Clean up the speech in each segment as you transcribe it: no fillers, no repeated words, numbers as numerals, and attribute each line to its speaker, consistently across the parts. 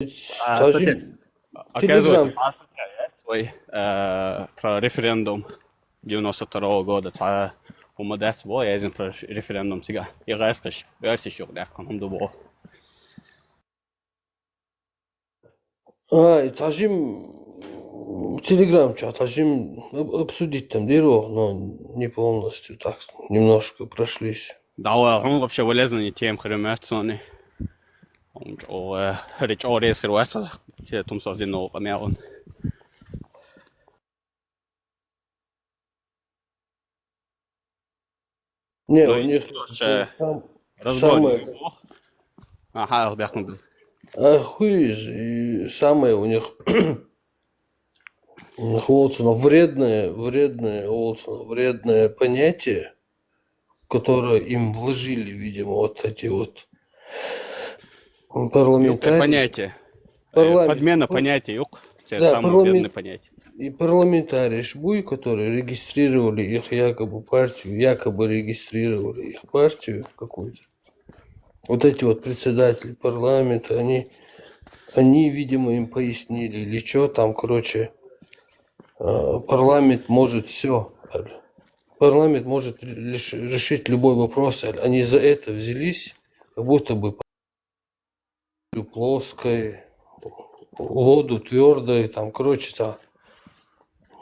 Speaker 1: Кстати, оказывается,
Speaker 2: Телеграм.
Speaker 1: твой про референдум 92 года. Huma ders var, jeg er for referendum siga. Jeg reiser ikke der kan om det var.
Speaker 2: Тажим Телеграм чат, тажим обсудить там дерево, но не полностью, так немножко прошлись.
Speaker 1: Da var hun вообще вылезла не тем хремятсони. Og rich året skal være så til Tom sa din over med on.
Speaker 2: Не,
Speaker 1: Ну
Speaker 2: у них
Speaker 1: тоже разбор.
Speaker 2: самое,
Speaker 1: Ага, бяхнул.
Speaker 2: и самое у них Уолтсона вредное понятие, которое им вложили, видимо, вот эти вот парламентарии.
Speaker 1: Понятие.
Speaker 2: Парламент.
Speaker 1: Подмена понятия, юг. Это
Speaker 2: Да,
Speaker 1: самое вредное понятие.
Speaker 2: И парламентарии Шбуй, которые регистрировали их якобы партию, регистрировали их партию какую-то. Вот эти вот председатели парламента, они, видимо, им пояснили, или что там, короче, парламент может все. Парламент может решить любой вопрос. Они за это взялись, как будто бы плоской, воду твердой, там, короче, там.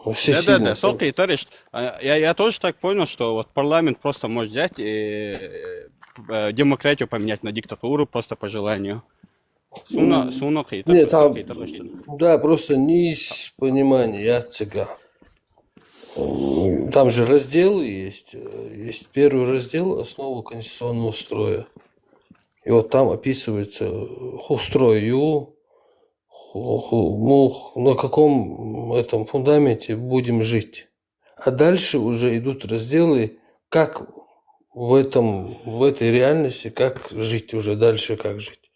Speaker 1: Да, соки, то есть, я тоже так понял, что вот парламент просто может взять и демократию поменять на диктатуру просто по желанию. Сунок и
Speaker 2: Нет, там,
Speaker 1: соки,
Speaker 2: да, просто не из понимания, я цыган. Там же разделы есть. Есть первый раздел «Основа конституционного строя». И вот там описывается устрою, на каком этом фундаменте будем жить. А дальше уже идут разделы, как в этой реальности, как жить уже дальше, как жить.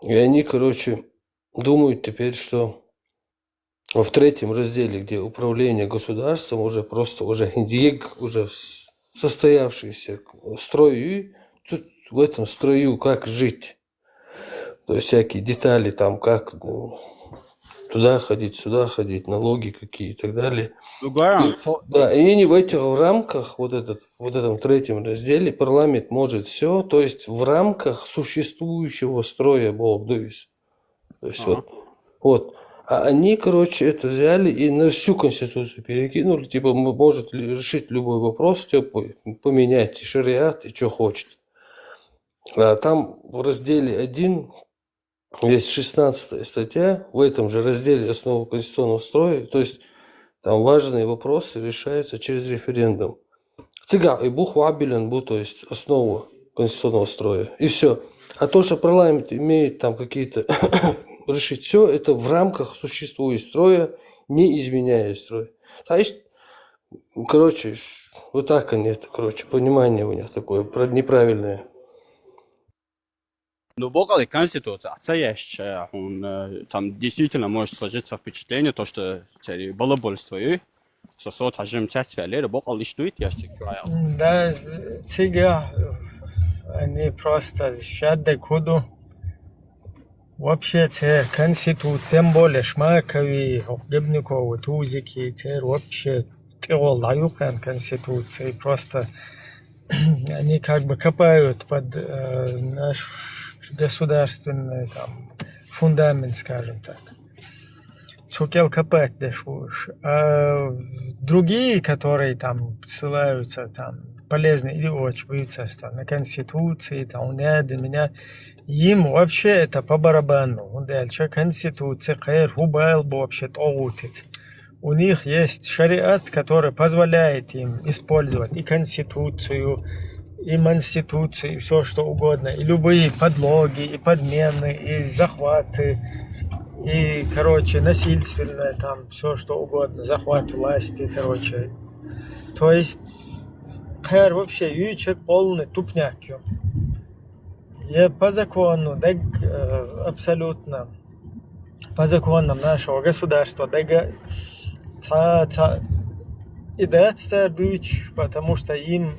Speaker 2: И они, короче, думают теперь, что в третьем разделе, где управление государством, уже состоявшийся строй, тут в этом строю как жить. То есть всякие детали, там как туда ходить, сюда ходить, налоги какие и так далее. Да, и они в этих рамках, в этом третьем разделе парламент может все, то есть в рамках существующего строя Болдуис. То есть вот. А они, короче, это взяли и на всю Конституцию перекинули. Типа, может решить любой вопрос, поменять шариат и что хочет. А там в разделе 1 есть 16 статья. В этом же разделе «Основа конституционного строя». То есть, там важные вопросы решаются через референдум. Цыган и бухвабелен был, то есть основа конституционного строя. И все. А то, что парламент имеет там какие-то решить все, это в рамках существующего строя, не изменяя строй. Значит, короче, вот так они это, короче, понимание у них такое неправильное.
Speaker 1: Ну, богал и конституция, он там действительно может сложиться впечатление, то, что балабольство и сосот хажим часть фиалера, богал и что это я
Speaker 3: Да, цыга, они просто шадда куду. Вообще, конституция, тем более шмакови, гибников, тузики, вообще, теолаю конституции, просто они как бы копают под наш государственный там, фундамент, скажем так. Чукел копать дешуш. А другие, которые там ссылаются, там, полезные или очень бьются на Конституции, там, до меня, им вообще это по барабану. Дальше Конституция, хайр, хубайл, вообще тоутит. У них есть шариат, который позволяет им использовать и Конституцию, и Монституцию, и все что угодно, и любые подлоги, и подмены, и захваты, и, короче, насильственное, там, все что угодно, захват власти, короче. То есть, хайр вообще, ючек полный тупняк. И по закону, абсолютно, по законам нашего государства, и дается бич, потому что им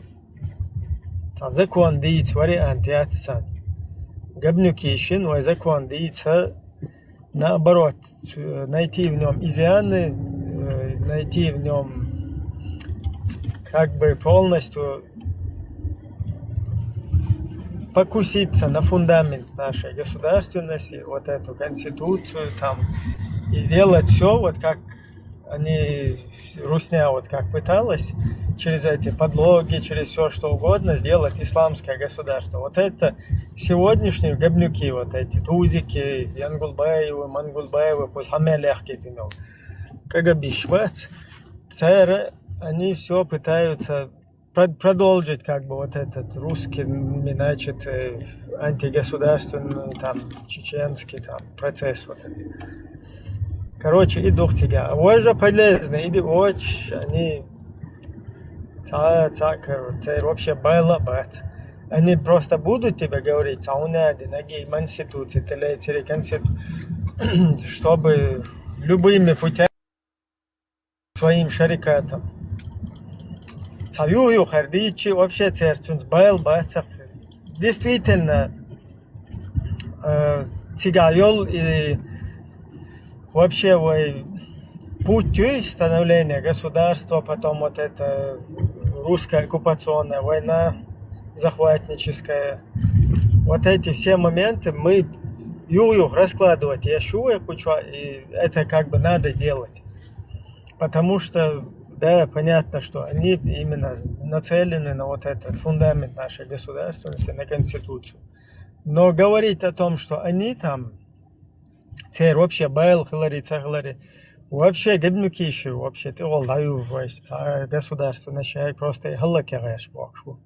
Speaker 3: закон дить вариант яцсан. Габнюкишин, ой, закон дийца, наоборот, найти в нем изъяны, найти в нем как бы полностью покуситься на фундамент нашей государственности, вот эту конституцию там, и сделать все, вот как они, Русня вот как пыталась, через эти подлоги, через все что угодно, сделать исламское государство. Вот это сегодняшние габнюки, вот эти тузики, Янгулбаевы, Мангулбаевы, Пузхамелехки, Кагабишвац, они все пытаются продолжить как бы вот этот русский, значит, антигосударственный, там, чеченский там, процесс вот этот. Короче, и дух тебя. Очень полезно, иди очень, они короче, вообще байлабат. Они просто будут тебе говорить, саунады, ноги, конституции, телетери, чтобы любыми путями своим шарикатом. Цавюю, хардичи, вообще церцунс, байлбатцах. Действительно, цигайол и вообще путь становления государства, потом вот эта русская оккупационная война, захватническая. Вот эти все моменты мы раскладывать Яшуа, и это как бы надо делать. Потому что, да, понятно, что они именно нацелены на вот этот фундамент нашей государственности, на Конституцию. Но говорить о том, что они там, вообще байл хилари, вообще габнюкиши, вообще ты олдаю, государство начинает просто халакереш бокшу.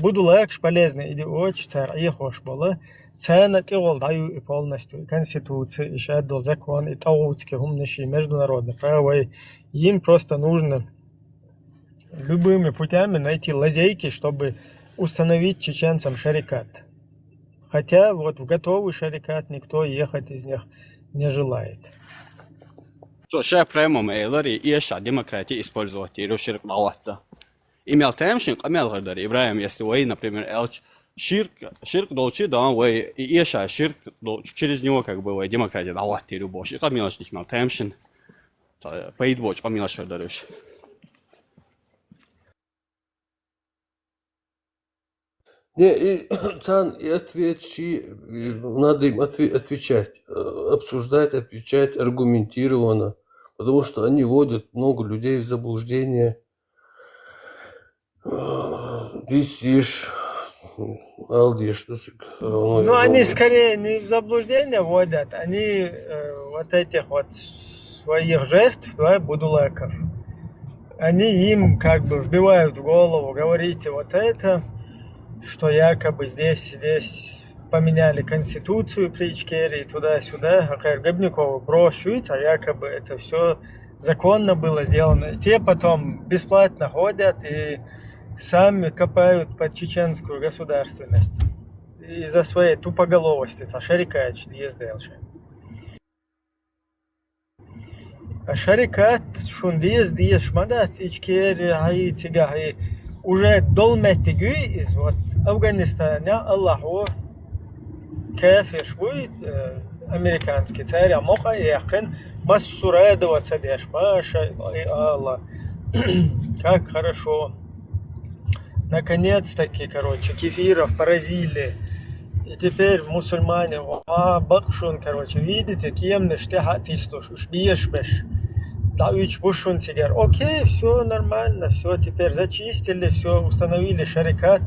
Speaker 3: Буду лакш полезно, иди очень царь, и хош было. Цена ты олдаю и полностью, Конституция, и шаддл закон, и таутский, умнейший, международный правовой. Им просто нужно любыми путями найти лазейки, чтобы установить чеченцам шарикат. Хотя вот в готовый шарикат никто ехать из них не желает.
Speaker 1: Шая прямом эйлари иеша демократии использовать и ширк балатта. Имел темшин, амел гадари. Ибраим, если вы, например, элч ширк долчи, да, вы иеша ширк через него как бы демократия балатти любовь. И камилаш не имел темшин. Поидбоч, камилаш гадариш.
Speaker 2: Не, и надо им отвечать, обсуждать, отвечать аргументированно, потому что они вводят много людей в заблуждение. Действишь, алдишь,
Speaker 3: ну, они скорее не в заблуждение вводят, они вот этих вот своих жертв, да, будулаков, они им как бы вбивают в голову, говорите вот это, что якобы здесь поменяли конституцию при Ичкерии, туда-сюда, а Габнюкову брошуют, а якобы это все законно было сделано. И те потом бесплатно ходят и сами копают под чеченскую государственность из-за своей тупоголовости, шарикач ездил. А шарикат шундиез шмадац Ичкерии, ай тигахи. Уже долметигü из вот Афганистана Аллаху кафир будет американский царь, а моха яхен массу радоваться дешь, Маша Аллах, как хорошо. Наконец-таки, короче, кефиров поразили. И теперь мусульмане, бакшун, короче, видите, кем не штехатистуш, уж беш. Окей, все нормально, все, теперь зачистили, все, установили шарикат.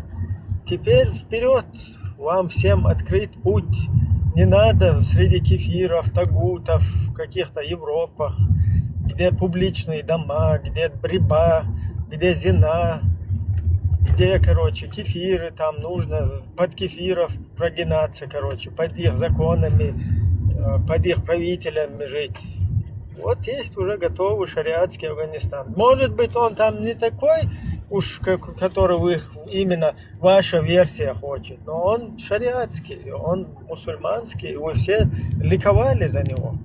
Speaker 3: Теперь вперед, вам всем открыт путь. Не надо среди кефиров, тагутов, в каких-то Европах, где публичные дома, где бриба, где зина, где, короче, кефиры, там нужно под кефиров прогинаться, короче, под их законами, под их правителями жить. Вот есть уже готовый шариатский Афганистан. Может быть, он там не такой, уж который вы именно ваша версия хочет, но он шариатский, он мусульманский, вы все ликовали за него.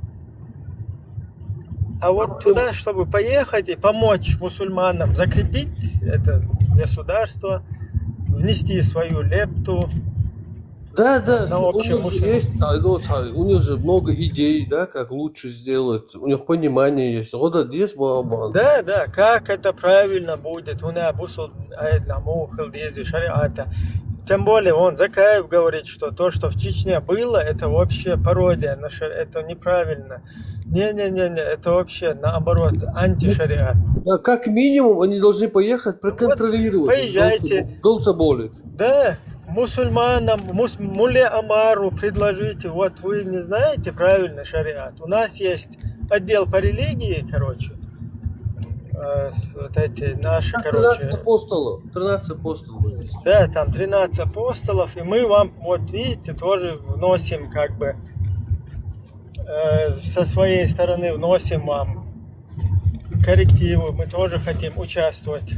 Speaker 3: А вот туда, чтобы поехать и помочь мусульманам закрепить это государство, внести свою лепту,
Speaker 2: Да, да,
Speaker 3: на
Speaker 2: у
Speaker 3: общем
Speaker 2: них же
Speaker 3: уровне.
Speaker 2: есть, у них же много идей, да, как лучше сделать. У них понимание есть. Вот здесь Бабан.
Speaker 3: Да, да, как это правильно будет. У нас бусул намухал дези шариата. Тем более он Закаев говорит, что то, что в Чечне было, это вообще пародия, это неправильно. Не-не-не, это вообще наоборот, антишариат.
Speaker 2: Да, как минимум они должны поехать
Speaker 3: Вот
Speaker 2: проконтролировать.
Speaker 3: поезжайте,
Speaker 2: Голца болит.
Speaker 3: да, мусульманам, Мулле Амару предложите, вот вы не знаете правильно шариат. У нас есть отдел по религии, короче, вот эти наши,
Speaker 2: 13
Speaker 3: короче,
Speaker 2: апостолов. 13 апостолов.
Speaker 3: да, там 13 апостолов, и мы вам, вот видите, тоже вносим как бы, со своей стороны вносим вам коррективы, мы тоже хотим участвовать.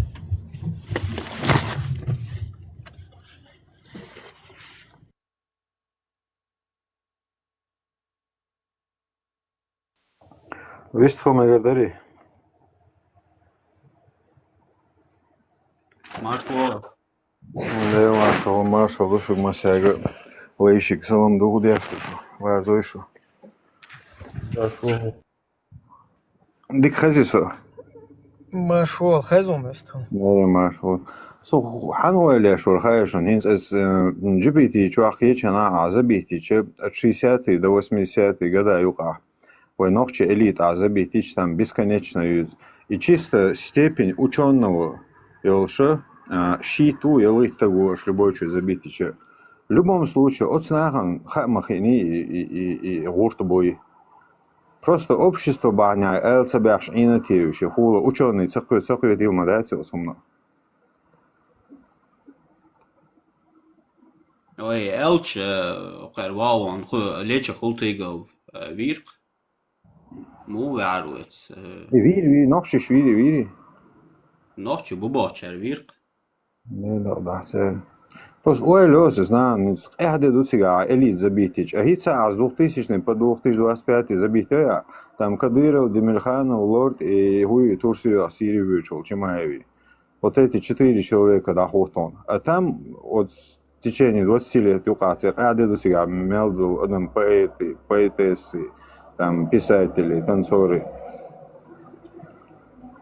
Speaker 4: Вестфал Магадари.
Speaker 1: Marco,
Speaker 4: Да, Маршал, вышел Масяга. Лейщик, салам дугу дяшту. Варзойшу.
Speaker 2: Хорошо.
Speaker 4: Дик хазисо.
Speaker 3: Машуал хазум истом.
Speaker 4: Да, Маршал. So, حنوى لا شو الخايشون هينس از جبيتي شو أخيش أنا عزبيتي شو أتشيساتي до 80-й года юка. Войнохче элит عزبيتي там бесконечно юз. И чисто степень ученого елша щиту елит того, что любой что забитый че. В любом случае, от снахан хамахини и гурт бой. Просто общество баня элцабяш инатиющий хула ученый цакует дил мадати осумно.
Speaker 1: oi elch qar wawan khu leche khultigo virq mu waarwet
Speaker 4: Вири, нохшиш вири.
Speaker 1: nochtje bubocher virq
Speaker 4: لا بحسن. Просто ой лёс знаю, эхде дуцига элит забитич. А хица аз 2000 по 2025 забитая. Там Кадыров, Демирханов, Лорд и Гуи Турсию Сирию вычел, Чимаеви. Вот эти 4 человека дохотон. А там вот в течение 20 лет юкация эхде дуцига мелдул один поэты, поэтессы, там писатели, танцоры.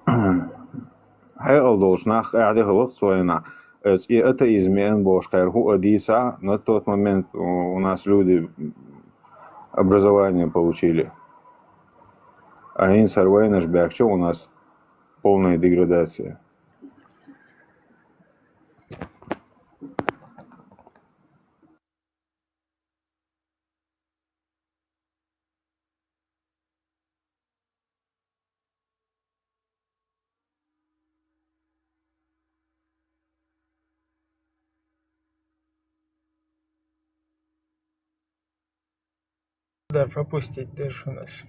Speaker 4: Хэл должнах эхде хлоп своена. И это измен Бошхайрху Адиса. На тот момент у нас люди образование получили. А Инсарвайнаш Бякчо у нас полная деградация.
Speaker 3: Да, пропустить дальше у нас.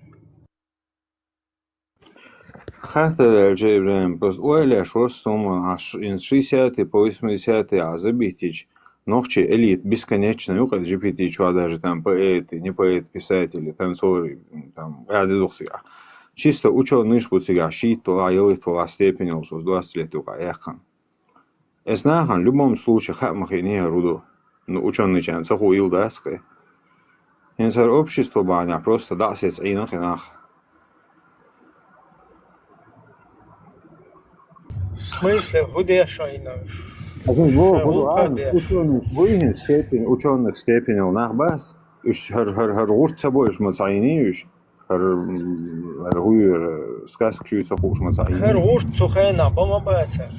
Speaker 4: Хатер Ибраим, просто ойля шос сумма аж из 60 по 80 забитич. Ногче элит бесконечно, ну как GPT, что даже там поэты, не поэты, писатели, танцоры, там, радидухсига. Чисто ученый шкуцига, щиту, а елит твоя степень, что с 20 лет ука яхан. Эснахан, в любом случае, хатмахи не руду. Ну, ученый чан, цаху ил даской. Инсар общество баня просто дасец инах инах.
Speaker 3: В смысле, где шайна?
Speaker 4: Ученых степень нахбас, хар гурт собой шмацайниюш, хар гуир сказк чуется хуш
Speaker 3: Хер
Speaker 4: мацайни.
Speaker 3: гурт цухайна, бома бацер.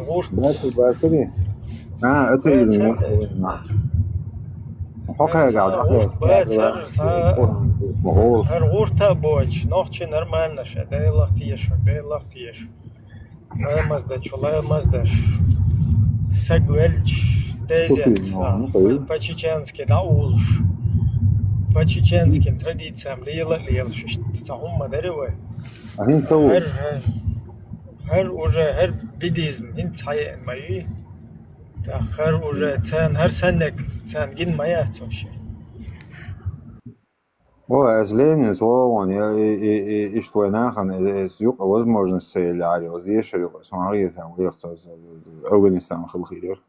Speaker 3: Гурт
Speaker 4: Батри. Это
Speaker 3: бацер.
Speaker 4: Хокая гад.
Speaker 3: Хер гурта боч, нохче нормально ше, дай лахтиеш. Лаймаздаш. Сагвельч, дезет, по-чеченски, наулш. По чеченским традициям, лелшиш, цахумма деревой.
Speaker 4: Они цау.
Speaker 3: Хер бидизм, инт хайен маи. Хер уже цен, хер сенек, цен гин мая цоши.
Speaker 4: As Ленин слово, и что нахан, из юг возможность целяли, воздействие, смотрите, там, Афганистан, Халхирер.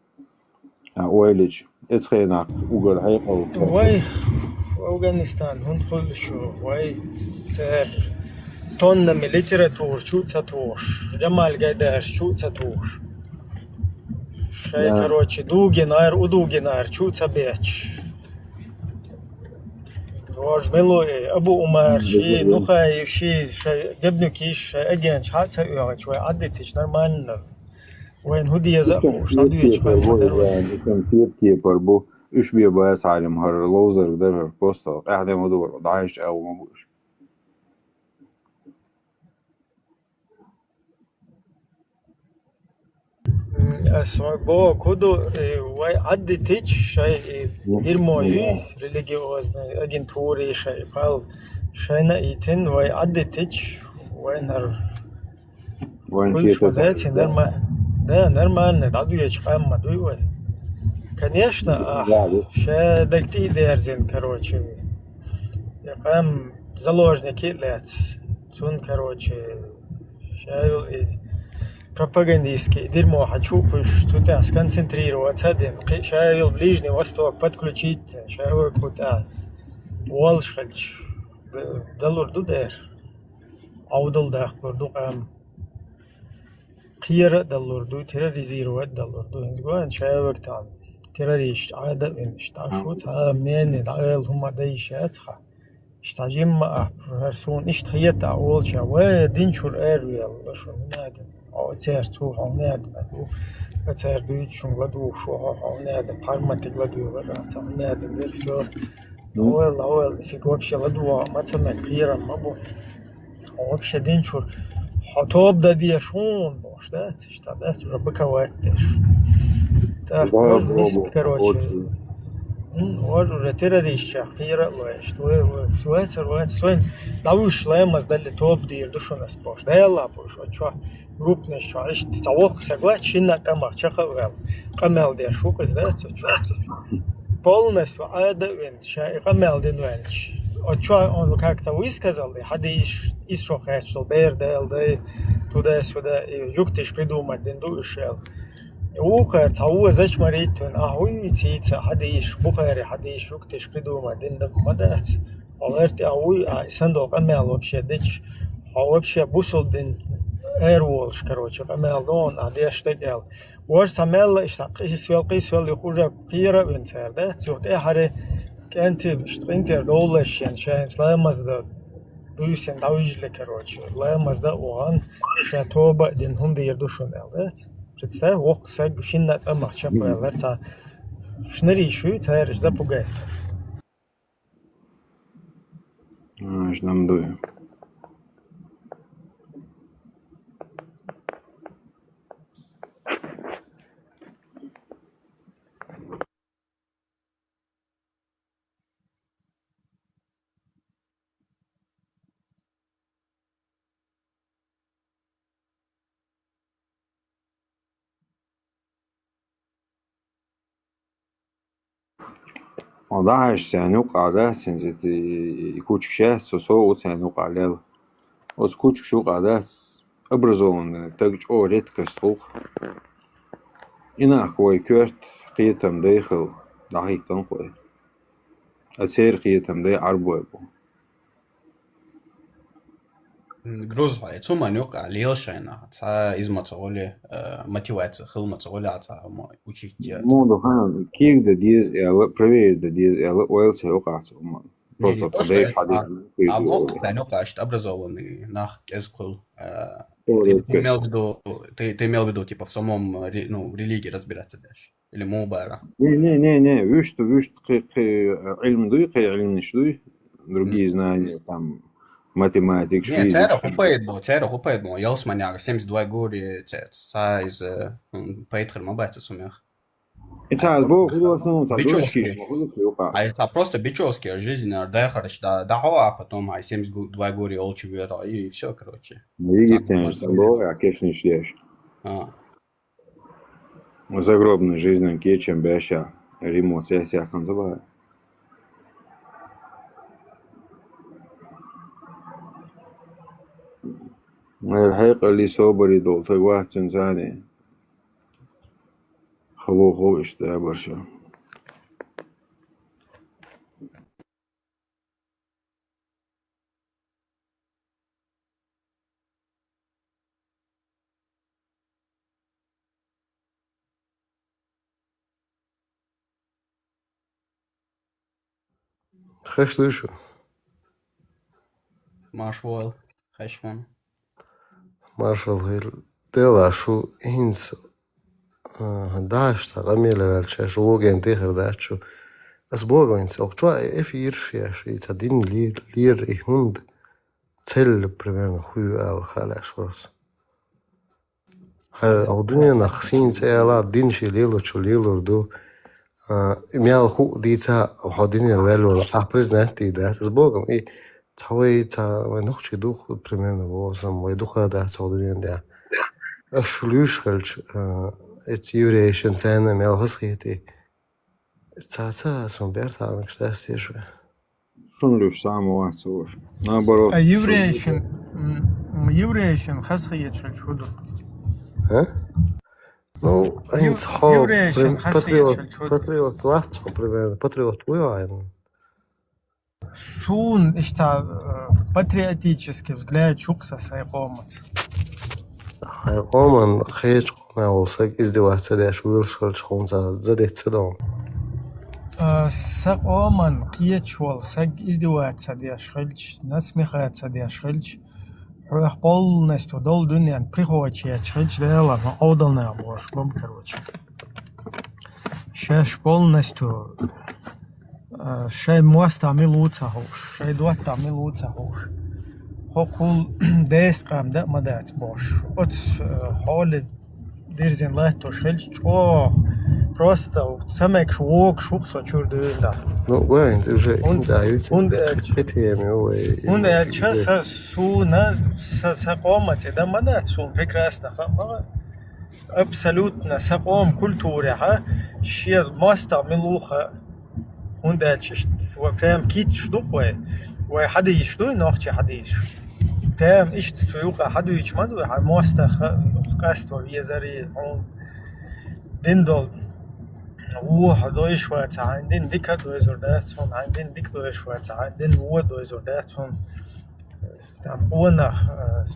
Speaker 4: ويلج اتخيناك وقول حيقو
Speaker 3: واي أفغانستان هون كل شو واي سر تون من ليتراتور شو تساتوش جمال قداش شو تساتوش شاي كروتش دوغينار ودوغينار شو تسابيتش واج ملوي أبو عمر شي نخايف شي قبل كيش أجنش حتى يقعد شوي عدتش نرمان وين هدي يزقوش نادو يشقن حدروي
Speaker 4: كيبر بو ايش بيه باس عالم هر لوزر ده بوستا قاعد مدور ضايش او مبوش
Speaker 3: اسمع بو كودو واي عدتش شي دير موي ريليجيوزنا أجنتوري شي بال شينا إيتن واي عدتش وين هر
Speaker 4: وين
Speaker 3: كل
Speaker 4: شي
Speaker 3: شو ذاتي نرمان ده نرمان نادو يشقن مدوي وين Конечно, ще дойти дерзин, короче. Якам заложники лет. Цун, короче, ще пропагандистский дерьмо хочу, что-то сконцентрироваться один. Ще Ближний Восток подключить, ще куда. Волшхальч. Далурду дер. Аудал дахлурду кам. Кира далурду, терроризировать далурду. Ингуан ще вектам. террорист عادة من اشتاشوت من العيال هم دايشاتها اشتاجم هرسون اشتخيت أول شيء ودينشور أرويل شو نادم أو تيرتو أو نادم أو تيردويت شو غدو شو أو نادم بارماتيك غدو برات أو نادم ديرتو أول سيكوب شيء غدو ما تسمى خيرا ما بو أو вообще دينشور حطوب دا ديشون بوشتات اشتادات ربك واتش Так, может быть, короче. Вот уже террорист, хира, что давай шлемас дали топ дир, душу нас пош. Да я лапуш, а что группный что, ишь того согласен на камах, чахавел. Камел дир шука, знаете, что полностью адавин, ша камел дин венч. А что он как-то высказал, хадиш, из что хотел, бердел, да туда-сюда, и жуктиш придумать, дин душел. وخير تعوّ زش مريتون أهوي تيتا حديش بخير حديش وقتش بدوما دين مدات وغيرت أهوي صندوق أمال وبشي ديش وبشي بوصل دين إيرولش كروتش أمال دون عديش تقال ورس أمال إشتاقيس والقيس يخرج قيرة بنتر ده يوت إحرى كأنت بشتغنتر دولش يعني شان سلامز ده دوسين داويج لكروتش لامز ده وان شاتوبا دين هم ديردوشون ده Представь, ох, сag шинна амах чапа лерта шнери шуй тайрш запугай.
Speaker 4: Ждам дую. ضاعش سانوق على سنزت يكوتش شاه سوسو سانوق على وس كوتش شوق على أبرزون تجج أوريت كسوق إنا كوي كورت قيتم داخل دقيق تنقل أسير قيتم دا عربو
Speaker 1: Grūzvai, man jau kā lielšana, tā izmacoli мотивация, хилмацоли, tā учить.
Speaker 4: موضوع هذا كيك دا ديز يلا بريفير دا ديز يلا ойл се оqaats просто подаешь один.
Speaker 1: А бог, да, ну кажется, образованный на эскул. Ты имел в виду, типа, в самом, ну, религии разбираться дальше? Или мубара?
Speaker 4: Не, вишь, علم дуй, علم ниш дуй, другие знания, там, математика,
Speaker 1: физика. Цēra hupēdmo, Jelsmaņā 72 guri cēts, tā iz Pētri mabētas умех.
Speaker 4: Это сбоку художественного
Speaker 1: Бичевский. А это просто бичевская жизнь, дехарыч, да хоа, потом 72 горе олчи вера, и все, короче.
Speaker 4: Египтяне, а кешни шлеш. Загробной жизнью кечем беша, ремонт сессия концовая. الحقيقة اللي صوبري دول تقوات تنزاني خبو اشتاق برشا.
Speaker 2: خش دوشو
Speaker 1: Marshall, Хешман.
Speaker 2: маршал غير تلا شو هينس داشت غميلة والشاش ووجين تيخر داشو أسبوع وينس أقطع إفيرش يا شيء تدين لير إهوند تل بريميرنا خوي الخلاص ورس أو دنيا نخسين تلا دين شي ليلو شو ليلو دو ميال خو ديتا وحدين الوالو أحبز نهتي ده أسبوع إيه تحوي تا ونخشي دوخ بريميرنا بوسم ويدوخ ده تعودين ده أشلوش خلش يوريشن تانا ميال هسخيتي تا سون بيرتا عمك شتاستي شوي
Speaker 4: شنو لوش سامو واحد صور نابرو
Speaker 3: يوريشن خسخيت شلشودو
Speaker 2: ها؟ Ну, они صحاب باتريوت واحد صحاب باتريوت ويوعين
Speaker 3: Сун ишта патриотический взгляд чукса сайқомат.
Speaker 2: قوما خيج قوما والساق إزدواج سداش ويلشغل شخونزا زدت سدوم
Speaker 3: ساقومن قيتشول ساق إزدواج سداش خلش نسمخات سداش خلش حوح полностью дол дуньян приходит خلش дела аудалная бош бом короче. Шеш полностью شيء مواستعمل وتهوش شيء دوت تعمل وتهوش هقول داس قام ده ما دات باش ات حال درزين لا توشلش او просто سمك شوك شوك سوچور ده
Speaker 2: Ну, وين уже
Speaker 3: und сейчас суна сакомати да ما дат сун прекрасно ха абсолютно саком культура شيء مواستعملوها und هو فاهم كيت شدوه وحد يشدو نوخش حد يش فاهم إيش تسويق حد يشمد وموستا خاست ويزري عون دين دول وح دويش وات عندين ديكا دويزورداتهم عندين ديك دويش وات عندين هو دويزورداتهم там онах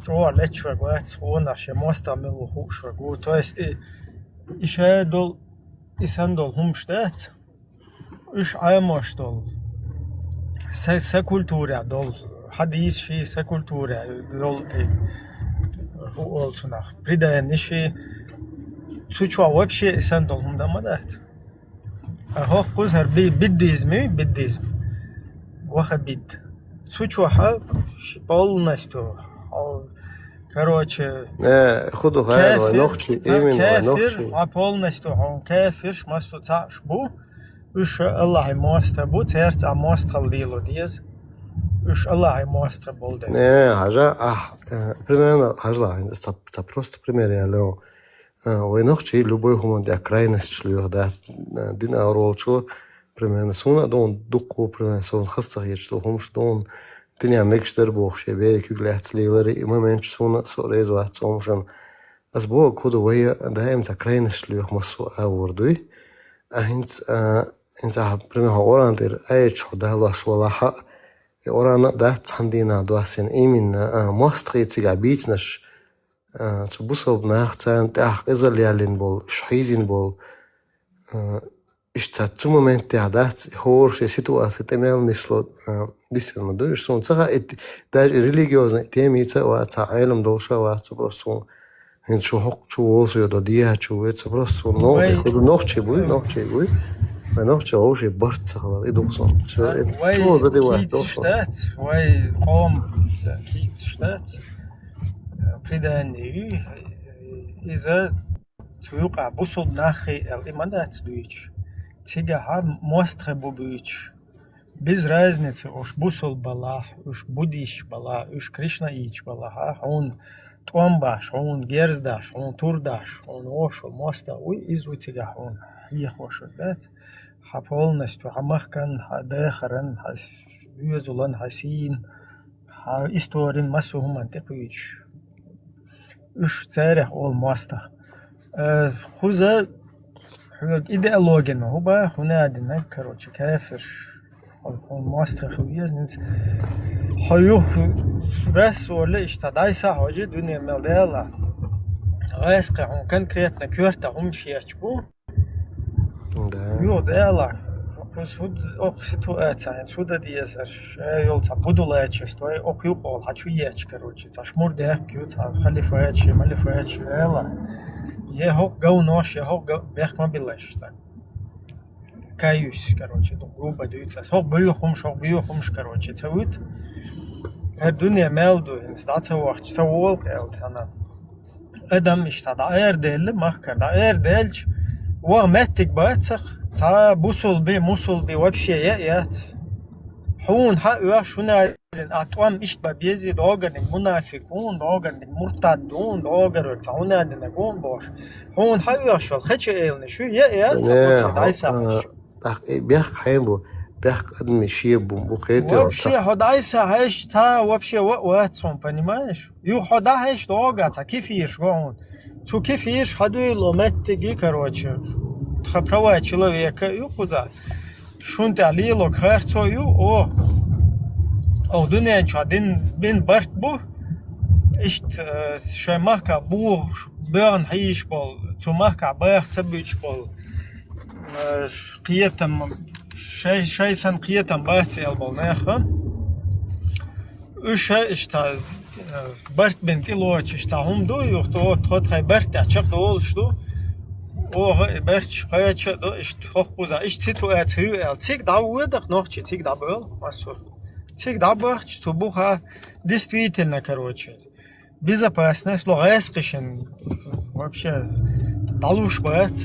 Speaker 3: جوا لتشوا وات онах شموستا ملو خوش وجو то есть إيش دول إسندول هم شتات إيش عامش دول سكولتورة دول حديث شيء سكولتورة دول هو أولسونах بريدا نشي تشوا وابشي إسان دول هم دمدات هو قوزهر بديزم واخد بيد تشوا ها полностью короче
Speaker 2: خدوا غير ونخشي إيمن ونخشي
Speaker 3: полностью он كافر масу цаш бу إيش الله يموستر بو تيرت موستر ليلو ديز إيش الله يموستر بولده
Speaker 2: Не, примерно, это просто пример, я лео. Войнохчи любой хуман де крайность шлюх, да, дин ауролчу, примерно, суна дон дукку, примерно, сон хастах ечту, хумш дон, динья мекштер бог, шебе, кюглят лейлери, и момент суна, сорез ват, сомшан. Аз бог, ходу вая, да, им та крайность шлюх массу аурдуй, انت примерно орантер айч хода швалаха орана да цандина дуасен именно мостхицига битнаш цбусоб нахцан тах изолялин бол шхизин бол ишта цу момент тадат хорше ситуация темел несло дисен модуш сон цага даже религиозный темица ва цаилм долша ва цпросун ин шо хок чу олсо до дия чу это просто но нохче буй نوخش أوشي برتسخ إدوخصون شو بدي واحد
Speaker 3: شتات واي قوم كيت شتات بريداني إذا توقع بوصل ناخي الإمانات دويش تيجا موستر بوبيش без разницы уж бусол бала уж будиш бала уж кришна ич бала он томбаш он герздаш он турдаш он ошо моста уй изутига он يخوش الذات полностью хамахкан хадахран юзулан хасин историн масухум антиквич уж царя ол моста хуза идеология, هو بقى هنا короче كافر ماستر خویز هایو رس ولی اشتدایسا هاجی دنیا ملدیلا رس که هم کنکریت نکرده هم شیش بو یو دیلا خود سитуация сюда диезер ёлца будулечест вай окюпол хочу еч короче цашмур де кют халифач малифач эла его гаунош его бехмабилеш так каюсь короче до грубо дюйца сок бюхумш короче цавут дуния мелду инстаца вахт савол элтана адам иштада эрдел махкарда эрдельч ва меттик бацах تا موصل بي вообще يات حون حق شونا اتوام اشت بيزي دوغر منافقون دوغر مرتدون دوغر تعونا نكون باش حون حق شو خچ ايل شو يات دايسا
Speaker 2: بيخ حيمو بيخ قدم شي بو خيتي
Speaker 3: вообще hodайса هاش تا вообще وات сом понимаешь ю хода هاش دوغа та кефиш гон цу кефиш хадуй лометтги короче права человека и куда шунте алило харцою о дунянч один бин барт бу ишт шаймака бу бен хиш бол тумака бах цабич бол قيتم شيء سن قيتم بات البول ناخا وش اشتا барт бин илоч اشتا هم دو يختو تخط خي барт ачак олшду برش خیلی داشت خوب است سیتوئیت تیک داوود nog تیک دابل ماسو تیک دابل تو بوها действительно короче безопасность логически вообще далуш бат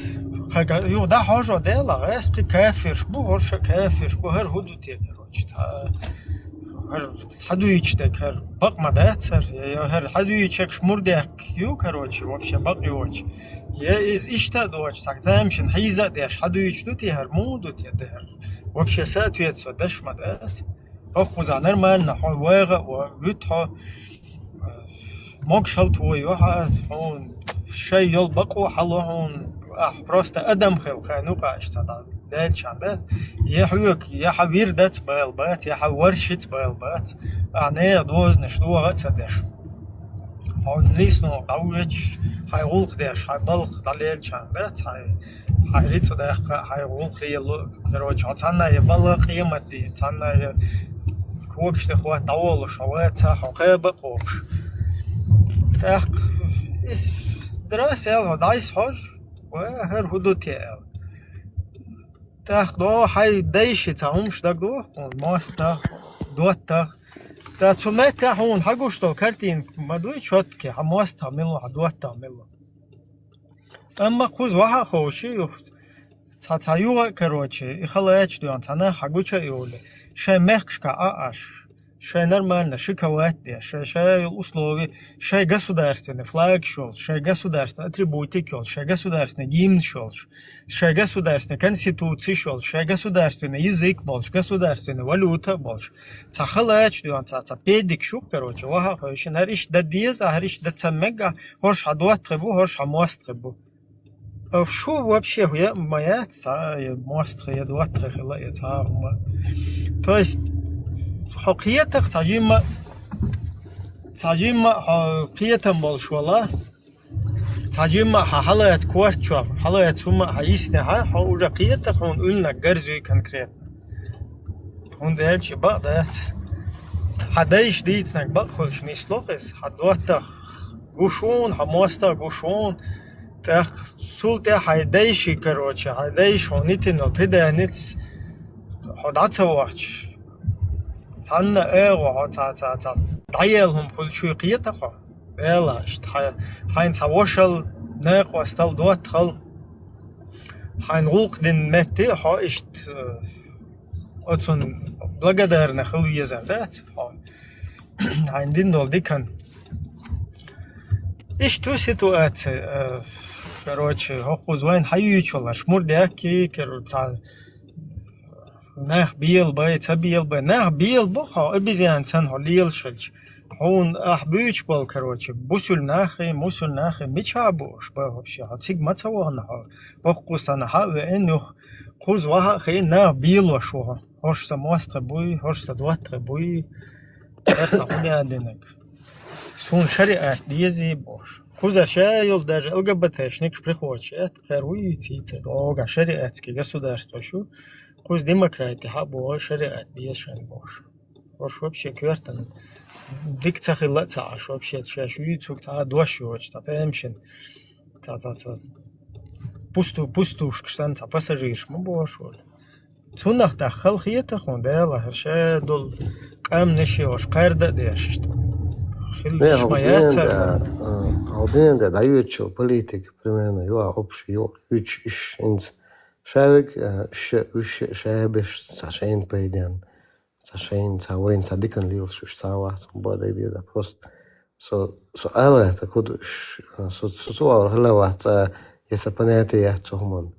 Speaker 3: ю да хожо дела логически кафир бухорш кафир бухер худути короче هر حدويش ده هر بق مدات سر يا هر حدويش شمردك يو كروتش вообще بق يوش يا إز إشتا دوش ساكتامشن حيزة ديش حدويش دوتي هر مو دوتي ده هر вообще ساتويت سودش مدات أخوزا نرمال نحو واغا ويتها مقشل توي وها هون شيء يل بقو حلو هون просто أدم خل خانوقا إشتا دال شاندات يا حيوك يا حوير دات بالبات يا حورشت بالبات أنا دوز نشدو غات دش هون نيس نو قويش هاي غولخ دش هاي بلخ دليل شاندات هاي ريت دخ هاي غولخ يلو كروج عطانا يبلغ قيمتي عطانا كوكش دخوات دول شوات حقيبة قوش تاخ إس دراسة دايس حج وهر هدوتي تاخ دو هاي دايشي تاهمش داك دو ماستا دوتا تا تسميت هون حقوش دو كارتين مدوي شوتكي هماستا ملو دوتا ملو اما خوز واحد خوشي تاتايوغا كروچي اخلايش دوان تانا حقوچا يولي شاي مخشكا آش شاي нормально шиковатые шай условия шай государственный флаг шел шай государственный атрибутик шел шай государственный гимн шел шай государственный конституция шел шай государственный язык больше государственная валюта больше цахалач дуан цаца педик шук короче ваха хош нариш да диез ахриш да цамега хош адуат требу хош хамост требу шо вообще я моя ца мост я дуат трехла я ца то есть حقیقت تاجیم حقیقتم بالشولا تاجیم حالات کوارت شو حالات هم هیست نه ها حقیقت خون اون نگرزی کنکریت اون دهش بعدت حدایش دیت نگ بعد خودش نیست لخس حدوات گوشون هماستا گوشون تا سولت حدایشی کروچه حدایش هونیت نو پیدانیت حدات سوارش تانا ايغو تا دايلهم كل شوي قيتخو يلا اشت هاين سواشل ناق واستل دوت خل هاين غلق دين متي ها اشت اتون بلغدار نخلو يزردات هاين دين دول ديكن اشتو سيتواتي короче هخوز وين حيو يچولا شمور ديكي كروتا نه بیل باید تا بیل باید نه بیل بخوا ابزیان سن ها لیل شلش Он أحبيش بال короче بوسول ناخي ميشابوش вообще هتسيج ما تصورنا بقص أنا وإنه خوز واحد خينا بيلو شوها هوش سموستر بوي هوش سدواتر بوي برتا خوني عندك سون شريعة ديزي бош خوزа шайл даже ЛГБТшник приходит кэруи тице ога шариатский государство шу хуз демократия хабо шариат дешан бош бош вообще квертан дикцах лацаш вообще шашуи цук та дуашуч та темшин та пустушк штан та пассажирш мо бош цунах та халхиета хондела херше дол قام نشيوش قارده ديش
Speaker 2: Один да дают что политик примерно его общий иш инс шавик шабиш сашен пойден сашен цавин цадикан лил шуштава сумбада беда просто so alla это куд so аллава ца если понятие цохман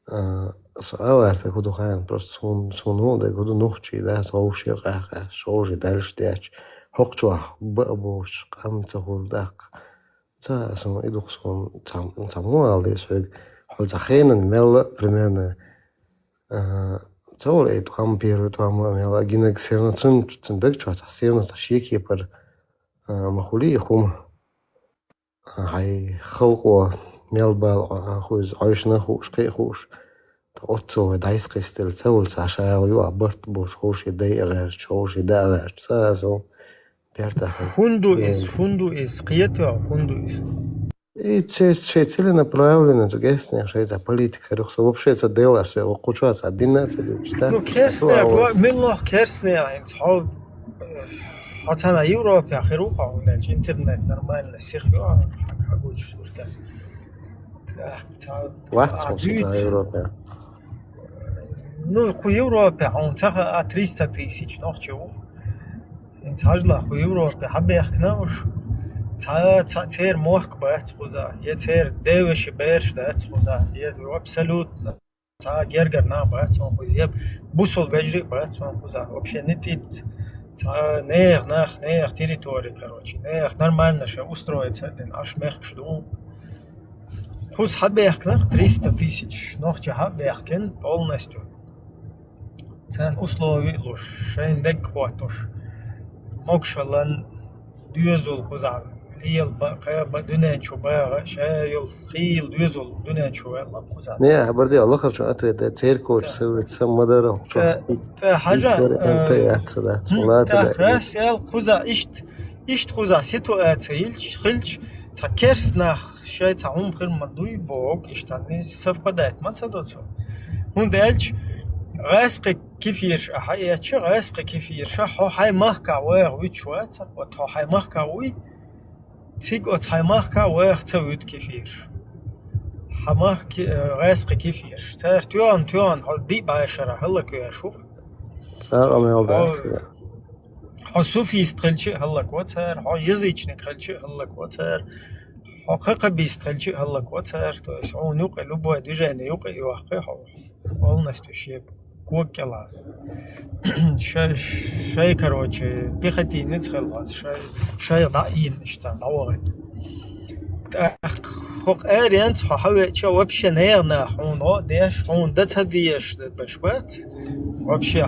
Speaker 2: so alla это куд хан просто сон да куд нухчи да соуши ха соуши дальше дяч хокчва бабуш камцахул дак ца сон идухсон цамуал десвэг хол захенен мел примерно цаул эт кампир там мел гинек сернацун цэндэг чат серна ташики пар махули хум хай халко мелбал хуз айшна хуш кайхуш отцо дайскистел цаул саша ю абарт бош хуш идея чош идея цазо
Speaker 3: Фунду из қиетва фунду из.
Speaker 2: И целенаправленно, тугесне, что это политика, что вообще это дело, что кучаться 11 часа.
Speaker 3: Ну, керсне, миллах керсне, инцхол, хотя на Европе, ахируха, у нас интернет нормально, сихва, как лучше сурта.
Speaker 2: Вахт на Европе.
Speaker 3: Ну, в Европе, он цаха 300 тысяч, но чего? Инцажла в Европе, хабе яхнауш. Цер мох бац хуза, я цер девиш берш дац хуза, я абсолютно. Ца гергер на бац он хуза, бусол бежри бац он хуза. Вообще не тит. Ца нех территории, короче. Нех нормально ше устроиться один аш мех шду. Хуз хабе яхнах 300 тысяч, нох че хабе яхкен полностью. Цен условий луш, шейн дек хватуш. مقشلن دوزول خزع ليل بقى بدنا شو بقى شايل خيل دوزول بدنا شو يلا خزع
Speaker 2: نه بردي الله خير شو أتري تيركو تسوي تسمى مداره
Speaker 3: فحاجة
Speaker 2: صلاة
Speaker 3: راس يال خزع إشت خزع سيتو أتسيل خلش تكرس نخ شاي تعوم خير مدوي بوق إشتاني صفقة دات ما تصدقوا هون دالش راسق كيف يرشا حي اتش راسق كيف يرشا هو حي ماركا وير ويتشوات و حي ماركا وي تيج او حي ماركا وير تسويت كيف يرش حمارك راسق كيف يرش تار تيون هو دي باشرا هلا كي اشوف
Speaker 2: صار ما يوضعت
Speaker 3: هو صوفي يستخلشي هلا كوتر هو يزيچ نخلشي هلا كوتر هو قبي يستخلشي هلا كوتر تو سعون يوقع لبوا ديجا يوقع يوقع полностью شيء كوكلا شيء короче بيختي نتخلص شيء ضعين اشتغل ضوغت حق ارينت حاول شو вообще наверное он داش он датадиеш башбат вообще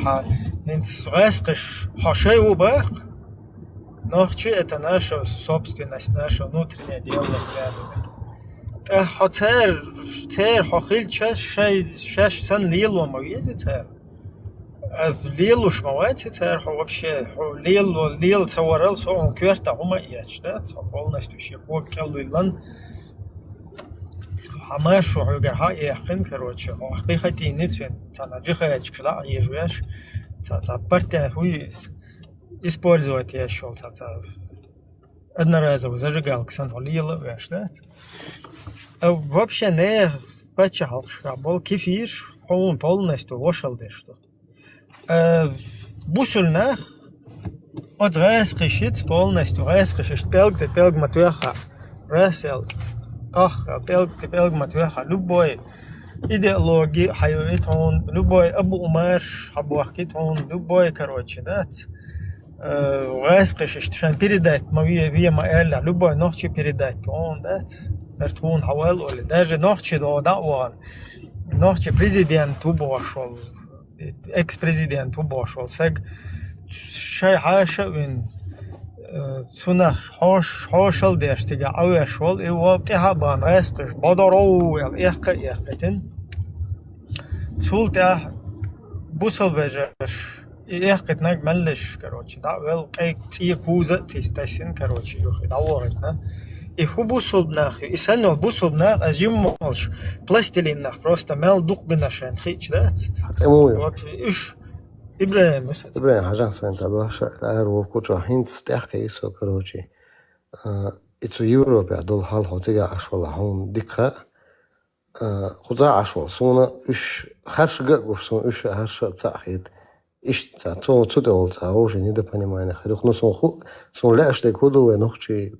Speaker 3: انت расскажешь шей убах нахче это наша собственность наша внутреннее дело хотер حخيل شاش سن ليلو مويزي تر ليلو شمواتي تر вообще ليل تورل سو كيرتا هما ياشدات полностью شيكو كلو لان هماش وحوغر هاي يخن короче حقيقتي نتفين تانا جخايش كلا يجوش تا партия хуй использовать я шел та одноразово зажигалка сан лила яшдат вообще не почахал был кефир он полностью вошел что бусульнах от раскрышит полностью раскрышит пелг матуяха расел тах пелг матуяха любой идеологии хайвит он любой абу умар абу ахкит он любой короче да واسقش اشتشان передать ما قال любой ночи передать он дат мертвун حوال ولا даже ночи до دعوان ночи президент وبوشول اكس президент وبوشول سج شيء حاشا وين سنة حوشل ديش تيجا أوي شول إيوه بتهابان اسقش بدرو يل إيقتن سولته بوصل بجاش إيقت ناق ملش كروتشي دا ويل قيق تي كوزة تيستاسين كروتشي يوخي داورتنا إيهو بوصل بناخي إسانو بوصل بناخ أجيم مالش بلاستيلين ناخ بروستا مال دوق بناشان خيش دات
Speaker 2: حتسموه
Speaker 3: وقفي إيش إبراهيم مثلا
Speaker 2: إبراهيم حاجة سنت باش الأر وكوتشو هينس تحكي إسو كروتشي إتسو يوروب يعدول حال هوتيجا عشوال هون ديكها خدا عشوال سونا إيش هرش جربوش سون إيش هرش تأخيد إيش تون تدول تاوش نيدا بني ما نخليك نسون خو سون لا أشتى كودو ونخشي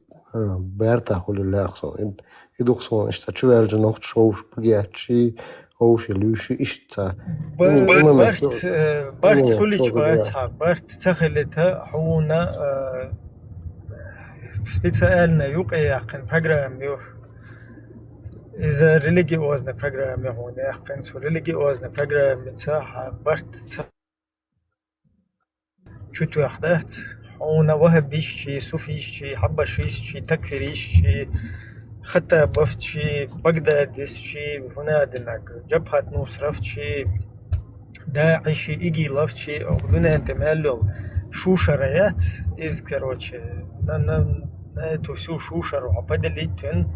Speaker 2: بيرتا خلو لا خصون يدوخ سون إيش تشوال جنوخ شوش بجاتشي هوش لوشي إيش تا
Speaker 3: برت خليج باتها برت تخلتها حونا سبيتسألنا يوق يقن برنامج يو إذا ريليجي وزن برنامج هون يقن سو ريليجي وزن برنامج تاع برت شو تأخذت حونا وهب بيشي سوفيشي حبشيشي تكفيريشي حتى بفتشي بغداديشي هنا دنك جبهة نصرفتشي داعشي إيجي لفتشي أو هنا أنت مالو شو شريات إز كروتشي تو سو شو شرو عبدليتن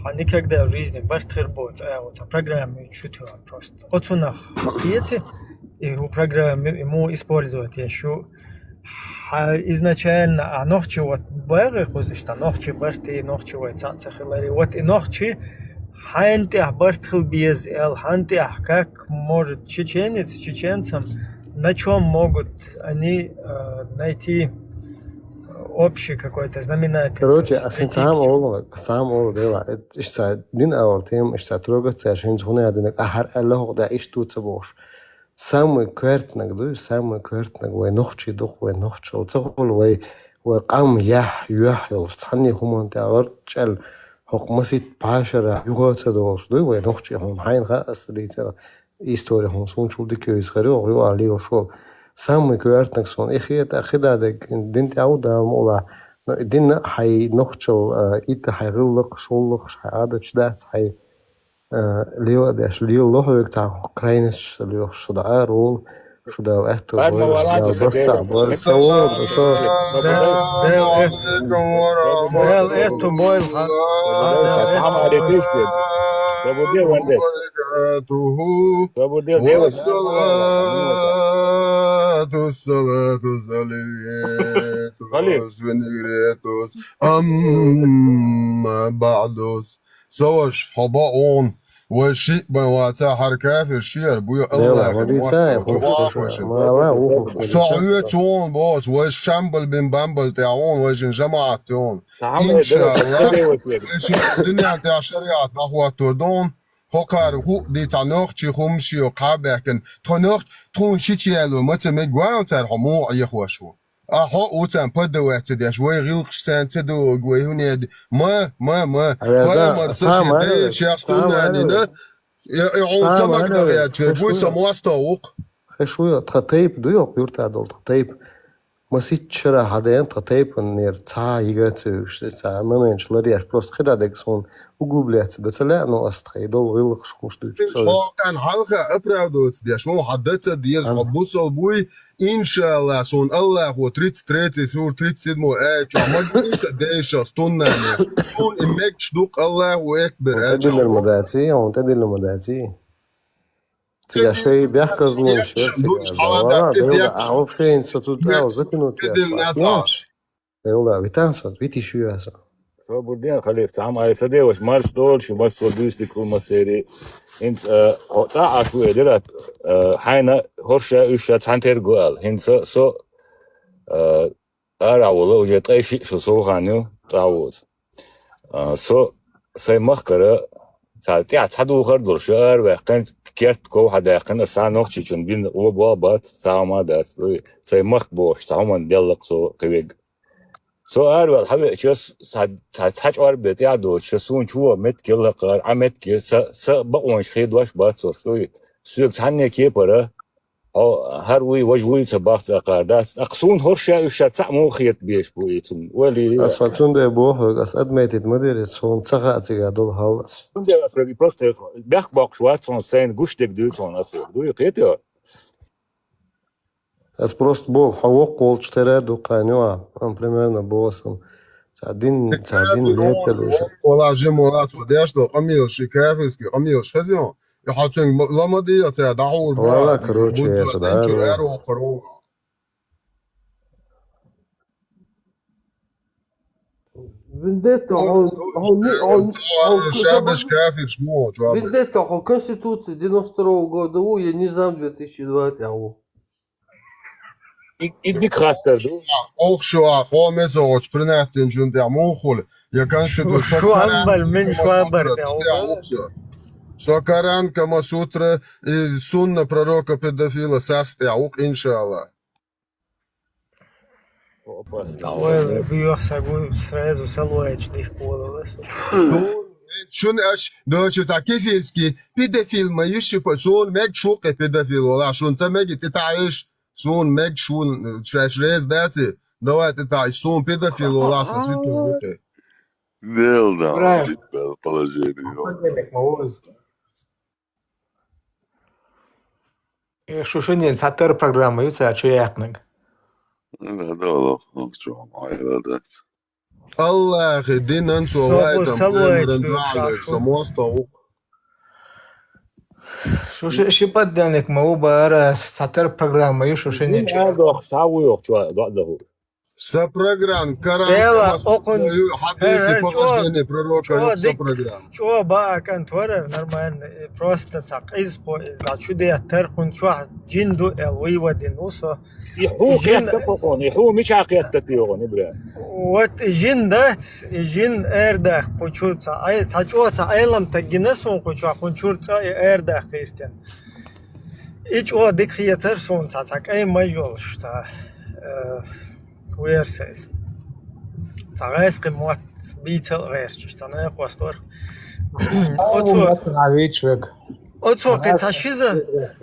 Speaker 3: حنيك هكذا ريزني برتر بوت أو برنامج شو تو بروست أتونا حقيقة هو برنامج مو إسبورزوت يشو изначально ночи вот багы хозишта ночи барти ночи вот цацахлари вот и ночи ханти бартхл без эл ханти как может чеченец чеченцам на чем могут они найти общий какой-то знаменатель.
Speaker 2: Короче, сам ол дела. إيش ساعد دين أورتيم إيش ساعد تروجع تسأشين هنا عندك أحر الله ده إيش توتسبوش. سامو كورتنك دو سامو كورتنك ونخشي دوخ ونخشي وتقول وقام يح يستحني هم أنت أورتشل حق مسيت بعشرة يغاث دوش دو ونخشي هم حين خاص دي ترى إستوري هم صون شو ديك يسخروا ويو عليه شو سامو كورتنك صون إخي تأخذ هذاك دين عودة مولا دين حي نخشي إيت حيغلق شولق عادة شدات حي ليو داش ليو لوحو تاع أوكرانيش ليو شدعاء رول شدعاء أهتو
Speaker 5: بعد ما ولعت
Speaker 2: برتع
Speaker 3: السلام عليكم
Speaker 6: أما بعدوس سوش حباون والشيء بنواتا حركة في الشير بويا الله صعويتون باس والشامبل بن بامبل تاعون وجن جماعة تاعون إن شاء الله الدنيا تاع شريعة نحو تردون هقار هو دي تاع نوختي خمشي وقابكن تنوخت تون شيتيالو متى مجوان تاع حمو يخوشو أحو وتن بدوات داش ويغلقشتان تدو ويهوني ما ولا مرسش دي شاستونا لنا يعون تمك دغيات بوسا مواستوق
Speaker 2: خشوية تخطيب دو يوق يورتا دول تخطيب مسيت شرا هدين تخطيب نير تا يغاتو تا ممنش لرياش بروست خدا ديكسون وقوبلات بس لا نو أستخي دول غلق شخوش دوش
Speaker 6: كان حلقة أبراودوت داش مو حدثت ديز حبوصل بوي إن شاء الله سون الله هو 33 سور 37 عمل داش استونا سون إمك شدوق الله وأكبر
Speaker 2: تدل المداتي أو تدل المداتي تيجا شيء بيحكز من شيء تيجا أعرف شيء ستوتاو زكنو تيجا يلا بيتانسون بيتي شو ياسا
Speaker 5: Svobodnija Halif, am ai sadevaš marš dolši, marš sodusli kulma seri. Hins, ta ašu edirat, haina horsha usha tanter goal. Hins, so, arawala ujet aishi so hanyu tawuz. So, say machkara, ta tia tadu khardul shar, wa kan كيرت كو حدا قنا سانوخ تشون بين وبابات سامادات سي مخبوش سامان ديالك سو كويج سو أروى هذا شوس ساعات أربعة يعدو شسون شو مت كله قار عمت كي س بقونش خيد واش باتسور شوي سوق سحني كي برا أو هروي وجوي سباخت أقاردات أقصون هرشة يشات سامو خيط بيش بويتم ولي
Speaker 2: أصلا ده بوه أص أدميت مدير سون تسقى تيجادول هالس
Speaker 5: ده أصلا بروست بيخ باق شوات سون سين قشتك دوت سون أصلا دوي قيتيو
Speaker 2: أص بروست بوه حوق قول ترى دو قانوا أم примерно بوسم ساعدين ليه تلوش
Speaker 6: ولا جمعات وديش دو قميل شكافسكي قميل شزيون يحطون لما دي يا دعور
Speaker 2: والله كروتش يا سدار
Speaker 6: ارو قرو
Speaker 2: Vendetta
Speaker 6: شابش كافي شمو جواب
Speaker 2: Vendetta о Конституции 92 года, я не зам 2020 ау.
Speaker 5: إدي خاطر دو
Speaker 6: أوك شو قوم زوج برناتن جون دي موخول يا كونستيتوشن
Speaker 3: شو أمبل من شو أبر
Speaker 6: Сокаран Кама Сутра и сунна пророка педофила састяук, иншаллах.
Speaker 3: Ой, бьёхсагу сразу салуэч дихполос.
Speaker 6: Шун аш дочу такифильски педофил маюши по сон мег шука педофил вала шун та меги ты таиш сон мег шун шрез дати давай ты таиш сон педофил вала со святой руки.
Speaker 7: Да, положение.
Speaker 8: Шушинин сатыр программа юца чуякныг.
Speaker 7: Да, да.
Speaker 6: Allah din antu вайтам самостоук.
Speaker 8: Шуш шипадданик маубара сатыр программа ю шушинин.
Speaker 5: هذا ساوي وقت ده
Speaker 6: Сопрограмм,
Speaker 3: Ела окон
Speaker 6: хадисы похождения пророка сопрограмм.
Speaker 3: Чё ба кан твор нормально просто так изко чуде терхун чё жинду эл вивадин усо
Speaker 5: يحوك يتفقون يحو مش عقيد تتيون إبراهيم
Speaker 3: вот жиндат жин эрдах почуца ай сачоца айлам тагинесон куча хунчурца эрдах киртен ич о дикхиятер сон цацак ай мажол шта Версис. Цагаас гэмот битэл версч танаа хвастор. Оцо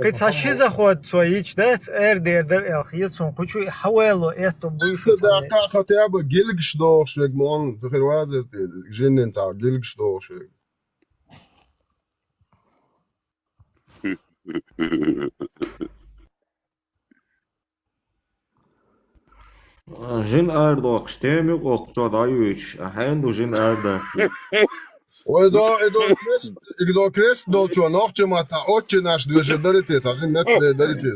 Speaker 3: кецашиза ход цоич дэт эрдер элхиетсон кучу хавело это буш.
Speaker 6: Да хотя бы гилгшдоршвег мон захервазер жиннен та гилгшдоршвег.
Speaker 9: Жин ардох штемик окчод аюч ахенду жин арда.
Speaker 6: Ой, до крест до чё нахчемата отче наш движет дарите, тажин нет дарите.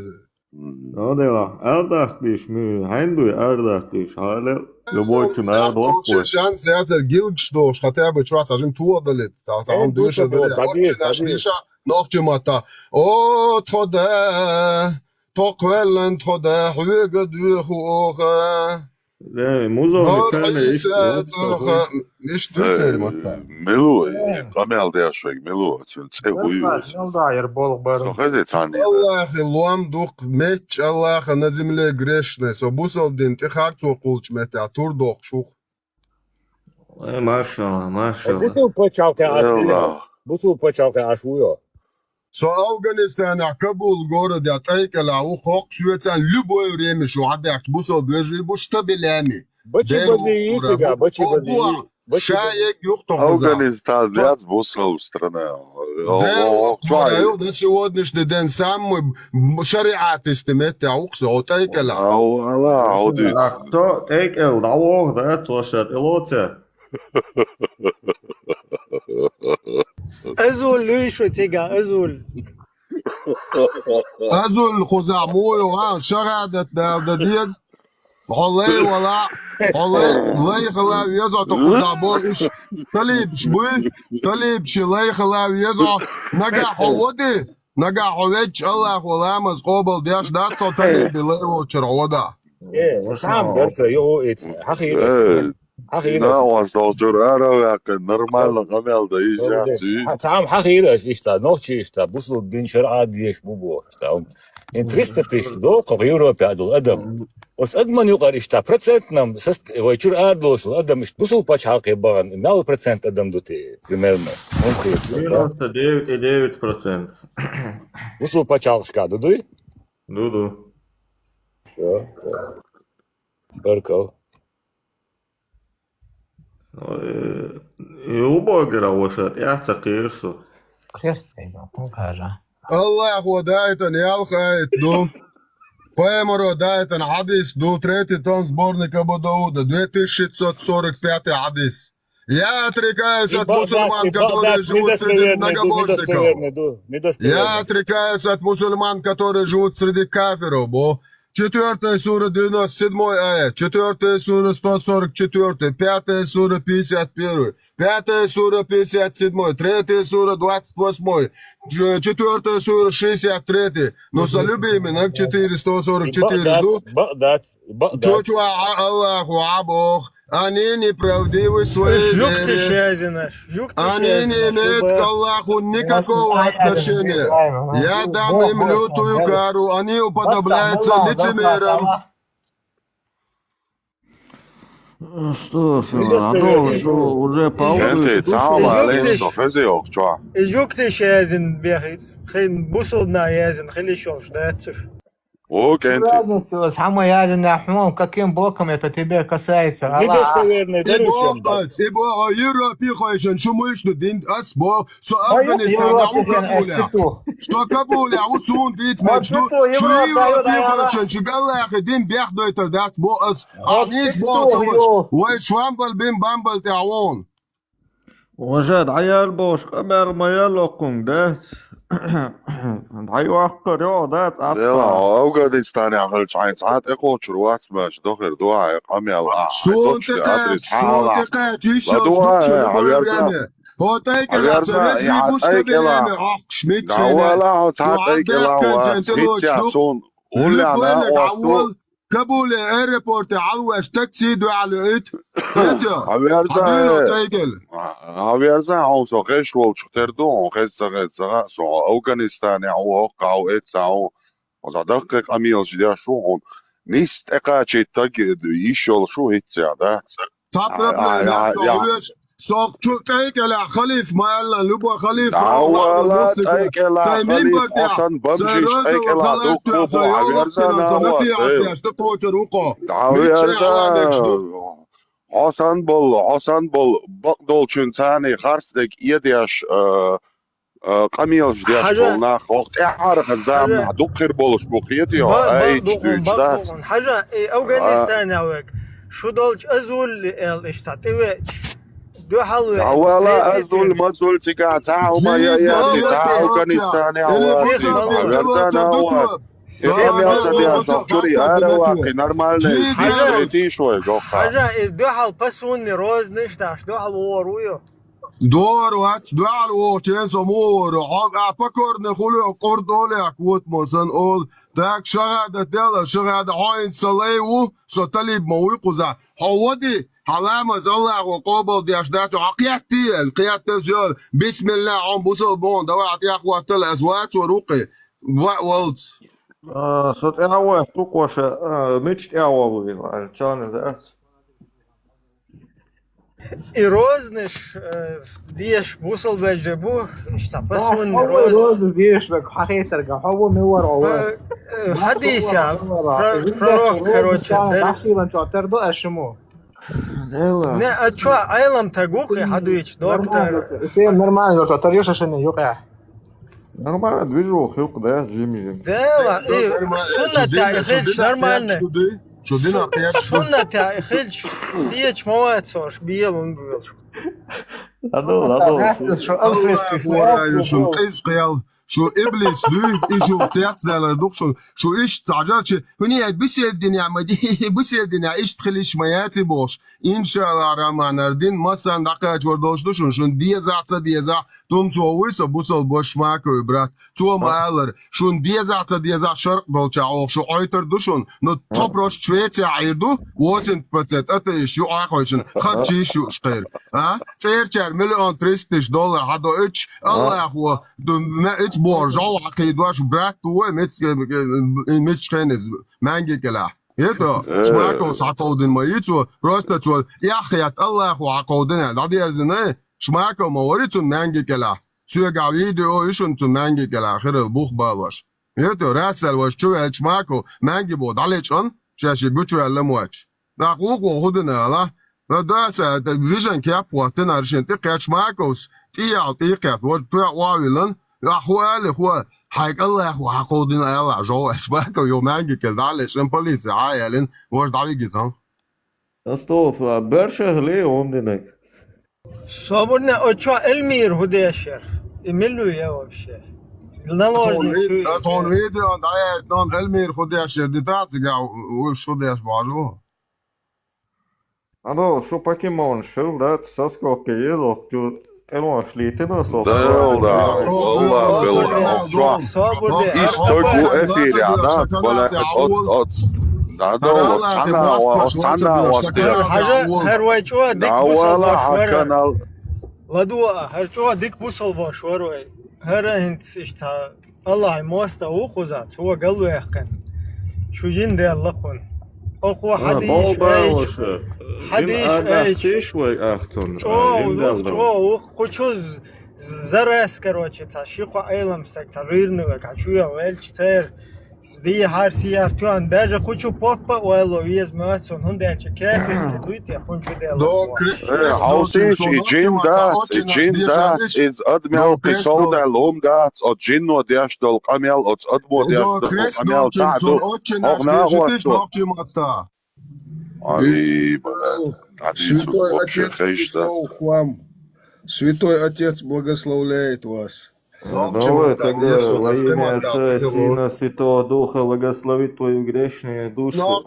Speaker 9: Одела ардах диш мы хенду ардах диш хале любой чна дох.
Speaker 6: Шанс яцер гилгшдош хотя бы чё тажин туодалет, тажин движет дарите. Отче наш диша нахчемата. О тода توقفلن تخدا حويق دوخوخا
Speaker 9: لا موزو كان
Speaker 6: مش دوتر متا
Speaker 7: ملو قامل داشوك ملو تسوي
Speaker 8: Дайер бол бар.
Speaker 7: خذي ثاني
Speaker 6: الله اخي لوام دوق مش الله نزم لي غريشنا سو بوسل دين تخارت وقولش متى تور دوق شوخ
Speaker 9: ما شاء الله ما شاء الله
Speaker 5: بوسو بچاوك عشوية بوسو بچاوك عشوية
Speaker 6: سو أفغانستان قبول город атайкала у хок суетсан любое время что адак бусол бежи буш табелами
Speaker 5: بچي بدي يتجا بچي بدي
Speaker 6: شايك يخطو
Speaker 7: Афганистан взят бусол страна.
Speaker 6: Да сегодняшний день самый шариат истемет ауксо атайкала
Speaker 7: الله عودي
Speaker 9: تو تيك ال دعوه ده توشت الوته
Speaker 3: ازول ليش تيجا ازول
Speaker 6: أزول خزعموي وها شغادت ده ديز والله ولا والله يخلا يزع تخزعبوش طليب شبوي طليب شلا يخلا يزع نجح ودي نجح ودي الله ولا مسقوبل ديش دات صوتني بلاي وشرودا
Speaker 5: إيه سام برسا يو إتس حقي
Speaker 7: لا وصوتور أنا لكن نورمال قمل ده يجاتي
Speaker 5: تعام حقيقة إشتا نوتشي إشتا بوصل بين شرعة ديش بوبو إشتا إنتريستا تيش لو قبيرو بيعدو الأدم بس أدمن يقار إشتا برسنت نم سست ويشور أردوش الأدم إشت بوصل باش حقي بغن نال برسنت أدم دوتي примерно ممكن
Speaker 9: 99%.
Speaker 5: بوصل باش حقش كادو دوي
Speaker 9: Dudu.
Speaker 5: بركو
Speaker 9: Ubogira وشات يعتقيرسو.
Speaker 6: الله هو دايتن يالخيت دو Поэморо дает Адис до третий том сборника Бодауда, 2645 Адис. Я отрекаюсь от мусульман, которые живут среди многобожников. Я отрекаюсь от мусульман, которые живут среди кафиров. 4 сура 97 аят, 4 сура 144, 5 сура 51, 5 сура 57, 3 сура 28, 4 сура 63, но за любимый 444. Чучу Аллаху Абох. Они неправдивы в своей вере. Они не имеют к Аллаху никакого отношения. Я дам им лютую кару. Они уподобляются лицемерам.
Speaker 9: Что, уже
Speaker 7: Gente, calma, lento, fez eu, tchau.
Speaker 3: جوكتي شازن بيخي خين بوصلنا يازن خلي شوف داتش
Speaker 7: Окей,
Speaker 8: Разница, самое ядерное хмом, каким боком это тебе касается?
Speaker 5: Недостоверный,
Speaker 6: Ибо Европе хочет, что мы что день асбо, что Афганистан, а у Кабуля. Что Кабуля, у Сундит, что Европе хочет, что Галах, день бех дойтер, дат бо ас, а низ бо цовыш. Уэш швамбал бим бамбал таон.
Speaker 9: وجد عيال بوش قمر ما يلقون دات عيوقر يقعدات
Speaker 7: يلا أفغانستان يعمل شعين ساعات إقوى شروات باش دخل دواعي قمي الله
Speaker 6: سونتقات هو تايك الأسرش مشتبه يعني عقش ميتشينا
Speaker 7: لا تعطيك الله ميتشاسون قول
Speaker 6: أنا عوال كابول ايربورت عوش تاكسي دو على ايت
Speaker 7: هاويرزا عو سو غيش وو تشتردو غيز سو أفغانستان عو قاو ايت ساو وزادقق أميل جديا شو نيست اقاتشي تاك يشول شو هيت ساعدا
Speaker 6: سوق شو تايكلا خليف ما يلا لبوا خليف
Speaker 7: ولا تايكلا خليف أصلا بمشيش تايكلا دوكو حسن بول بقدول شنتاني خرصدك إيديش قميلش ديش بولناخ وقت إحارق الزامنا دوكر بولش بوخيتيو أي تشتوش
Speaker 3: حاجة أفغانستان هاوك شو دولش أزول إيش تعطيوش دو حلوة
Speaker 7: ولا أزول ما زول تقع تعاو ما يأتي تعاو أفغانستان
Speaker 3: حاجة دو حل بسوني روز نشتاش دو حل ورويو
Speaker 6: دور وات دوال وچه سمور حق فكر نخلو قردولك وت مثلا اول تاك شغاد دل شغاد عين سليو ستليب موي قزا حودي علامة الله وقابل دي اشدات عقياتي القيات تزول بسم الله عم بوصل بون دوات يا اخوات الازوات وروقي ولد
Speaker 9: صوت اهوه توقوش ميتش اهوه كان ذات
Speaker 3: إيروزنش ديش بوصل بجبوه اشتبس من روز
Speaker 8: ديش بك حقيقة هو مور عوار
Speaker 3: حديث يا فروق كروتشة
Speaker 8: تقريبا تعتر دو اشمو
Speaker 3: نه اتشوا عالم تقوقي حدويش دكتور
Speaker 8: سيم نورمال لو تعتر يوش عشان يوقع
Speaker 9: نورمال движок يقدر جيمي
Speaker 3: ده سنة تاريخيش نورمالنا سنة تاريخيش ديش مواد صوش بيلون بيلش
Speaker 6: شو شو إبليس دويت إيشو تياتنا لدوكشون شو إيش تعجبش هني بس الدنيا مدي بس الدنيا إيش تخليش مياتي بوش إن شاء الله رحمن الدين مثلا دقيقة وردوش دوشون شون ديزا توم توويس بوصل بوش ماكو برات تو مالر شون ديزا شرق دولشا أو شو عيتر دوشون نو توبروش شويتي عيردو ووتن بتت أتى شو عاقوشن خدشي شو شقير ها تيرشر مليون $300 هذا إيش الله هو ما إيش بورجو عقيدواش برات هو متش كنز مانجي كلا يتو شماكو سعقودن ما يتو روستو يا أخي الله هو عقودنا دادي أرزنه شماكو موريتون مانجي كلا سوى قاويدو إيشون تو مانجي كلا آخر البوخ بالاش يتو راسل واش شو شماكو مانجي بود عليشون شاشي بوشو علمواش ناقوق وخدنا لا دراسة فيجن كاب وقتنا عشان تقيش معكوس تيقيت وتوع واويلن أخوال هو حق الله هو حقودنا الله جو اسمعكو يوم عندي كده على اسم بوليس عائلين واش دعوي جيتهم
Speaker 9: أستوف برشة ليه عندنا
Speaker 3: صابرنا أتشوا المير هديشر إملو يا وبشر نلوجنا
Speaker 6: صون فيديو دعاية نون المير خديش ديتات وش خديش بعجوه
Speaker 9: Ado, šo Pokemon šildēt saskoka ieloktu eloš lītina
Speaker 7: Da, والله بالله يشتركوا اثير يا ناس ولا قط
Speaker 3: هرويجوا ديك بوصل باشوار لدوا هرجوا ديك بوصل باشوار هر انت اشتا الله موستا وخذات هو قالوا يحكن شو جين ده لقون أخو حديش ايش
Speaker 9: شوي أختون
Speaker 3: شو خشوز زرس كروتش تشيخو أيلم سك تغيرنا كشوية ويلش تير دي هر سيار تو انداج خشو بوبا ويلو ويز ماتون هندالش كيفس كدويت يكون شو ده
Speaker 7: عاوزين جين دات از ادميل تسود لهم دات او جين ودياش دول قميل او ادمو دياش دول قميل تعدو اغنا هو
Speaker 6: Святой Отец пришел к вам. Святой Отец благословляет вас.
Speaker 9: Давай тогда во имя Отца, Сына, Святого Духа благословит твою грешные души.
Speaker 6: Во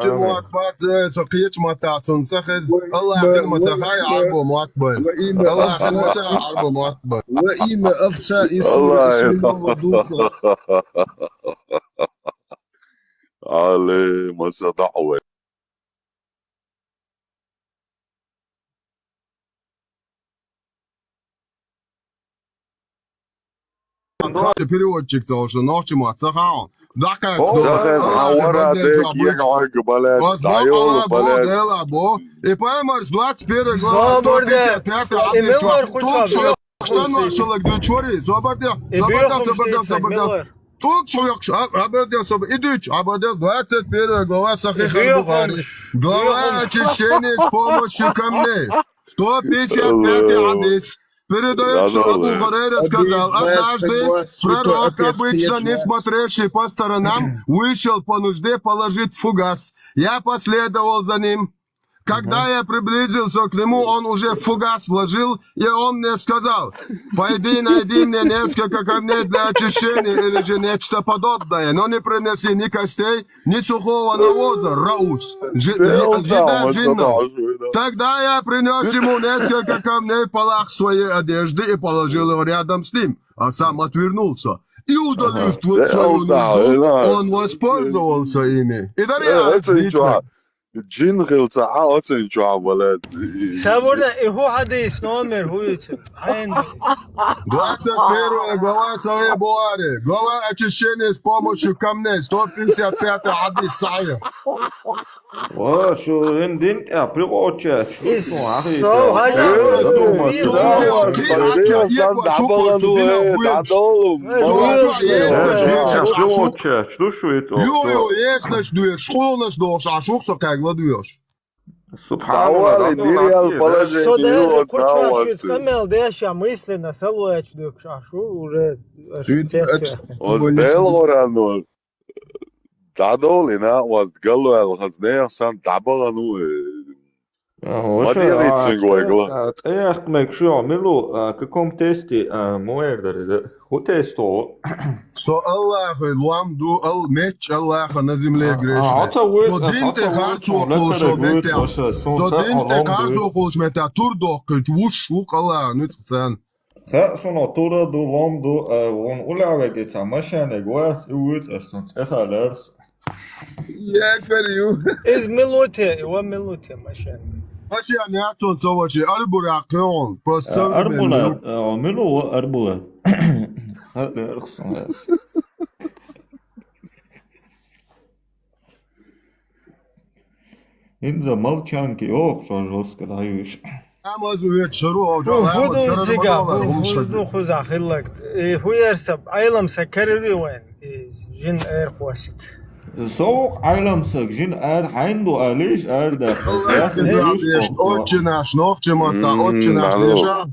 Speaker 6: имя Отца и Сына и Святого Духа.
Speaker 7: على مسا دعوة
Speaker 6: переводчик то, что ночью мы цахаон. Да как?
Speaker 7: Хауара дек егай гбалет, дайол балет.
Speaker 6: И поймешь 21 глава 155 адрес. Что нашел где чори? Забордел. Тут что я обордел собой. Идуч, обордел 21 глава Сахиха Бухари. Глава очищения с помощью камней. 155 адрес. Передает, что Абу Хурайра сказал, однажды пророк, обычно не смотревший по сторонам, вышел по нужде положить фугас. Я последовал за ним. Когда я приблизился к нему, он уже фугас вложил, и он мне сказал: пойди найди мне несколько камней для очищения или же нечто подобное, но не принеси ни костей, ни сухого навоза, раус, Тогда я принес ему несколько камней в полах своей одежды и положил его рядом с ним, а сам отвернулся. И удалив свою нужду, он воспользовался ими. И дарья,
Speaker 7: الجين غير ساعة أصلا شو عملت.
Speaker 3: سابورنا هو حديث نومر هو يتم.
Speaker 6: 21 глава Сахих Бухари. Глава очищения с помощью камней. 155 حديث صحيح.
Speaker 9: شو هندين بريغوتشا
Speaker 3: Содер хочешь камел дэша мысленно салуэч докша шу уже
Speaker 7: белорано دادولنا وقالوا الغزنية سان دعبغنو Madielitsen goigla.
Speaker 9: Echt make sure Milo كم تستي مويردر هو تستو
Speaker 6: So Allah luam du al match Allah nazim le grešne.
Speaker 9: عطا
Speaker 6: So
Speaker 9: ويت
Speaker 6: dinte
Speaker 9: عطا
Speaker 6: harcu
Speaker 9: ويت
Speaker 6: okul
Speaker 9: letter
Speaker 6: šo
Speaker 9: good
Speaker 6: metā.
Speaker 9: وش
Speaker 6: So
Speaker 9: سون
Speaker 6: dinte
Speaker 9: along
Speaker 6: harcu
Speaker 9: good
Speaker 6: okul metā tur dokļ vuš luk Allah nutcen.
Speaker 9: خاصنا طورا دو لام دو ونقول على جيتا ماشان جوات ويت استنت اخالر
Speaker 6: Yeah, for you.
Speaker 3: إز ملوتي وملوتي ماشان
Speaker 6: Başı ya ne atın savaşı alburakyon. Prosör
Speaker 9: اربولات عملوا اربولات هذا ارخصنا إن ذا مالشان كي أوف صار كده هيوش
Speaker 6: Ama züvet şaru hoca.
Speaker 3: خذوا زقا خذوا خذ أخلك هو يرسب أيلم سكرري وين جن إير قوست
Speaker 9: سوق عالم سجين ار عنده قاليش ار ده
Speaker 6: Allah bilir oči naš nohče mata oči naš deža.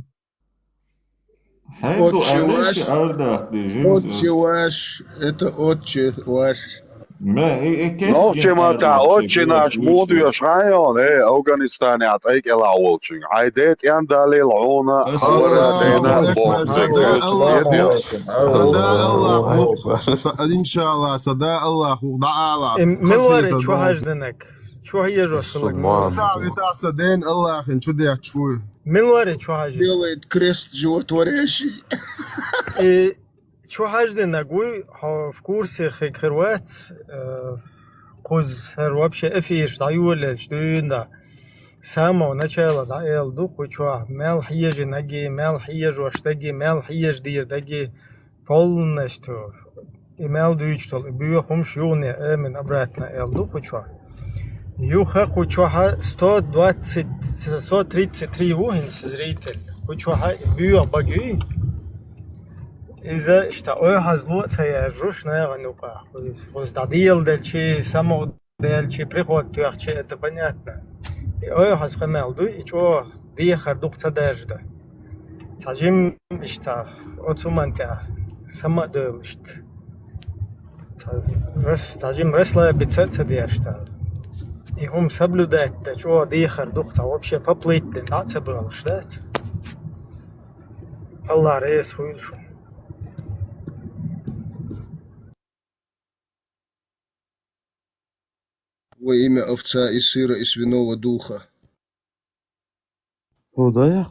Speaker 9: عنده
Speaker 10: Отче
Speaker 9: قاليش
Speaker 10: ваш,
Speaker 9: ар ده جين
Speaker 10: отче ваш, это отче ваш.
Speaker 9: ما إيه كيف
Speaker 7: Nohče
Speaker 9: جين ار
Speaker 7: mata
Speaker 9: ده
Speaker 7: oči naš modu još rajon, Afganistan ja tajk ela olčing. Ajdet yan dalil ona awara dena bo.
Speaker 6: Sada Allah. İnşallah sada Allah. Da'ala.
Speaker 3: ملوري شو هاجدنك شو هي جوصلك
Speaker 6: Vita sadin Allah. Şu de çuy.
Speaker 3: ملوري شو هاجدنك
Speaker 10: Делает крест животворящий.
Speaker 3: شو هاجدنك قوي في كورسي خي كروات قوز هر وابشي افيش دايول شدون دا ساما ونچالا دا ايل دو خوچوا مال حيج نگي مال حيج واشتگي مال حيج دير دگي полностью имел двичтол бью хумш юне эмин обратно эйл ду хочва юха хочва 120 133 вухин зритель хочва бью баги إذا اشتاقوا هزلو تيارجوش ناغنوقا وزداديل دلشي سامو دلشي بريخوات تيارشي это понятно ой хазхамелду ичо диехар духта дажда цажим ишта отуманта сама дылышт цажим ресла бицаца диашта и соблюдать да чо диехар духта вообще поплыть да цабал ждать Allah рейс хуйшу
Speaker 10: Во имя Овца и Сыра и Свиного Духа.
Speaker 2: Ну да.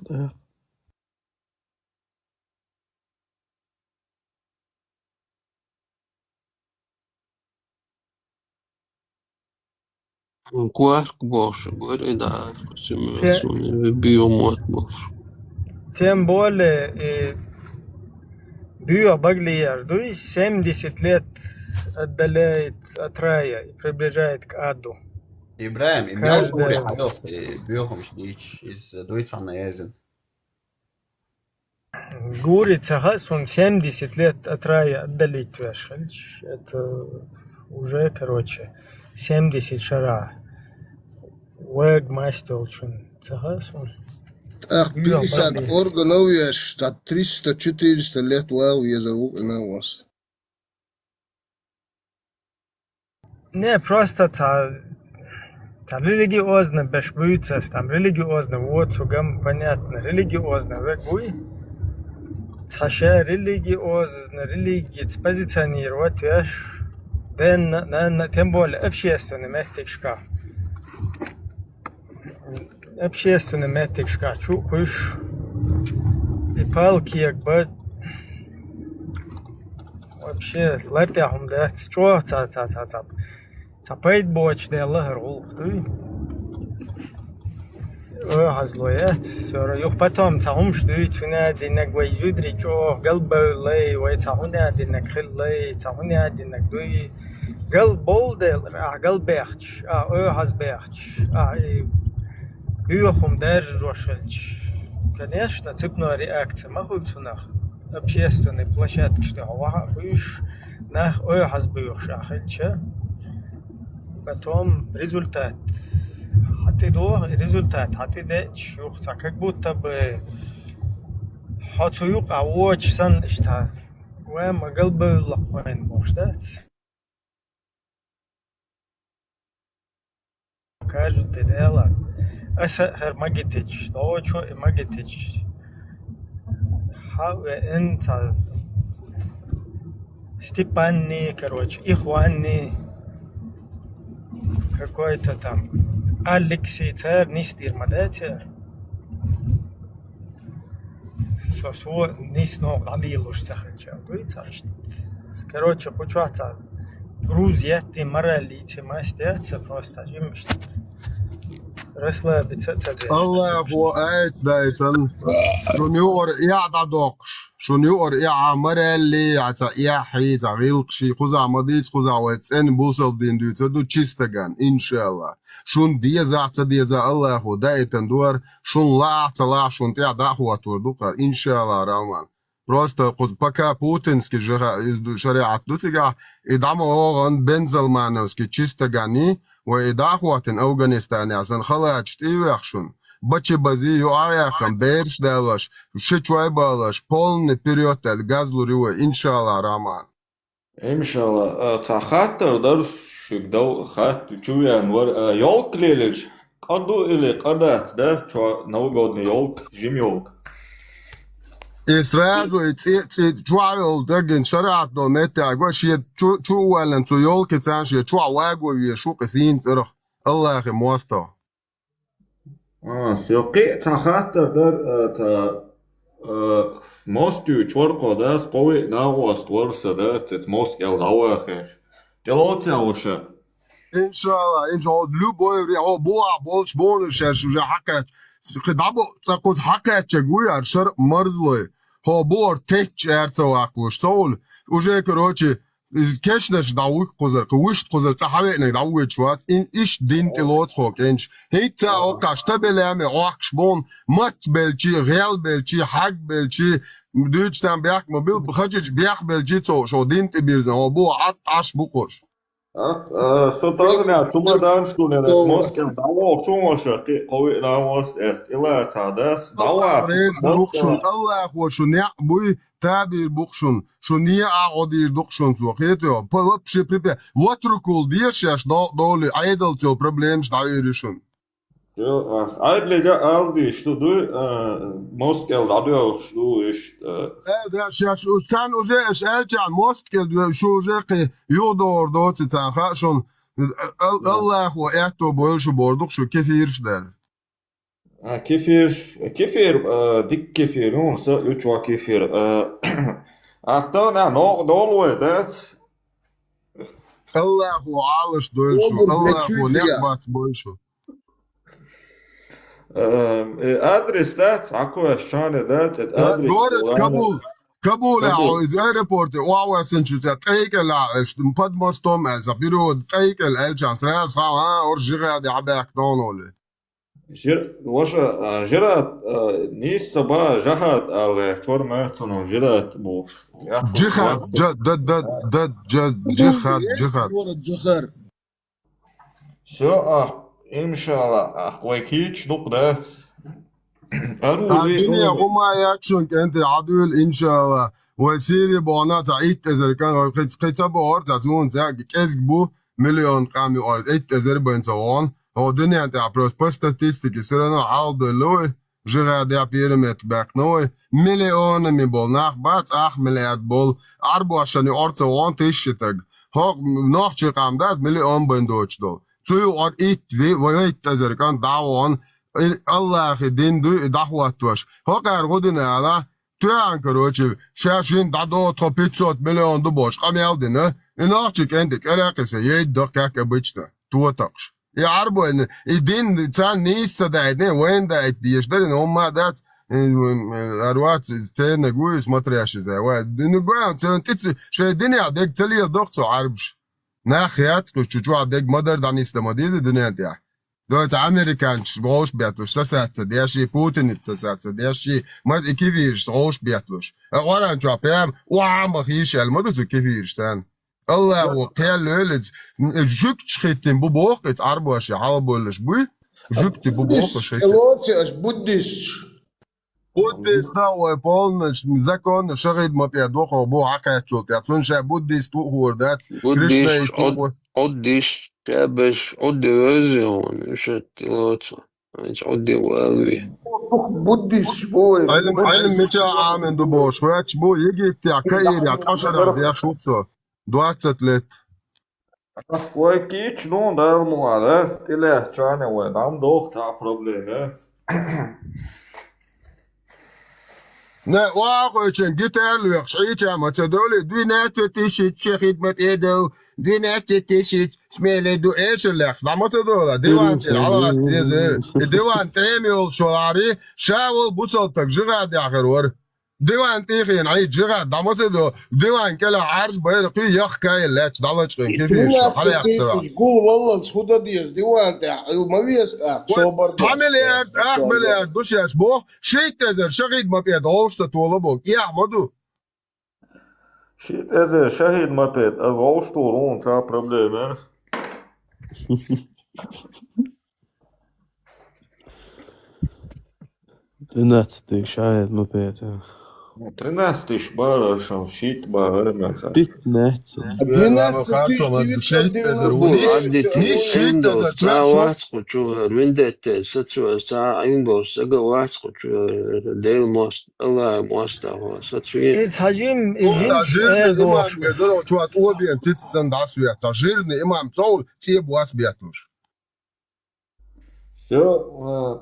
Speaker 2: Куашк больше, говори, да, биомот больше.
Speaker 3: Тем более бью обогли 70 лет отдаляет от рая и приближает к аду.
Speaker 1: إبراهيم إميال بوري حيوف بيوهم شديش إز دويتش عنا يازن
Speaker 3: Говорит, он 70 лет от рая отдалить вешальч. Это уже, короче, 70 шара. Уэг мастелчун. Он.
Speaker 10: Ах, 50 органов ешь, 300-400 лет лау езеру на вас.
Speaker 3: Не, просто религиозно бешбуется, там религиозно, вот сугам понятно, религиозно, вегуй. Цаша религиозно, религия позиционировать, веш, тем более общественный метрикшка. Общественный метрикшка, чукуш, и палки, как бы, вообще, лартяхум, да, чё, цапает боч, да, Аллах, рулх, ты. هزلويات يخ بتام تعم شديد فينا دينك ويجدري جو قلب لي ويتعونا دينك خل لي تعونا دينك دوي قلب بولدل قلب بيختش هز بيختش بيوخم درج وشلش конечно цепная реакция могут фунах общественной площадке что виш нах хаз бيوخ ахилча потом результат حتى دو результат حتى ده شوخ как будто бы حتى يوقع واتش سن اشتغل وما قلبه لقوين موشتات каждый дела أسهر ما قتش دوشو ما قتش حاول أنت Степанни, короче, Ихуанни, какой-то там Алексей царь, Нистир Мадатер. Сосо Нисно Алилуш Сахача. Короче, почувствовал. Грузия, ты морали, ты мастер, просто жимшт. Расслабиться,
Speaker 6: الله وقعت دايتن شنيور يعدا دوقش شنيور يا مرالي عتا يا حي تعيلقشي خزا مديس خزا واتسن بوصل دين دوتو دو تشيستغان ان شاء الله شون ديزا عتا ديزا الله ودايتن دور شون لا عتا شون تيا داخوا توردوقر ان شاء الله رامان Просто пока путинский шариат дутига идама оган бензалмановский чисто гани وإداخواتن أفغانستان عشان خلاص تيوخشون بچه بازی یو آیا کم بیرش دلش شچوای بالش полный вперед الگاز لوریو انشالله رامان
Speaker 9: انشالله تا خاطر در شگدو خاط چویان ور یولک لیلش قدو إلي قدات ده چو نوگودني یولک جیم یولک
Speaker 6: إسرائيل تشوال دقن شرعت دومت أقوى شيء شو ولا شو يول كتان شيء شو عواقو شو قسين ترى الله أخي مواسطة
Speaker 9: سيقي تا خاطر در تا موستو چورقو داس قوي ناغوست ورسا ده تت موست يل دعوة خيش تلوتي أوشا
Speaker 6: إن شاء الله لو بوي أو بوع بولش بونش شو حكت قدابو تقول حكت شجوي أرشر مرزلوي هو بور تيتش أرتو أقوش طول وجه كروتشي كشنش داوك قزر كوشت قزر تحوينك داوك شوات إن إيش دين تلوت خوك إنش هيتا أوكاش تبلامي أوكش بون مات بلشي ريال بلشي حق بلشي دوتش تام بياك موبيل بخجج بياك بلشي تو شو دين تبيرزن هو بو عطاش بوكوش
Speaker 9: سطرنا شو دانشكون ده موسكن دعوة شو مشاقي قوي ناوس إلا تعداس دعوة
Speaker 6: رئيس بوكشون الله أخو شو نعبوي تابير بوكشون شو نعقدير دوكشون زوخيتو بلبشي بريبي واتركول ديشاش دولي عيدلتو проблемش دايرشون
Speaker 9: Eigentlich aldi что du Moskau radio что ist
Speaker 6: ده شاش وستان وجه اش الجان موسكل شو جاقي يودور دوت تاخا شون الله هو اعتو بول شو بوردوك شو كيفيرش دار
Speaker 9: كيفير ديك كيفيرون سا 3 كيفير اختار نو دولوي ده
Speaker 6: الله هو عالش دول شو الله هو نعبات بول شو
Speaker 9: ادرس دات اكو شان دات ادرس
Speaker 6: دور كابول ايربورت واو سنشو تايكل مبد مستوم الزبيرو تايكل الجاس راس ها اورجيغا دي عباك دونول
Speaker 9: جرات نيس صبا جهات على شور مهتون جرات بوش
Speaker 6: جهات جهات
Speaker 9: شو إن شاء الله أخويكيش نقدر
Speaker 6: الدنيا وما يكشن أنت عدول إن شاء الله وسيري بونا تعيد إذا كان كتابة أرد تزون زاك كسبو مليون قامي أرد إذا بنتوان هو الدنيا أنت عبروس بستاتستيك سرنا عالد لوي جرا دي بيرمت باك نوي مليون من بولناخ بات 8 مليار بول 24 أرد وان تيشتك هو نوح قام دات مليون بندوش دول تو ار ایت وی تزرکان دعوان الله خدين دو دعواتوش ها قرقودن على تو انکروچی شاشین دادو تا 500 میلیون دو باش قمیالدنه این آخچی کندک علاقه یه دقیقه بچته تو تاقش یا عربو این دین تان نیست داعدنه وين داعد دیشترین هم دات اروات تين نقويس مطرياش زي واحد نقوي تنتي شي الدنيا ديك تلي دكتور عربش ناخيات كشجوع عدك مدر داني استمديد الدنيا دي دوت امريكان روش بياتلوش ساسات دياشي بوتين ساسات دياشي ما كيفيش روش بياتلوش ورا جو برام وعم خيش المدو كيفيش تان الله وقال لولد جوك تشخيتين بو بوق اربوش حالبولش بو جوك تي بو بوق
Speaker 10: Элоциаш буддист.
Speaker 6: Буддист да полностью закон шарит мапиадохо бо акачот я цунша буддист уурдат Кришна
Speaker 2: Буддист, Оддиш, Шабаш, Оддевезион, Шатилоца. عودي والوي
Speaker 10: بوديش بوي
Speaker 6: علم متى عامل دو شوية بو يجي بتاع كاير يا 10 يا شوتسو 23
Speaker 9: Quake não dá moeda, ele é chana, ué, dá dor, tá problema.
Speaker 6: نا واخو شن جيتار لو يخشيت ما تدولي دوينات تشيت شيخيت مت ايدو دوينات تشيت سميلي دو ايش اللخ ما تدولا ديوان على تيزي ديوان تريميول شواري شاول بوصلتك جغاد يا اخر ور ديوان تيخين عيد جغاد ما تدو ديوان كلا عرش بيرقي يخ كاي لاتش دالش كيف
Speaker 10: على يحتفل قول والله سخوده ديز ديوان تاع ما بيست صوبر
Speaker 6: عمليات عمليات دوش يشبو شيء تزر شغيد ما بيدوش تطولبوك يا احمدو
Speaker 9: Shit, é shahid mapet, é volstoron, tá problema.
Speaker 11: Net die شاهد ما بيت
Speaker 9: 13 bara, šam shit bara, meka.
Speaker 11: بيت نت
Speaker 10: 12
Speaker 2: ساعات خشوع ويندت ستوا ساعة إنبوس أجواس خشوع ديل موست الله موستوى ستوي
Speaker 3: تاجيم
Speaker 6: تاجرني إمام يزرع شو هتقول بين تيت سنداس ويا تاجرني إمام تول تيب واس بيتمش
Speaker 9: Все,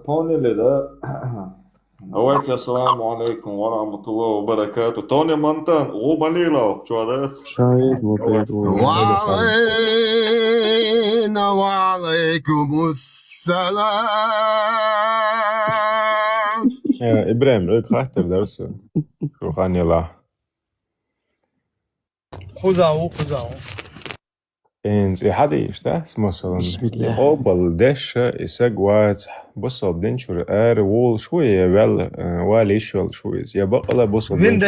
Speaker 9: поняли, да? Давайте, ассаламу алейкум ва рахматуллахи ва баракату. Тони Монтан, Лубанилов, что да?
Speaker 11: شاهد ما بيت
Speaker 6: وعلينا وعليكم السلام
Speaker 12: إبراهيم رأيك خاطر درس روحاني الله
Speaker 3: خذاو
Speaker 12: إنز إحديش ده مثلا
Speaker 11: بسم الله
Speaker 12: قبل دش إسقوات بصل بنشر وول شوية واليش شوية يا بقى بصل
Speaker 3: وين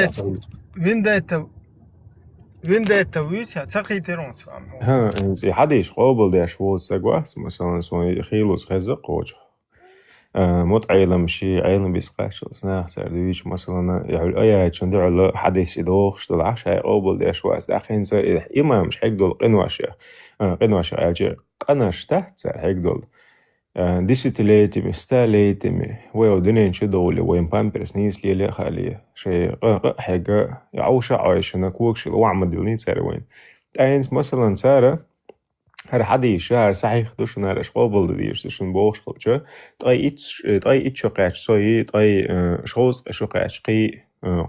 Speaker 3: ويتها تقيترون
Speaker 12: ها إنز إحديش قبل دش وول إسقوات مثلا سوي خيلوس خزق وجه مت عيلم شي عيلم بيسقاش سناخ سردويش مثلا يعني أي شندو على حديث إدوخ شتل عشاء قبل دش واس داخين زي إمام مش حيقدر قنواشة أجي قناش تحت حيقدر ديستليتي مستليتي ويو دنين شو دولي وين بامبرس نيس لي خالية شيء حاجة يعوش عايش نكوكش الوعم دلني سار وين أينس مثلا سارة هر حدي شهر صحيح دوش نارش قابل ديش دوشن بوش خلجة طاي إتش قاش صاي طاي شوز قاش قي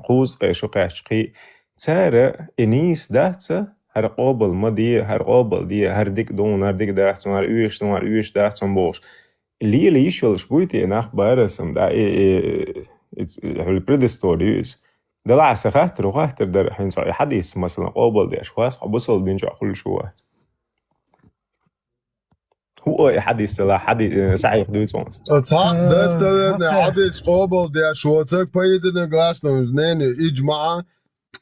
Speaker 12: قوز قاش قي سارة إنيس دهتا هر قابل ما دي هر قابل دي هر ديك دون هر ديك دهت هر أيش دهت بوش اللي يشول شبويتي ناخ بارسم دا البريدستوريوس ده لا سخاتر وخاتر در حين صاي حديث مثلا قابل دي أشخاص حبصل بينجع كل شوات هو حديث لا حديث صحيح دوتون
Speaker 6: صح ده حديث قابل دي شواتك بيدنا غلاسنا نين إجماع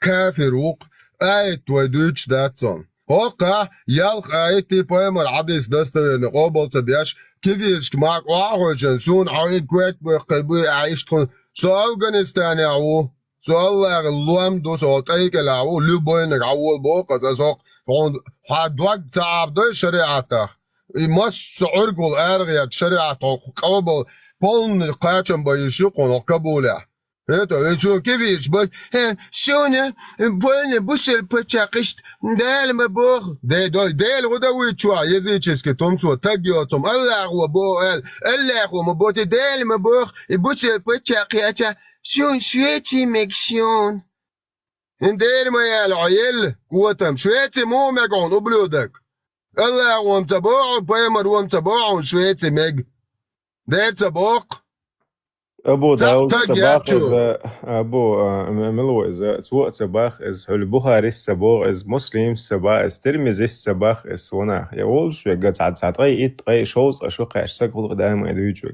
Speaker 6: كافر وق آيت ودوتش داتون هوقع يلق آيتي بيمر حديث دستوين قابل تديش كيفيش معك واحد جنسون عيد كويت بقلبي عايشتون سؤال أفغانستان يعو سؤال اللوام دو سؤال تايك العو لبوين عوال بوق أساسوق حد وقت صعب دو شريعته مش عرقل أرغيات شريعة قابل بولن قاچن بايشقون وقبوله هذا شو كيفيش بس شونه بولن بوسل بتشاقشت دال ما بوخ دال ودوي شو يزيدش كتوم سو تاجيوتم الله هو بوال الله هو مبوت دال ما بوخ بوسل بتشاقياتا شون شويتي مكشون دال ما يا العيل قوتم شويتي مو مقعون وبلودك الله ومتبوع بيمر ومتبوع شويتي مج ده تبوق
Speaker 12: أبو داود سباق إذا أبو ملو إذا سوق سباق إذا البخاري السباق إذا مسلم السباق إذا ترمزي السباق إذا ونا يقول شو يقعد ساعات غاي شوز أشوق أشتاق قدام يدويجوا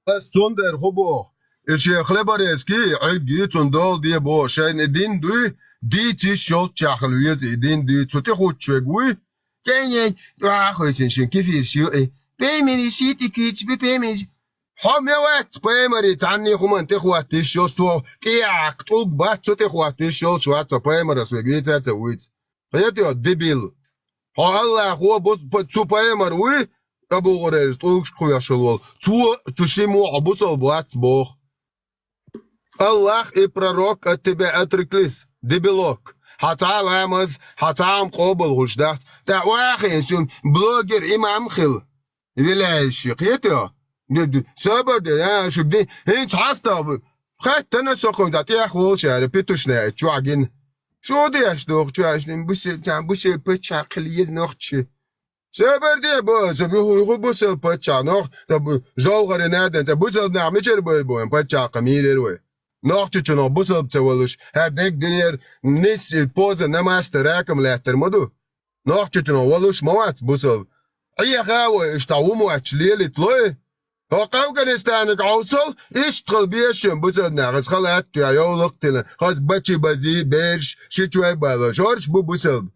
Speaker 6: بس تندر خبو الشيخ لبريسكي عيد تندول دي بو شين الدين دوي دي تشوت شاخلويز الدين دي تتخو تشوي كان يخويسن شن كيف شو إيه بيمني سيتي كيتش بيمني حموات بيمري تعني خمان تخوات تشوت تو كياك توك بات تخوات تشوت شوات بيمري سويت تسويت فيديو ديبيل Allah هو بص تسوباي مروي أبو غريز طوش خويا شلول تشيمو عبوسل بوات بوخ الله и пророк от тебя отреклись дебилок حتى لامز حتى عم قابل غشدات تا واخي بلوجر إمام خل ولاش قيته سبب ده شو بدي هنت حاستا خد تنسى خد تعطيه خوش على بيتوشنا شو عجن شو دي اشتوق شو عشان بوش بتش عقلية نوختش سبب ده بس هو بوس بتش نوخ طب جوهر نادن طب بوس نعمل شر بو بتش قميل روي نوختش شنو بوس بتولش هديك دنيا نس البوز نماس تراكم لا ترمدو نوختش شنو ولش موات بوس أي خاوة اشتعوموا عشليل طلوي هو أفغانستان عوصل اشتغل بيشم بوسل ناقص خلات يا يولقتنا خاص باتشي بازي بيرش شتوي بالا جورج بوسل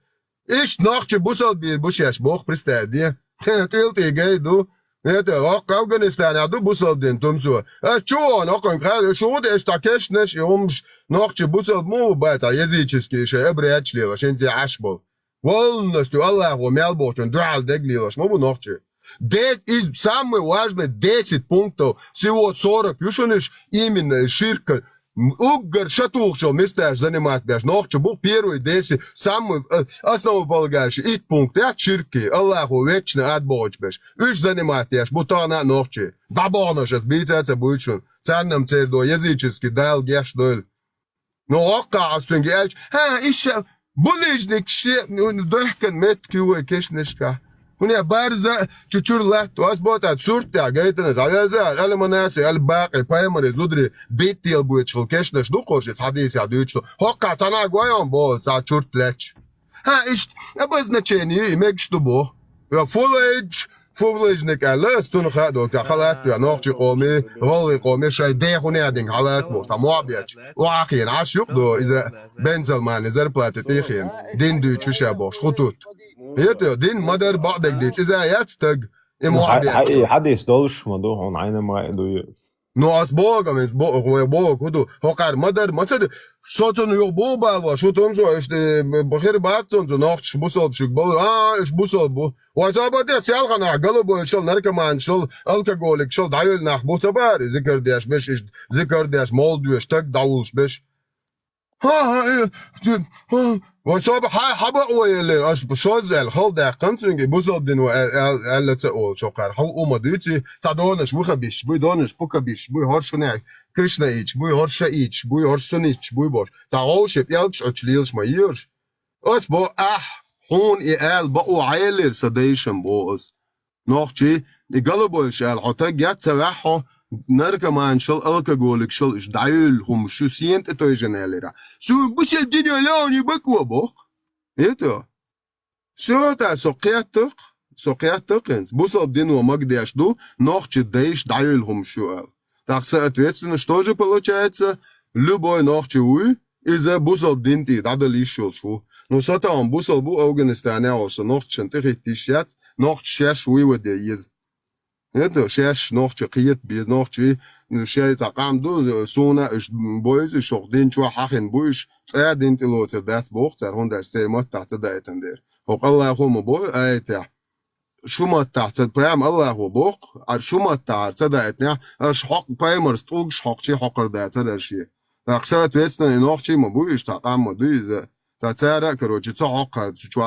Speaker 6: ايش ناقش بوسل بير بوشاش بوخ برستادية تيلتي جايدو هذا أفغانستان عدو بوسل دين تمسوا شو أنا قن شو ده اشتكيش نش يومش ناقش بوسل مو باتا يزيتشسكي شيء أبرياتش ليلا شنزي عشبل Полностью Аллах умел Божен, дуал деглилаш, мобу ногче. Из самые важные 10 пунктов, всего 40, юшуниш именно ширка. Угар шатухшел, местаж занимать бяж, ногче был первый 10, самый основополагающий, ит пункт, я ширки, Аллаху вечно от Божь бяж. Уж занимать бяж, бутана ногче. Бабона сейчас биться будет шун. Царным цердо, языческий, дал геш доль. Но ока астунгельч, ища, بوليجنك شيء ضحكن مت كيو كشنشكا هنا بارزة تشور لا تواسبوت صورتي عجيتنا زعيزة على مناسي على باقي بايمري زودري بيتي البويتشل كشنش دو قوش حديث يا دويتشل هوكا تانا غويون بو سا تشورت لاتش إيش أبزنا تشيني ميكش دبو يا فوليجنك على استون خادو كخلات يا نوختي قومي غولي قومي شاي ديخوني عدين حالات بو تموابيتش واخين عاشق دو إذا بنزل مان إذا بلاتتيخين دين دويتشو شابوش خطوط هيتو دين مدر بعدك ديت إذا ياتستق
Speaker 12: حقيقي حديث دولش موضوع هون عينا ما يدو
Speaker 6: No as boga mens boga kudu hokar madar masad sotun yo boba wa shotum so işte bahir baktun so nacht busol çık bol iş busol bu wa zabar der sel khana galo bo shol narkoman shol alkoholik shol dayul nach busabar zikr diash besh zikr diash mol diash tak davul besh ha وصاب حبق ويلي اش بشوزل خل دقن تنجي بوزدن وقالت اول شوقر حو اوما ديتي صدونش مخبيش بو دونش بوكبيش بو هرشناك كريشنا ايش بو هرشا ايش بو هرشنيش بو باش تعوش بيالكش اتشليلش ما يرش اس بو هون ايال بقو عيلر سديشن بوس نوخشي دي قلبوش الحتا جات سواحو نركمان شل الكحولك شل إش دايل هم شو سينت تويجناليرا سو بس الدنيا لوني بكوا بوخ يتو سو تا سقياتك بس الدنيا مقديش دو نوخش دايش دايل هم شو تاخسا ответственно что же получается любой нохче уй из-за бусол динти дадали шул шу но сатам бусол бу Афганистане олса нохчен тихтишят нохчеш уй воде из это шеш нохче қиет без нохче шей тақам ду сона боиз шохдин чуа хахин буш цадин тилоцер дат бох цар хондаш семат тацда дайтандер хоқаллаху мбой айта шума тацд прям аллаху бох ар шума тацда дайтня аш хоқ паймер стуг шоқчи хоқар дацар ши тақса ответственно нохче мбуш тақам дуиз تاثيرك روجي تعقد شو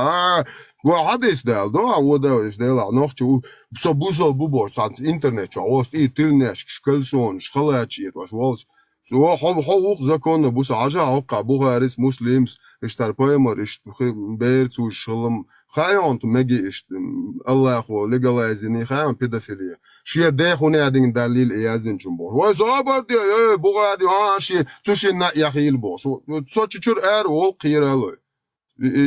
Speaker 6: وحدث ده وده ده نوختي بصبوزو بوبوش على الانترنت شو وست ايترنش شكلسون شخلاتشي واش والش سو حقوق زكون بوس عجا عقا بوغارس مسلمس اشتر بايمر اش بيرت وشلم خايونت مجي اش الله خو ليجلايزني خايون بيدافيليا شي ده خوني ادين دليل ايازن جمبور وزابر دي بوغادي ها شي تشي نا يخيل بوش سوتشور ار و قيرالو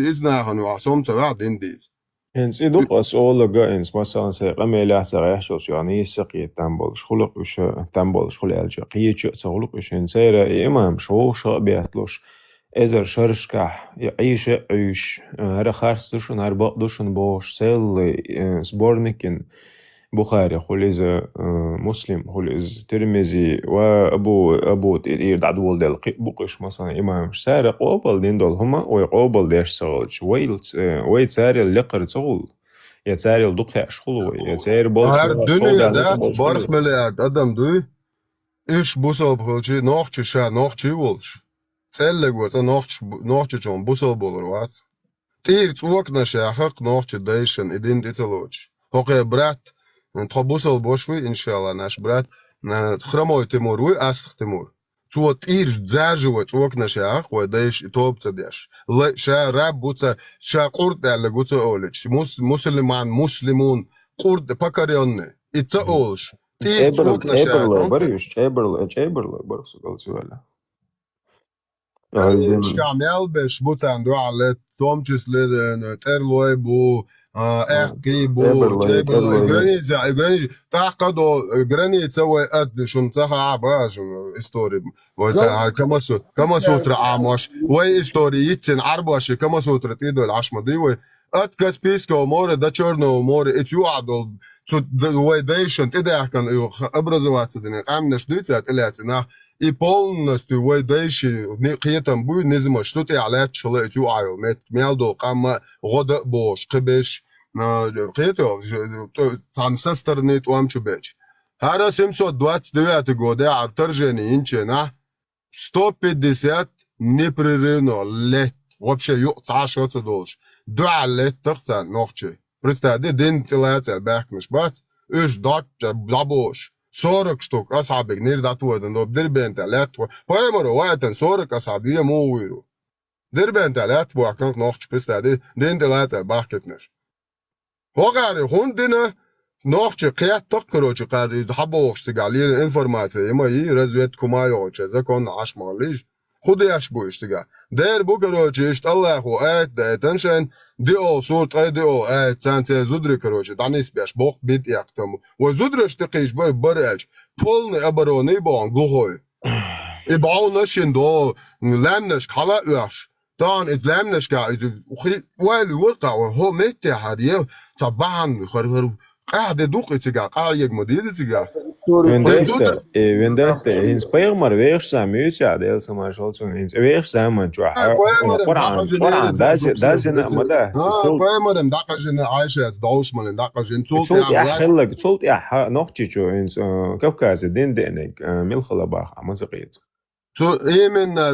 Speaker 6: ازنا خنو عصوم تبع دين ديز
Speaker 12: إنس إدوقس أولا إنس مثلا سيقميلا سريحشوس يعني سقي تنبول شخلق وش تنبول شخل الجا قيتش تغلق وش إنسيرا إمام شو بيتلوش إذا شرشكه يعيش عيش هر خرس دوشن هر باق دوشن باش سيل سبورنكن بخاري خليز مسلم خليز ترمزي وأبو تير دعدول دل بقش مثلا إمام سارق قوبل دين دول هما ويقوبل ديش سغلش ويل ساري اللقر سغل يا ساري الدقيق شغل يا ساري بولش
Speaker 6: Her
Speaker 12: صودا
Speaker 6: dünyada
Speaker 12: بولش
Speaker 6: 40 milyard adam duy. İş bu sabahçı nohçı şa nohçı olmuş. Celle gorta nohçı çon bu sabah olur vat. Tir çuvakna şa hak nohçı değişen identitoloç. Hoqe brat tabusal boşu inşallah naş brat хромой Тимур вы астх Тимур. Цуот ир заживо çuvakna şa hak ve değiş topça deş. Şa rab buça şa qurt derle guça olç. Muslimun qurt pakaryanne. İtsa olş. Tir çuvakna şa
Speaker 12: Eberle barış Eberle barış galçıvela.
Speaker 6: شعمل بش بوتان دو على تومچس لدن ترلوي بو احكي بو جيبل جراني تعقدو جراني تسوي قد شن صح عباش ستوري كما سوتر عامش وي ستوري يتسن عرباش كما سوتر تيدو العشمة دي وي قد كاسبيسكو مور دا تشورنو مور اتيو عدل وي ديشن تدع كان ابرز وقت دني قامنش دوتات الاتنا и полностью выйдешь قيتم بو نزمش تو تعلات شلا تو عيو مت ميالدو قام غدا بوش قبش قيتو سانسستر نيت وامشو بيش هذا 729 года артержени инчена 150 непрерывно лет вообще يقطع долж دع лет تقصى نوخشي представьте день тилаца бахнеш бат ايش دات دابوش 40 штук أصحابك نير داتوادن دوب دربين تلات بايمرو وقتا 40 أصحابية مو ويرو دربين تلات بوكانك نوخش بستادي دين تلات باكتنش وقاري هندنا نوخش قيات تقروش قاري حبوخش تقالي انفورماتي اما يي رزويت كمايو چزا كون عش ماليش خود ياش بوش تقال دير بوكروش اشت الله خو آيت دايتنشن دي او صورت اي دي او آيت سانتي زودري كروش دانيس بيش بوخ بيت ياكتمو وزودرش تقيش باي برقش بولني ابروني بان غوهوي إبعو نشين دو لامنش خلا اش دان از لامنش قاعد ويل وقع وهو ميت حريه طبعا خرخر قاعد دوق تيجا قاعد مديز تيجا
Speaker 12: Vendetta hins payamar vēršsām jūtjā dēļ samāšalcun hins vēršsām mančua Quran dāzina madā
Speaker 6: payamaram daqajina عايشة دوش من daqajin
Speaker 12: صوت يا نوختيچو hins Kavkazi dindēnek milxalabāx amazaqīt
Speaker 6: именно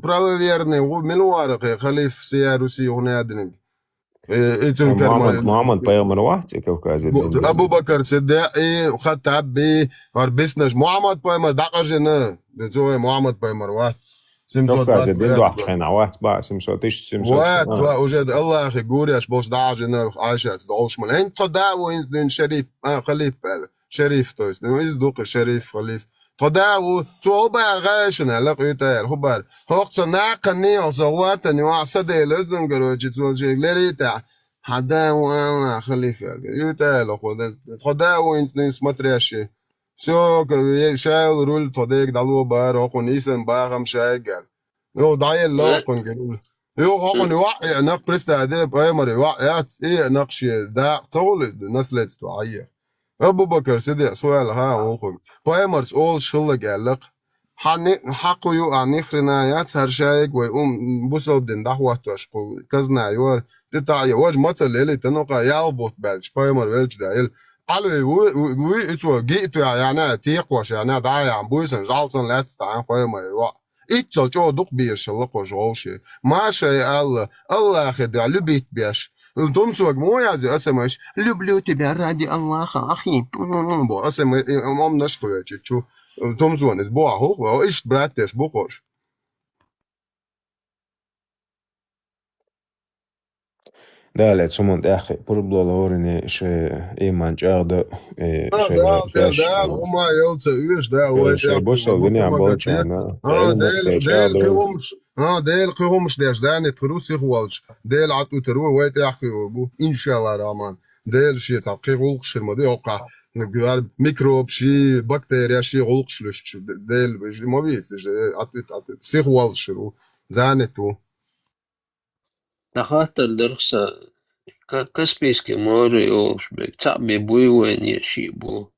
Speaker 6: правоверный милуарق خليف سياروسي هنادنك
Speaker 12: محمد بيغمر واحد كوكازي
Speaker 6: ابو بكر صديقي وخدت عبي وربسناش محمد بايمر دقجنا بتوي محمد بايمر واحد
Speaker 12: كوكازي دين واحد شحين واحد بقى سمسوتش
Speaker 6: واحد وجد الله اخي قورياش بوش دعجنا عايشة دوش من هين قداو وين شريف خليف شريف تويس نويز دوق شريف خليف قداو تو بار غاشنا لقيتال خبر هوقت ناقني وصورتني وعصدي لزنجروجي توجيلري تاع حدا وانا خليفه يتال قداو انس متريشي شو شايل رول توديك دالو بار وقن يسن باغم شايقال يو دايل لوقن قال يو هقن وقع نق بريستا دي بايمري وقعت ايه نقشي دا طول نسلت توعيه أبو بكر سيدي سؤال ها وخم بايمرز أول شغل قالك حقو يو عن خرنايات هرشايك ويقوم بوصل بدن دعوة تشقو كزنا يور تتعي واج مثل اللي تنقى يالبوت بالش بايمر بالش دايل قالوا وي اتوا جيتو يعني تيقوش يعني داعي عم بويسن جالسن لا تتعين بايمر يوا اتو جو دوق بيش لقو جوشي ما شيء الله اخد على بيت بيش تمسك مو يازي اسمش люблю тебя ради Аллаха أخي بو اسم امام نشكو يا تشو تمسون بو هو ايش براتش بوقش
Speaker 12: دالت سمون أخي بربلا لورني إيمان جاغدا
Speaker 6: دا وما يلت ايش دا هو
Speaker 12: بوصل بني عبالشانا
Speaker 6: ديل قيومش داش داني تروسي خوالش ديل عطو ترو ويت يحكي بو ان شاء الله رامان ديل شي تبقي غلقش المدي يوقع ميكروب شي بكتيريا شي غلقش لش ديل ما بيس عطو سي خوالش رو زانتو
Speaker 2: تخاطر درخصة Каспийское море, Олшбек. Tabii bu yuvaya şey bu.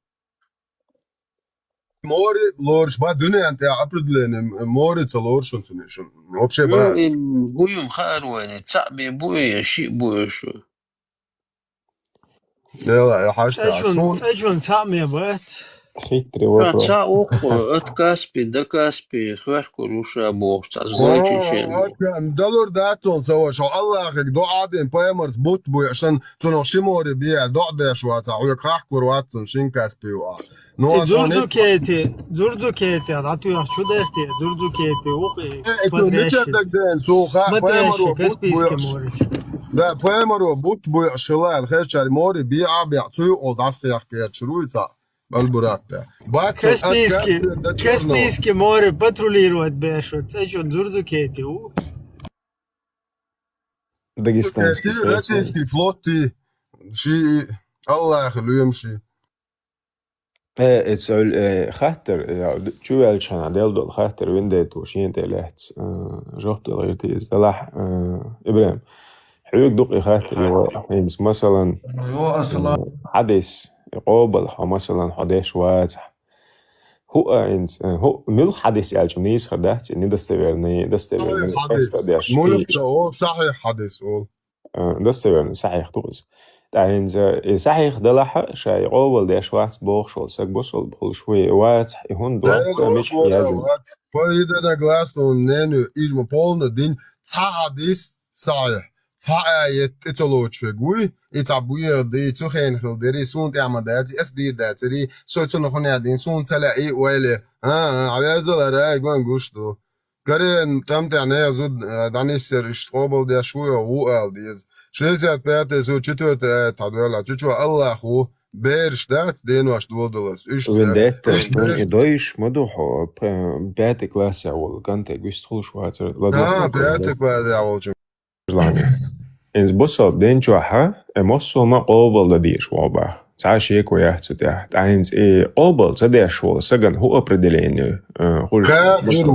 Speaker 6: Море, лорш, ба дунянт я определенный море лоршун сунишун. Вообще
Speaker 2: Ну,
Speaker 6: ба.
Speaker 2: и buyum харване. Tabii bu ya şey bu şu.
Speaker 6: يلا يا حاجة عشون.
Speaker 3: تجون تعمي بات
Speaker 12: Хитрый
Speaker 2: Та
Speaker 12: вопрос.
Speaker 2: ца охо от Каспий до Каспий хвашку руша бог. Та злойчи шему.
Speaker 6: دلور داتون سوا شو الله خك دو عادين بايمرز بوت بو عشان تنو شموري بيع دو ده شو تا ويا خاحكور واتون شين كاسبي وا نو
Speaker 3: Durduk eti. Atıyor şu derti. Durduk eti.
Speaker 6: تو نچندك دين سو خا بايمرو
Speaker 3: Каспийский море.
Speaker 6: Да بايمرو بوت بو عشلا الخير شاري موري بيع بيعطيو او داس يحكي شرويتا بالبراك ده
Speaker 3: Каспийский море патрулировать бешут. Течон durduk eti.
Speaker 12: Дагестанский.
Speaker 6: российский флот شي الله يخليه يمشي
Speaker 12: Es öl خاطر شو الشان عدل دول خاطر ويندت وشين تلات جهت غيرتيز دلح إبراهيم حيوك دقي خاطر يعني مثلا حدث قابل مثلا حدث واضح هو مل حدث يعني نيس خدعت إني دستورني
Speaker 6: ملك هو صحيح حدث هو
Speaker 12: دستورني صحيح تقص تعين صحيح دلح شيء قابل ده شوات بوخشل سك بوصل بخل شوي واضح يهون دوت مش لازم
Speaker 6: поедена гласно нenu измо полно день цадис صحيح صحيح اتلوچگوي اتابويه دي تخين خل دري سون تعمدات اس دي داتري سوتن خنيا دين سون تلاقي ويله على زلره جون گوشتو قرن تمت يعني يزود دانيسر اشتغل ده شويه وقال ديز 65 سو 4 تادولا чучу Аллаху берш дат денваш дводолас
Speaker 12: وندات دويش مدوحو بياتي كلاس اول كانت جوستخل شواتر
Speaker 6: بياتي كلاس اول
Speaker 12: إنز بصل دين شوحة مصل ما قابل دي شوابه تعاشيك ويحتو تحت عينز قابل تدي شوال سجن هو определение
Speaker 6: كافر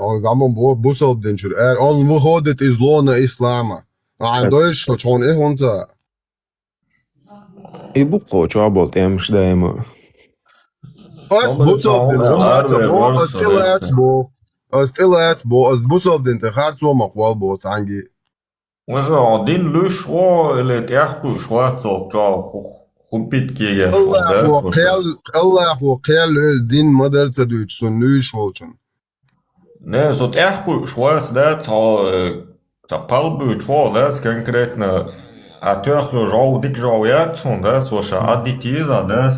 Speaker 6: هو عمو بصل دين شو on وخودت إزلونا إسلاما عن دويش شون إيه هونتا
Speaker 12: يبقى شوابل تيمش دايما
Speaker 6: أس بصل دين هونتا أستيلات بو بصل دين تخارت ومقوال بو تانجي
Speaker 9: وجا دين لوشوا اللي تأخذ شواتو جا خبيت كي
Speaker 6: الله هو قيل الدين مدر تدوش سنوش وچن
Speaker 9: نه så تأخذ شوات ده تا قلب شوا ده конкретно أتأخذ جو ديك جويات سون ده سوش أديتيزا ده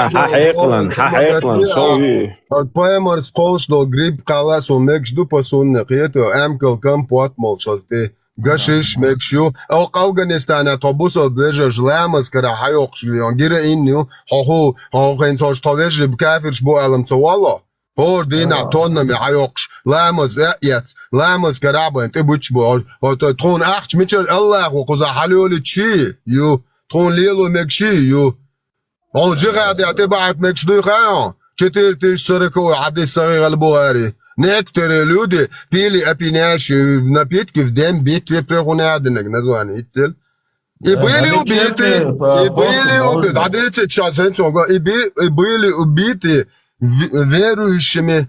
Speaker 12: حقيقلاً صوي
Speaker 6: Paimar skolšno grib kalas un mekšdu pasunne qieto amkel kam potmol šosti gashish mekshu au Afganistan'a tobusol bejer jlamas kara hayoq shlion gira innu ho gentosh tavesh bkafir bu alam tawalla hor dina tonna me hayoq lamas yat lamas karaba ent buch bu to tron achch mitchel Allah wa quza halol chi you tron lilo mekshi you on jira تبعت مكشدو خاون چتر تش سرکو حدی صغیر البواری نکتر لوده پیلی اپیناش نپیت کف دم بیت و پرخونه عدنگ نزوانی ایتل ایبیلی و بیتی عدی چه چاسن سوگا ایبیلی و بیتی ویروشمی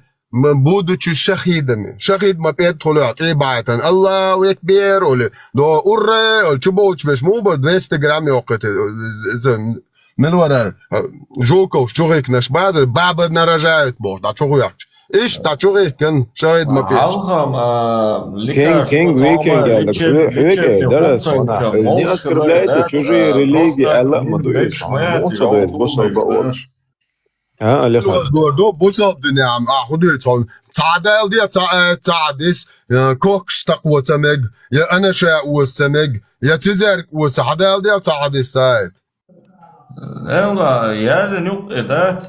Speaker 6: будучи шахидами. Шахид ما بيدخلوا عباية الله أكبر ولا دو أوري الشبوش مش مو 200 جرام يوقت من ورا جوكو شوريك نش بازر بابا نرجعت بوش دا شوريك إيش دا شوريك كان شاهد ما بيش
Speaker 12: كينج ويكينج هذا حويكي درس وانا не оскорбляйте чужие религии Allah ما دويش موصل دويش بوصل بقولش Алехан
Speaker 6: دو بوصل دنيا عم أخذ يتون تعدل دي تعدس كوكس تقوى تمج يا أنا شاء وسمج يا تزارك وسعدل دي تعدس سايد
Speaker 9: لا يا نوق إدات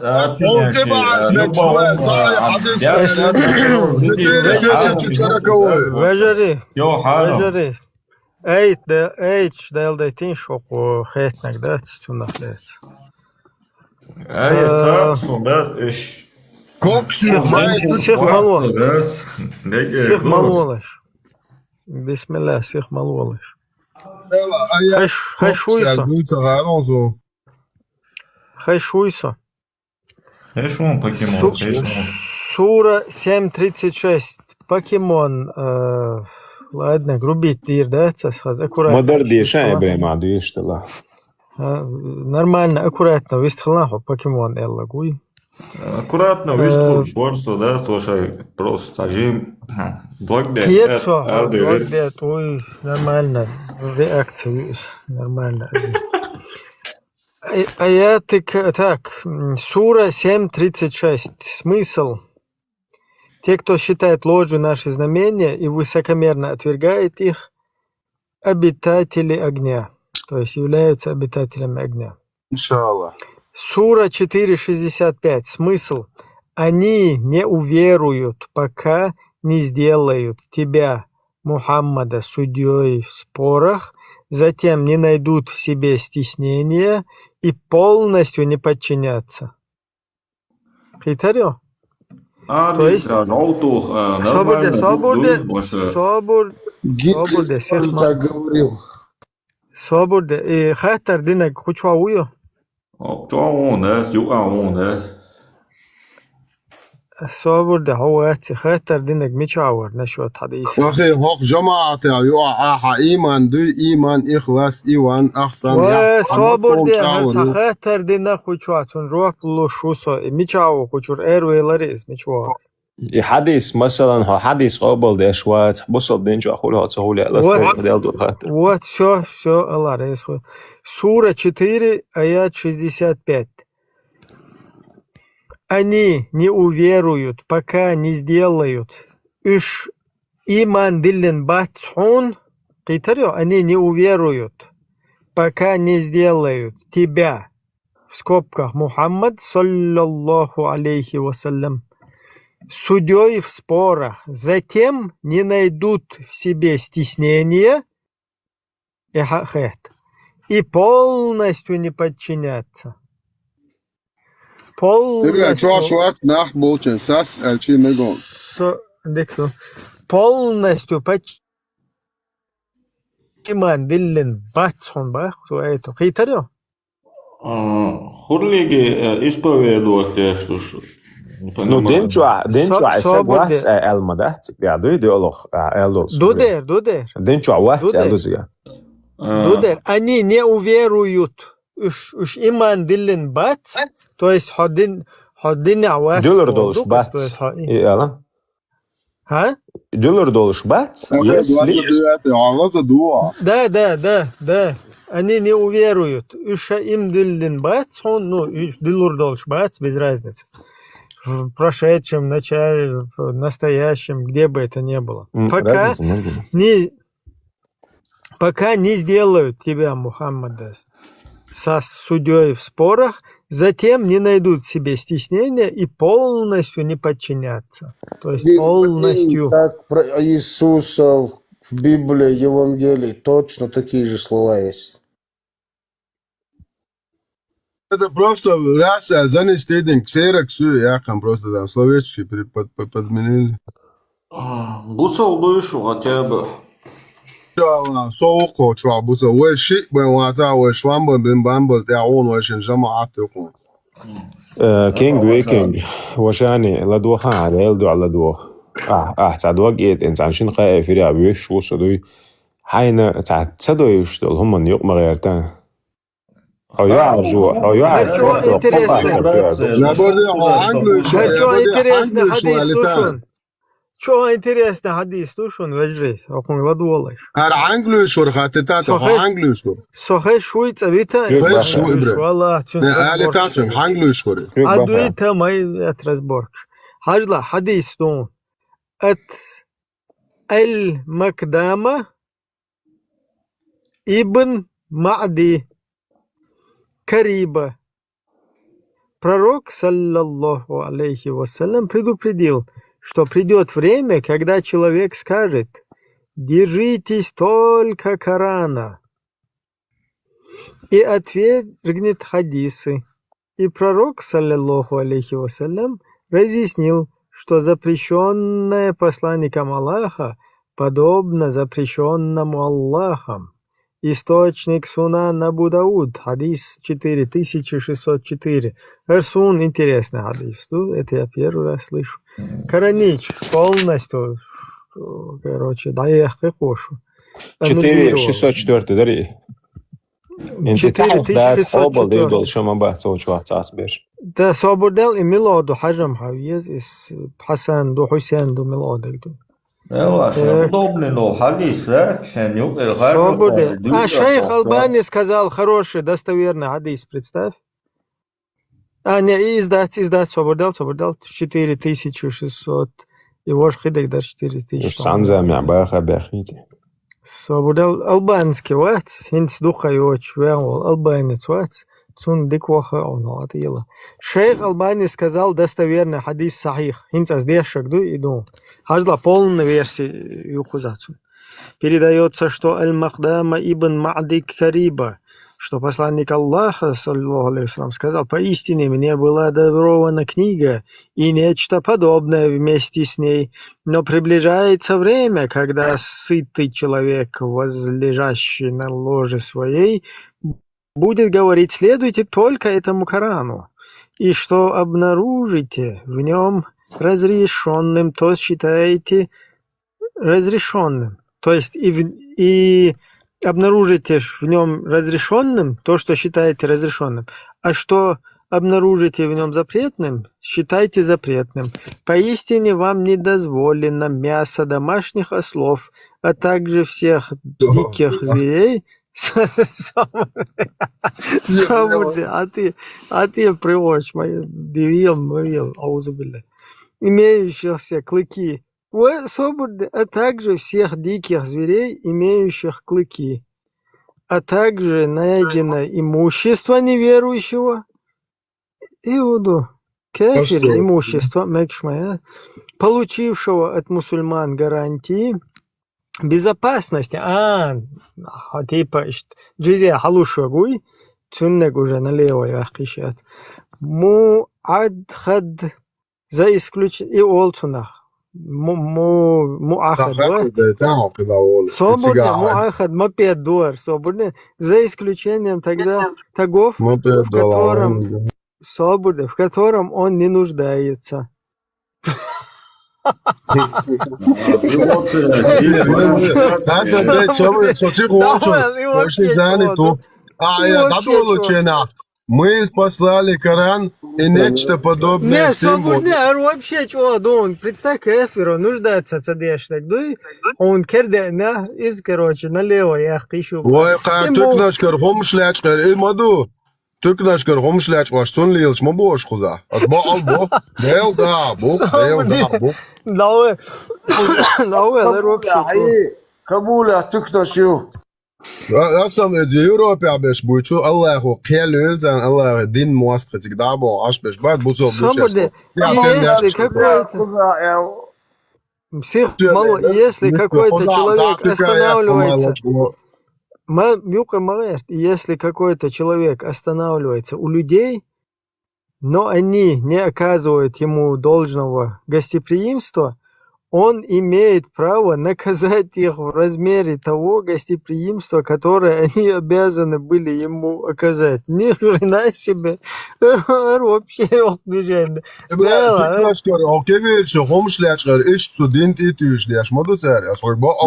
Speaker 3: Vejeri. Eich del de tin şoku xetnek de tunaflet.
Speaker 9: تا صبح إيش
Speaker 3: Sih malolaş. Bismillah sih malolaş. Хайшуйсо. Хайшуйсо.
Speaker 9: Хэшмон покемон, хэшмон.
Speaker 3: Сура 7.36. Покемон. Ладно, грубить дир, да? Аккуратно.
Speaker 12: Модер дешай бема дуиштала.
Speaker 3: Нормально, аккуратно. Вистхлаху покемон элла гуй.
Speaker 9: Аккуратно выступил шворцу, да, слушай, просто жим.
Speaker 3: Пьецо, благодет, ой, нормально. Реакция нормально. Так, Сура 7.36. Смысл. Те, кто считает ложью наши знамения и высокомерно отвергает их, обитатели огня. То есть являются обитателями огня.
Speaker 6: Иншаллах.
Speaker 3: Сура 4.65. Смысл. Они не уверуют, пока не сделают тебя, Мухаммада, судьей в спорах, затем не найдут в себе стеснения и полностью не подчинятся. Хитарё? То есть, свобода. И хатар динак хучауё. Свобода хауати хатар динак мичауэр насчет хадис.
Speaker 6: واخي هوق جماعة يقع آحا إيمان دو إيمان إخلاص إيوان أحسن
Speaker 3: Свобода хатар динак хучуа. Цун жуак лошусо. Мичау хучур эрвейларис мичуа.
Speaker 12: حديث مثلا ها حديث قابل ده شوات بصل دينجو أخولها تسهولي ألستيق ديال دو خاطر.
Speaker 3: Вот, все, Allah происходит. Сура 4, аят 65. Они не уверуют, пока не сделают. Уж иман диллен батхун. Они не уверуют, пока не сделают тебя, в скобках Мухаммад, саллаллаху алейхи вассалям, судьей в спорах, затем не найдут в себе стеснения и полностью не подчинятся. Полностью подчинятся.
Speaker 9: Хурлиги исповедуют, что
Speaker 12: Ну, денчо айсагват элмадат, гадуй диолог элос.
Speaker 3: Дудер.
Speaker 12: Денчо ват элозия.
Speaker 3: Дудер, они не уверуют. Уж иман диллен бат, то есть ходин ават.
Speaker 12: Дюлер долш бат. Ела?
Speaker 3: А?
Speaker 12: Дюлер долш бат?
Speaker 3: Да. Они не уверуют. Уж им диллен бат, ну, дюлер долш бат, без разницы. В прошедшем, начале, в настоящем, где бы это ни было. Пока не сделают тебя, Мухаммада, со судьей в спорах, затем не найдут в себе стеснения и полностью не подчинятся. То есть полностью.
Speaker 10: Как про Иисуса в Библии, Евангелии, точно такие же слова есть.
Speaker 6: Это просто раз занести ксерок все, я там просто там словечки подменили.
Speaker 9: Бусал душу хотя бы.
Speaker 6: Соуко чуабуса, вы шик бы ваза, вы швамбл бин бамбл, те он вашин жамаат юкун.
Speaker 12: كينج ويكينج وشاني لدو خان يلدو على دو تعدو جيت انسان شن قاي في رابيش وصدوي حين تعتدو يشتغل هم نيوق مغيرتان او يعرجوا
Speaker 3: Что интересно, хадис слушай, вежи, окон ладуалаш.
Speaker 6: Ар англию шурхаты тата, англию шур.
Speaker 3: Сохе шуйца вита. Валла,
Speaker 6: не али тацун, англию шур.
Speaker 3: Адуита май разборк. Хажла хадис ну. От Аль-Макдама ибн Ма'ди Кариба. Пророк, саллаллаху алейхи вассалям, предупредил, что придет время, когда человек скажет: «Держитесь только Корана», и отвергнет хадисы. И пророк, саллаллаху алейхи вассалям, разъяснил, что запрещенное посланником Аллаха подобно запрещенному Аллахом, Источник Сунан Абу Дауд, хадис 4604. Сун интересный хадис, ну, это я первый раз слышу. Коранич полностью, короче, да я хочу.
Speaker 12: 4604 дари. Инти تعرف بعد قابل ده
Speaker 3: 4604.
Speaker 12: يدل شما بحث و چوات عصبش.
Speaker 3: ده صابردل ميلادو حجم حويز اس حسن دو حسين دو ميلادك دو.
Speaker 9: ايوه عشان удобный, но حديث عشان يقدر
Speaker 3: صابردل. Шейх Албани сказал хороший, достоверный хадис, представь. Не, издать, Собордел, 4600. Его ж хидек даже 4000.
Speaker 12: Санза мябаха бяхити.
Speaker 3: Собордел албанский, вот, хинц духа и очень верил, албанец, вот, цун дикваха он отъела. Шейх Албани сказал достоверный хадис сахих, хинц аздешек ду иду. Хажла полная версия юхузацу. Передается, что Аль-Махдама ибн Ма'ди Кариба, что посланник Аллаха, саллаллаху алейхи вассалям, сказал: «Поистине мне была дарована книга и нечто подобное вместе с ней, но приближается время, когда сытый человек, возлежащий на ложе своей, будет говорить: следуйте только этому Корану, и что обнаружите в нем разрешенным, то считаете разрешенным». То есть и обнаружите в нем разрешенным то, что считаете разрешенным, а что обнаружите в нем запретным, считайте запретным. Поистине вам не дозволено мясо домашних ослов, а также всех диких зверей. А ты приводишь мои девил, аузубилля, имеющихся клыки. А также всех диких зверей, имеющих клыки, а также найдено имущество неверующего, Иуду, кефир, имущество, получившего от мусульман гарантии безопасности. Типа, джизия халушагуй, цуннег уже налево яхкишат. Муадхад, за исключением, и олцунах. Муахад, свободный муахад, мопед дуар, свободный, за исключением тогда тагов, в котором он не нуждается.
Speaker 6: Мы послали Коран и нечто подобное.
Speaker 3: Не, свободный, а вообще чего, он, представь, кефир, он нуждается, цадешник, он керде, короче, налево, я хочу.
Speaker 6: Ой, тыкнашкар, хомшлячкар, и маду. Тыкнашкар, хомшлячкар, сон лилш, мабош хуза. Бо, дел да, бу.
Speaker 3: Лауэ, вообще.
Speaker 10: Кабула, тыкнашю.
Speaker 6: Asam Европе абеш буйчу Аллаху келөлзан Аллах дин муастратик дабо ашбеш бад бузо
Speaker 3: если какой-то человек останавливается, если какой-то человек останавливается у людей, но они не оказывают ему должного гостеприимства, он имеет право наказать их в размере того гостеприимства, которое они обязаны были ему оказать. Ни хрена себе. Вообще движение.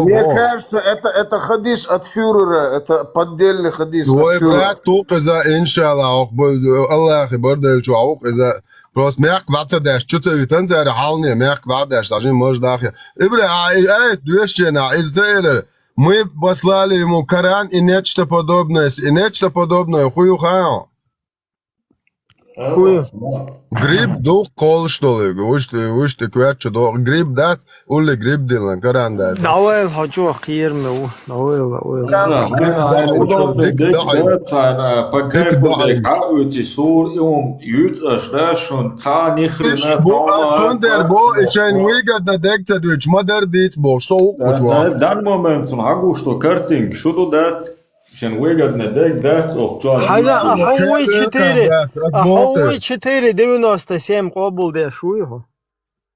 Speaker 10: Мне кажется, это хадис от фюрера, это поддельный хадис от фюрера.
Speaker 6: Просто merk wat ze daar stutze uiten ze haal не merk wat daar даже может дахе. Ибра, двещена Израиля. Мы послали ему Коран и нечто подобное, хуюха. Гриб дух кол что ли? Вы что кверче до гриб дат, улли гриб дилан Коран дат.
Speaker 3: Давай хочу хирму, давай.
Speaker 9: عشان وجدنا ده
Speaker 3: حاجة أحوي 4 97 قبل ده شو يهو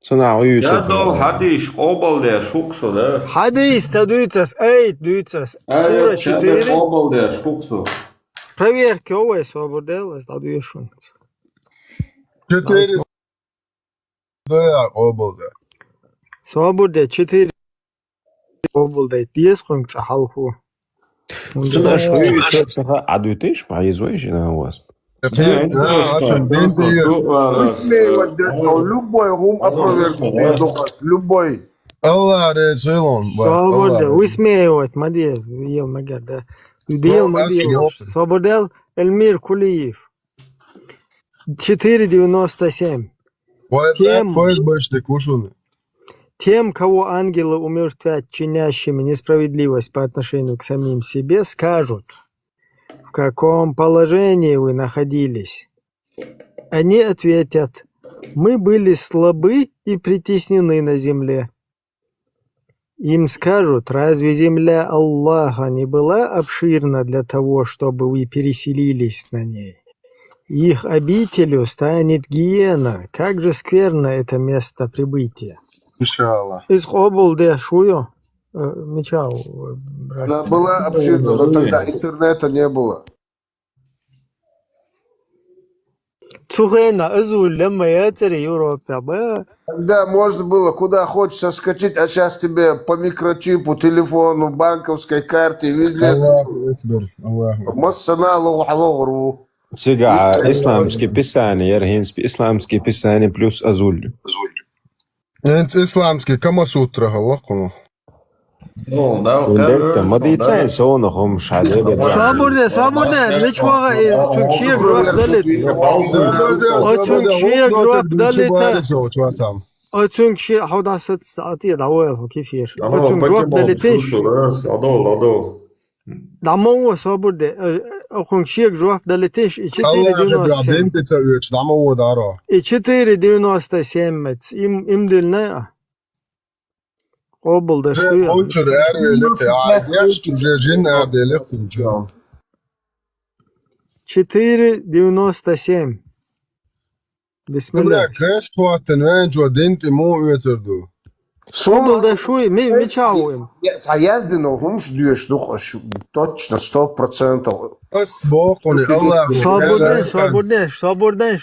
Speaker 12: صنع
Speaker 9: يا دو حديش قوبل ده شوكسو ده
Speaker 3: حديث تدويتس ايت دويتس سورة
Speaker 9: شادر
Speaker 3: 4.
Speaker 9: قوبل ده شوكسو
Speaker 3: Проверьте ovo je Svobodel, staduješ on.
Speaker 6: 4 doja qobolda.
Speaker 3: Svobode 4 Svobode 10 خنق صحالخو.
Speaker 12: صنع شوي صح عدوتيش بعيزويش انا هو
Speaker 10: Любой рум опровергнут. Любой.
Speaker 6: Allah Resulun.
Speaker 3: Svobode, высмеивать, мадье, ел магар, да. Дел мадье. Свободел Эльмир Кулиев. 4,97. Тем, кого ангелы умертвят чинящими несправедливость по отношению к самим себе, скажут, в каком положении вы находились. Они ответят, мы были слабы и притеснены на земле. Им скажут, разве земля Аллаха не была обширна для того, чтобы вы переселились на ней? Их обителью станет гиена. Как же скверно это место прибытия.
Speaker 6: Иншаллах.
Speaker 3: Из Хоболде шуё. Мечал.
Speaker 10: Она была обширна, но тогда интернета не было.
Speaker 3: Цухена, Азуль, лемма ятери, Европа.
Speaker 10: Тогда можно было куда хочешь соскочить, а сейчас тебе по микрочипу, телефону, банковской карте везде. Массана лохалогру.
Speaker 12: Сега исламски писание, ерхински исламски писание плюс Азуль.
Speaker 6: Энц исламский Камасутра галакуну.
Speaker 9: Ну, да,
Speaker 12: ما دي تسعين سونهم مش عليه.
Speaker 3: Свободне, ничего, чунчие гроб далит. Чунчие гроб далит. Чунчие, حدثت ساعتي دعوة كيفير. Чунчие гроб далитش. دعمو свободне. Чунчие гроб далитш. 4,97. Им дельная. Оболда что я? 4,97. Бисмилlah. Оболда что я? Мы чауем.
Speaker 10: Саяздино, он ждешь, точно, 100%.
Speaker 3: Свободне.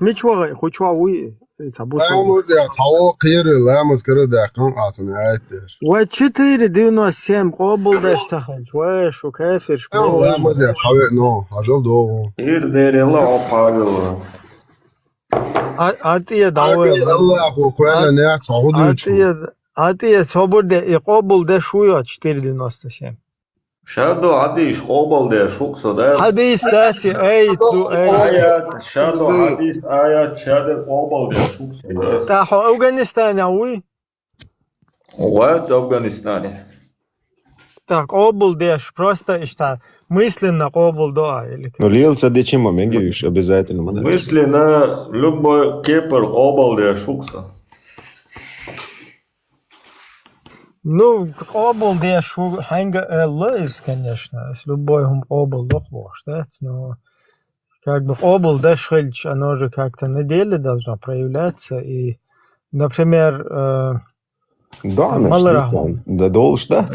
Speaker 3: Мы чего? Хочу ауи.
Speaker 6: Лямыз я цао қиыры, лямыз кірі дәқін атыны әйттер.
Speaker 3: 4,97 оболда штаханч. Шо кафир.
Speaker 6: Лямыз я цао но, ажал доғу.
Speaker 9: Ирдерелі опағылы.
Speaker 3: Атия дауэ.
Speaker 6: Аллах оқуэла не цао дүйчу.
Speaker 3: Атия свободне. Оболда шуя 4,97.
Speaker 9: شادو عديش قوبل ده شوكسو ده
Speaker 3: حديث تاتي ايت دو
Speaker 9: آيات شادو حديث آيات شادو قوبل ده شوكسو ده
Speaker 3: تاحو أفغانستان اوي
Speaker 9: وات أفغانستاني
Speaker 3: Так, обл деш, просто мысленно обл доа.
Speaker 12: Но лился дечима мегиюш обязательно.
Speaker 9: Мысленно любой кепер обл де шукса.
Speaker 3: Ну, обл деш ханга лыз, конечно, с любой обл дохвош, да, но как бы обл деш хельч, оно же как-то на деле должно проявляться, и, например,
Speaker 12: Да, да долж да.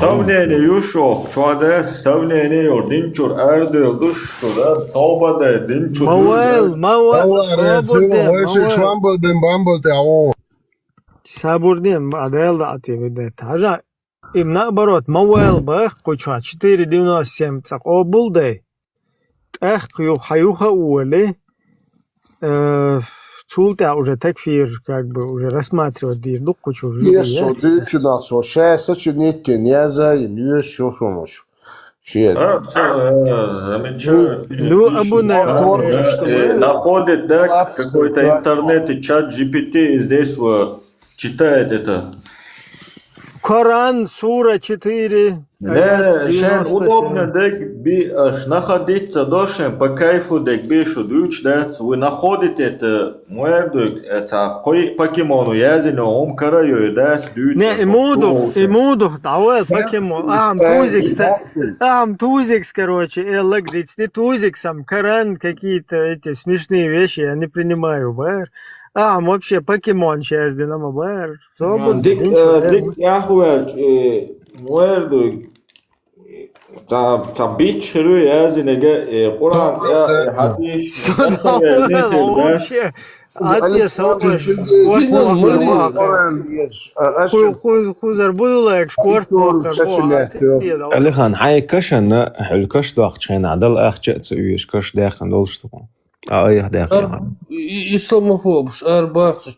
Speaker 9: Savnene yuşok, çoğada savnene yor, dinçur erdel duştu da, tavba da dinçur.
Speaker 3: Mawel,
Speaker 6: Şambal ben bambal te avon.
Speaker 3: Saburdin, adel da ati vide. Taja, im nabarot, mawel bach, koçua, 4,97, так обл day. Echt, хаюха уэли, Цулта уже такфир, как бы уже рассматривать дирдук кучу жизни.
Speaker 10: Yes, дичу на со, шеса чунете няза и нюс шошомош.
Speaker 9: Замечательно. Находит, да, какой-то интернет и чат GPT здесь читает это.
Speaker 3: Коран, сура 4.
Speaker 9: Шен удобно, дек находиться дошем по кайфу, дек бишу дюч, да, вы находите это муэрдук, это покемону язино, ом караю, да, дюч.
Speaker 3: Не, имуду, давай, покемон, тузикс, короче, элагдиц, не тузиксом, Коран, какие-то эти смешные вещи я не принимаю, вэр. вообще покемон сейчас Динамо Байер.
Speaker 9: ديك ديك يا أخوة موردو تا بيتش رو يا زنجة قرآن يا حديث
Speaker 3: Вообще. Хузар булак шкорт.
Speaker 12: Алихан حي كشن الكش ضاق شين عدل أخجأ تسويش كش داخل دولشتكم أيه داخل
Speaker 2: İslamofоб, arbart,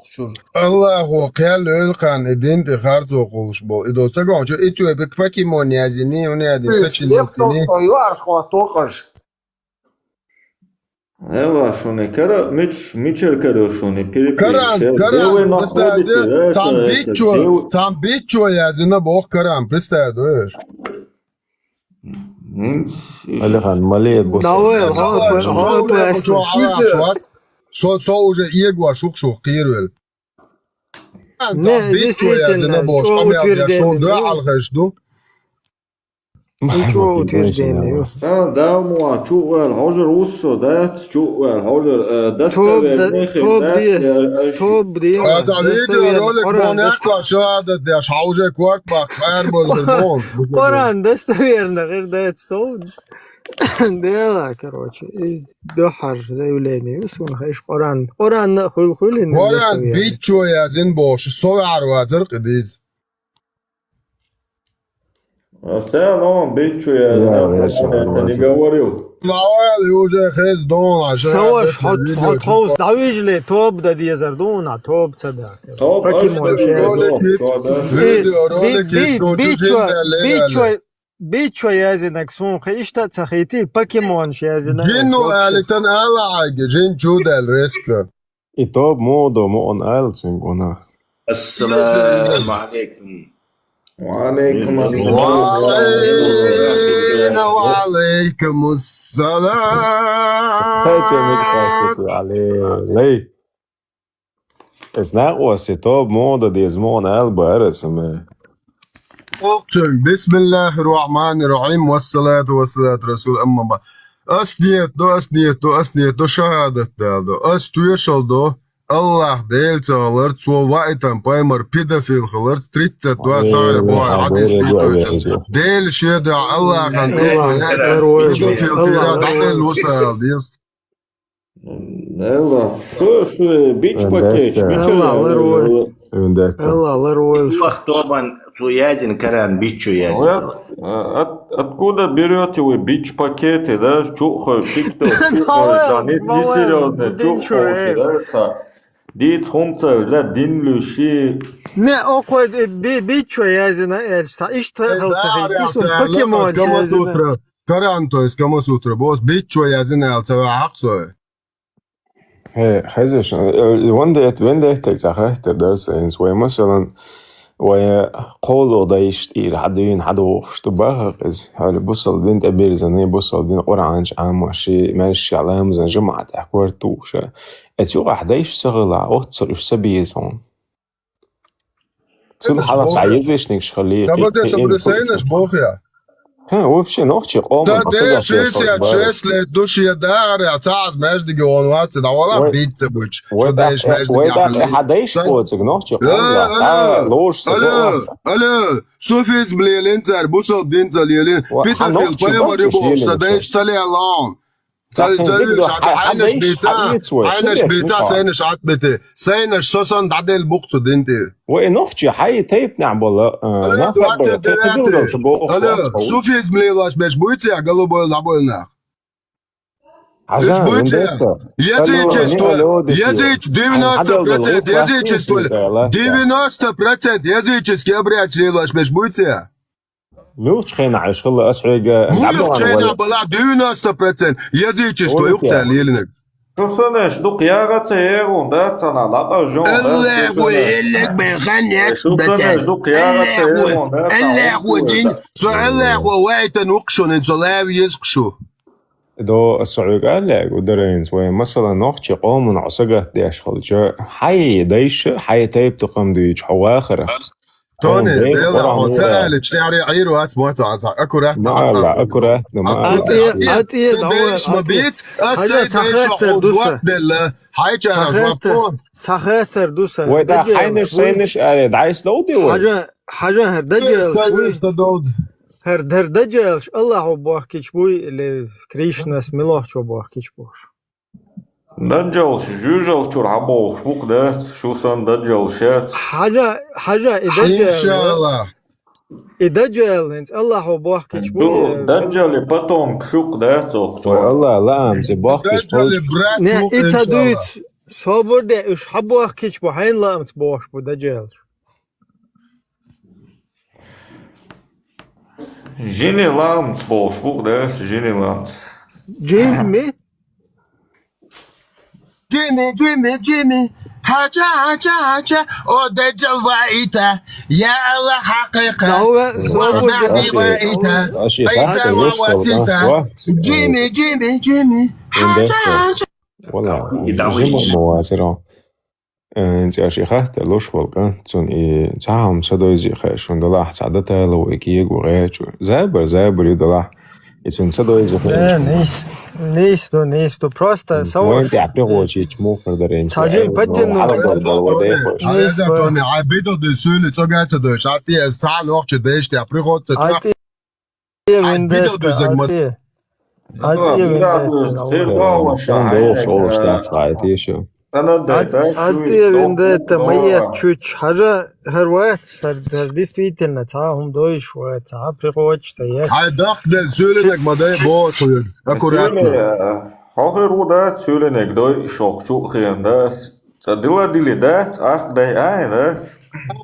Speaker 2: şur.
Speaker 6: Allahu qiyal ölqan idinti kharzo qulush bol. İdo tsago jo itu epek Pokemon yazini onu yadin saçini.
Speaker 9: Ela şunu kara miçel kara şunu piri
Speaker 6: Karan tam bicho yazina bol karan представляешь?
Speaker 12: Алихан مليت بص
Speaker 6: So уже Иегуа шук кирвел.
Speaker 3: Действительно, ничего утверждения.
Speaker 9: Да, муа, чуэл, хожер уссо, да, чуэл, хожер,
Speaker 3: توب دي
Speaker 6: رولك بونيستا شهادة دي شعوجة كوارتباك فاربل بالبون.
Speaker 3: قرآن достоверно, غير ده يتستوج. ده короче, دحر زي ولاني يسون خيش قرآن خلين.
Speaker 6: قرآن بيتشو يا زين بوش صوعر وزرق ديز.
Speaker 9: Selam bicho ya не говорил.
Speaker 6: Лавал уже خيز دون عشان.
Speaker 3: سواش حط خوص دعويج لي توب ده دي زردونا توب صدق.
Speaker 9: توب
Speaker 3: بيتشو يازنك سون خيشتا تخيتي بوكيمون شازنا.
Speaker 6: جنو قالتن ألعج جن جودا الريسك.
Speaker 12: إطاب مودو مون ألسن قنا.
Speaker 10: السلام عليكم.
Speaker 9: وعليكم السلام
Speaker 6: وعليكم السلام.
Speaker 12: علي اسناق وسطاب موضة دي زمون قلب ارسم
Speaker 6: بسم الله الرحمن الرحيم والصلاة والصلاة رسول أما بعد أسنيت دو شهادة دو أستو يشل دو الله ديل تغلرت سو وايتن بايمر بيدافيل خلرت 32 ساعة بوعي حديث بيدوشن ديل شيدع الله خان بيدافيل تيرا دعدل وصال ديس
Speaker 9: Ela, şu biç pakeç,
Speaker 10: Тобан Цуязин Каран бичу язин.
Speaker 9: Откуда берете вы бич пакеты, да? Чухо, тикто, чухо, не серьезно, чухо, Dit hunter da dinlüşi.
Speaker 3: Ne o koy bicho yazına elsa işte halsa Pokemon
Speaker 6: Kama Sutra. Karan to jest Kama Sutra. Boss bicho yazına elsa haqso.
Speaker 12: Hey, حزش وين ده تحت درس إنس ومثلا وقولوا ده يشتير حدين حدو اشتباه إز هل بوصل بنت أبير زني بوصل بين قرعنش عام وشي ماشي على زن جمعة أحكورتوشة أتوقع حدايش سغلا أوتصل إيش سبيزون تقول حلاس عايزش نكش خليه
Speaker 6: طب ده سينش بوخيا
Speaker 12: ها وبشي نوختي قوم
Speaker 6: ده 6 лет души дар تعز مجد جوانوات ده ولا بيت بوش شو دايش مجد
Speaker 12: وده حدايش قوتك نوختي قوم لا لوش
Speaker 6: ألا سوفيز بليلين تار بوصل دين زليلين بيتافيل بايمر يبوش دايش تالي الان عينش بيتا سينش عتبتي سينش سوسن دعدل بوقتو دينتي
Speaker 12: ونوختي حي تيب نعبل
Speaker 6: سوفيز بليلاش باش بويتي голубой лабольна Язычество 90% язычество 90% языческий обряд слилась باش بويتي
Speaker 12: لوش خينا عايش خلا أسعيقة
Speaker 6: مو خينا بلا 90% язычество يقتل ليلنك
Speaker 9: Personaż do Kiara Teron, da Tana, la Jean.
Speaker 6: اللي بيغني
Speaker 9: Personaż do Kiara Teron, da
Speaker 6: اللي سؤال وايت نقشون ان صلاوي يسقشو
Speaker 12: دو السعودية لا ودرين سوي مثلا نوختي قوم عصقة ديش خلجة حي ديش حي تيب تقم ديش حواخر
Speaker 6: توني ديلا سأل تشتري عيرو هات موتو اكو رات
Speaker 12: لا اكو رات
Speaker 6: ديش مبيت اسي ديش حوض وقت
Speaker 3: تخاطر دوسا
Speaker 12: وده حين سينش أريد عايز دودي ولا
Speaker 3: حاجة هر دجالش الله بوحكيش بوي اللي كريشناس ملوح شو بوحكيش بوش
Speaker 9: دجال جوجل شو عبوش بوك ده شو سان دجال شات
Speaker 3: حاجة
Speaker 6: إن شاء الله
Speaker 3: دجال انت الله بوحكيش بوي
Speaker 9: دجال потом شوك ده توك
Speaker 12: الله لا أمزي بوحكيش بوش
Speaker 3: نه إيتا دويت صبر ده إيش حبوحكيش بو حين لا أمت بوش بو دجالش
Speaker 9: جيني لامت بوش بوك ده جيني لامت
Speaker 3: جيمي
Speaker 10: جيمي حاجة ودجال وايتا يا الله حقيقة
Speaker 3: هو صبر
Speaker 10: وايتا أيسا وواسيتا جيمي حاجة
Speaker 12: والله جيم مواسرة انت أشيخة لوش والقا تون تعهم سدوزي خاشون دلاح سعدتها لو إكيق وغيش زابر يدلاح يتون سدوزي خاش
Speaker 3: نيس تو просто
Speaker 12: وين تعبي غوشي تمو فردرين
Speaker 3: تاجين بدن
Speaker 6: نيس توني عبيدو دي سولي توغاتو دو شاتي استان وقت ديش تي ابري غوت عبيدو دو زغمت
Speaker 3: это моя чуть حاجة هروات действительно تعهم دوي شوية تعب приходится я
Speaker 6: عدق ده سولينك مداي بو سولين аккуратно
Speaker 9: آخر رو ده سولينك دوي شوق شوق خيان ده ديلا ده ах дай ай да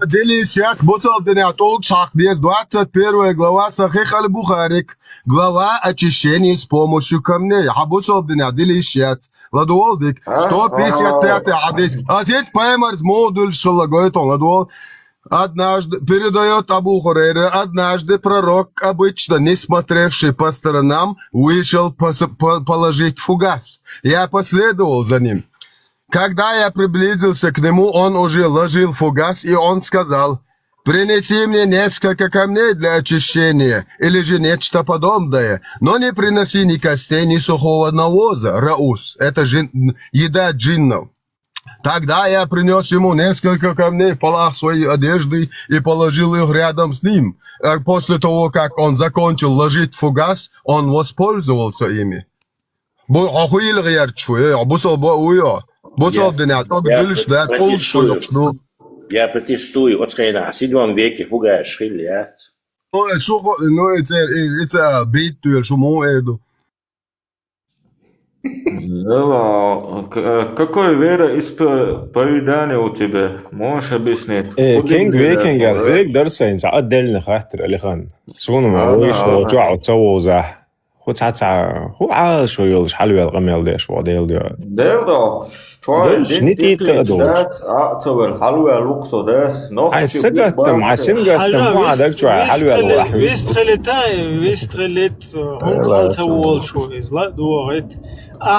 Speaker 6: Делисят, бусал дня толк шахдес, 21 глава Сахих аль-Бухарик, глава очищения с помощью камней. Хабусал дня делисят, ладуолдик, 155 адис. А здесь поймар с модуль шалагоет он, ладуол. Однажды, передает Абу Хурейра, однажды пророк, обычно не смотревший по сторонам, вышел положить фугас. Я последовал за ним. Когда я приблизился к нему, он уже ложил фугас, и он сказал: «Принеси мне несколько камней для очищения, или же нечто подобное, но не приноси ни костей, ни сухого навоза, раус, это еда джиннов». Тогда я принес ему несколько камней в полах своей одежды и положил их рядом с ним. После того, как он закончил ложить фугас, он воспользовался ими.
Speaker 13: Я протестую. Вот скажи, в 7 веке фугас шили, а?
Speaker 6: Это битвы, шуму это.
Speaker 9: Какое вероисповедание у тебя? Можешь объяснить?
Speaker 12: كينج فيكينج بيقدر ساينس عدل خاطر اللي خان سونو ما ويش وجوع وتوزح هو هو عاش ويلش حلوة الغميل ديش وديل
Speaker 9: ده
Speaker 12: نتي تقدر
Speaker 9: أعتبر حلوة لوكسو ده
Speaker 12: عايز سجت مع سنجت مع دك شو حلوة الواحد
Speaker 3: вистрелит он алтавол шо изла дуагет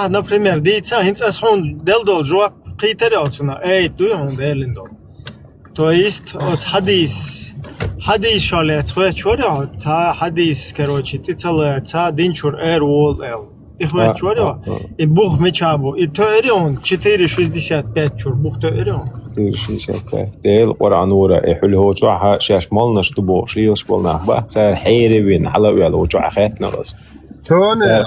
Speaker 3: например дейца хинц асхон делдол жуа қитариотуна эй дуйон делиндо то есть от حديث شالت خواه چوره تا حديث کروچی تی تلا تا دین چور وول ال اخواه چوره این بوخ میچابو این تو ایران 465 چور بوخ تو ایران
Speaker 12: 465 ديل قرآن ورا يحل هو جوعها شاش مالنا شطبو شليش بولنا بقى صار حيري بين حلوة على وجوع خاتنا راس
Speaker 6: توني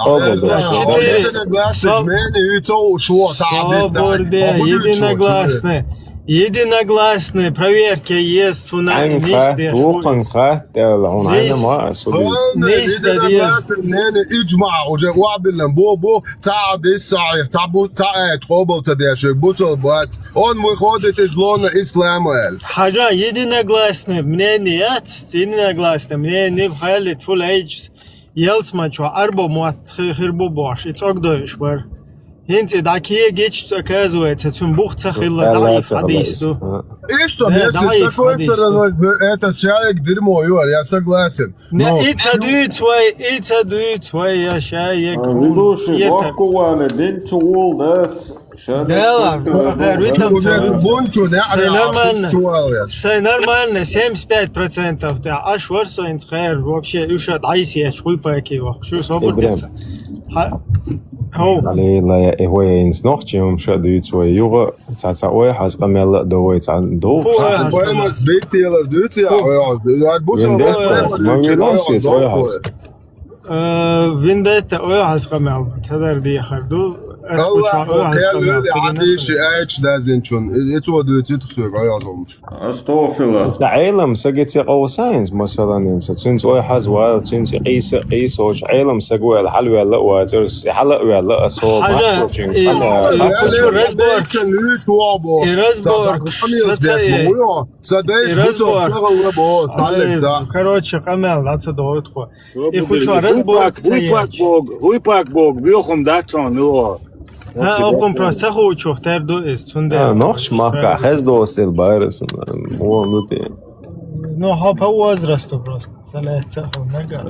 Speaker 3: Единогласные проверки есть у нас.
Speaker 6: إجماع وجواب بو تعب السعي تعب قبل تداش بوصل بات он выходит из лона ислама.
Speaker 3: حاجة единогласные мнение в хале full age يلتمچو арбо муат хирбо бош итогдоиш бар Инте такие гечь оказывается, zum Buch цахилла даиф хадису.
Speaker 6: И что, если с такой стороны этот человек дерьмо, Юр, я согласен.
Speaker 3: Ица дует твой, я шаек.
Speaker 9: Видуши, вакуаны, день чуол, да?
Speaker 3: Все нормально, 75%. А шварсо инцхэр, вообще, юшат айсия, шхуй паки, вах, шу собордится.
Speaker 12: علي لا هو ينسنخ جيم شادو تسوي يوغا تاتا اوي حاس قمل دوي تان دو
Speaker 6: Poemas beiktieler duci, jā, būs
Speaker 12: Vien dēļ, man ir lansīts ojās.
Speaker 3: Vendetta öhas qamel. Tadar di khardu.
Speaker 6: Allah عاديش ايش دازنشون يتو دوتي تخسوق عياطهمش
Speaker 9: استغفر
Speaker 12: عالم سجت قوساينز مثلا انت تنس اوي حاز وال تنس قيس وش عالم سجوا الحلوه لا واترس حلق ولا اصو
Speaker 3: حاجه короче قمل هذا دوت خو يخشوا رزبورغ
Speaker 5: هويباك بوغ بيخم داتون نو
Speaker 3: اوقم просто хочу терду из цунде
Speaker 12: نوخش ماكا خز دوستل بايرس مو نوتي
Speaker 3: Ну, по возрасту просто. Саляется,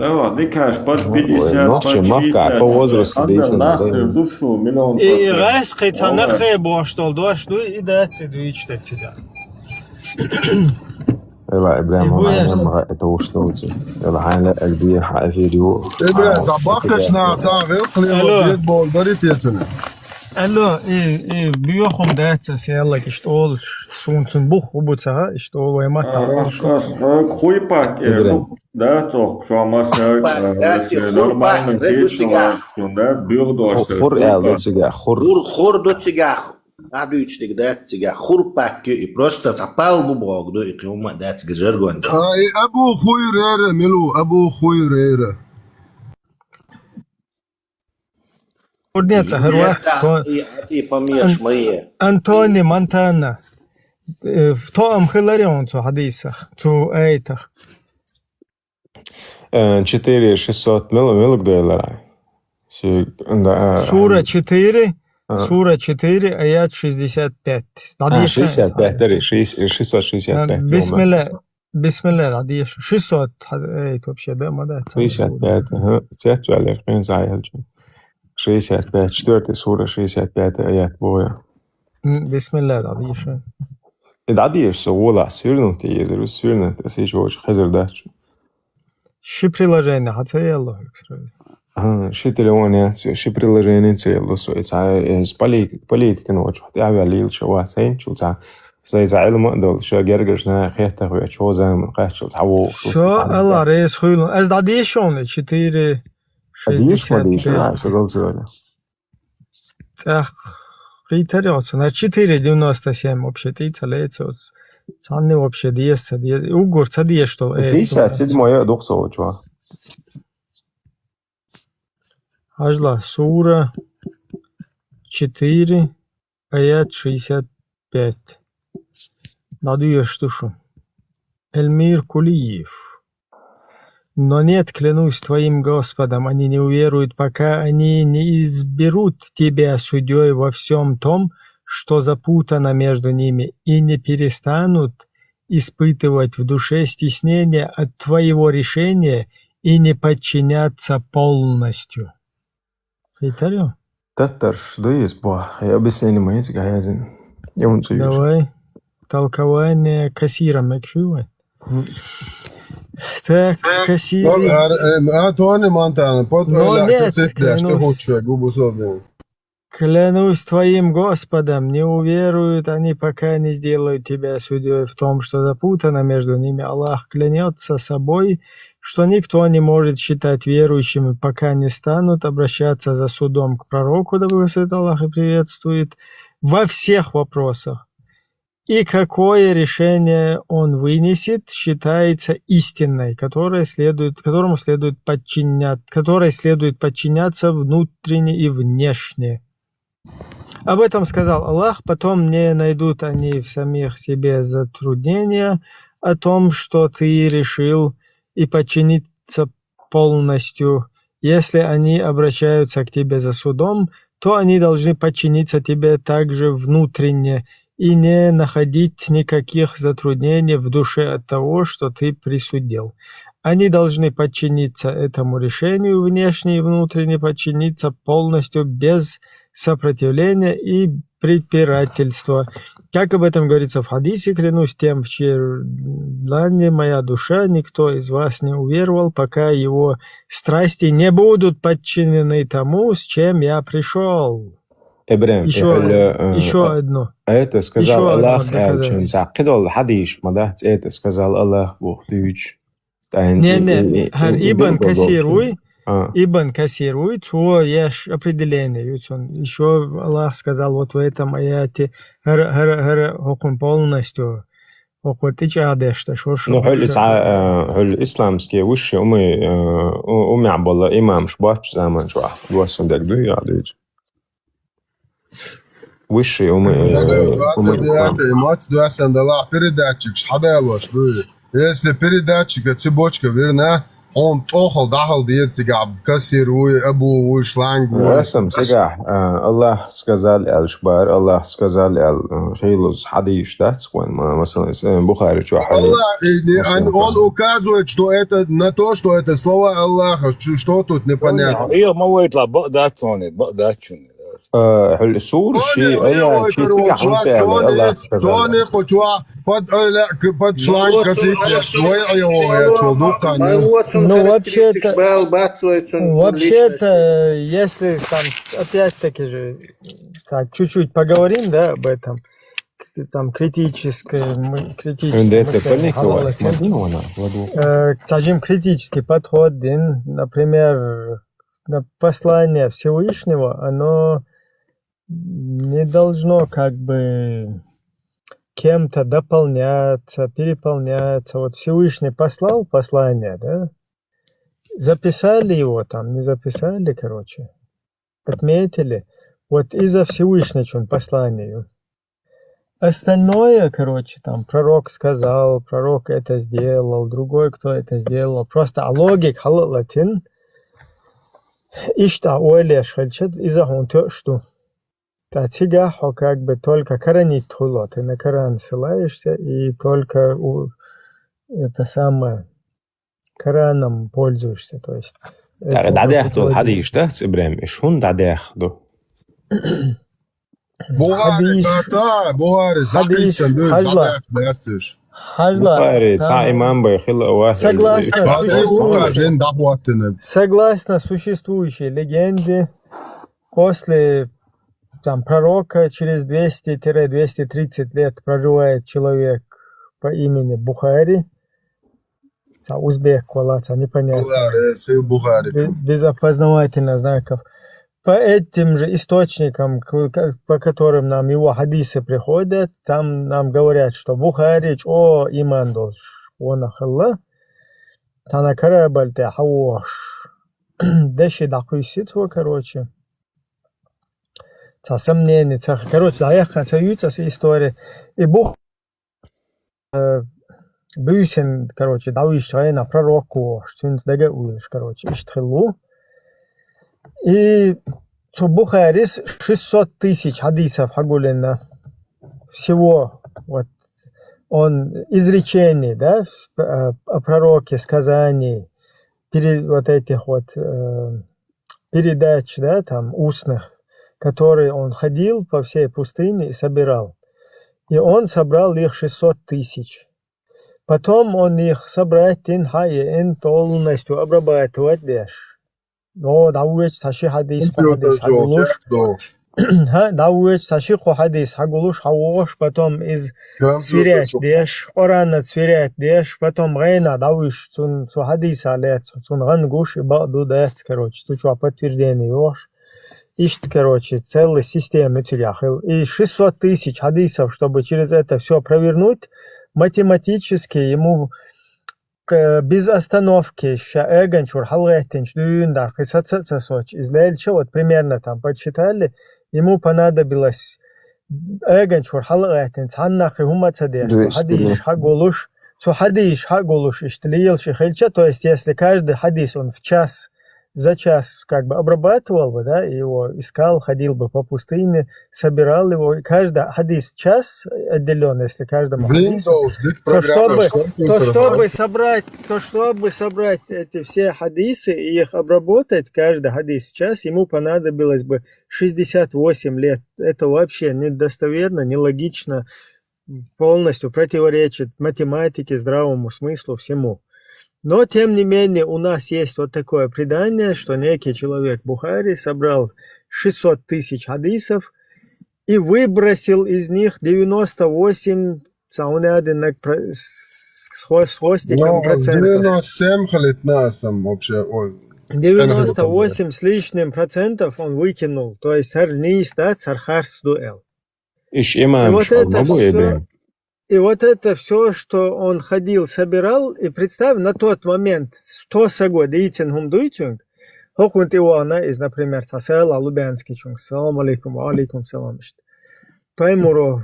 Speaker 9: Evo, dikaš pat 50,
Speaker 12: Nošķi makā, pa возрасту dīcina.
Speaker 9: Dušu, milionu
Speaker 3: И раз хотя на хебо, что дошь, ну и дать, и читать тебя.
Speaker 12: لا إبراهيم ما это ушнути. يلا حين أقدي حق فيديو.
Speaker 6: إبراهيم طبختش نعطى غير قليل بول دريت يتنا.
Speaker 3: Алло, бьёхом дается, села, что сунцун бух убуца, что ваймата.
Speaker 9: Хуйпак, да, то, что масса нормально печила, что да, бьёх
Speaker 12: Хор элдо цигах,
Speaker 13: хор до цигах. Обычный, да, цигах, хурпак, и просто запал бубок, да, и кому да, цигажергон.
Speaker 6: أبو خوي ريرة ملو أبو خوي ريرة.
Speaker 3: Урнеца, Херват, Антони Монтана. В том Хиларион, цу хадисах, цу эйтах.
Speaker 12: 4-600 миллок долларов.
Speaker 3: Сура 4, Сура 4, аят 65.
Speaker 12: 65, да, 665.
Speaker 3: Бисмилlah, радиш. 600, эйт вообще, да, мада.
Speaker 12: 65, цвет валер, мен заехал. 65, 4 сура, 65 аят боя.
Speaker 3: Бисмилlah, радиш.
Speaker 12: Радиш, соула, свернутый езер, свернутый, если еще очень хазар дачу.
Speaker 3: Ши приложение, хотя я Аллах,
Speaker 12: شي تلوانات شي приложение цело это политика ночь تعمل ليل شو سين شو تاع زي علم دول شو جرجنا خيته ويا شو زعما قاش شو تعو
Speaker 3: شو الله رئيس خيلون از داديشون 4
Speaker 12: داديش ما ديش شغل زوله
Speaker 3: так притарётся на 4.97 вообще ты целеется цаны вообще диеста угор цадие что
Speaker 12: 57 доктор чё
Speaker 3: Ажла, сура 4, аят 65. Надуешь душу. Эльмир Кулиев. Но нет, клянусь твоим Господом, они не уверуют, пока они не изберут тебя судьей во всем том, что запутано между ними, и не перестанут испытывать в душе стеснение от твоего решения и не подчиняться полностью. Италию?
Speaker 12: Татар, что есть, бо? Я объясню, не мои гайзен.
Speaker 3: Давай. Толкование кассиром, якшивай. Так, кассир.
Speaker 6: Антони Монтана, что хочешь, губу собрал.
Speaker 3: Клянусь твоим Господом, не уверуют они, пока не сделают тебя судьей в том, что запутано между ними. Аллах клянется собой, что никто не может считать верующими, пока не станут обращаться за судом к пророку, да благословит Аллах и приветствует, во всех вопросах. И какое решение он вынесет, считается истинной, которой следует подчиняться внутренне и внешне. Об этом сказал Аллах, потом не найдут они в самих себе затруднения о том, что ты решил, и подчиниться полностью. Если они обращаются к тебе за судом, то они должны подчиниться тебе также внутренне и не находить никаких затруднений в душе от того, что ты присудил. Они должны подчиниться этому решению внешне и внутренне, подчиниться полностью без сопротивление и препирательство. Как об этом говорится в хадисе, клянусь тем, в чьей длани моя душа, никто из вас не уверовал, пока его страсти не будут подчинены тому, с чем я пришел.
Speaker 12: إبراهيم
Speaker 3: Еще одно.
Speaker 12: Это сказал
Speaker 3: Еще одно
Speaker 12: Аллах,
Speaker 3: доказательство.
Speaker 12: تعقدوا الحديث ماذا это сказал Аллах بوحديش
Speaker 3: Не, Ибн Касируй, Ибн Касируй, то ешь определение. Еще Аллах сказал вот в этом аяте, хукм полностью. Вот и чадешта, что
Speaker 12: Ну, الإسلامские высшие умы عبالله إمام شباش زمان شو دوسن دك دو يعديج высшие умы
Speaker 6: Если передатчик, цепочка, верно, он тохал, дахал, диетсига, кассируй, абу, шлангу.
Speaker 12: رسم سجع الله сказал الشبار الله сказал الخيلوز حديش داتس وين مثلا بخاري شو
Speaker 6: Он указывает, что это на то, что это слова Аллаха, что тут непонятно.
Speaker 5: ايوه ما هو يطلع بقدات شوني
Speaker 12: السور شيء أي شيء تيجي عن سعر الله
Speaker 6: توني قطوع под шланг косите, свои его, что дука.
Speaker 3: Ну, вообще-то, если там, опять-таки же, так, чуть-чуть поговорим, да, об этом, там, скажем, критический подход, например, послание Всевышнего, оно не должно как бы кем-то дополняться, переполняться. Вот Всевышний послал послание, да? Записали его там, не записали, короче, отметили. Вот из-за Всевышнего что посланию. Остальное, короче, там пророк сказал, пророк это сделал, другой кто это сделал. Просто логик халалатин. Ишта ойлеш хальчат из-за хунтё что. Татига как бы только коранит хуло. Ты на Коран ссылаешься и только это самое Кораном пользуешься. То есть
Speaker 12: دعداخدو الحديث ده إبراهيم شون دعداخدو
Speaker 6: Бухарис,
Speaker 12: Бухари, ца имам бахил авах.
Speaker 3: Согласно существующей легенде, после там, пророка через 200-230 лет проживает человек по имени Бухари. Узбек, валаца, непонятно. Без опознавательных знаков. По этим же источникам, по которым нам его хадисы приходят, там нам говорят, что Бухари, о иман долж, он ахалла, танакара бальте хауаш. Деши дакуиситва, короче. Сомнение, короче, заехаться история. И Бог Бюсен, короче, давишь на пророку, что сдага улиш, короче, иштхилу. И в Бухарис 600 тысяч хадисов хагулина. Всего вот он изречений, да, о пророке, сказаний, вот этих вот передач, да, там, устных, которые он ходил по всей пустыне и собирал. И он собрал их 600 тысяч. Потом он их собрать полностью обрабатывать дальше. Но дауэч саши хадис хагулуш. Дауэч саши хадис хагулуш хауош. Потом из сверять дальше. Коран сверять дальше. Потом гайна дауэч сун хадис алет сун гангуш и баду дать, короче. Тут что подтверждение yosh. Ищет, короче, целая система тюряхил. И 600 тысяч хадисов, чтобы через это все провернуть, математически ему без остановки вот примерно там подсчитали, ему понадобилось хадиш хагулуш, то есть если каждый хадис он в час за час как бы обрабатывал бы, да, его искал, ходил бы по пустыне, собирал его. И каждый хадис час отделен, если каждому хадису, чтобы собрать эти все хадисы и их обработать, каждый хадис в час, ему понадобилось бы 68 лет. Это вообще недостоверно, нелогично, полностью противоречит математике, здравому смыслу, всему. Но, тем не менее, у нас есть вот такое предание, что некий человек Бухари собрал 600 тысяч хадисов и выбросил из них 98 с хвостиком процентов. 98 с лишним процентов он выкинул. То есть, дуэл. И вот это все, что он ходил, собирал, и представь, на тот момент 100 сагод дейтин хумдуйтюнг, хокунт Иоанна из, например, Цасел, Алубянский чунг, салам алейкум, алейкум салам. Паймуро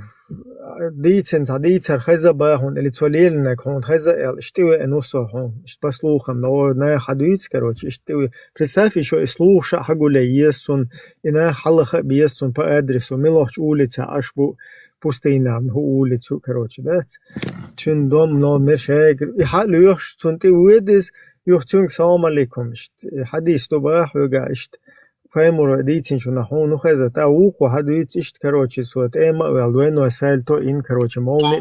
Speaker 3: дейтин, дейцар хайзабахун, или цолельнак, он хайзаэл, штивы энусохун, послухам, но на хадуиц, короче, штивы. Представь, еще и слуша хагуля естун, и на халаха бестун по адресу, милохч улица, ашбу, пустыня, улицу, короче, да? Тюн дом, номер, шагр. И халюш, тюн ты уедешь, юхтюнг салам алейкум. Хадис тубах, югашт. Паймуро дейтин, что нахуй, ну хаза, та уху, хадуиц, ишт, короче, сует, эма, велдуэну, асаль, то ин, короче, молни.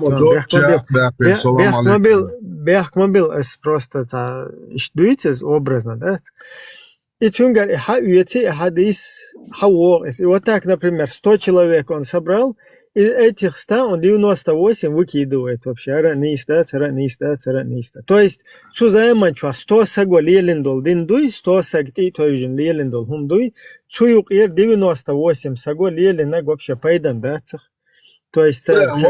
Speaker 3: Бехмобил, es просто, та, ишт дуицес, образно, да? И тюнгар, и хауети, и хадис, хауорис. И вот так, например, 100 человек он собрал, из этих 100 он 98 выкидывает вообще. Ниста. То есть, цузайманчуа 100 саго лелендол диндуй, 100 сагти тойжин лелендол хумдуй, цуюк ир 98 саго леленаг вообще пайдан дацах. То есть, Оз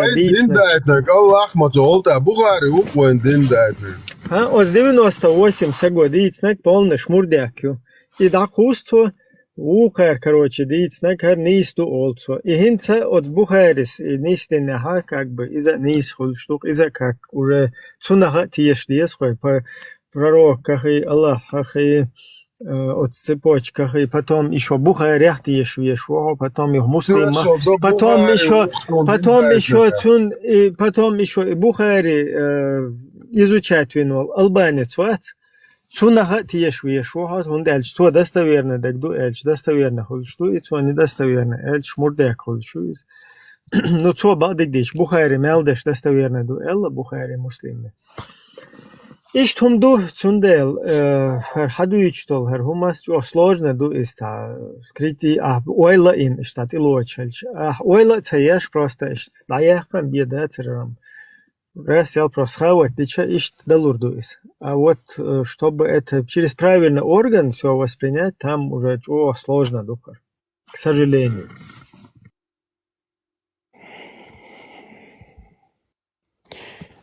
Speaker 3: 98 саго дицнак полный шмурдякю. И дакуство Укар, короче, дицнак хар нисту олцо. И хинца от Бухарис и нистенеха как бы из-за нисхул штук, из-за как уже цунаха тиеш лесхой по пророках и Аллахах и от цепочках, и потом еще Бухарях тиеш вешо, потом их муслима, потом еще и Бухари изучать винул, албанец, вац. Цунаха тиеш вешо, он дальше, что достоверно, дагду эльч, достоверно хульшту, и что недостоверно, эльч мурдек хульшту. Ну, что бадик дичь, Бухари мелдеш достоверно ду элла, Бухари муслимы. Ишт хумду цундел, хар хадуич тол, хар хумас, что сложно ду иста, крити, ойла ин, штат илочельч, ойла цаеш просто, лаяхкан беда церам. Раз я просто хавать, дича ишт далурдуис. А вот, чтобы это через правильный орган все воспринять, там уже сложно, духар. К сожалению.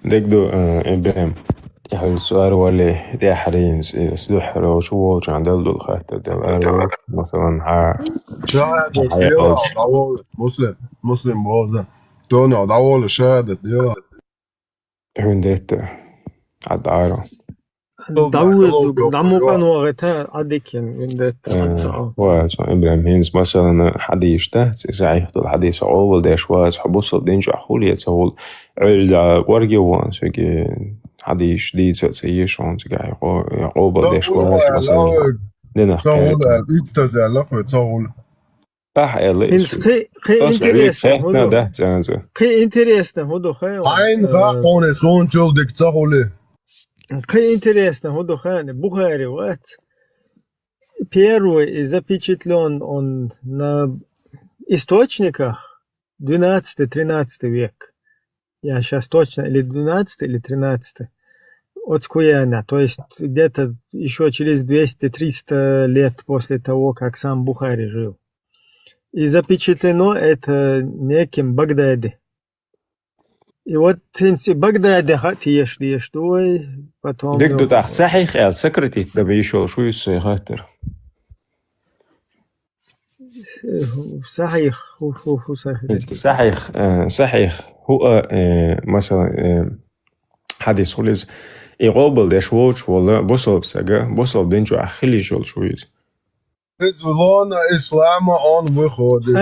Speaker 12: دقدو إبراهيم يحل السؤال ولي دي حرين سدوح رو شو عند دل خاطر دل مثلا
Speaker 6: مسلم بوزة دوني دعوة شهادة يا
Speaker 12: هنديت عالدعارة
Speaker 3: دعمو قانو غتا عديكين هنديت
Speaker 12: واجه إبراهيم هينز مثلا حديش تحت صحيح دول حديث أول ديش واز حبوصل دينجو أخولي يتسهول عل ورقي وان سوكي حديش دي تسيش وان سوكي يقوبل ديش واز مثلا دينا
Speaker 6: تسهول إتزالك وتسهول
Speaker 3: Qué интересно, Худохай. Qué интересно, Худохай. Бухари, вот. Первый запечатлен он на источниках 12-13 век. Я сейчас точно, или 12 или 13 от Куяна. То есть где-то еще через 200-300 лет после того, как сам Бухари жил. И запечатлено это неким Багдади. И вот Багдади тиеш дуй, потом...
Speaker 12: دقدو تاخ صحيح قال سكرتي تبعي شو يسوي خاطر
Speaker 3: صحيح
Speaker 12: صحيح هو مثلا حديث خلص يقابل ده شوش والله بصل سجا بصل دينشو أخلي شول شويز
Speaker 6: Zulona islama он выходит.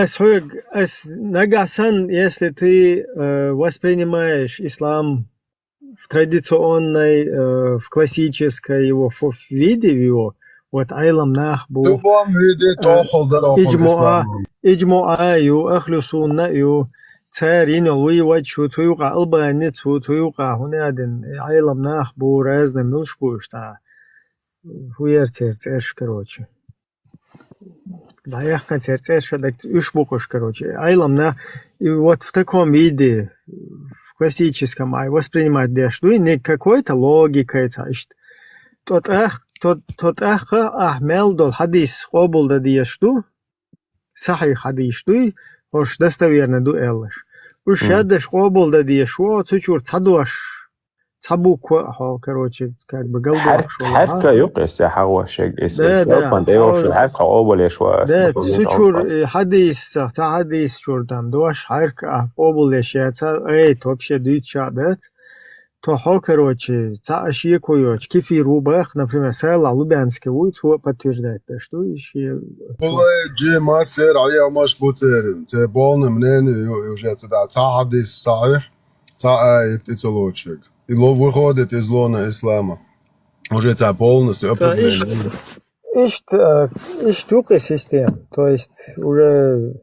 Speaker 3: Нагасан, если ты воспринимаешь ислам в традиционной, в классической его виде его, вот айлам нахбу, иджмуа ю, ахлю сунна ю, царин луи вачу, туюка албаницу, туюка хунядин, айлам нахбу, разным милшбу, что хуерцерцеш, короче. Да, я концерт, так ушбукуш, короче. Айламна, и вот в таком виде, в классическом, воспринимать дешду, не какой-то логикой, тот ахмел дол хадис обул да дешду, сахи хадишду, уж достоверно ду эллаш. Уж ядеш обул да дешу, цучур цадуаш. Цабук, короче, как бы голдок шел.
Speaker 12: حركة يقيس يا حواشك إسلام ديوش الحركة أول يشوا.
Speaker 3: ده سوتشور حديث حديث شور دام دوش حركة أول يشيا أي توبشة دوت شادت то короче أشياء كويوش كيف يروبخ, например, села Лубянская улица подтверждает, что еще.
Speaker 6: والله جي ما سير عليها مش بوتير تبون منين يوجد حديث صحيح آية يتلوشك. И выходит из лона ислама. Уже это полностью определение.
Speaker 3: И штука система. То есть уже,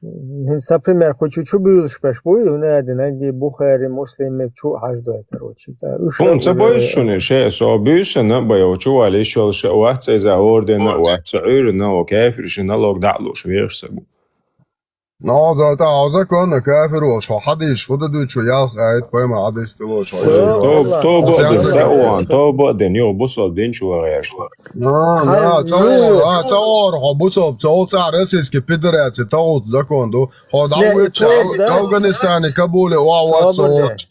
Speaker 3: например, хочу чубил шпешбуй, у меня один бухари муслими чу хаждой, короче.
Speaker 12: Он собой шуни шея собише на бою чували шел ше واحد إذا أوردنا واحد سعيرنا وكافر شنا لوك دعلوش ويرسبو.
Speaker 6: No, zato zakona kafiroš, hadis, hodadu ću jalh ajt, pojma hadis tiloš.
Speaker 12: to بعدين يو بصل دينشو وغيرش.
Speaker 6: تصور بصل تصور رسيسكي بيدراتي تاوت закон до. Ходавич Афганистане Кабуле уау соч.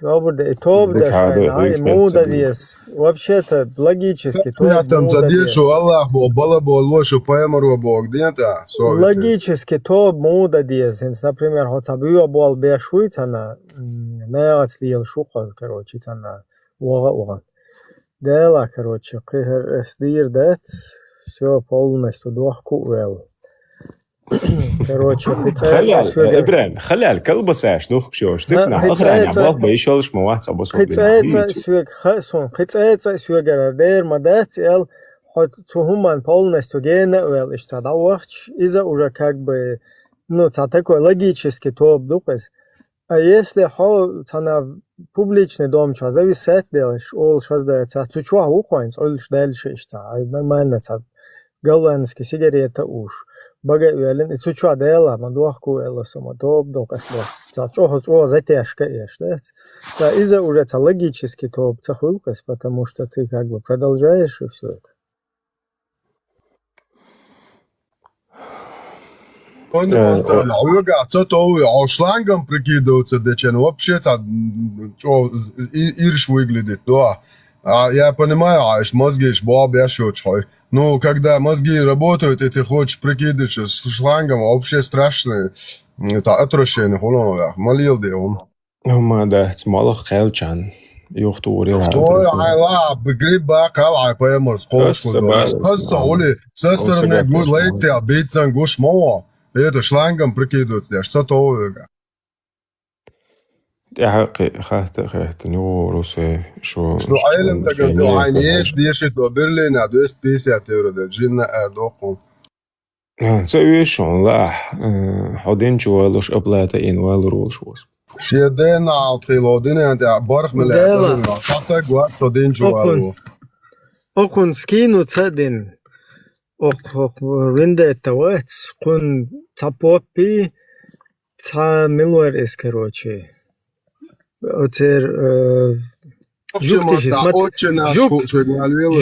Speaker 3: Добрый, топ дашай, муда дес. Вообще-то логически топ.
Speaker 6: Там задешу Аллах, было бы лучше поймару Бог, где-то.
Speaker 3: Логически топ муда дес. Например, хотя бы был бешуй, она не отслил шуха, короче, она уга. Дела, короче, кихер сдир дет, все полностью двухкуэл. короче,
Speaker 12: إبراهيم خلال كل ساعة دوخ شوش تقنع أخرى نعبط بيشولش موات أبو صوت
Speaker 3: خيتسايتsa سوق خسون خيتسايتsa سوقر دير мадать эл хоть цухуман полностью генеуэл ишца давахч из-за уже как бы ну такой логический топ дукас. А если на публичный дом что зависит делаешь, ол создается цучуа ухойнс, ол дальше ишца, нормально голландский сигарета уж. Багаюэлен и цучуа дела, мадуахку элосома топ докасло. Чохо затяжка ешь, да? Да, из-за уже логический топ цахулкас, потому что ты как бы продолжаешь и все это.
Speaker 6: Уйга, что шлангом прикидываются, дечен вообще ирш выглядит, да. Я понимаю, мозги баб я шучу. Но когда мозги работают, и ты хочешь прикидывать с шлангом, вообще страшно. Это отвращение, холодно. Молил де он.
Speaker 12: ما ده مالك خالشان يختوري
Speaker 6: Ой, айла, begriba калай поемор скош. Соли, со стороны гуд лейте, а бейцан гуш мова. Это шлангом прикидываются, что то уйга.
Speaker 12: حقي خاطر نوروسي شو
Speaker 6: عالم تقدر عينيش ديشت وبرلين عدوست بيسي اعتبر جينا اردوكم
Speaker 12: نسوي شون لا حدين جوالوش أبلاتا إن والرول شوز
Speaker 6: شيدين عطيلودين انت بارخ من الأردن حتى قوات صدين جوالو
Speaker 3: أكون سكينو تصدين رنده التوات كون تابوبي تا ملور اس короче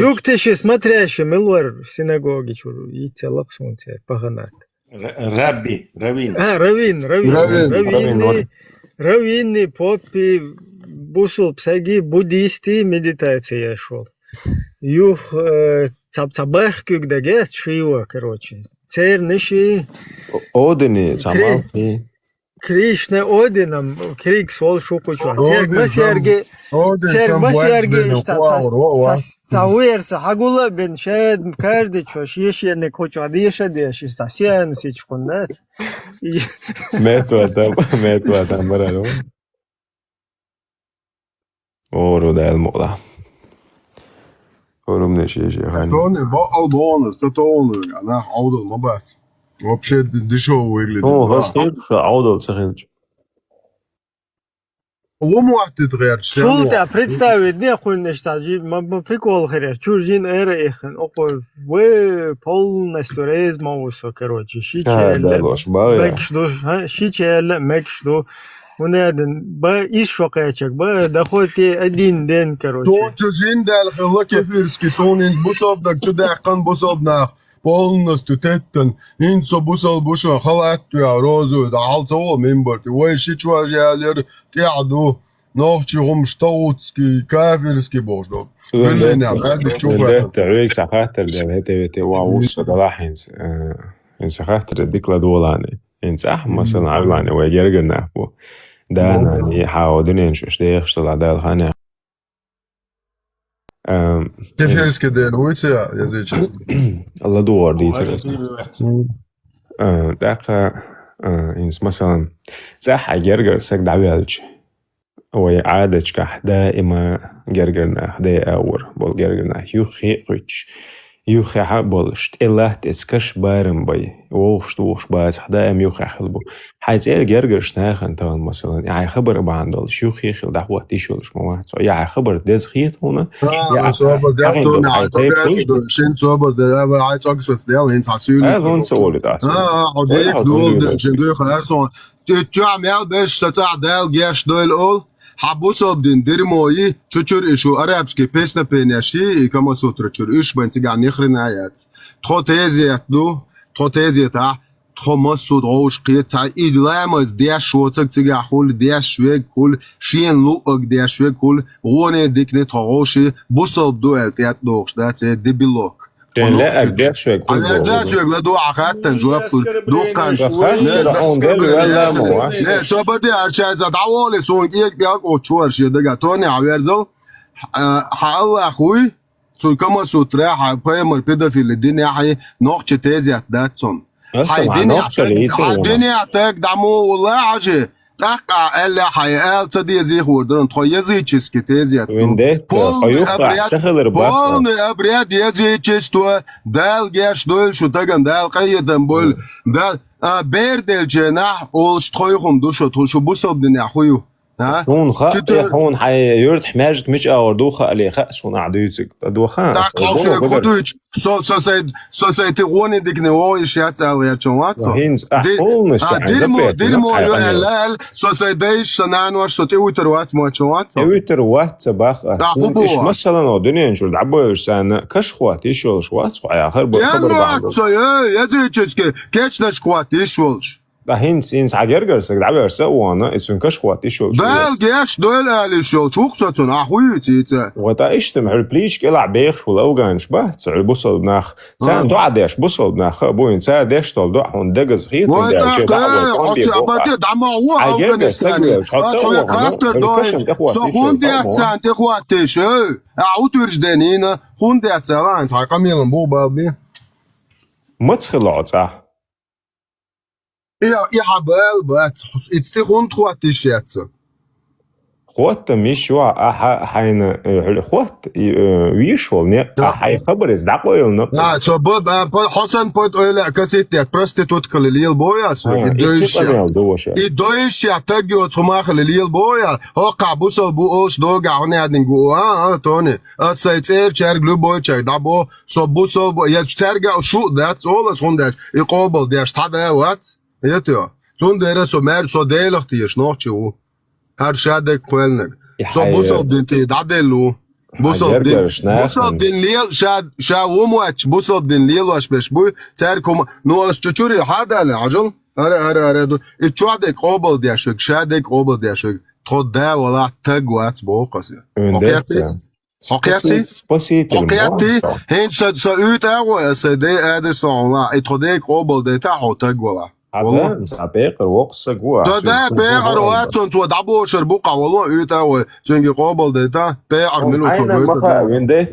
Speaker 3: Жуктиши смотрящий милуэр в синагоге чуру и целок сунце паганат. Раввины, попи, бусул псаги, буддисты, медитация шел. Юх цапцабах кюгдагет шиво, короче. Церныши.
Speaker 12: Одини, цамалки.
Speaker 3: Krishna Odinam, Krieg soll Schukuchua. Cergma Serge, Cergma Serge, Tsawersa, Hagula ben Shed, Kardich, Shishi and the Kochadisha, the Shistasian, Sich Kundat.
Speaker 12: Mehetőltem, barátom. Óra del mola. Orum ne şey hani.
Speaker 6: Tony, bu albonus, tatonu, ana avdol mabat. Вообще дешево выглядит.
Speaker 12: О, расхед, что аудал цехилч.
Speaker 6: Ломуатит ряд.
Speaker 3: Султа представить не хуйня штажи, мы прикол хряш. Чужин эра ихен, опо вы полностью резмаусо, короче, щичеле, мекшду. ونادن با إيش وقعتك با دخلتي أدين دين كروتي.
Speaker 6: تو чужин дал хла кефирски сонин бусобдак чудакан бусобнах полностью теттен инсо бусол буша халат я розу да алцо мемберти ой шичва ялер тяду нохчи штоутски кафирски бождо.
Speaker 12: Велена هذا تشوفه. تعيك سخاتر ده هتي واوس دلاحينس إن سخاتر ديكلا دولاني إن صح مثلا عرلاني ويجرجنا بو ده أنا يحاولون شو شيء يشتغل على الخانة.
Speaker 6: كيف ده نويت يا زيش.
Speaker 12: الله دور دي ترى. دقة إنس مثلا صح يجرجر سك دعوالج. وعادش كحدا إما جرجرنا حدا أور بول جرجرنا يوخي قيش. يوخي حبولشت إلا تسكش بارم باي ووش باز حدا أم يوخي حلبو حيث إيه جرجرش ناخن تان مثلا يعني خبر بعندلش يوخي خل دعوة تيشولش مواد يعني خبر دز خيط هنا
Speaker 6: يعني صوبر ده تو نعتقد شين صوبر ده عايز أقصد ده هنس عسول
Speaker 12: هون سؤال ده
Speaker 6: عديك دول شين دول خلاصون تعمل بس تتعدل جاش دول أول حبوسابدين درموي چچور ایشو عربسکی پسنا پیناشی کما سوتر چور ایش بنتی گانی خرنایت تخو تیزیت دو تخو تیزیت تخو مسود روش قیت تا ایدلامز دیش واتک تیگه خول دیش وگ خول شین لوگ دیش وگ خول غونه دیکنه تروشی بوساب دو التیات دوش دات دبیلوک
Speaker 12: لا أقدرش يكون
Speaker 6: أنا جالس يقول دو عقدتن جواب دو كان لا سبتي أرشاد دعوالي سون إيك بياك أوتشور شيء دقة توني عويرزو حال أخوي سون كما سوترا حباي مربيدا في الدنيا حي نوخش تيزي داتسون حي الدنيا تاك دعمو والله عجي تقع إلا حياة صدي زي خوردن تخيزي تشيسكي تيزيات بول أبرياد يزي تشيستو دال جاش دول شو تاقن دال قيدن بول دال بيردل جناح أولش تخيخم دوشو تخشو بوصل دنيا خويو
Speaker 12: هون هون يرد حماجك مش أوردوخة عليه خاص هون عدويتك دوخان
Speaker 6: تقاوسو خدوش سوسايتي غوني ديك نواي شيات على يرشوات
Speaker 12: هينز أحول مش
Speaker 6: ديرمو يوهلال سوسايديش سنانوش سوتي ويتروات مواتشوات
Speaker 12: ويتروات باخ إيش مثلا الدنيا نشول دعبوش سنة كشخوات إيشولش واتسو على آخر
Speaker 6: بالخبر بعض يزي تشكي كيش نشخوات إيشولش
Speaker 12: هينس عجرجرسك دعبرسا وانا اسون كشخوات إيشولش
Speaker 6: بل جاش دول إيشولش وقصتون أخويتي
Speaker 12: وتا إشتم هالبليش كلا بيخ ولا أوجانش بحث سعر بوصل بناخ سان دو عداش بوصل بناخ بوين سعر داش طول دو حون دجز خيط
Speaker 6: وتا أبدي دعما هو أفغانستان سوي كارتر دول سخون دياتان تخواتش أعود ورجدانينا خون دياتان ساقميلن بو بالبي
Speaker 12: متخلعت
Speaker 6: يا حبال بات اتستيخون تخواتش ياتسو
Speaker 12: خوات مش وا حين خوات ويشول نه حي خبر از دقويلنا
Speaker 6: سو بود حسن بود öyle كاسيت prostitut كليل بويا سو يدويش يعتقوا تماخ لليل بويا هو قابوسو بو اوش دوغا ونادن جو توني اسيتير چرغلو بويچ دابو سو بوسو يترغا شو ذات اول از هوندات يقوبل ديش تادا وات يتو زون ديرسو مر سو ديلختيش نوچو هر شادك قولنك سو بوصل دينتي دعدلو بوصل دين ليل شا ومواتش بوصل دين ليل واش بش بوي تاركم نواس چچوري حدال عجل اره دو اتشوادك قوبل دياشك شادك قوبل دياشك تخد دا ولا تقوات بوقسي هين سا اوت اغو سا دي ادرس والله اتخدك قوبل دي تاحو تقولا
Speaker 12: هذا سابق وقصة جوا
Speaker 6: ده بيعر واتون تو دابو شربوقة والله إيتا وتنجي قابل ده بيعر ملو تو
Speaker 12: ما وين ده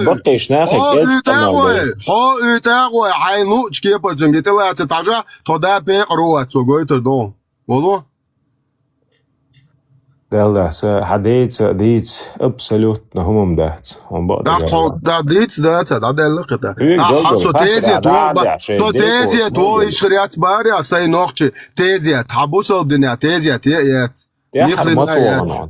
Speaker 12: بقي شناخي
Speaker 6: إيتا وعينو تشكيبر تنجي تلا تتعجع تو ده بيعر واتو جويتر دون والله
Speaker 12: ده حديت ديت ابسولوت نهم دهت
Speaker 6: ده ديت ده ده لقطة حسو تيزي تو تيزي تو إشريات باري أساي نوخشي تيزي حبوسل الدنيا تيزي تيات
Speaker 12: يحر مطوان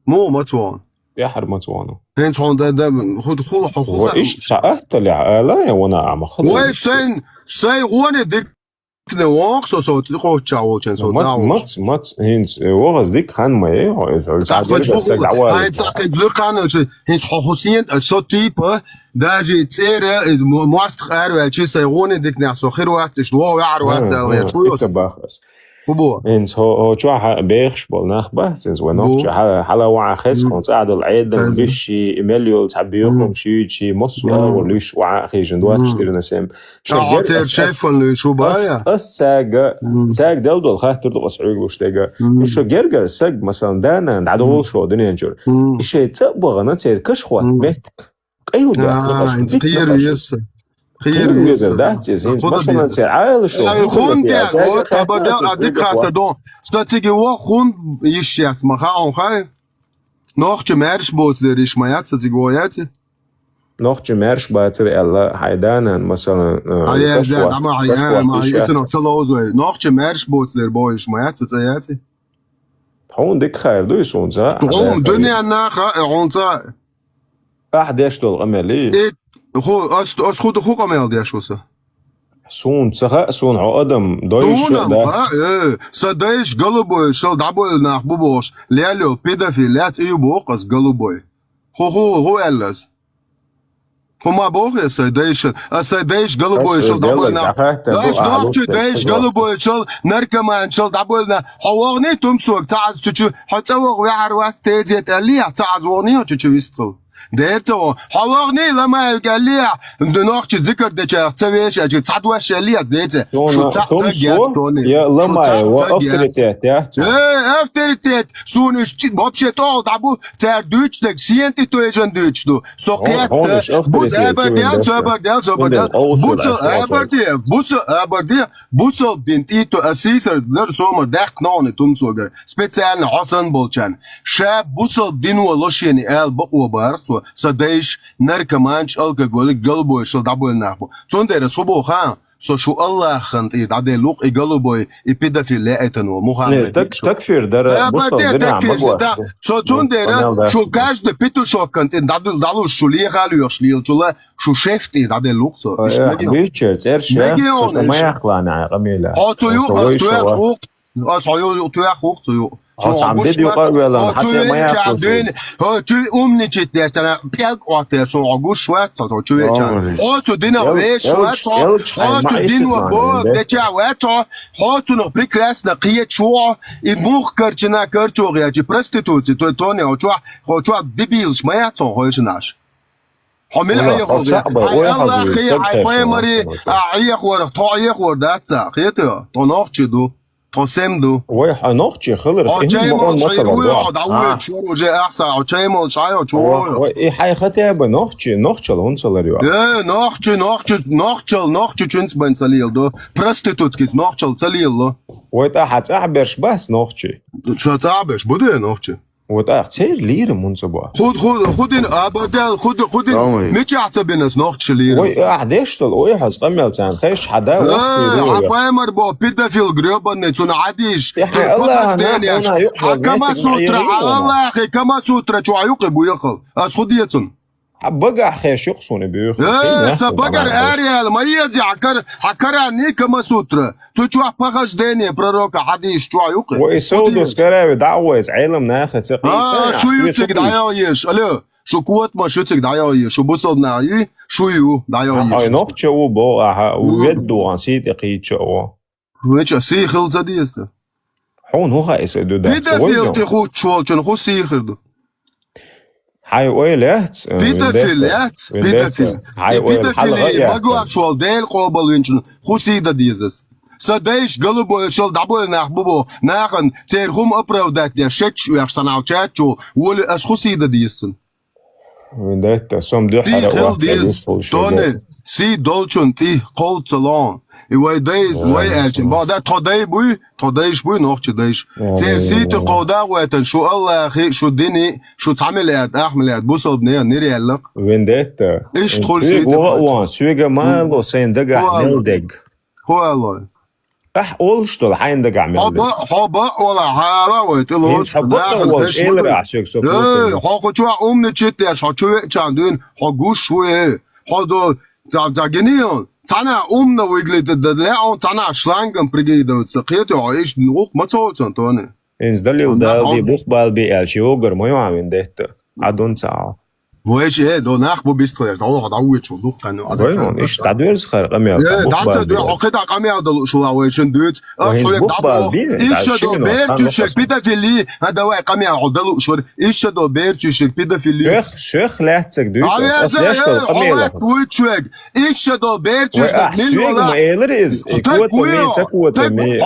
Speaker 6: مو مطوان
Speaker 12: يحر مطوانه
Speaker 6: هين تون ده خود حقوق
Speaker 12: وإيش شاءت لا لا وانا أعمى خلاص
Speaker 6: وين سين غوني ديك نواق سو تقول تشاو تشن سو
Speaker 12: مات هينز وغز ديك خان ما ايه
Speaker 6: هاي تاقد لقان هينز حوسين سو تيب داجي تيرا مواست خير شي سيغوني ديك نحسو خير وقت شو يعر وقت شو
Speaker 12: يسبخس هينز هو شو بيخش بالناخ بس ونوك حلا وع خس كنت قاعد العيد بيشي إيميليو تعبيهم شي مصر وليش وع خي جندوات تشتري نسيم
Speaker 6: شايف اللي شو بايا
Speaker 12: ساق دلدل خاطر تقصعيق وشتاقة إيشو جرجر ساق مثلا دانا عدول شو دنيا نجور إيشو يتسبغ نتير كشخوات مهتك أيو ده
Speaker 6: خير يسا
Speaker 12: خير يسا ده تيزين مثلا نتير عايل شو
Speaker 6: خون دي طبا ده أديك حتى دون ستاتيجي خون يشيات مخاون خاي نوخ مارش بوت ديريش مايات ستاتيجي وياتي
Speaker 12: noch gemerkt bei der Allah Haydanen مثلا
Speaker 6: هيا زاد أما هيا ما يتنو تلوزوي noch gemerkt بوت der boy إيش ما ياتو تياتي
Speaker 12: هون ديك خير دو يسون زا
Speaker 6: هون دنيا ناخا هون زا
Speaker 12: أحداش دول عملي
Speaker 6: خو أس خود خو عمل ديش وسا
Speaker 12: سون سخاء سون عقدم دايش
Speaker 6: سدايش قلبوي شل دعبوي ناخ بوبوش ليالو بيدافيلات إيو بوقس قلبوي هو ألز هما بوغي سيدايش قلبوي شل دابولنا لاش نوخشي دايش قلبوي شل نركمان شل دابولنا حواغني تمسوك تعال تشو حتسوغ ويعر وقت تيزيت أليع تعال زوغني تشو يستخل ديرتو حواغني لما قال لي نوخشي ذكر ديش تسويش أجي تعدوش أليع ديتي شو تعدوش
Speaker 12: يا لما وأفتريتيت
Speaker 6: أفتريتيت سونش بابشي طول دابو تار دوش دك سينتي تو يجن دوش دو سوقيت بوس أبرديال بوسل بنتي تو أسيسر در سومر داخت نوني تمسوغر سبيتسيالنا حسن بولشان شاب بوسل دينو لوشيني آل بقوة بارسو سدايش نركمانش الكاغولي قلبو يشل دابو الناخبو تون صبو خان سو شو الله خنت دادي لوق قلبوي بيدافيل لايتنو مخان
Speaker 12: تكفير در بوسل
Speaker 6: تكفير سو تون شو كاش د بيتو شوكنت دالو شو لي غاليو شليل شو شيفتي دادي لوق سو
Speaker 12: بيتشرز ارشا سو ما يخلانا قميله
Speaker 6: تو
Speaker 12: عمدي يقابل حتى ما
Speaker 6: يعرفون تو أمني جدا سنة بيلك وقتها سو عجوز شوية صوت تو يجان تو دينا ويش شوية تو دينا بوك دجا واتو تو نبريك راس نقية شو المخ كرجنا كرجو غياجي برستيتوتي تو توني هو دبيلش ما يعطون هوش ناش حمل عيه خوري الله خي عيه مري عيه خور تو عيه خور داتا خيتو تو نوخ دو تسمدو
Speaker 12: ويح نوخشي خلر
Speaker 6: ما مثلا دعوه شو جاء احسن عشان شايو شو
Speaker 12: اي حي ختابه نوخشي لون صلريو
Speaker 6: نوخشي جنس بين صليل دو برستيتوت كيت نوخشل صليل
Speaker 12: ويتا حتعبرش بس نوخشي
Speaker 6: شو تعبش بده نوخشي
Speaker 12: وتا اختير ليره منصبا
Speaker 6: خد ابدال خد مش اعتبنس نوخشي ليره
Speaker 12: وي احداش وي حس قمل تان خيش حدا
Speaker 6: عبامر بو بيدافيل جروبن تون عاديش كما سوترا الله اخي كما سوترا شو عيوق بو يخل اس خديتن
Speaker 12: بقى خيش يقصون بيخ
Speaker 6: سبقر اريال ما يجي حكراني كما سوترا تو باخش دنيا بروك حديث شو عيوق
Speaker 12: ويسودو سكراوي دعوز علم ناخذ
Speaker 6: شو يوتك دعايش الو شو قوت ما شوتك دعايش شو بوصل ناي شو يو دعايش
Speaker 12: اي نوخشو بو ويدو انسيت قيتشو
Speaker 6: ويش سي خل زديست
Speaker 12: حون هو هايس دو ده
Speaker 6: بيدافيل تخو تشول شنو خو سيخردو
Speaker 12: هاي ويلات
Speaker 6: بيدافيل ما جو اكشوال ديل قوبل وينشن خو سيدا ديزس садейш голубой шел дабой нах бубо нахан церхум оправдать я шеч я санаучачу воли асхусида дистен
Speaker 12: Вендетта сом дю
Speaker 6: ти
Speaker 12: хара
Speaker 6: хел
Speaker 12: уахта
Speaker 6: дис
Speaker 12: юсфул
Speaker 6: тоне
Speaker 12: шедет.
Speaker 6: си долчун ти колд салон и дей элчин бада тодейш буй нохчдейш цер си ти qoda واتن شو الله خي شو ديني شو تعملات احملات بوصل بنيه نيريالق
Speaker 12: Вендетта.
Speaker 6: ايش تدخل
Speaker 12: Сюег
Speaker 6: سيتي
Speaker 12: уан сюега майло сен дага мелдег.
Speaker 6: هو الله
Speaker 12: أول شتول حين دقع ملدك.
Speaker 6: حبا ولا حالة ويتلوش داخل
Speaker 12: إيه راح سوق سوق.
Speaker 6: لا حقو شو أمني تشتيش حشو كاندين حقوش شوية حدو تاجنيون تانا أمنا ويجلد الدلاعون تانا شلانجن بريجيدو تسقيتي عايش نوق ما تقولن تاني.
Speaker 12: إنز دليل دالدي بخبال بالشيوغر ما يعمل دهت عدون ساعة.
Speaker 6: وإيش إيه دو ناخبو بيستخدم دو هداوي شو دو كانوا.
Speaker 12: وين إيش تعبير صخر قميع.
Speaker 6: دانسة دو عقيدة قميع دلو شو لويشن دوت. أصله دابو إيش دو بيرتوشك بيدافيلي هذا واقع قميع عدلو شو إيش دو بيرتوشك بيدافيلي.
Speaker 12: شيخ لاتك دوت أصل إيش دو قميع.
Speaker 6: ويتشوك إيش دو بيرتوشك
Speaker 12: من ولا. ما إيلريز قوة مين سقوة مين.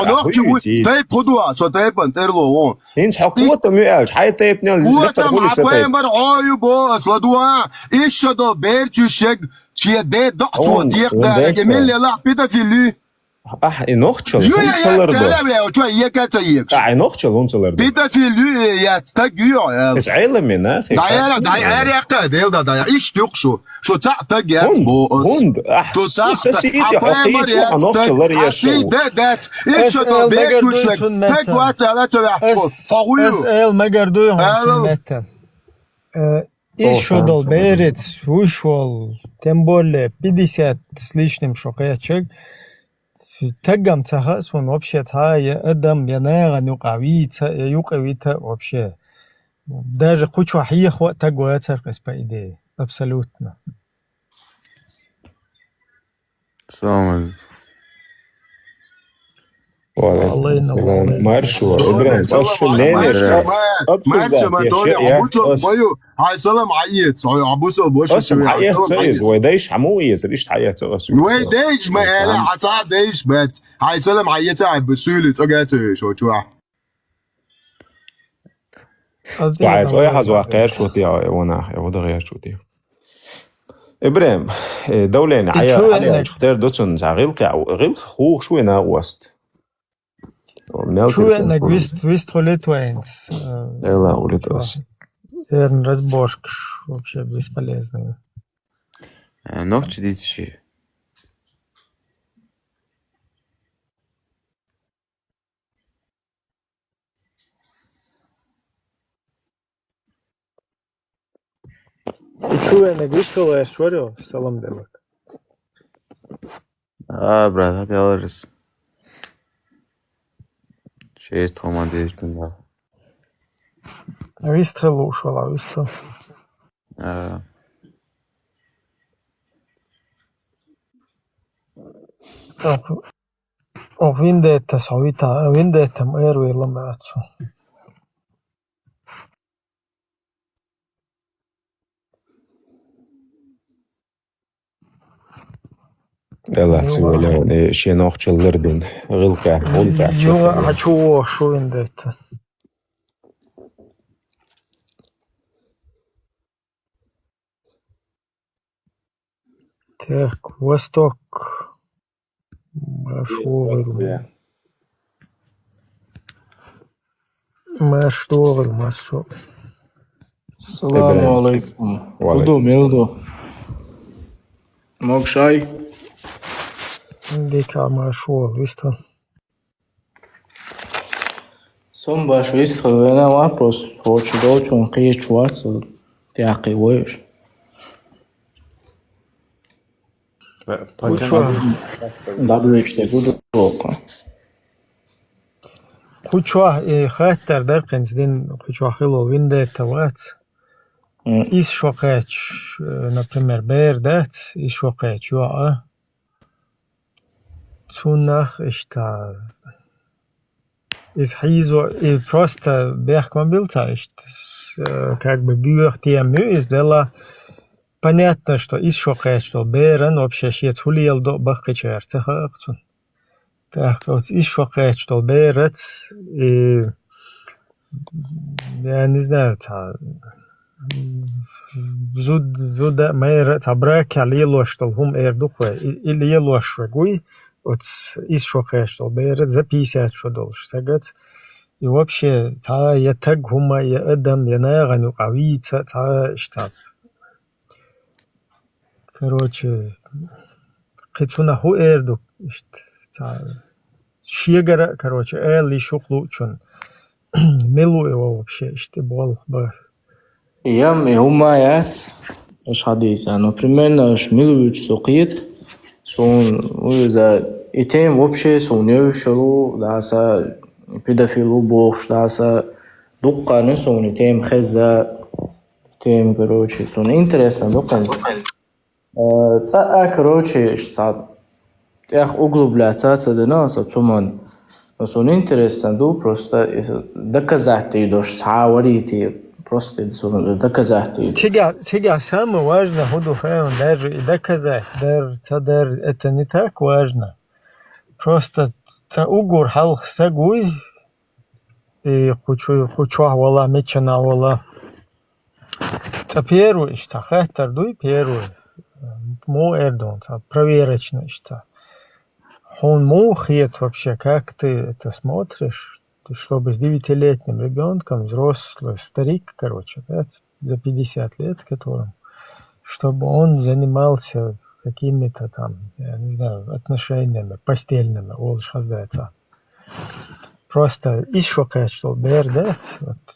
Speaker 6: تايب خدوها سو تايب انترلو.
Speaker 12: إنش حقوة مين حي تايب نال.
Speaker 6: وتم عقيمر عايبو أصل إيش دو بيرتوشك شيء ده ضغط ديق ده جميل لا بيدافيلي
Speaker 12: إنوخشل
Speaker 6: unsalardı.
Speaker 12: إنوخشل unsalardı.
Speaker 6: Pedofili يستجيع يا
Speaker 12: إس علم من أخي.
Speaker 6: داير يقتاد يلدا داير إيش تقشو شو تعتق يا بوس
Speaker 12: هند أحسن سيدي حقيقي شو أنوخشل يشوا.
Speaker 6: ده إيش ده بيتوشك تقوات على ترحب قوي
Speaker 3: أسأل ما قردوه هم еще долберец вышел, тем более 50 с лишним шокаячек. Тагам цахас он вообще тая адам яна нюкавица юкавита вообще. Даже кучу ахиях вот тагуя церквь по идее. Абсолютно.
Speaker 4: Самый.
Speaker 12: Маршу, Ибрahim, ويدايش حموية ريش حياته
Speaker 6: ويدايش ما انا حتى دايش بات هاي سلام عيتها بسولة اجاتي شو
Speaker 12: وعايز اي حاجة واقعية شو تي وانا وده غير شو تي إبراهيم دولين عيا شختار دوتسون غيل خو شو انا وست
Speaker 3: شو انك вист холетвайнс.
Speaker 12: Да, улетался.
Speaker 3: Разборка вообще бесполезная.
Speaker 4: Ногти дичи.
Speaker 3: Шо انك вист холетвайнс салам делак.
Speaker 4: Брат, hadi alırız. Şey tamam değiştim ya.
Speaker 3: Вистрел ушел, вистрел. Vendetta solita, vendetta ero il lamazzo.
Speaker 12: يلا تسوي شي نوخشل لردن غلقة
Speaker 3: хочу шо vendetta. Так, Восток. Машторил массу.
Speaker 14: Саламу алейкум. Уду милду. Мог шай?
Speaker 3: Дика машор, висто.
Speaker 14: Сом баш висто, вена вопрос. Хочу долчу, он кие чуаться. Ты акиваешь. WHD буду рока.
Speaker 3: Куча хаттер деркенс дин куча хило виндета ват. Из шокач, например, бердет, из шокач, юа. Цунах ишта. Из хизо и просто бехкомбилта, как бы бюртиамю из дела. Понятно, что из шокач, что берен вообще щет хулиел до бахкачер цеха акцун. Так, вот еще что берет, и я не знаю, زود ما تبرك عليه لوش هم اردوخه اللي يلوش وقوي вот из шока что берет за 50 что долж сагат и вообще та я так хума я адам я нагану qawita та штаб короче قتونا هو اردو та شيغара короче элли шухлучун милу его вообще что был бы
Speaker 14: Ям и умаят, аж хадиса, но примерно аж милуют сокит, сон за и тем вообще сон явшилу, даса педофилу бог, даса дукканы сон и тем хеза, тем короче сон интересно дукканы. Короче, что ях углубляться до нас, отсуман. Но сон интересно, просто доказать ты идешь, сааварите. Просто доказать.
Speaker 3: Тебя самое важное, буду даже и доказать. Даже это не так важно. Просто угор хал сагуй и хочу вала мечена вала. Первый, что хатер дуй первый. Мо эрдон, проверочно, что. Он мухает вообще, как ты это смотришь? Чтобы с 9-летним ребенком, взрослый старик, короче, да, за 50 лет которым, чтобы он занимался какими-то там, я не знаю, отношениями, постельными, просто еще что бердет,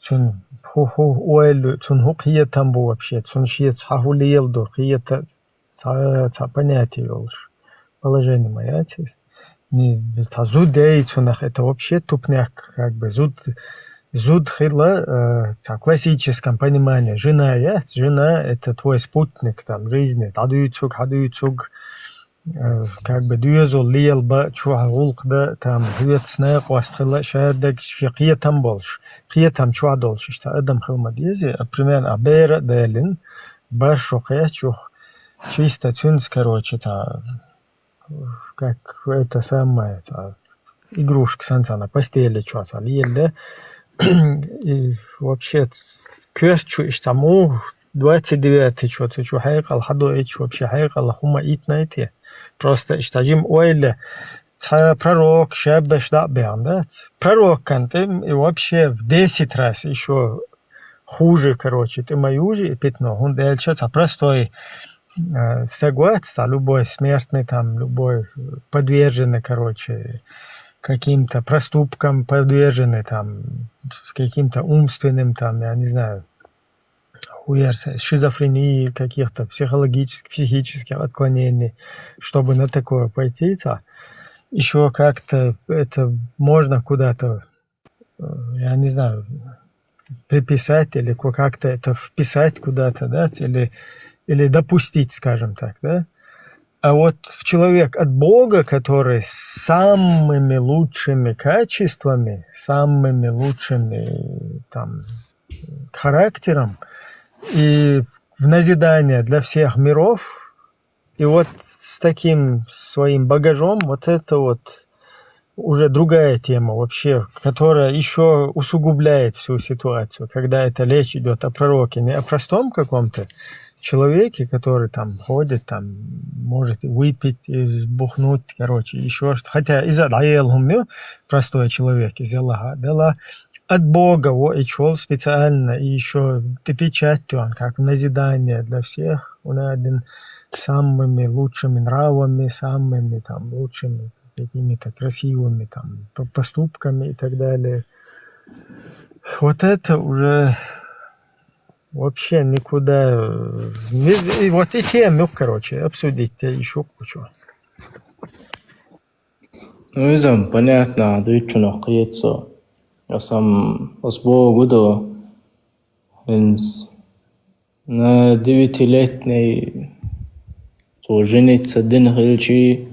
Speaker 3: цун уэлю, цун хукия там был вообще, цун шиет хахулиелду, хиета понятие волш, положение моя честь. Это вообще тупняк, как бы зуд хила в классическом понимании. Жена это твой спутник там жизни. Хадуйцуг, как бы дюзол лиелба чуагулк да там дюцнег вастхила шадек шиқия там больше. Қия там чуадолш что адам хилма дизи, примерно абера делин баршоқя чух чисто цюнс короче та как это самое, игрушка санца на постели что-то, да? И вообще, кверчу, тому 29-й что-то, что хайкал, хаду эч вообще хайкал, хума ит найти. Просто, штажим ойле, пророк, шаббеш да бян, да? Пророк кантем, и вообще в 10 раз еще хуже, короче, ты маюжи и пятно. Он дальше, простой, согласен, любой смертный, там, любой подверженный, короче, каким-то проступкам, подверженный, там, каким-то умственным, там, я не знаю, шизофрении, каких-то психологических, психических отклонений, чтобы на такое пойти, еще как-то это можно куда-то, я не знаю, приписать или как-то это вписать куда-то, да, или допустить, скажем так, да? А вот человек от Бога, который с самыми лучшими качествами, самыми лучшими там, характером и в назидание для всех миров, и вот с таким своим багажом, вот это вот уже другая тема вообще, которая еще усугубляет всю ситуацию, когда это речь идет о пророке, не о простом каком-то человеке, который там ходит, там может выпить, сбухнуть, короче, еще что-то. Хотя из-за простой человек, из Аллаха, дала от Бога, и чел специально, и еще ты печатью, он как назидание для всех, он один самыми лучшими нравами, самыми там лучшими какими-то красивыми там поступками и так далее. Вот это уже вообще никуда. И вот и тему, короче, обсудить еще кучу.
Speaker 14: Ну, изам, понятно, дойчу нахуется. Я сам осбо года на 9-летней жениться день хилчи,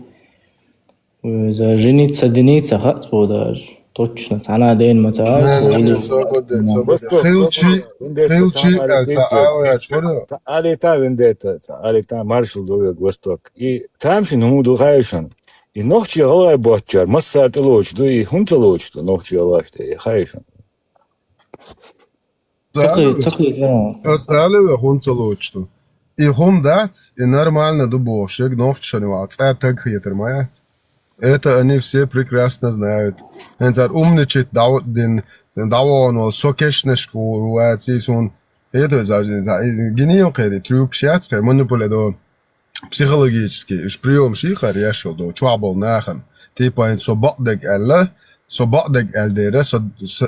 Speaker 14: за жениться деница хат даже. Точно, она день матаас.
Speaker 6: Хилчи,
Speaker 5: Алита вендета, алита маршал довек восток. И там же ну духаешен. И ногчи голай бачар, массат лоч, да и хунта лоч, то ногчи голай, что я хайф.
Speaker 6: Асале хунцалочто. И хум дать, и нормально дубошек, ногчи шаниват. Так хитер моя. Это они все прекрасно знают. Они умничать даут den dauern und so technisch wo sie so это гениальный трюк шатский манипулятор психологический прием шихар решил до trouble нахен типа so бадек элла so бадек элдера so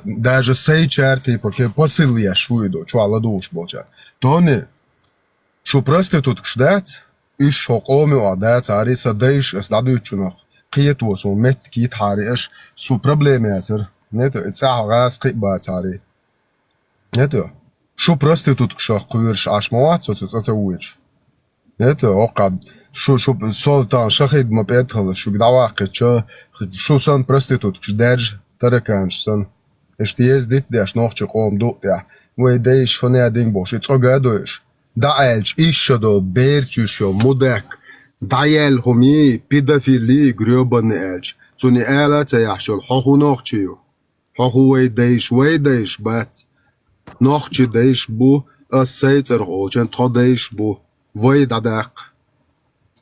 Speaker 6: даже сейчар типа посыл я шую до чуала душ болча то не что просто тут ждать и шокоми адать ариса дэйш сдадучунах قيتو سو مت كي تاريش سو проблемятер нету цаагаас қибатари нету шу проститут шах куирш ашмоат соцоцо уич нету оқад шу солтан шахид мапетхал шу гдавақ чо шу сан проститут чдерж тараканшсан эштиез дит деш нохч қом ду я вой дейш фоне динг бош цогадош даэлч ишшодо бертюшо мудак دايل همي بيدافيلي غريبان إلش توني آلة تيحشل حقو نوخشيو حقو ويديش بات نوخشي ديش بو السيطر غوشن تا ديش بو ويدادق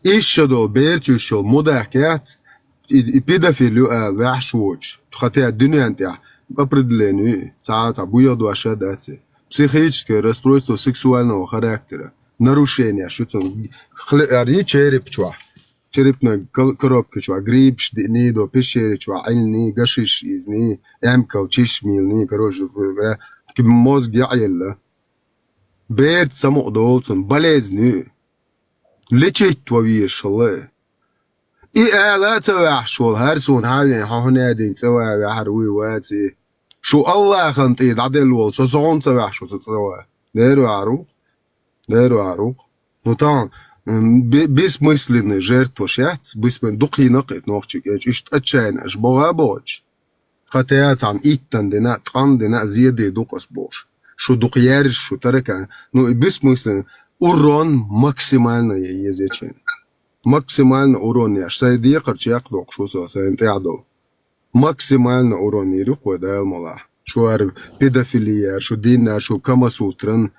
Speaker 6: إيشدو بيرتوشل مداكيات بيدافيليو آل وحشوش تخطي الدنيا انتيا определению تا بويا دواشا داتي психическое расстройство сексуального характера нарушения, что там, череп чува, черепная коробка чува, гриб шдини до пещеры чува, альни, гашиш изни, эмкал, чишмилни, короче, мозг яйла, берд само долцон, болезни, лечить твои шалы. И لا تسوي شغل هرسون هذه هنادين تسوي هروي واتي شو الله خنطي عدل وول شو صون تسوي شو تسوي ديرو عروق نوتان бессмысленный жертва шац бессмысленно духинакет нохчик иш тачайн аш богабоч хотя там иттан дена тран дена зеде дукас бош шо духяр шо тарака ну бессмысленно урон максимально езечен максимально урон яш сайди qarchiaq doq shu sayntiado максимально урон ирuk wada mala shu ar pedofilia shu din shu kama sutran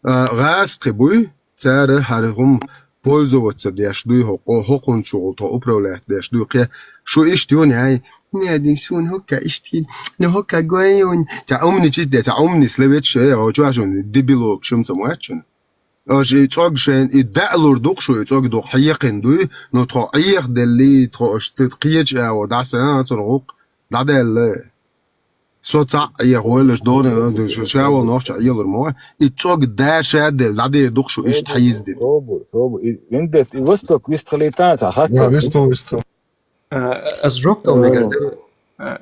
Speaker 6: газ қибуй цара харгум пользоваться дэшдуй хокон чулто управлять дэшдуй ке шо иштион яй не один сун хокка иштин не хокка гойон та умни чит та умни слевеч ожашон дебилок шумца мачун ожи цогшен и далур дукшо цог до хаяқиндуй но то аяқ дели то штит қияч ава даса цоргук дадел соца يغولش دون شاو نوش يلر مو اتوق داشه دل لدي دقشو ايش تحيز دي
Speaker 5: صوب انت وسطك ويستخليتات حتى
Speaker 6: ويستو
Speaker 15: از جوكت الميجر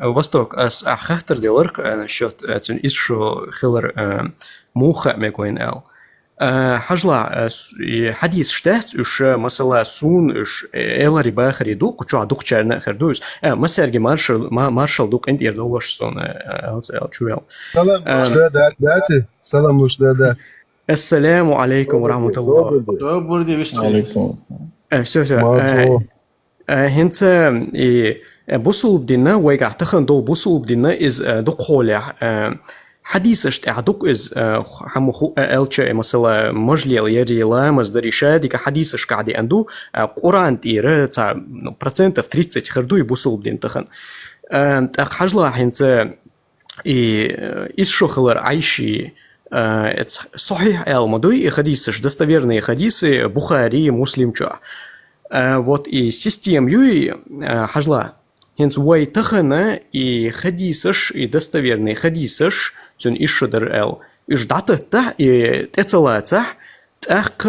Speaker 15: وسطك از اخطر دي ورق انا شوت تن ايشو خلر موخه ميكوين ال حجلا حديث شتات اش مثلا سون اش الاري باخري دوق وچا دوق چرنا خردوس مسرگي مارشال دوق انت يردوش سون الچويل
Speaker 6: سلام نوش دادات
Speaker 15: السلام عليكم ورحمه الله
Speaker 13: وبركاته
Speaker 15: هنت بوصل بدنا ويقع تخن دول بوصل بدنا از دوق حديث عدوك إز حمو ألشة مثلا مجلي يري لا مصدر شادي كحديث قاعد عنده قرآن تيرة تاع процентов 30 خردو يبوصل بدين تخن حاجة حنت إيش شغل عايشي صحيح المدوي حديث достоверные حديث بخاري مسلم جا вот и систем юй حاجة هنت واي تخنا и حديثش и достоверные حديثش تون إيشدر أو إجدعته تح تتصلاته تأخ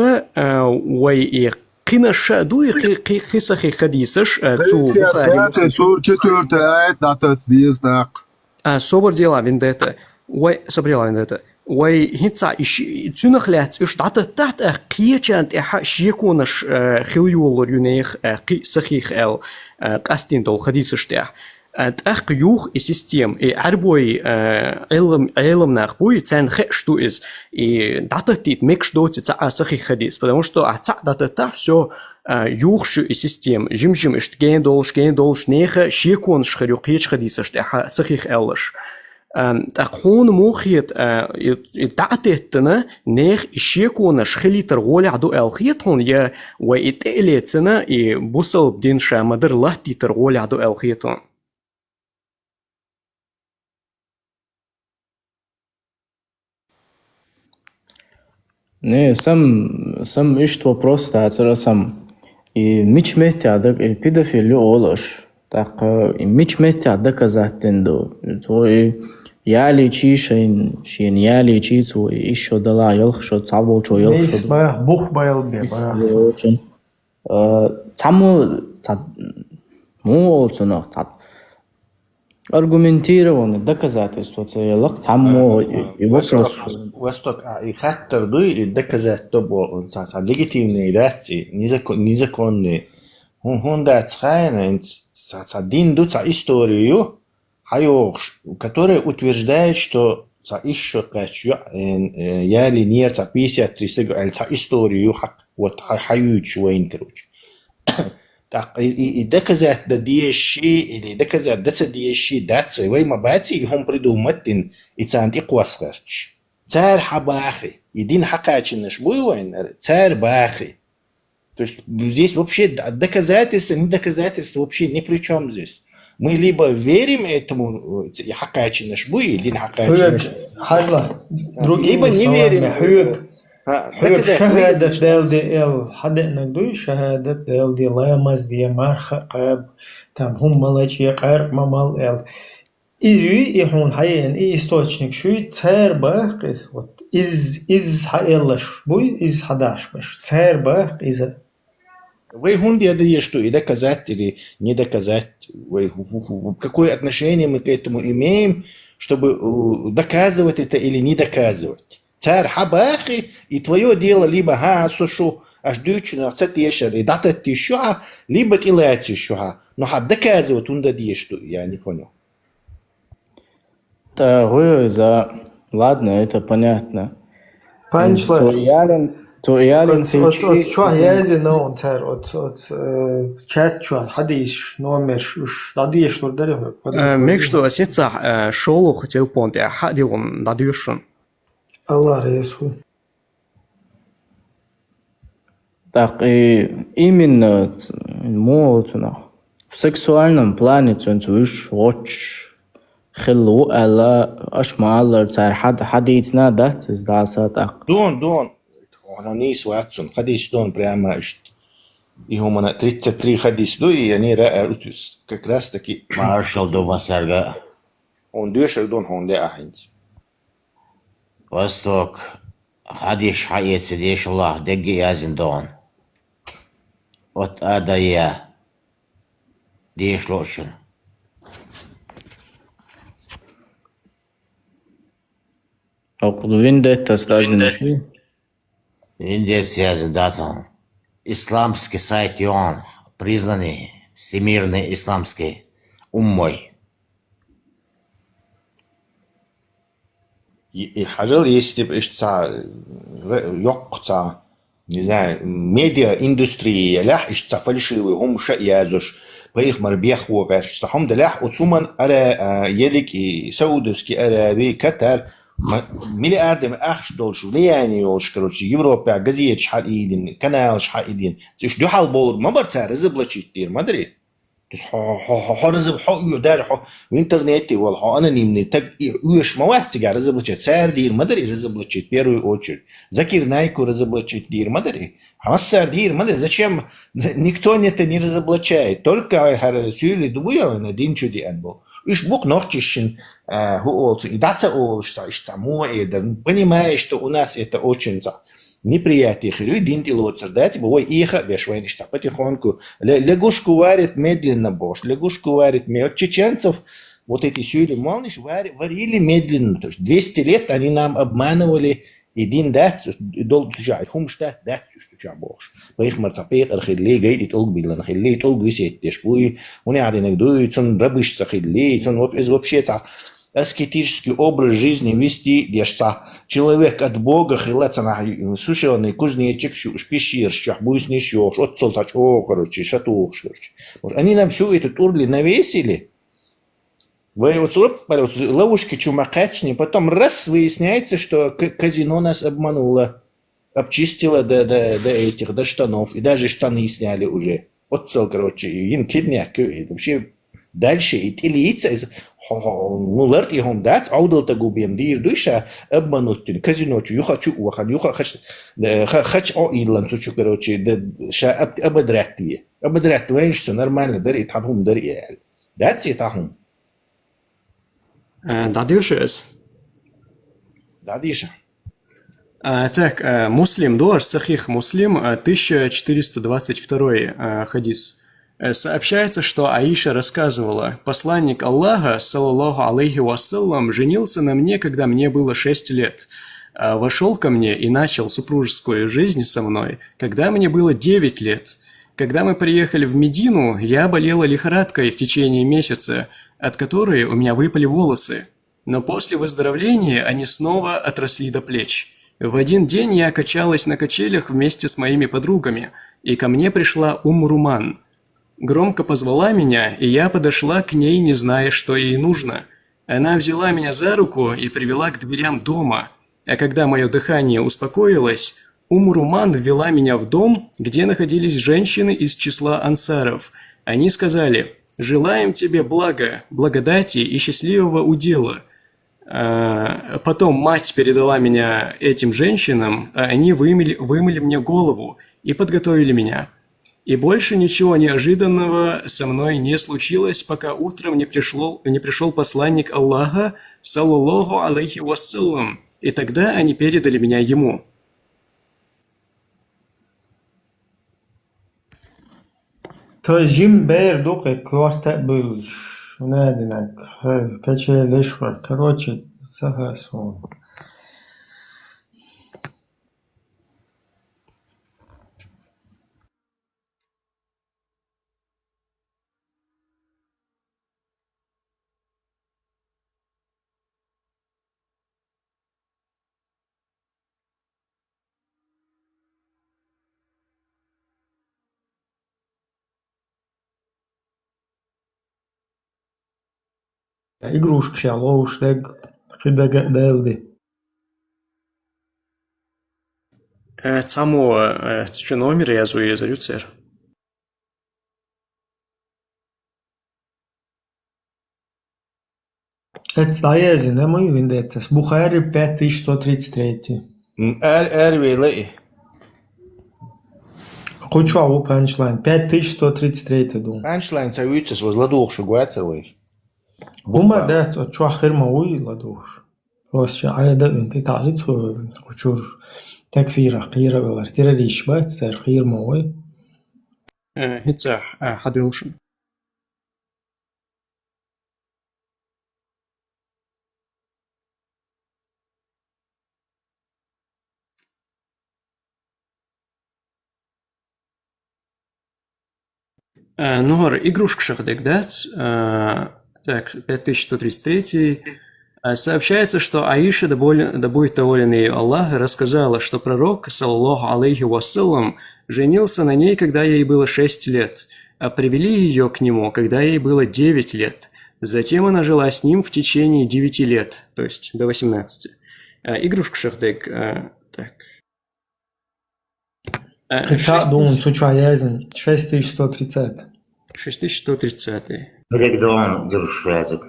Speaker 15: وي قناش دو قصة حديثش تو
Speaker 6: بخاري شور چطور تأيت دعتت ديز داق
Speaker 15: صبر ديلا فيندتا وي صبر ديلا فيندتا وي هنتسا تنخلات إجدعته تحت قيچانت شيكونش خليول يونيخ قي صحيح أو قاستين دول حديثش تاع تأخ يوخ السيستم عربوي علم نخبوي تان خشتو из и дата тит мекш до тица صحيح حديث потому что дата та все يوخش السيستم جم اشت جين دولش نيخ شيكون شخريقيش خديس اشت سخيخ ألش تقون موخيت تعتتنا نيخ شيكون شخلي ترغولي عدو الخيطون يا ويتقلتنا بوصل بدين شامدر لهتي ترغولي عدو الخيطون
Speaker 14: Не, сам ишт вопрос тацера сам. И мич метядак и педофилию олаш. Так и мич метядак казаттендо. То и яли чи шин яли чи то еще дала елхшо цаво чо
Speaker 3: Нейс
Speaker 14: елхшо.
Speaker 3: бах бух байл бе.
Speaker 14: Очень. Цаму му цонох цат. Аргументированные доказательства целых цаму и вопрос.
Speaker 13: Восток, и хаттер дуй, и доказать то было, легитимные дати, незаконные. Он дать хайна, один дут историю, которая утверждает, что еще качу, я ли нет, 53 сага, историю, вот хают шуин, короче. И доказать да диеши или доказать да диеши датсы, вы мабати هم придумать и цанти квасхарч. Царь хабахи, един хакачинаш буйвайн, царь бахи. То есть здесь вообще доказательства, не доказательства вообще ни при чем здесь. Мы либо верим этому хакачинаш буй, един хакачинаш, либо не верим.
Speaker 3: شهادة دالدي حد نقدو شهادة دالدي لامز دي مارخ قاب там هم ملاچي قارق ممال إذا يحون حيان источник شوي царь باقис вот из حيالش بوي из حداش باش царь باق إذا
Speaker 13: Вы гунди это что, и доказать или не доказать? Какое отношение мы к этому имеем, чтобы доказывать это или не доказывать? Царь хабахи, и твое дело либо сушу, аж дючно, и датать еще, либо тилать еще. Но доказывать он дадет, что я не понял.
Speaker 14: Ладно, это понятно.
Speaker 3: Панчлайн.
Speaker 14: То ялин
Speaker 3: شو هيازي نون تر от чат شو حديش номер уж надеюсь что дорого.
Speaker 15: Мек что сетца шоу хотел понт я ходил на дюшен.
Speaker 3: Allah Иисус.
Speaker 14: Так и именно в сексуальном плане цензуешь очень خلو ألا أشمال صار حديثنا ده تزداسة так.
Speaker 13: Дон. Она не сватсон. Хадис дон прямо его на 33 хадис до и они как раз таки
Speaker 16: Маршал дома сарга.
Speaker 13: Он дешер дон он ля ахинц.
Speaker 16: Восток. Хадиш хаят сидиш Allah дегги язин дон. Вот ада я. Диш лошен.
Speaker 14: Вендетта сразу шли.
Speaker 16: Вендетта связан исламский сайт ЮАН, признанный всемирный исламский уммой.
Speaker 13: И хажал есть ёкца, не знаю, медиа-индустрия, лях ишца фальшивый, хум шаязуш, поих марбех вогаш, сахом да лях уцуман ара елик и Саудовский Аравии, Катар, ملياردر اخش دولش влияние يولش короче Европа газет шхал идин канал шхал идин тиш духал бол ما برتار разоблачить дир мадри то разоб даже в интернете والله анонимный так уж мавать разоблачить сар дир мадри разоблачить в первую очередь Закир Найку разоблачить дир мадри а сар дир мадри зачем никто это не разоблачает только Сюли Дубуева на дин чуди анбо Иш бук норчишин и даться понимаешь, что у нас это очень неприятие. Дин тилоцер, дайте бой иха бешвейнишь потихоньку. Лягушку варит медленно, бош. Лягушку варит медленно. Чеченцев вот эти сюли молниш варили медленно. 200 лет они нам обманывали. Един дать, дол тужай, хум штат дать, что я бош. Поих марцапех, архилли, гейт толк билан, архилли, толк висит, дешпуй, уни ады нагдуй, цон рабыш сахилли, цон вообще аскетический образ жизни вести, лишь человек от Бога, хилаться на сушеный кузнечик, шпищир, буйсни щёш, отцол короче, шатух, короче. Они нам всю эту турли навесили. Вы вот ловушки чумакачни, потом раз выясняется, что казино нас обмануло, обчистило до штанов, и даже штаны сняли уже. Отцол, короче, им кидняк, вообще дальше идти лица, ну, ларт и хом дать, аудалта губим, дир душа, обманутын, казино, ю хочу уахан, ю хочу идлан, сучу, короче, ша ободряттие. Ободряттие, все нормально, дарит хахум, дарит. Дать и хахум.
Speaker 15: Дадюшес.
Speaker 13: Дадиша.
Speaker 15: Так, Муслим, Дуар, Сахих Муслим, 1422 хадис. Сообщается, что Аиша рассказывала: посланник Аллаха, саллаллаху алейхи вассалам, женился на мне, когда мне было 6 лет. Вошел ко мне и начал супружескую жизнь со мной, когда мне было 9 лет. Когда мы приехали в Медину, я болела лихорадкой в течение месяца, от которой у меня выпали волосы. Но после выздоровления они снова отросли до плеч. В один день я качалась на качелях вместе с моими подругами, и ко мне пришла Руман. Громко позвала меня, и я подошла к ней, не зная, что ей нужно. Она взяла меня за руку и привела к дверям дома, а когда мое дыхание успокоилось, Руман ввела меня в дом, где находились женщины из числа ансаров. Они сказали: «Желаем тебе блага, благодати и счастливого удела». Потом мать передала меня этим женщинам, а они вымыли мне голову и подготовили меня. И больше ничего неожиданного со мной не случилось, пока утром не пришел посланник Аллаха, саллаллаху алейхи вассалам, и тогда они передали меня ему.
Speaker 3: То есть Jim Bear дука кварта был шунадинак каче лешва, короче, сахасон. Игрушка шалоуш дег хидага делди.
Speaker 15: Само че номер я резолюцер.
Speaker 3: Это стоязи, не мой виндетас. Бухари 5133.
Speaker 13: Эрвилей.
Speaker 3: Хочу аву панчлайн. 5133 думаю.
Speaker 13: Панчлайн цавичес возладухшу гуацервейш.
Speaker 3: Ума да, чё ахирма уй ладуш. Просто айда انت تعريض خشور تكفير خير وارتر ريش بات سر خير موي.
Speaker 15: هتسح حدوشن. Нугар игрушка шахдегдат. Так, 5133. Сообщается, что Аиша, да будет доволен ею Аллах, рассказала, что пророк, саллаллаху алейхи вассалам, женился на ней, когда ей было 6 лет, а привели ее к нему, когда ей было 9 лет. Затем она жила с ним в течение 9 лет, то есть до 18. Игрушка шахдег. Так.
Speaker 3: Кыча думаю, суча язен. 6130.
Speaker 15: 6130.
Speaker 16: Регдон Гершвязик.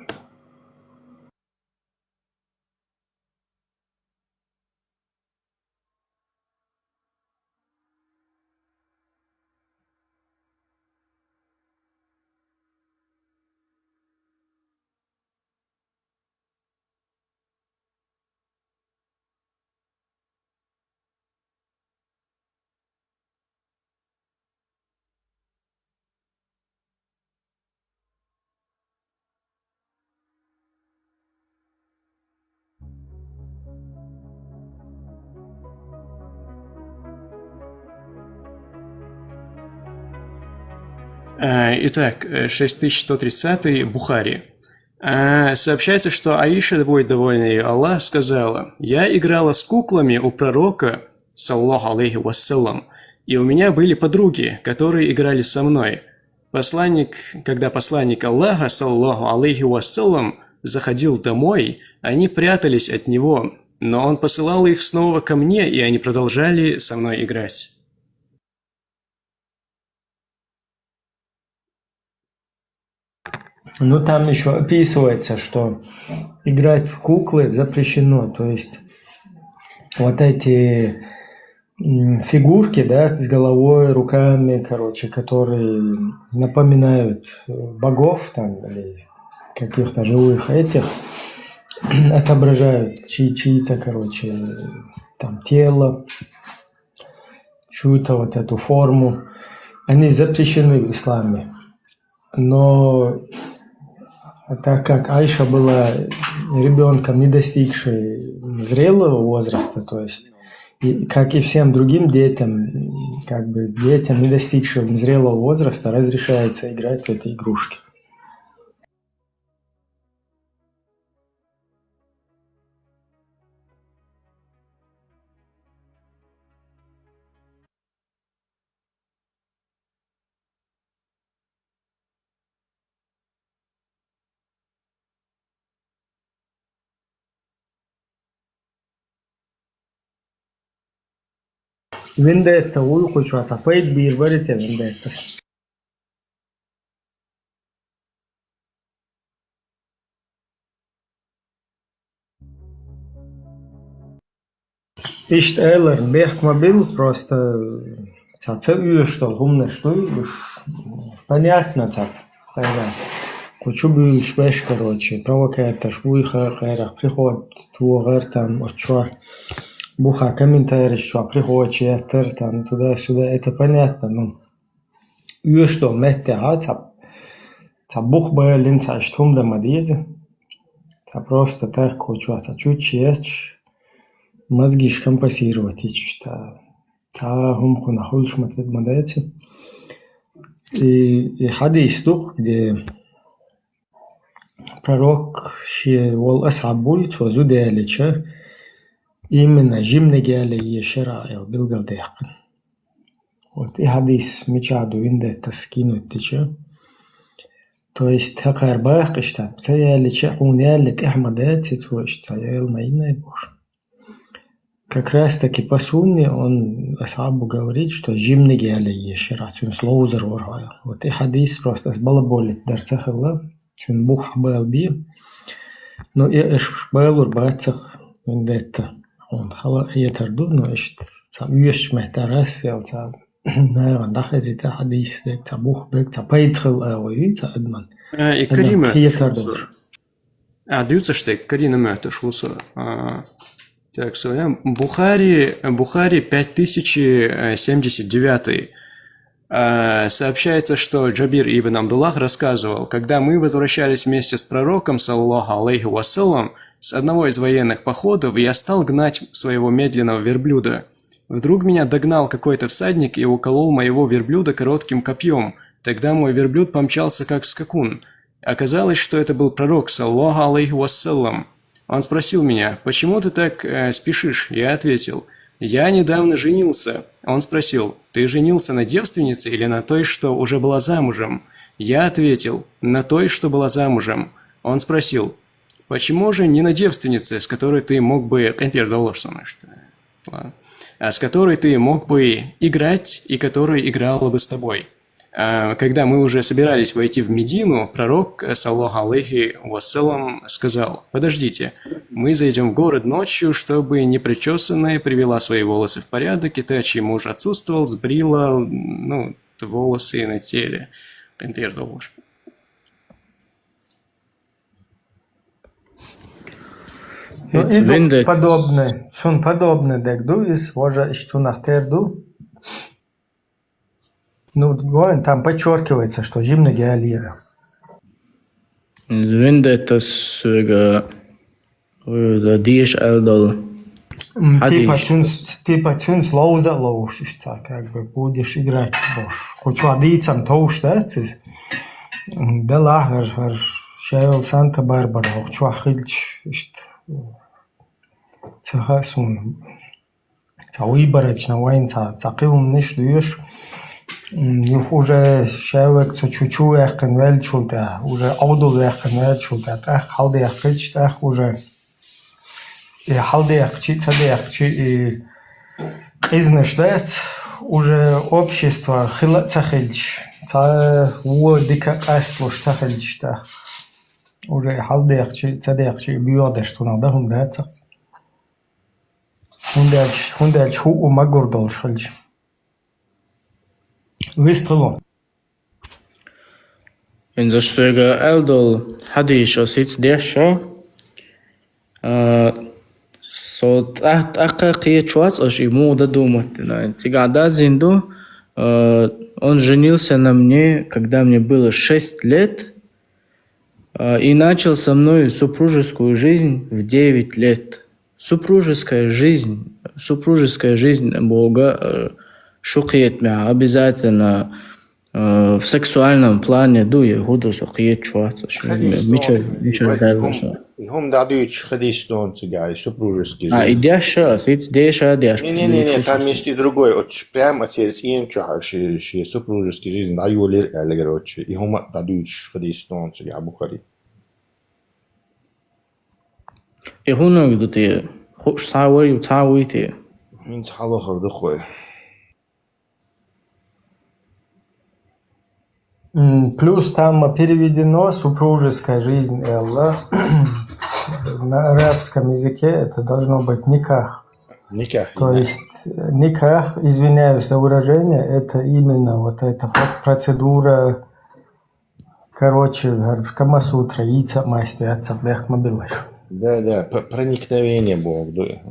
Speaker 15: Итак, 6130 Бухари. Сообщается, что Аиша, да будет довольна ее Аллах, сказала: «Я играла с куклами у пророка, саллаху алейхи вассалам, и у меня были подруги, которые играли со мной. Когда посланник Аллаха, саллаху алейхи вассалам, заходил домой, они прятались от него, но он посылал их снова ко мне, и они продолжали со мной играть».
Speaker 3: Ну, там еще описывается, что играть в куклы запрещено. То есть вот эти фигурки, да, с головой, руками, короче, которые напоминают богов там или каких-то живых этих, отображают чьи-то, короче, там тело, чью-то вот эту форму. Они запрещены в исламе. Но так как Айша была ребенком, не достигшей зрелого возраста, то есть, и, как и всем другим детям, как бы детям, не достигшим зрелого возраста, разрешается играть в эти игрушки. Vendetta uyquchota payt bir barite vendetta. Ишт эйлер бех мобил просто что гумна что уж понятно так. Кучу был швеш, короче, провокатор, швуиха, хайрах, приход, туагар там, орчуар. Буха комментарий, что приходит чья-то там туда-сюда, это понятно, но что мette та бух байлин, та штум да мадизе, та просто так хочу, та чуть-чуть мозги компасировать, та гумку нахуешь мадете. И хадис тух, где пророк вол асхабулит возудалича, именно жимнегали шарая билгалдехкан. Вот и хадис мечаду индетта скинуть тече. То есть такая бах, что цаяли чахуняли тахмадати, то есть цаял майна и бош. Как раз таки по сунне он асхабу говорит, что жимнегали шара, тун слово зарварая. Вот и хадис просто с балаболит дарцахалла, тун бух балби. Но и эш балур бацах индетта. Он хала يتردد نوشت تبيش محترس يا تاب نعم ده زيت حديث ده تبوخ بك تبيدخل أوي تأدمن.
Speaker 15: Карима, даются что Карина это шуса. Так, своя Бухари 5079. Сообщается, что Джабир ибн Абдуллах рассказывал: когда мы возвращались вместе с пророком, саллаху алейхи вассалам, с одного из военных походов, я стал гнать своего медленного верблюда. Вдруг меня догнал какой-то всадник и уколол моего верблюда коротким копьем. Тогда мой верблюд помчался как скакун. Оказалось, что это был пророк, саллаху алейхи вассалам. Он спросил меня: «Почему ты так спешишь?» Я ответил: «Я недавно женился». Он спросил: «Ты женился на девственнице или на той, что уже была замужем?» Я ответил: «На той, что была замужем». Он спросил: «Почему же не на девственнице, с которой ты мог бы играть и которая играла бы с тобой?» Когда мы уже собирались войти в Медину, пророк, саллаху алейхи вассалам, сказал: «Подождите, мы зайдем в город ночью, чтобы непричесанная привела свои волосы в порядок, и та, чей муж отсутствовал, сбрила, волосы на теле».
Speaker 3: Подобное дегду из вожа что нахтерду. Там подчеркивается, что жимнегали.
Speaker 14: Vendetta svega диш элдал.
Speaker 3: Типа тюн слово за лоушишь, как бы будешь играть. Хочу одицам тоуш, да? Да лагер, شايل سانتا باربرا وخشوا خيلش اشت تخاسون تعوي برج نوين تعقيهم نش دويش يوف уже شايلك чуть-чуть яхкан вел чулта уже аудо яхкан вел чулта тах халде яхкич тах уже халде яхчи цаде яхчи قيزنشدات уже общество хила цахилч та у дика аслуш цахилч та уже халдеяхчи цадеяхчи биодеш тунада хундаца хундалч ху у магурдол шилч вистрело
Speaker 14: In der Stege Eldol hatte ich aus jetzt der Show. So такая чувак, аж ему надо думать. Тогда Зинду, он женился на мне, когда мне было 6 лет, и начал со мной супружескую жизнь в 9 лет. Супружеская жизнь Бога шукает меня обязательно в сексуальном плане дуе худу сукает чувак. Мича дальше.
Speaker 13: هم дадут хадистон цигай супружеский жизнь.
Speaker 14: Идеша, идеша.
Speaker 13: Не, там есть и другой. Прямо через инча, что супружеский жизнь даюлер, или короче, и هم дадут хадистон цигай Бухари.
Speaker 14: И хуна где ты, хочешь сауи ты.
Speaker 13: Мин цалохор духой.
Speaker 3: Плюс там переведено супружеская жизнь Элла. На арабском языке это должно быть никах.
Speaker 13: Никах.
Speaker 3: То есть никах, извиняюсь за выражение, это именно вот эта процедура, короче, в Камасутра, яйца масти, отца, бэх мобилаш.
Speaker 13: Да, проникновение Бог, да.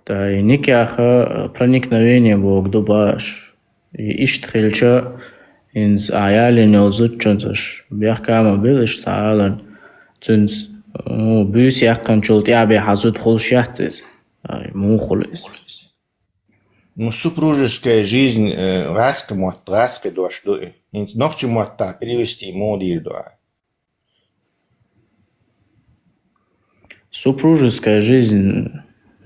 Speaker 14: Да, и никаха проникновение Бог дубаш. И иштрельча инс аяли неозуччунсаш. Бяхкама билиш таалан. Цунс бюс яхкан чулт ябе хазут хулшяхтис. Мухулис.
Speaker 13: Ну, супружеская жизнь раска дош дуэ. Инс нохчу мотта перевести модир дуэ.
Speaker 14: Супружеская жизнь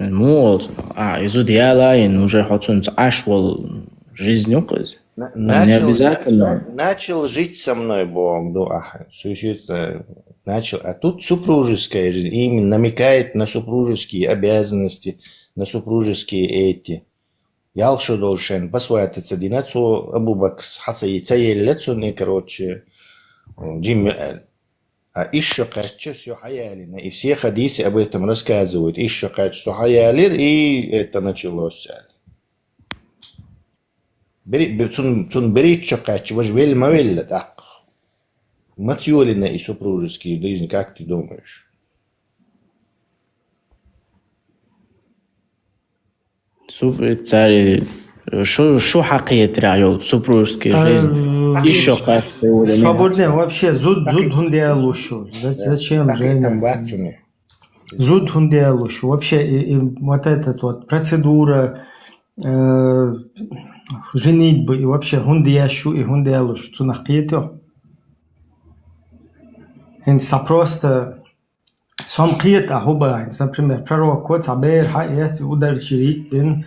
Speaker 14: изудиала уже хоть ашвал жизнь указ. Не обязательно.
Speaker 13: Начал жить со мной Бог, начал. А тут супружеская жизнь именно намекает на супружеские обязанности, на супружеские эти. Ялшо должен посвятиться динацу Абу-Бакр хасаи цаеллецун, короче, Джимми. А еще каче все хаялина. И все хадисы об этом рассказывают. Еще каче что хаялир, и это началось. Цун берит что каче, ваш вельма велля, так. Матьолина и супружеские жизни, как ты думаешь?
Speaker 14: Царь, шо хакиет район супружеские жизни? Еще как
Speaker 3: свободнее вообще зуд хундиалушу. Зачем жениться? Зуд хундиалушу. Вообще и вот этот вот процедура женитьбы и вообще хундияшу и хундиалушу. Цунахкието. Это просто сам киет ахуба. Например, пророк кот абер хаят удар ширит бин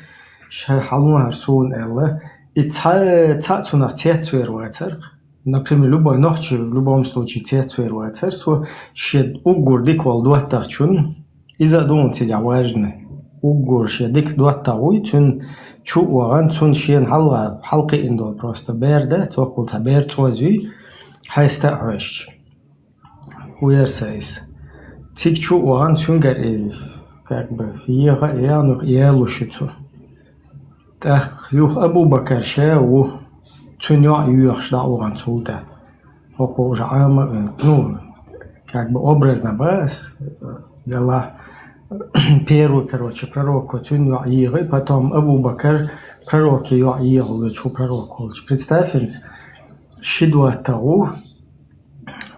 Speaker 3: шахалун харсун элла. И цунах цецуэруэцэр. Например, любой ночью, в любом случае цецуэруэцэр, что шед угур дик вал дуаттахчун, и задумал тебя важно. Угур шедик дуаттахуй, цун чу уаган, цун шен халки индо просто берде, токулта бер цуазуй, хайстахуэш. Уэрсайс. Цик чу уаган, цун гэр как бы, янух ялушицу. Так, юх Абу-Бакр шау цуня юхш да оған султа. уже ну, как бы образно бас, дала первый, короче, пророк, и потом Абу Бакр, пророк ее, что пророк. Представь, شدوته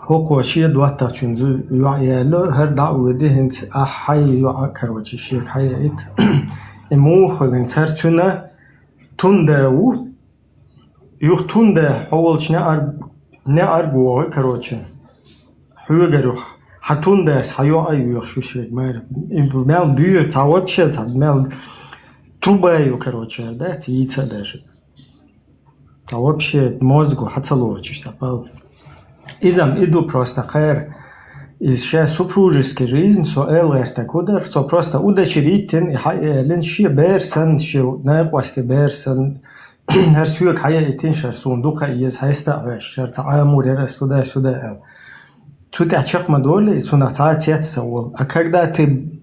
Speaker 3: هو شدوته چون يعيلو هر دعوة هنت أحي كروتشي شيء حيات إمو خلنا ترتنا تنداو يخ تندا أولش نأرجو كروتشي هو جروح حتنداس حيو أيوه شو شيء ما مال بيو تعودش مال трубаю, короче, да, яйца даже. А вообще мозгу хацаловичь попал. Изам иду просто хайр из супружеской жизни, со элэр так удар, со просто удочеритен и хайэлен ши берсан, ши наэквасти берсан, هر سوق حياتين شر صندوق يز هيستا شر تعامل رأس сюда. Тут очаг модули, сунатация саул. А когда ты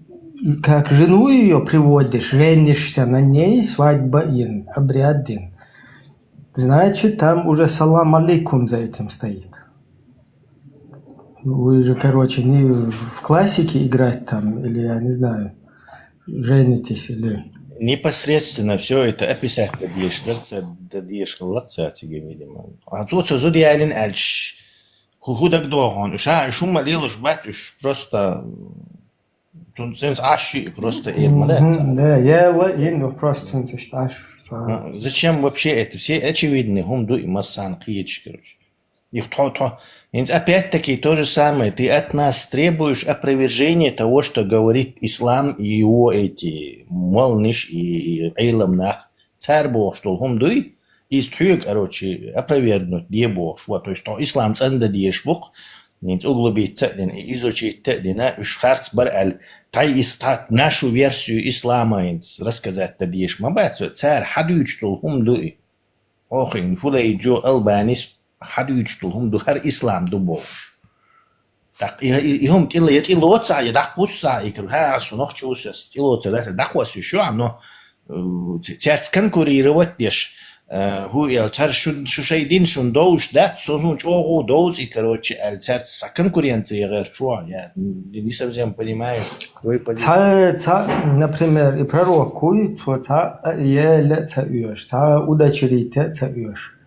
Speaker 3: как жену ее приводишь, женишься на ней, свадьба ин, обряд ин, значит, там уже салам алейкум за этим стоит. Вы же, короче, не в классике играть там, или, я не знаю, женитесь, или...
Speaker 13: Непосредственно все это описать дадешь лацати, видимо. А тут зуди ялин альш. Худак догон. Шо малилош батюш просто... Тунценс аши просто
Speaker 3: да, я ин просто тунценс
Speaker 13: Зачем вообще это? Все очевидны. Хумду и массан киич, короче. Их то. Опять-таки то же самое. Ты от нас требуешь опровержения того, что говорит ислам и его эти молниш и айламнах. Царь Бог, что хумдуй, из трюк, короче, опровергнуть не Бог. То есть, что ислам цанда диеш Бог, нить углубить и изучить тедина, ушхарц бараль. Тай истат нашу версию ислама рассказать тадиеш мабацу. Царь хадуючтул хумдуй. Охин, фулей джо албанис. حدوجتهم دو هر إسلام دو بوش. так يهم تلو تسا يدق بوسا يكر ها سنوخ شوسس تلو تلاس دقوس شو عمنو تيرس كان كوري روتيش هو يلتر شو شي دين شون دوش دات سوزون чого دوز и короче تيرس конкуренции غير شو я не совсем понимаю.
Speaker 3: Например, и пророкует, что еле цаюш, удочерите цаюш.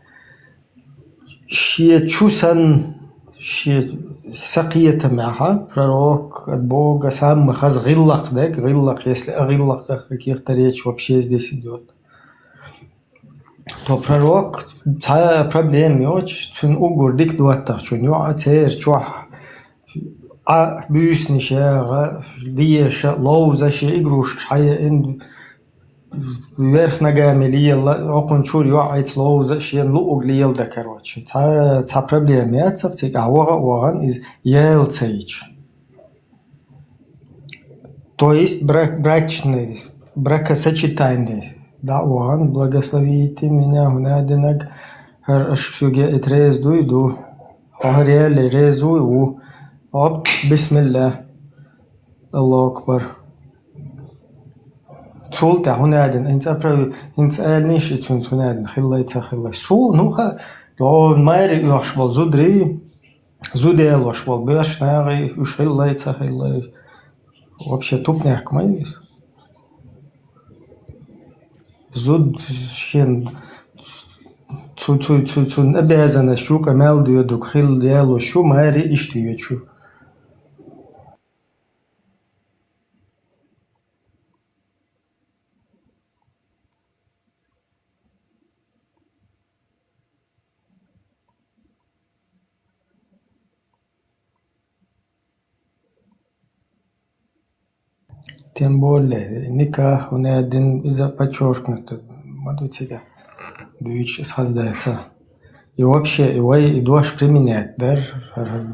Speaker 3: شيء شوسن شيء سقية معها пророк от Бога сам хаз гиллах, да, гиллах, если о гиллах каких-то речь вообще здесь идет, то пророк та проблема очень, чун угур дик дуатта, чун юатер, чуах, а бюснища, диеша, лоузаща, игруш, шая ин вверх ногами лил, окон чур юайт лоуза, шен луг лил да, короче. Та проблема яцев, а оган из елцейч. То есть брачный, бракосочетание. Да, оган, благословите меня, гунадинаг, шуге и трезду иду, огрели резу иу, оп, бисмилля, Аллаху акбар. سول تهونادن انت أبرو انت آلنيش اتون تونادن خلاي سول نوخا لو مايري يوشبال زودري زوديل وشبال بيش ناغي وش خلاي вообще тупняк майвис زود شين تو обязана شوка мелдио дук хил диалу шу мaiри иштиючу. Тем более, никак он один из-за подчеркнуто, мадутига, дуич создается. И вообще, его и дуаш применять, да,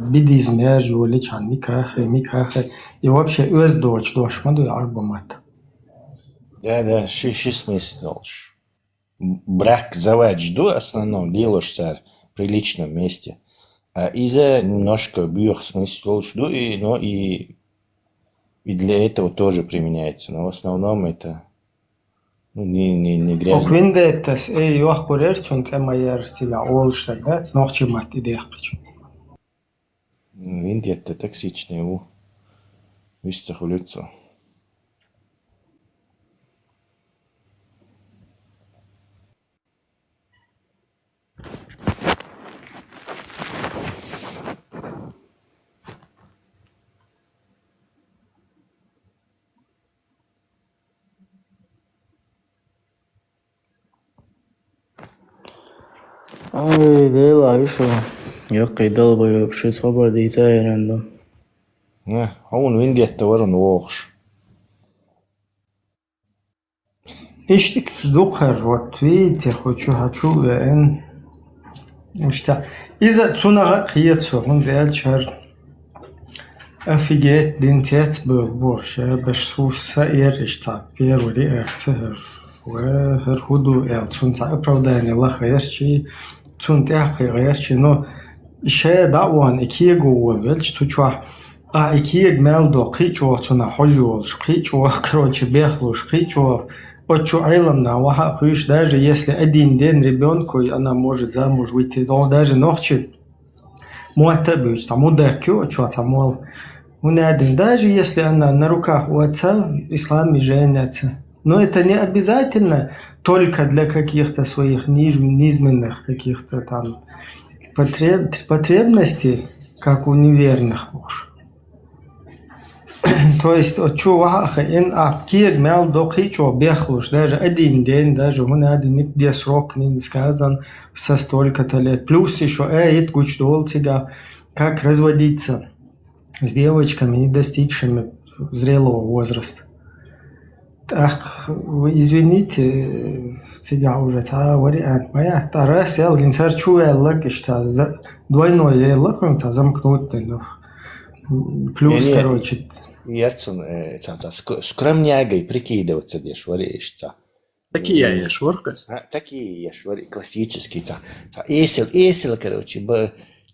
Speaker 3: бидизм, я живу личан, никак, и вообще, уез дуаш, маду я арбамат.
Speaker 13: Да, ши смысл. Брак завадж ду основном, делаешься в приличном месте. А из-за немножко бьёх смысл ду, и для этого тоже применяется, но в основном это не грязно.
Speaker 3: Оквиндетас юах курерчун тема яртига олштаг, да, снохчимат идеяхчу.
Speaker 13: В Индии это токсичное у висцах в лицо.
Speaker 14: Ай, Лейла, вишо. Я кидал бы вообще собор дизайнером.
Speaker 13: Он в Индии это ворон вохш.
Speaker 3: Иштик духар, вот видите, хочу, Ишта. Иза цунага қиетсо, он дээлчар офигеть динтец борщ, беш суса иришта, первый реакция. Хер худу цунца оправдание лаха ерчи, цунтяхи ерчи, но ще даван икиегу вельч тучва. Икиег мелдо қичо цуна хожуолш, қичо, короче, бехлуш, қичо. Очень айломна, ваха хуиш, даже если один день ребенку, она может замуж выйти, но даже ночью муатабюш, там удакю, что там, даже если она на руках у отца, в исламе женятся. Но это не обязательно только для каких-то своих низменных каких-то там потребностей, как у неверных муж. То есть, киек мел дохичо бехлуш, даже один день, даже нигде срок не сказан со столько-то лет. Плюс еще гуч долцига, как разводиться с девочками, не достигшими зрелого возраста. Так, вы извините, тебя уже вариант. Моя вторая сел, генсарчу эллак, что двойной эллак, он замкнутый. Плюс, короче.
Speaker 13: Ярцун, скромнягой прикидываться, дешь, варишься.
Speaker 15: Такие я шворкас.
Speaker 13: Такие я швори, классические. Эсел, короче,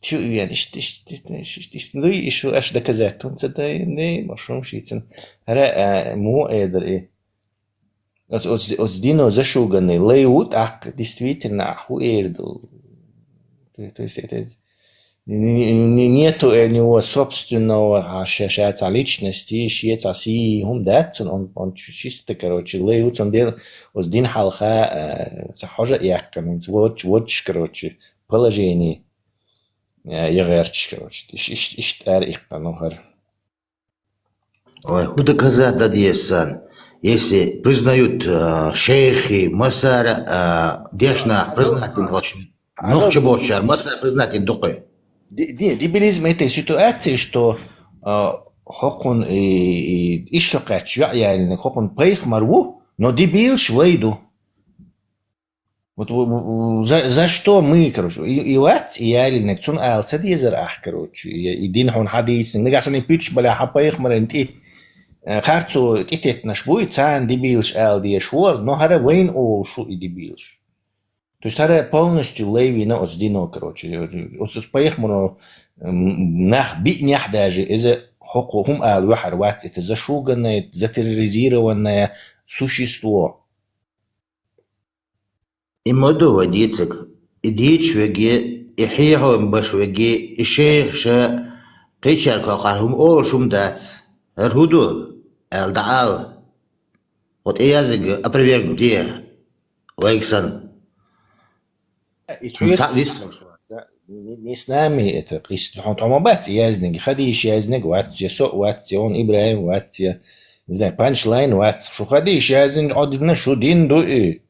Speaker 13: чуя, ну и еще аж доказать, он это не машом шицен. Му эдер. От Дино зашуганный леют, действительно, ахуэрду. То есть это нету у него собственного шеца личности, шеца си он чисто, короче, леют, он делал от Дин халха захожа яками, вот, короче, положение ягерч, короче, иштар ихпанухар.
Speaker 16: Ой, доказать дадьесан. Если признают шейхи, масара, дешна признать им очень. Ну, что больше, масара признать им духой.
Speaker 13: Дебилизм этой ситуации, что хокун еще качу, хокун пейх марву, но дебил швейду. Вот за что мы, короче, и ялинек цун алцад езерах, короче, и дин хун хадис, негасани пич бля хапейх маренти. Харцу титет нашбуй цан дебилш ал диешвор, но хара вейн ол шу и дебилш. То есть это полностью левина от Дино, короче. От поехмуну нах битнях даже из-за хокухум ал-вахар ват, это зашуганное, затерроризированное существо.
Speaker 16: И модова дицик, и дичвеге, и хейхом башвеге, и шейхша, кичар какархум ол шумдац, архуду, эл-даал. Вот и язык опровергнутие, Вейксон.
Speaker 13: Не с нами это хантомабат язнег, хадиш язнег, ватья, со ватья, он Ибраим ватья, не знаю, панчлайн ватья, шо хадиш язнег, одна шудин дуи.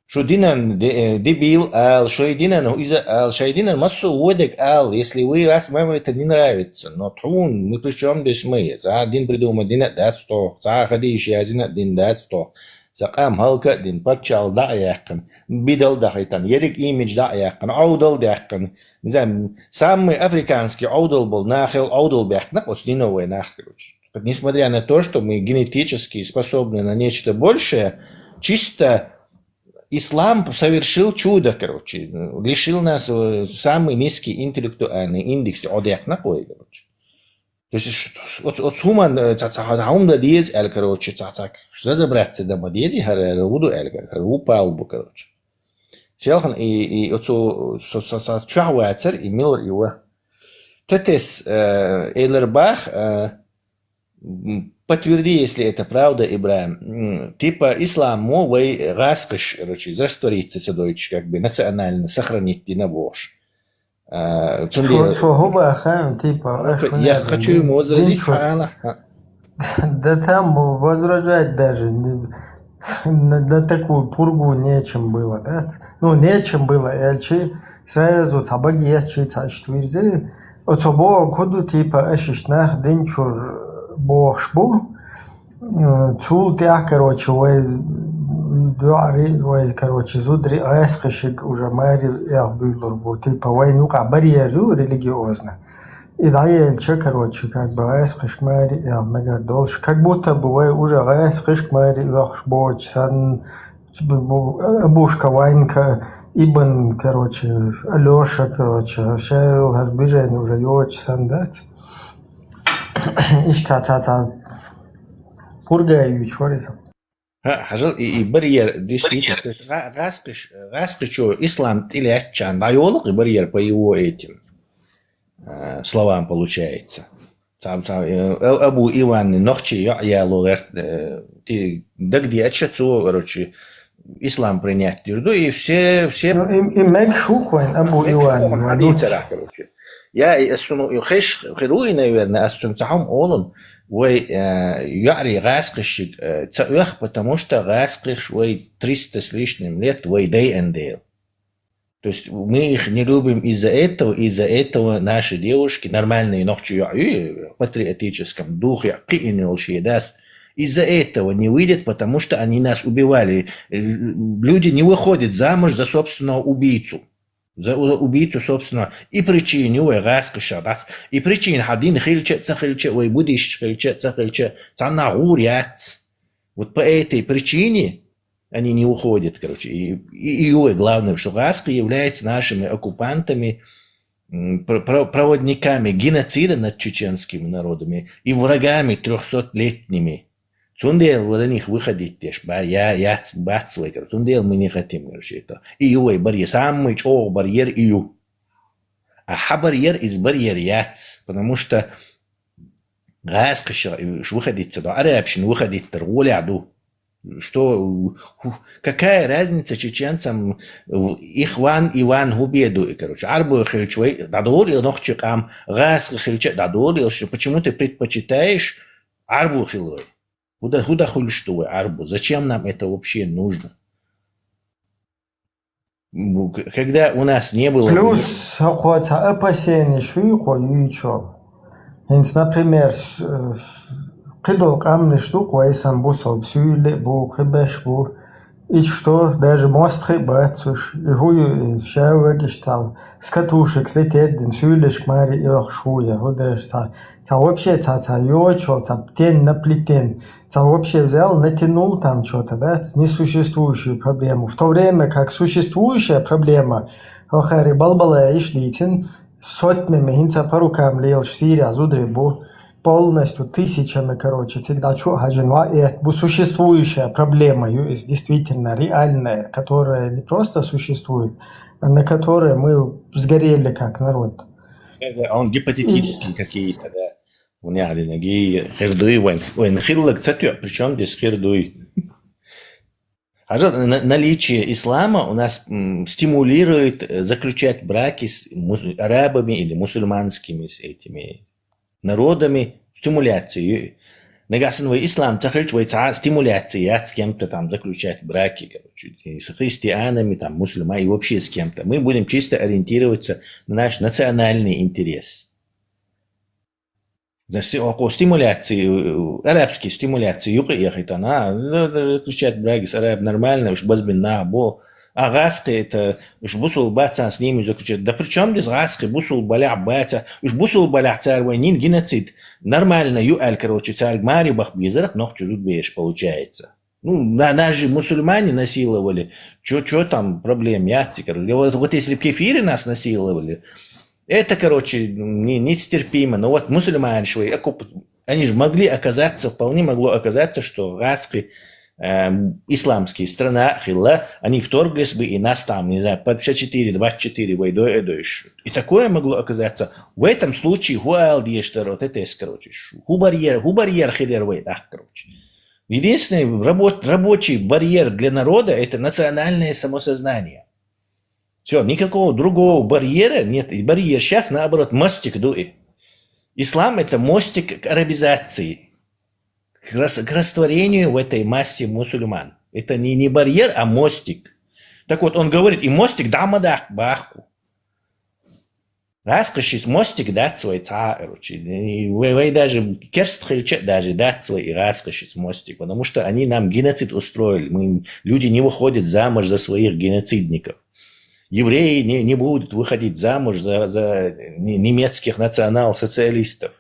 Speaker 13: Шудинан дебил ал, шойдинан иза ал, шойдинан массу водек ал, если вы вас вам это не нравится, но трун, мы причем здесь мы, один придумал, один дать сто, хадиш язнег, один дать сто. سقام هلكا دين باتشال دايقن بيدل دايتان يريك ايمج دايقن عودل دايقن زين سامي افرиканский عودل был нахил عودل бяхна остиновый нахилуч. Несмотря на то, что мы генетически способны на нечто большее, чисто ислам совершил чудо, короче, лишил нас самый низкий интеллектуальный индекс одяхна кой, короче. То есть от суман цацахаум да диез эл, короче, цацак разобраться да мадиези хара руду эл, упал бу, короче. Селхан и от со чахуацер и милр его Тетес Эйлербах, подтверди, если это правда, Ибраим. Типа ислам мовой раскош, короче, раствориться седойч, как бы национально сохранить динабош. Я хочу ему возразить.
Speaker 3: Да там возражать даже на такую пургу нечем было, да? Ну, нечем было, эльчи сразу табаги ячи тачтвирзели. Отобо коду типа ашишнах динчур бошбу. Цул тях, короче, ой, короче, зудри аэсхашик уже мэри был, типа войнука барьеру религиозно. И да, эльчи, короче, как бы аэсхаш мэри мегардолш, как будто бы уже аэсхаш мэри вахшбоч, сан бушка вайнка, Ибн, короче, Алёша, короче, шейл, движение уже йоч, сан, да? Ишта-та-та. Пургаю, чоризм.
Speaker 13: Хажал и барьер действительно, то есть раскричу ислам или ачан, дайолог и барьер по его этим словам получается. Абу Иван нохчи я логер, ты да где отчацу, короче, ислам принять юрду и все. И
Speaker 3: мэг шухвайн Абу Иван.
Speaker 13: Короче, я осуну хеш херуи, наверное, осун цахам олун. Вой яри раскрищик цаёх, потому что раскрищ вой 300 с лишним лет вой day and day. То есть мы их не любим из-за этого наши девушки, нормальные ночи в патриотическом духе, из-за этого не выйдет, потому что они нас убивали. Люди не выходят замуж за собственного убийцу. За убийцу собственного. И причины ой раскрыша, и причины один хильче, ой будешь хильче, цанагуряц. Вот по этой причине они не уходят, короче. И главное, что раска является нашими оккупантами, проводниками геноцида над чеченскими народами и врагами 300-летними. Сундел вот на них выходить теж, я бацлый, короче. Сундел мы не хотим, короче, это. И барьер, самый чё барьер ию. А барьер из барьер яц, потому что раска выходить сюда, арабщин выходить торгуляду. Что, какая разница чеченцам Ихван Иван Губеду, короче, арбу хильчвей, дадолил нохчикам, гас хильче, дадолил, почему ты предпочитаешь арбу хилой? Куда хульштуй арбу? Зачем нам это вообще нужно? Когда у нас не было...
Speaker 3: Плюс опасения шуйко. Например, кидал камни штуку, а сам бусал псюли, бу хебеш бу, и что даже мост хебацуш, и хую шаваги штал, с катушек слетет, ден сюлеш мари и охшуя, худеш та вообще та йочо, та птен на плетен, та вообще взял, натянул там что-то, да, несуществующую проблему, в то время как существующая проблема, охари балбала и шлитин, сотнями хинца по рукам лил шсиря зудребу, полностью тысячами, короче, всегда это существующая проблема, есть действительно реальная, которая не просто существует, а на которой мы сгорели как народ.
Speaker 13: Он гипотетический какие-то, да. У меня ноги хердуй, войн хирлак цатю, причем здесь хердуй. Наличие ислама у нас стимулирует заключать браки с арабами или мусульманскими с этими народами, стимуляцию. Негасановый ислам цахельчивает стимуляции, с кем-то там заключать браки, короче, с христианами, там, мусульманами и вообще с кем-то. Мы будем чисто ориентироваться на наш национальный интерес. Около стимуляции, арабские стимуляции, ехать заключать браки с арабом нормально, уж базбинна, бо. А раска это уж бусул баца с ними заключать. Да при чем здесь раска, бусул баля баца, уж бусул баля царь войнин геноцид. Нормально юаль, короче, царь гмари бахбизарах, но чужут беешь получается. Ну, нас же мусульмане насиловали. Чё там проблем, ятти, короче. Вот если бы кефире нас насиловали, это, короче, нестерпимо. Но вот мусульмане, они же могли оказаться, вполне могло оказаться, что раски исламские страны, они вторглись бы и нас там, не знаю, под 24 войдой идешь. И такое могло оказаться. В этом случае вот это короче. Барьер хилер войдах, короче. Единственный рабочий барьер для народа – это национальное самосознание. Все, никакого другого барьера нет. И барьер сейчас, наоборот, мостик дует. Ислам – это мостик к арабизации, к растворению в этой массе мусульман. Это не барьер, а мостик. Так вот, он говорит, и мостик дамадах бахку. Раскошить мостик дать свой короче. Вы даже керстхельчат даже дать свой и раскошить мостик, потому что они нам геноцид устроили. Люди не выходят замуж за своих геноцидников. Евреи не будут выходить замуж за немецких национал-социалистов.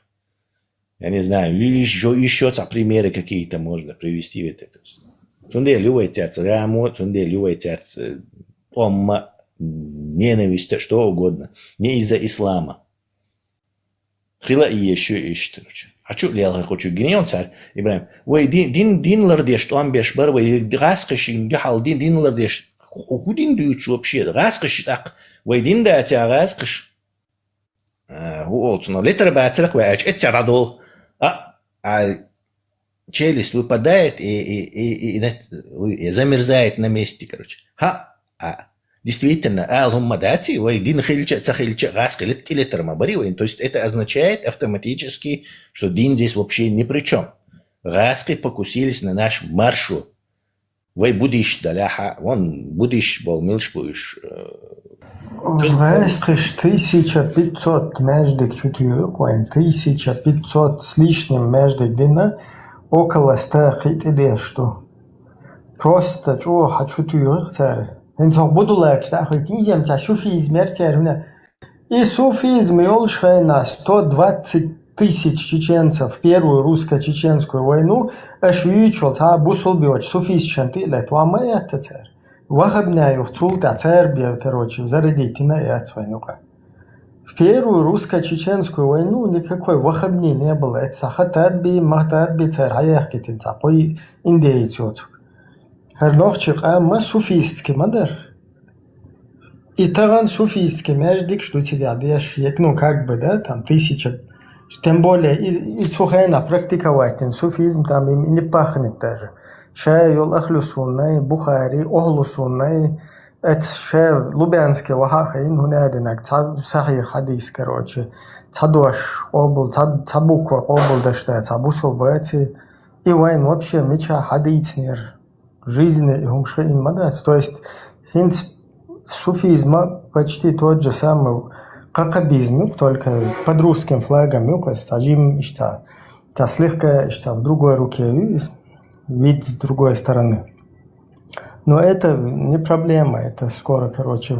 Speaker 13: Я не знаю, еще примеры какие-то можно привести. Тунде любите раму, тунде любите омма, ненависть, что угодно. Не из-за ислама. Хила и еще ищет. Хочу ли я хочу генион царь Ибрахим. Вы дин лардеш, что он беш бар, вы раскошин дихал дин лардеш. Худин дают вообще раскоши так. Вы дин да тебя раскош. Вот, но литр бацрах вы это радол. Челюсть выпадает и замерзает на месте, короче. Действительно, алхуммадати, вы дин хильча цахильча раскалит литр мабари. То есть это означает автоматически, что дин здесь вообще ни при чем. Раской покусились на наш маршрут. Вы будешь даляха, вон будешь болмилш будешь.
Speaker 3: Раскош 1500 междик чутьюк, 1500 с лишним междик дина, около 100 хит идея, что просто чего хочу тюрк царь. Инсо буду лайк, да, хоть идем, та суфизм, мертерна. И суфизм ёлшай на 120 тысяч чеченцев в первую русско-чеченскую войну, аж ючил, та бусул биоч, суфиз чанты, летва это царь. Вахабняю, цулта царь бья, короче, зарядите на это войну. В первую русско-чеченскую войну никакой вахабни не было. Это сахатадби, махтадби царь, хаяхкитин, такой индейцов. Харнохчик, мы суфистский мадар. И таган суфистский междик, что тебя даешь, ну как бы, да, там 1000. Тем более, и цухайна практиковать суфизм там им не пахнет даже. Шай йол ахлю суннай, Бухари, оглу суннай, это шай лубянский вахаха, ин хунядинак, сахи хадис, короче. Цадуаш обул, цабуква обул дашта, цабусул бати. И вайн вообще меча хадицнер. Жизни и умша ин мадас. То есть, суфизма почти тот же самый какабизм, только под русским флагом, стажим, что слегка в другой руке, вид с другой стороны. Но это не проблема, это скоро, короче,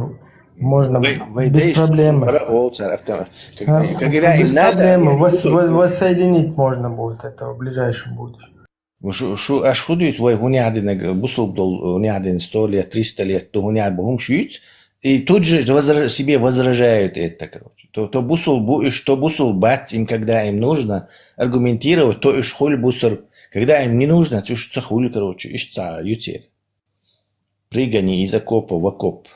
Speaker 3: можно без проблем. Без проблем воссоединить можно будет это в ближайшем будущем.
Speaker 13: Аш худует вой гуниадинег бусул дол гуниадин 100 лет, 300 лет, то гуниад богум шьют, и тут же себе возражают это, короче. То бусул бать им, когда им нужно аргументировать, то иш хуль бусор, когда им не нужно, то иш цахуль, короче, иш ца ютер. Прыгани из окопа в окоп.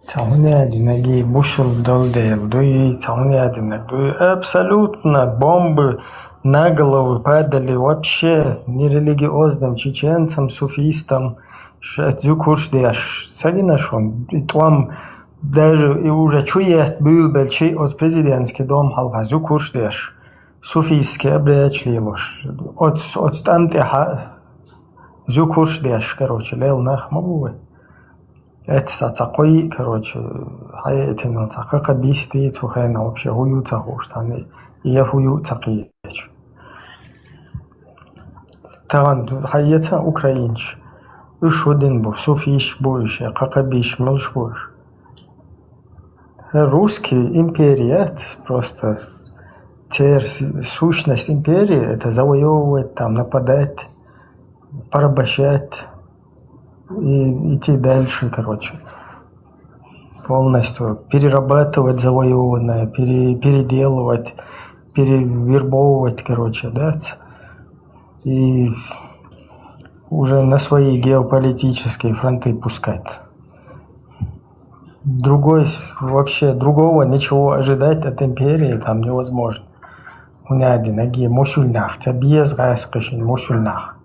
Speaker 3: Цауняди бушул долдел, дуи цауняди, абсолютно бомбы на голову падали вообще нерелигиозным чеченцам, суфистам, зюкуршдеш, сагинашон, и там даже и уже чует был большой от президентский дом халка зюкуршдеш, суфистский обречливош, от там те зюкуршдеш, короче, лел нахмабуй. Это такой, короче, хаятин, как объяснить, тухайна вообще хуются хуштаны, и я хуются киеч. Таган хаятся украинч, уж один был, суфиш будешь, как объяснить, мелш будешь. Русский империя, просто Сущность империи – это завоевывать, там, нападать, порабощать и идти дальше, короче. Полностью перерабатывать завоеванное, переделывать, перевербовывать, короче, да, и уже на свои геополитические фронты пускать. Другого ничего ожидать от империи там невозможно. Уняди, ноги, мусульнах, без раскошень, мусульнах.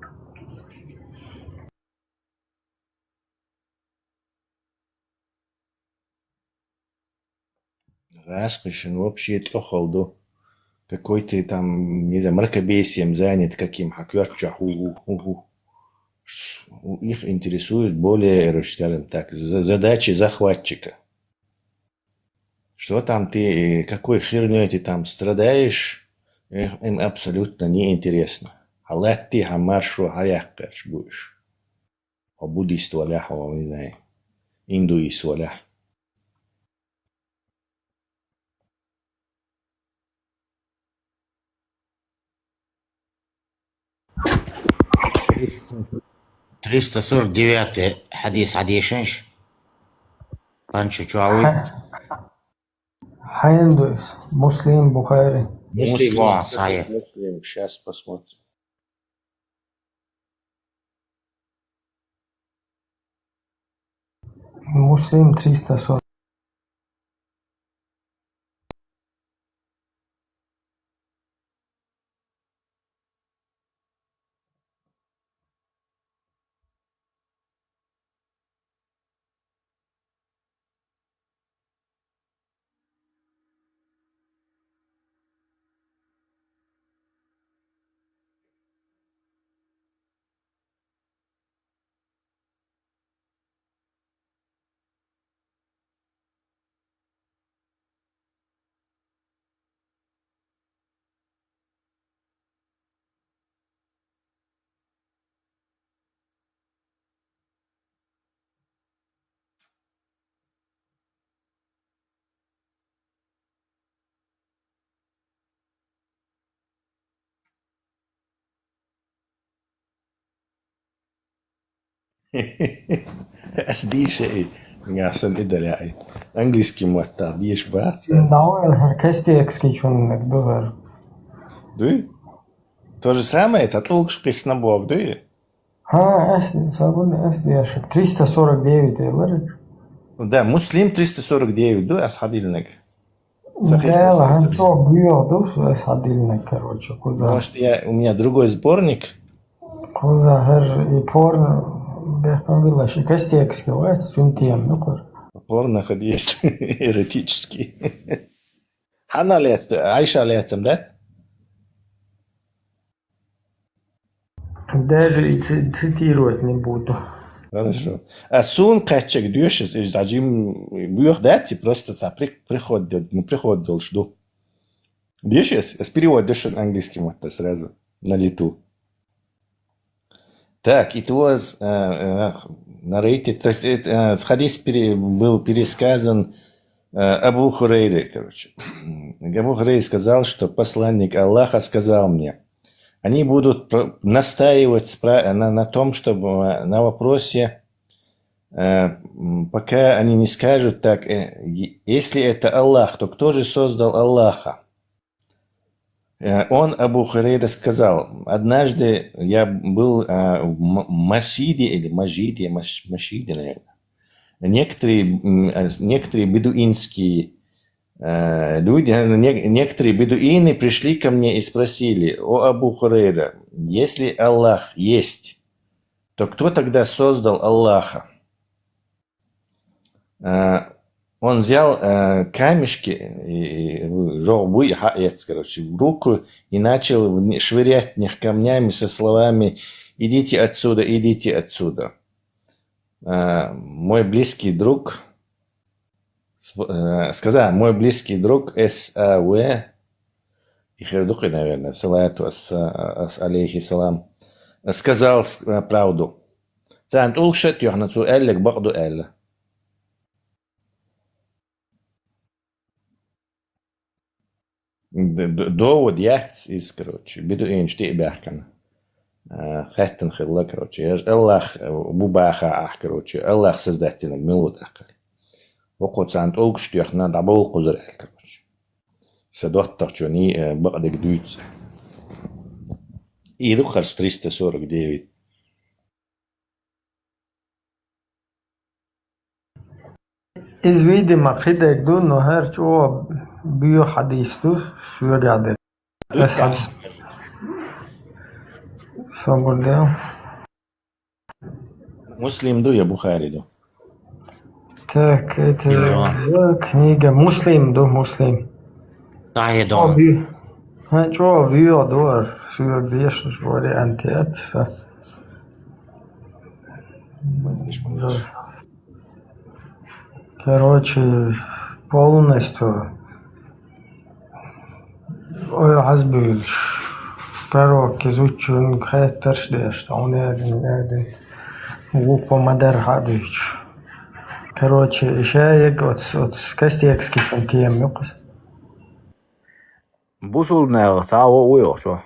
Speaker 13: Раскошен вообще трёхалду. Какой ты там, не знаю, мракобесием занят каким, хакверча, их интересует более, скажем так, задачи захватчика. Что там ты, какой херней ты там страдаешь, им абсолютно неинтересно. Халат ты хамаршу хаяхкаш будешь. А буддист валях, не знаю, индуист валях.
Speaker 16: تريستا 349 حديث عديشنش بانشو شعوي
Speaker 3: Хайндус, Муслим, Бухари.
Speaker 16: مسلم صحيح.
Speaker 13: Муслим, сейчас посмотрим.
Speaker 3: Муслим 340.
Speaker 13: دي شيء عشان إدلاعي أنجليزكي مؤتع ديش بات
Speaker 3: Dauer herkestiekski чунник дугар.
Speaker 13: Дуй? То же самое, это толкшки с набок, дуй?
Speaker 3: Sabun esdiyaşık. 349 eyler.
Speaker 13: Да, Муслим 349, дуй, асхадильник.
Speaker 3: Да, hanço büyüyordu esadiline, короче, куза.
Speaker 13: Может, у меня другой сборник?
Speaker 3: Куза her porn бехком вилаш. Кастиекски вайт, сунтием, нукор.
Speaker 13: Порно есть эротический. Хана лет, Айша летом, да?
Speaker 3: Даже и цитировать не буду.
Speaker 13: Хорошо. А сун качек дюшес, и зажим бьёх дати, просто приход должду. Дюшес, с перевод дюшен английским это сразу, на лету. Так, it was narrated, то есть хадис был пересказан Абу Хурейре, короче. Абу Хурейре сказал, что посланник Аллаха сказал мне, они будут настаивать на том, чтобы на вопросе, пока они не скажут так, если это Аллах, то кто же создал Аллаха? Он, Абу Хурейра, сказал, однажды я был в Масиде, или Машиде, наверное. Некоторые бедуинские люди, некоторые бедуины пришли ко мне и спросили, о Абу Хурейра, если Аллах есть, то кто тогда создал Аллаха? Он взял камешки, в руку и начал швырять в них камнями со словами «Идите отсюда, идите отсюда». Мой близкий друг сказал, мой близкий друг С.А.В. Ихердухи, наверное, салату алейхи салам, сказал правду. Цан улшет юхнацу эллек бахду элла. داود ياتس إز كروتش بدو إنش تيباحكنا خاتن خلا كروتش الله بوباخا أحكروتش الله خسزدتنا الملود أحكر وقت سانت أولكش تيخنا دعبول قزر أحكروتش سدوت تخشوني بقدك دويتس إيدو خرج 340 ديفيد
Speaker 3: Iz vidima qidek du no her čo bio hadis tu sürgade. Es had. Saburdeo.
Speaker 13: مسلم دو يا بخاري دو
Speaker 3: Так, это книга Muslim du Muslim.
Speaker 16: صحيح دون
Speaker 3: Čo bio dor sürgdeš variantet. Короче, полностью ой азбил пророк изучен хэттерш деш он один лупа мадар хадыч. Короче, еще вот кастекский тем юкс.
Speaker 14: Бусулнер цао уйошо.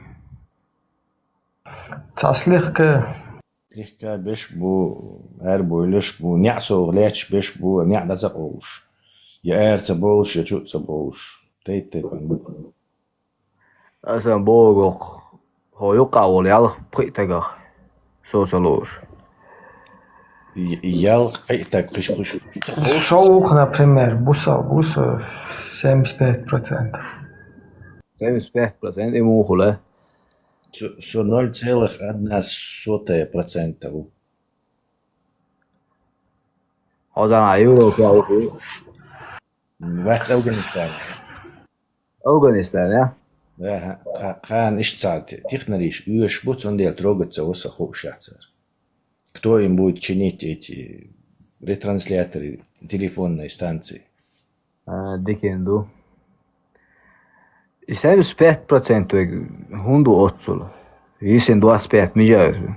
Speaker 3: Таслихка
Speaker 13: ليك بيش بو أربو ليش بو نعسو غلاتش بيش بو نعدا زقولش يا أر تبولش يا شو تبولش تيت كان
Speaker 14: أصلا بوغو هو يقع وليال قيتك سوسلوش
Speaker 13: يال قيتك خش
Speaker 3: шоух, например, буса 75%.
Speaker 14: 75% ему хуле.
Speaker 13: Со 0,1%.
Speaker 14: هذا يوروب يا أخي.
Speaker 13: What's Afghanistan?
Speaker 14: أفغانستان يا.
Speaker 13: لا كان إيش ساعات تخنريش يوش بوت عندي التروجت سوسة خوب شاتر. Кто им будет чинить эти ретрансляторы телефонной станции?
Speaker 14: Дикенду. 75% hundu otsul. 25 миллиардов.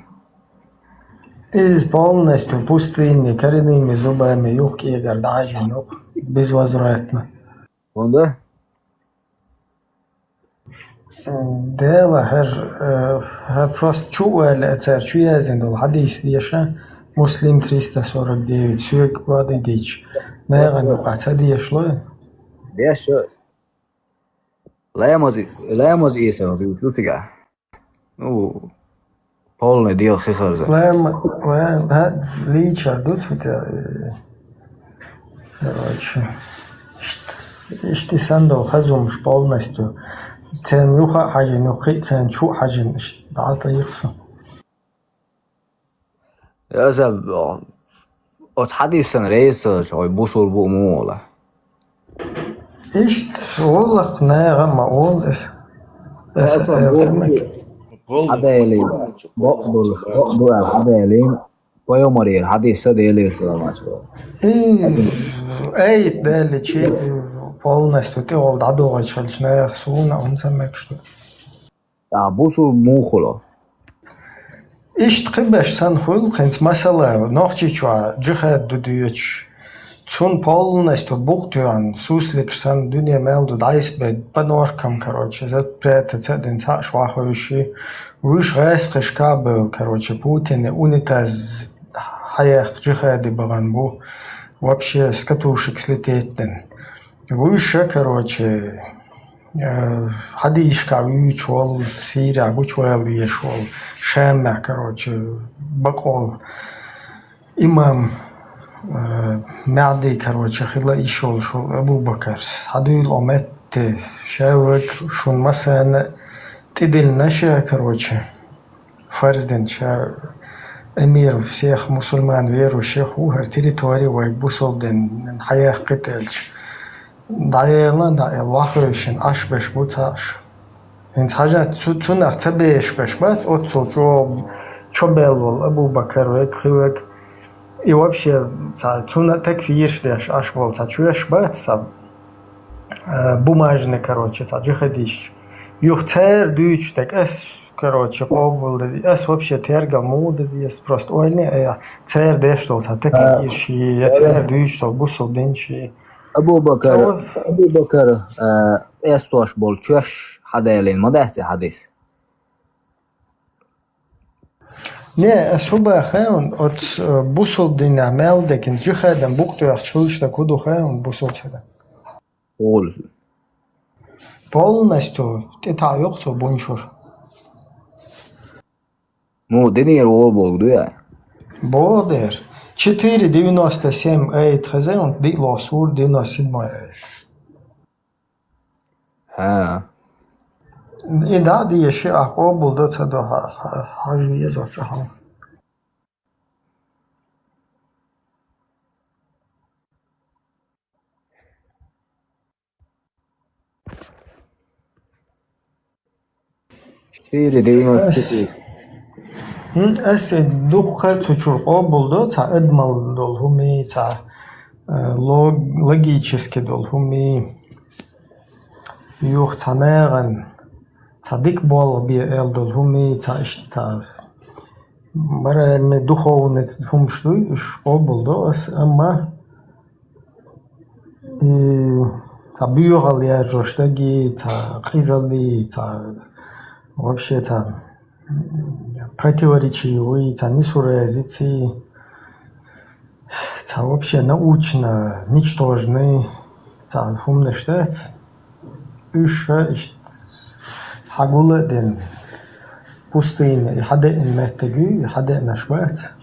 Speaker 3: Из полностью пустыни, коренными зубами, юбки, гордажи, безвозвратно.
Speaker 14: Онда?
Speaker 3: Дело, просто чували, это чуязин, хадис диша, муслим 349, сюк воды дичь. Наверное, это дишло.
Speaker 14: Дишло. لا يمز إيسا في وشوفك полный дел хихарза.
Speaker 3: لا личар тут короче ишти сандал хазумш полностью цен юха хажин юхи цен чу хажин далта يخسو.
Speaker 14: يا زب от حديثا رئيس شوي بوصل بأمولا
Speaker 3: إيش والله ناقة ما أقول إيش
Speaker 14: عدالي بقدر العدالي ويومري حديث سديلي سلامات
Speaker 3: أي دالي شيء полностью ты ол дадуға чалчная суна умсамак что
Speaker 14: бусул мухуло
Speaker 3: ишт қибаш сан хул хэнс масала нохчи чуа джихад дудуч цун полностью буктуан суслик сан дуния мелду дайсбед паноркам короче зат прета цеден ца шваховши виш гайсқиш кабел короче Путин унитаз хаях джихады баганбу вообще с катушек слететен выше, короче, хадишка вычел, Сирия вычел, вешел, Шемя, короче, Бакол, имам Мяди, короче, хила ишел, шел Абу Бакр, хадуил ометте, шевек, шун масана, тидил наша, короче, фарзден, ша эмир всех мусульман верующих, ухар территории, вайк бусолден, хаях кителч. دايلا واخرشن اش بش بوتاش انت حاجه تو نقطه بهش بش بعد اوتسو چو بلول ابو بکر و خوک и вообще تو تکفیرش داش اش بول تا چوش بعد سب бумажный короче та جهديش юхтер дүйч так эс короче побыл эс вообще тергал моды есть просто ойне цер деш тол та текфирш я цер дүйч тол бусол денчи
Speaker 14: أبو بكر
Speaker 17: استوش بولچوش حدالين ما ده حديث
Speaker 3: نه صبح خیون ات بوسول دین عمل دکن چه خدم بوقت وقت چولش دکودو خیون بوسول شدم.
Speaker 17: قول
Speaker 3: بول نشتو تتعیق تو بونشور.
Speaker 17: مو دنيا رو بولدو ya.
Speaker 3: Болдер. 4,97 eit gezegd, die losuur 97 maar.
Speaker 17: Ha.
Speaker 3: In dat die je akobol dat ze daar hajwiye dat ze gaan. أس دوخة تشرقة بولدو تا أدمال دول همي تا لوجيتشسكي دول همي يوخ تا ماغن تا ديك بول بيال دول همي تا إشتا مرة إن دوخونة هم شلوي إش بولدو أس أما تا بيوغل يا جوشتاجي تا قيزالي تا вообще та противоречивый, та несуразицы, та вообще научно ничтожный, та умный штат, еще хагула ден пустыня, хада ин меттагу, хада нашват,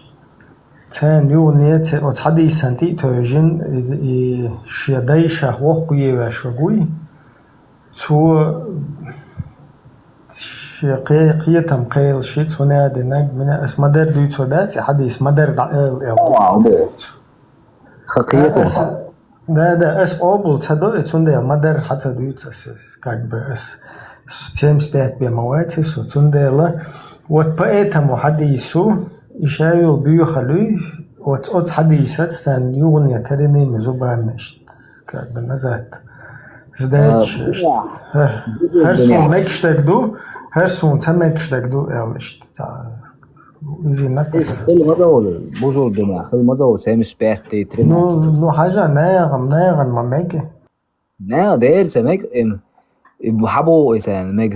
Speaker 3: та нюнет от хада санти тожин и шедайша вохкуева шагуй, то قيتهم قيل شيت هنا دناك من اسمدر دوت ودات حديث مدر خقيته ده اس اوبل تدو تونده مدر حتى دوت اس как бы اس 75 بمواتي سو تونده لا وات بقيتهم حديثو يشايل بيو خلوي وات اوت حديثات تان يغني كريني مزوبا مش как бы назад сдать هرسون مكشتك دو هرسون تمكشتك دو إيش تا إذا نقص
Speaker 17: خل ماذا بوزول دنا خل ماذا سام سبيرتي ترينا
Speaker 3: نو حاجة ناغم ما ميجي
Speaker 17: نا دير سمك إم بحبو إثان ميج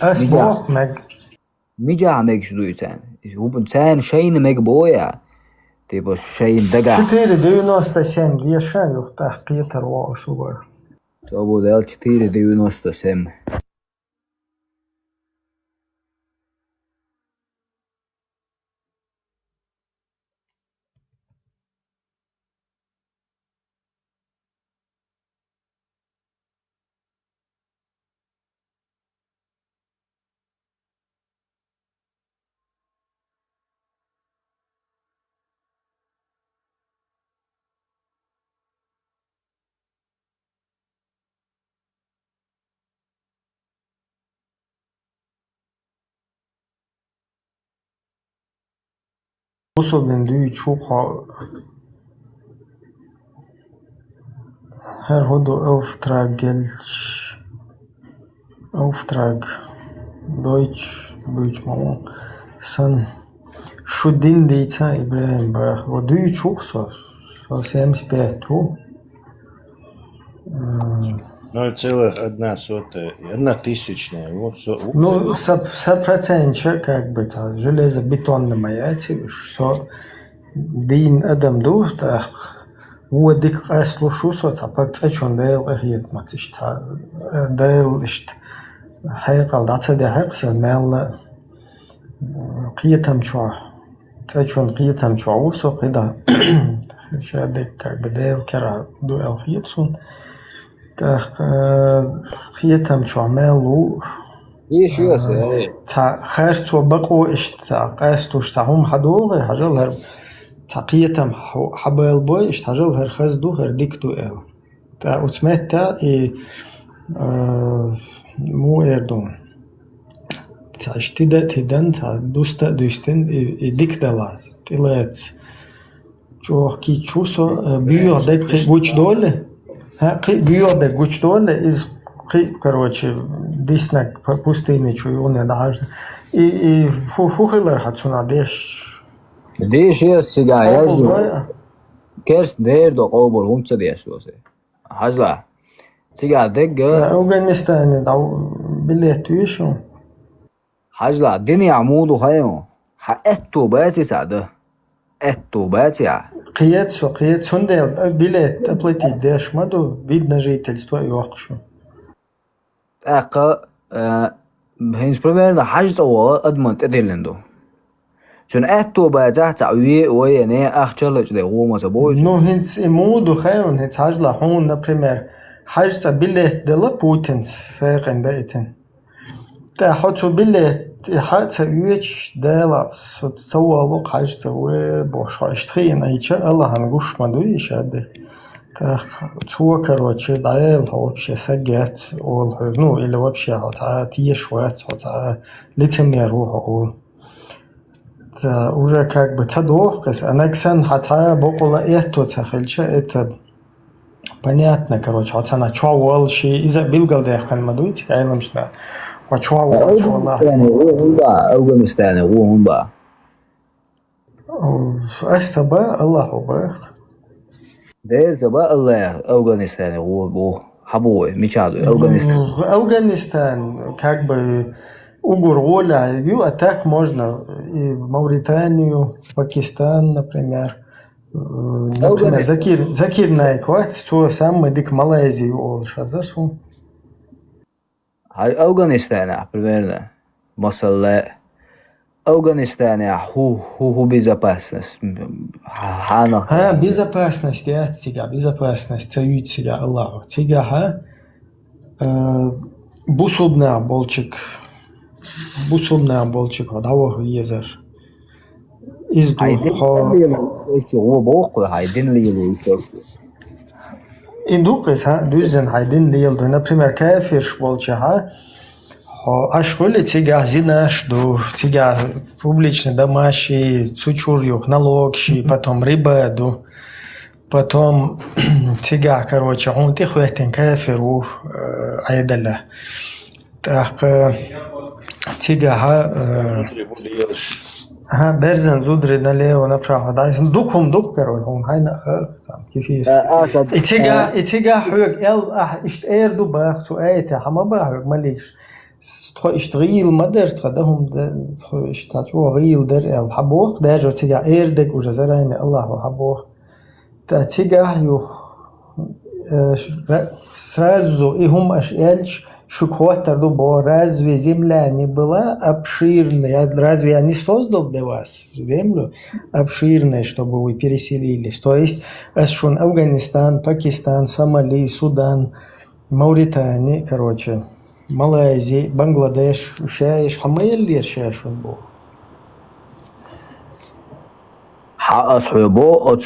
Speaker 3: أسبوع ميج
Speaker 17: ميجا ميج شدو إثان هو بنسان شين ميج بويا تبى شين دقع
Speaker 3: 4,97 دي شايو تحقيق الواقع صبر
Speaker 17: أبو دال 4,97
Speaker 3: وصل من دوی چوخا her hodo Auftrag Deutsch mama san шудин дейца Ибрахим ба во дуи чух со 75 ту
Speaker 13: 0,1 вот
Speaker 3: ну 100% как бы та железобетонная маяти что дин адам ду та وديك قاسلو شو صوت بقتشون دايل غيت ما تشتا دايل اشت حقيقة دعتا حقس المال قيتهم شو تشون قيتهم شو وسو قدا شادك بدايل كرا دو الخيتسون تا قيتهم شو مالو
Speaker 17: ايش ياسي
Speaker 3: تا خيرتو بقو اشت قاستو اشتهم حدوغي حجل تقيتم حبال بوي اشتغل هر خزدو هر ديكتو ال تا اسمتا مو اردون تا اشتدت هدن تا دوستا دوستن ديكتالات تلات جو كي чусо бьё дек гуч доле бьё дек гуч доле из короче диснак пустыни чуёне даже и фухилер хацуна деш
Speaker 17: ديش هي السجاير كيرس دير دو قوبل هم تصديش دوسي هزلا تيجي دقة
Speaker 3: أفغانستان أو بلاد ويشو
Speaker 17: حاجة الدنيا عمود وخيمو حقتو باتي سعده اتو باتي
Speaker 3: قيت سندل بلاد أبلتي داش مدو بيدنا жительство يوقشو
Speaker 17: أقا هينس بريمير حاجة أو أدمنت أدلندو چون اتو باتي تعوي ويني أخشلج ده هو مسابوي
Speaker 3: نو هينس إمودو خيون هينس حاجة هون نبريمير حاجة بلاد دلا بوتين ساقن بيتن تحطو بلاد حتى يوش دالا سوى لوق حاجة وبوش اشتخين ايشا الله هنقوش مدويش هده تو короче دايل вообще сагет ол ну или вообще вот тиешват вот лицемеру уже как бы тадовкас анаксан хата бокола это цахельча это понятно короче вот она чувал ши из-за билгалдех кан мадуить айламшна وشوال والله
Speaker 17: أفغانستان هو با
Speaker 3: أستبا الله با
Speaker 17: دير تبا الله أفغانستان هو بو حبوه ميشادو
Speaker 3: أفغانستان как бы угрола и а так можно и Мавританию, Пакистан, например. Например, Закир Найкват, то самое дик Малайзию олша засу.
Speaker 17: هاي أفغانستان примерно مثلا أفغانستان هو безопасность
Speaker 3: безопасность я тебя безопасность царит тебя Аллах тебя бусубна болчик дава езер из
Speaker 17: هو بوقو هايدين ليلو
Speaker 3: индукес дүзен хайдин лиелду например кафирш болчаха ашколи тига зинаш ду тига публичный домашний цучурюх налогши потом рибаду потом тига короче он ты хуятин кафиру айдалла так тига берзен зудри налево направо да дукум дук короче он хайна там كيفيس اتجاه حق اشت ايردو باخ تو ايته حما باخ ماليش تخو اشتغيل مدر تقدهم تخو اشتاتو غيل در الحبوق داجو اتجاه ايردك وجزرين الله حبوق اتجاه يو сразу и هم اشيالش шукватер дубо разве земля не была обширной? Разве я не создал для вас землю обширной, чтобы вы переселились? То есть, Ашун, Афганистан, Пакистан, Сомали, Судан, Мавритания, короче, Малайзия, Бангладеш, Шаиш, Хамайли, Шашун был.
Speaker 17: أصحابه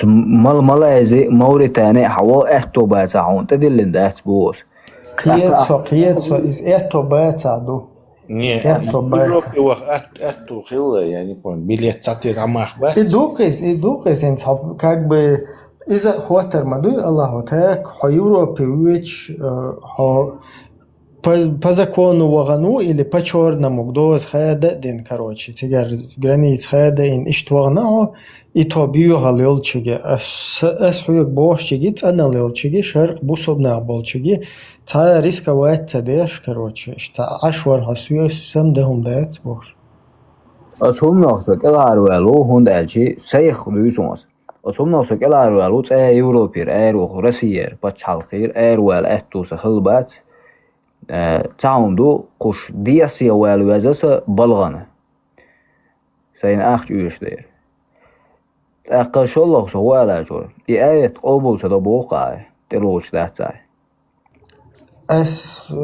Speaker 17: ماليزيا موريتانيا حوا إحتو باتعون تدلين ده تبوس
Speaker 3: قيتسو إز إحتو باتعدو إحتو
Speaker 13: باتعدو إحتو خلا يعني بون بليت ساتير عماخ بات
Speaker 3: إدوكس إنت как бы إذا خاطر مدو الله так Европе вич по закону вагану или по черному кто схайда дин короче тигар границ хайда ин иштвагнао и то бюгал ёлчиге ас хуйк бошчиге цанал ёлчиге шарк бусобна болчиге та рисковать цадеш короче что ашвар хасуя сам дехум дает бош
Speaker 17: أصوم نفسك الأروالو هندالشي سيخ لوسونس أصوم نفسك الأروالو تأ يوروبير أيرو روسيير بتشالخير أيروال أتو سخلبات تعاوندو قش دياسيا والوزاس بلغنا سين أخش يشتير أقش الله سوالا جور آية قبول سدبوقع تلوش دهتاي
Speaker 3: أس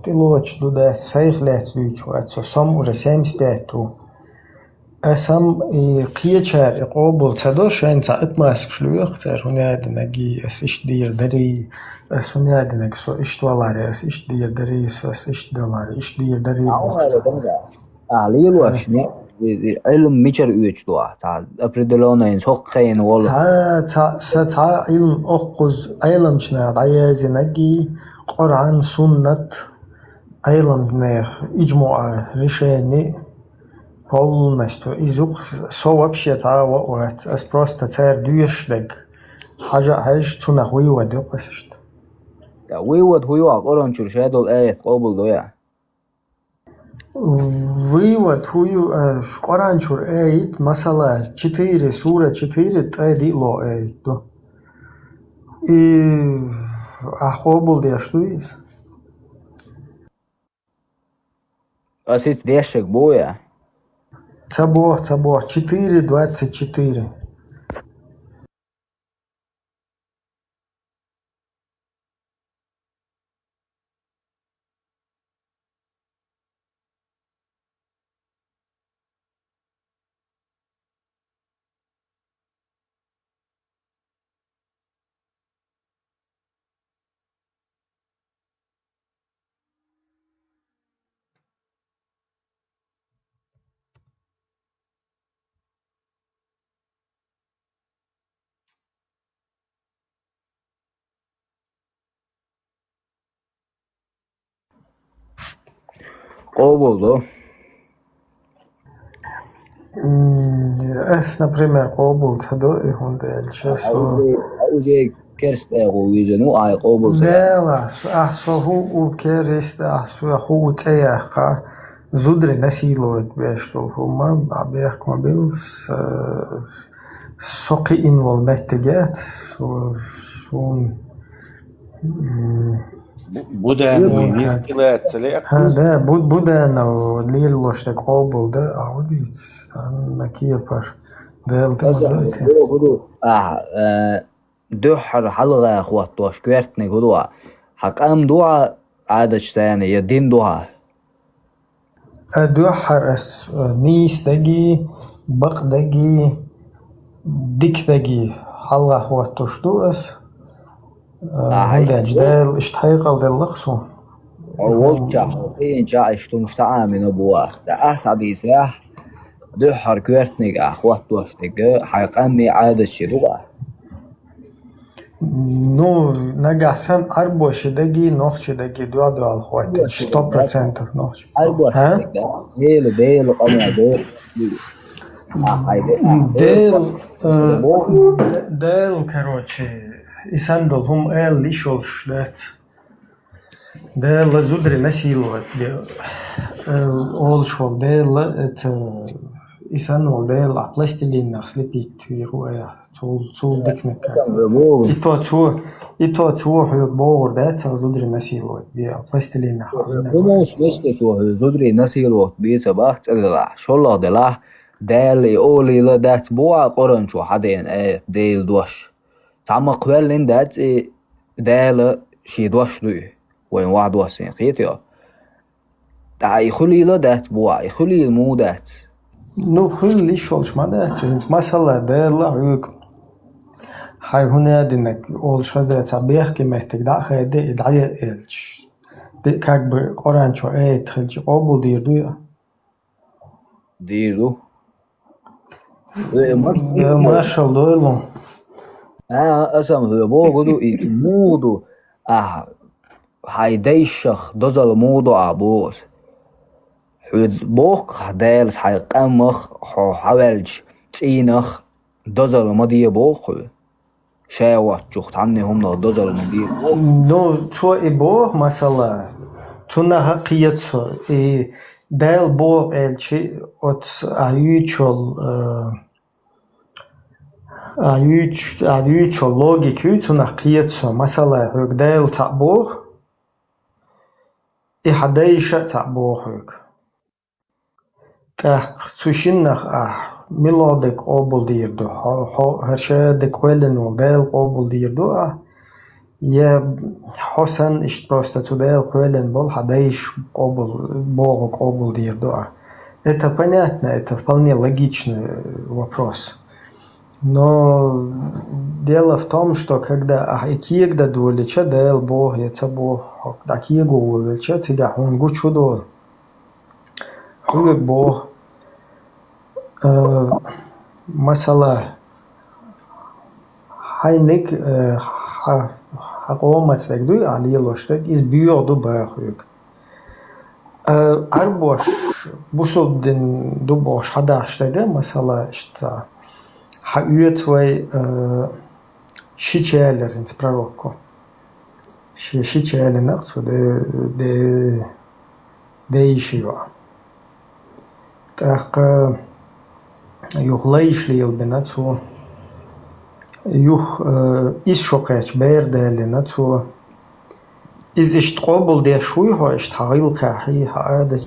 Speaker 3: تلوش دو ده سيخ لاتويچو أتسو سام уже 75 أسام قيتشار قبول سدوش أنت أتماسك شلوخ تر هناد نجي أس إش دير دري أس هناد نج سو إش دولار أس إش دير دري أس إش دولار إش دير دري
Speaker 17: عليه الوش علم ميشر يوجدوا تا أبردلونا إن سوق خين والله
Speaker 3: تا علم أخذ علم شنا عياز نجي قرآن سنة علم نخ إجماع решение полностью изук со вообще того вот просто царь дюшдек حاجة حاجة تنهوي ودقسشت
Speaker 17: ويود هو قرآن شرشاد الآية قابل دويا
Speaker 3: Вывод хую Qur'an чур ayet masala 4 сура 4 тайди ло ayet do. И ахобул дештуис.
Speaker 17: أسيس ديشك بويا
Speaker 3: Цабох 4:24.
Speaker 17: قابل دو
Speaker 3: Es, например, قابل تدو يهون دالشاس.
Speaker 17: أوجي كرست أغويجنو آي قابل
Speaker 3: Дела, ахсоху керест ахсоху теяха зудре насиловать бештол хума абех мобил соқи инвол меттегет сун
Speaker 13: بدن ويرتلات سليق
Speaker 3: да буден лилош так قابل да аудит накиепар делте модете
Speaker 17: دحر حلقة أخوات دوش كويرتني قدوا حقام دوا عادش ثاني يدين دوا
Speaker 3: دوحر اس نيس دقي بق دقي ديك دقي حلقة أخوات تشدو اس هذا جدال اشتحيقل دي اللقصو
Speaker 17: أول جاء إن جاء اشتمشت عامين أبوه ده أحسابي ساح دحر كويرتني أخوات دوش دقي حقام عادش دوا
Speaker 3: Ну, нагасан арбоши даги, нохчи даги, дуал хватит, 100% нохчи.
Speaker 17: арбоши ديل قمع
Speaker 3: ديل короче, исандол хум лишол шлет. Дел зудри насиловать. Ол шол дел это исандол дел пластилин слепить вируя. Цул дикника. И то хуй боор дайца зудри насиловать. Бия пластилин
Speaker 17: Думаешь, что зудри насиловать бия бахт это шолла дела دال أولي لا دات بوا قرن شو حدين ديل دوش تعمق قبلين دات دال شي دوش دوي وين واحد واسين قيتيو تا يخلي لا دات بوا يخلي المو دات
Speaker 3: Ну, хилли шолш мадат. Инс масала дела юк. Хай хунадинак олш хазрат абех ки мехтек да хайде идая элч. Де как бы Коран чо тхилч обу дирду.
Speaker 17: ديرو
Speaker 3: Машал дойло.
Speaker 17: أسم هو بوغدو مودو هايديشخ دزل مودو عبوس حود بوق دالس حيقمخ حوالج تينخ دزل مدي بوق شاوة جوخت عني هم دزل مدي
Speaker 3: Ну, то и бог масала. То на хакиятсо. И дал бог элчи от аючол логику то на хакиятсо. Масала хук дал та бог. И хадейша та бог хук. Так, сушиннах ميلودك قابل ديردو هرشاد كويلن ودال قابل ديردو يا حسن اشت просто тудал كويلن бол хадайш قابل богу قابل дирду. Это понятно, это вполне логичный вопрос. Но дело в том, что когда киегда дуэлича дал бог, яца бог, да киегу дуэлича тига хунгу чудо. Хуй бог مثلا هاينك حقومت دوی علی لاشتک از بیادو باخویک ارباش بسودن دو باش هداشتگه مثلا işte ha üyet ve şiçeleriniz proroko شيء على نقص ده شيء تاق يغليش لي البناتو يخ إيش شقيش بيرد لناتو إز اشتقابل ده شوي ها اشتغل كحي هذا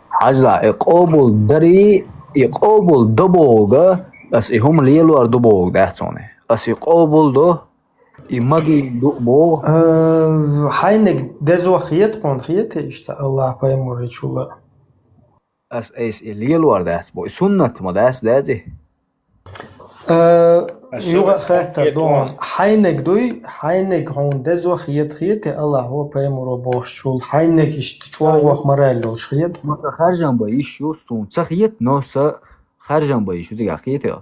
Speaker 17: حاجة يقابل دري يقابل دبوغا بس هم ليلو دبوغ ده تونه بس يقابل ده يمجي دبو
Speaker 3: حينك دزو خيط كون خيط إشت الله بيمر شولا
Speaker 17: بس إيش ليلو ده بو سنة ما ده دي
Speaker 3: يوغا خاطر دون حينك هون دزو خيط الله هو بيمر بوش شول حينك اشتشوا وق مرالو خيط
Speaker 17: ما خارجن بايش يو سون خيط نوس خارجن بايش دي خيط يا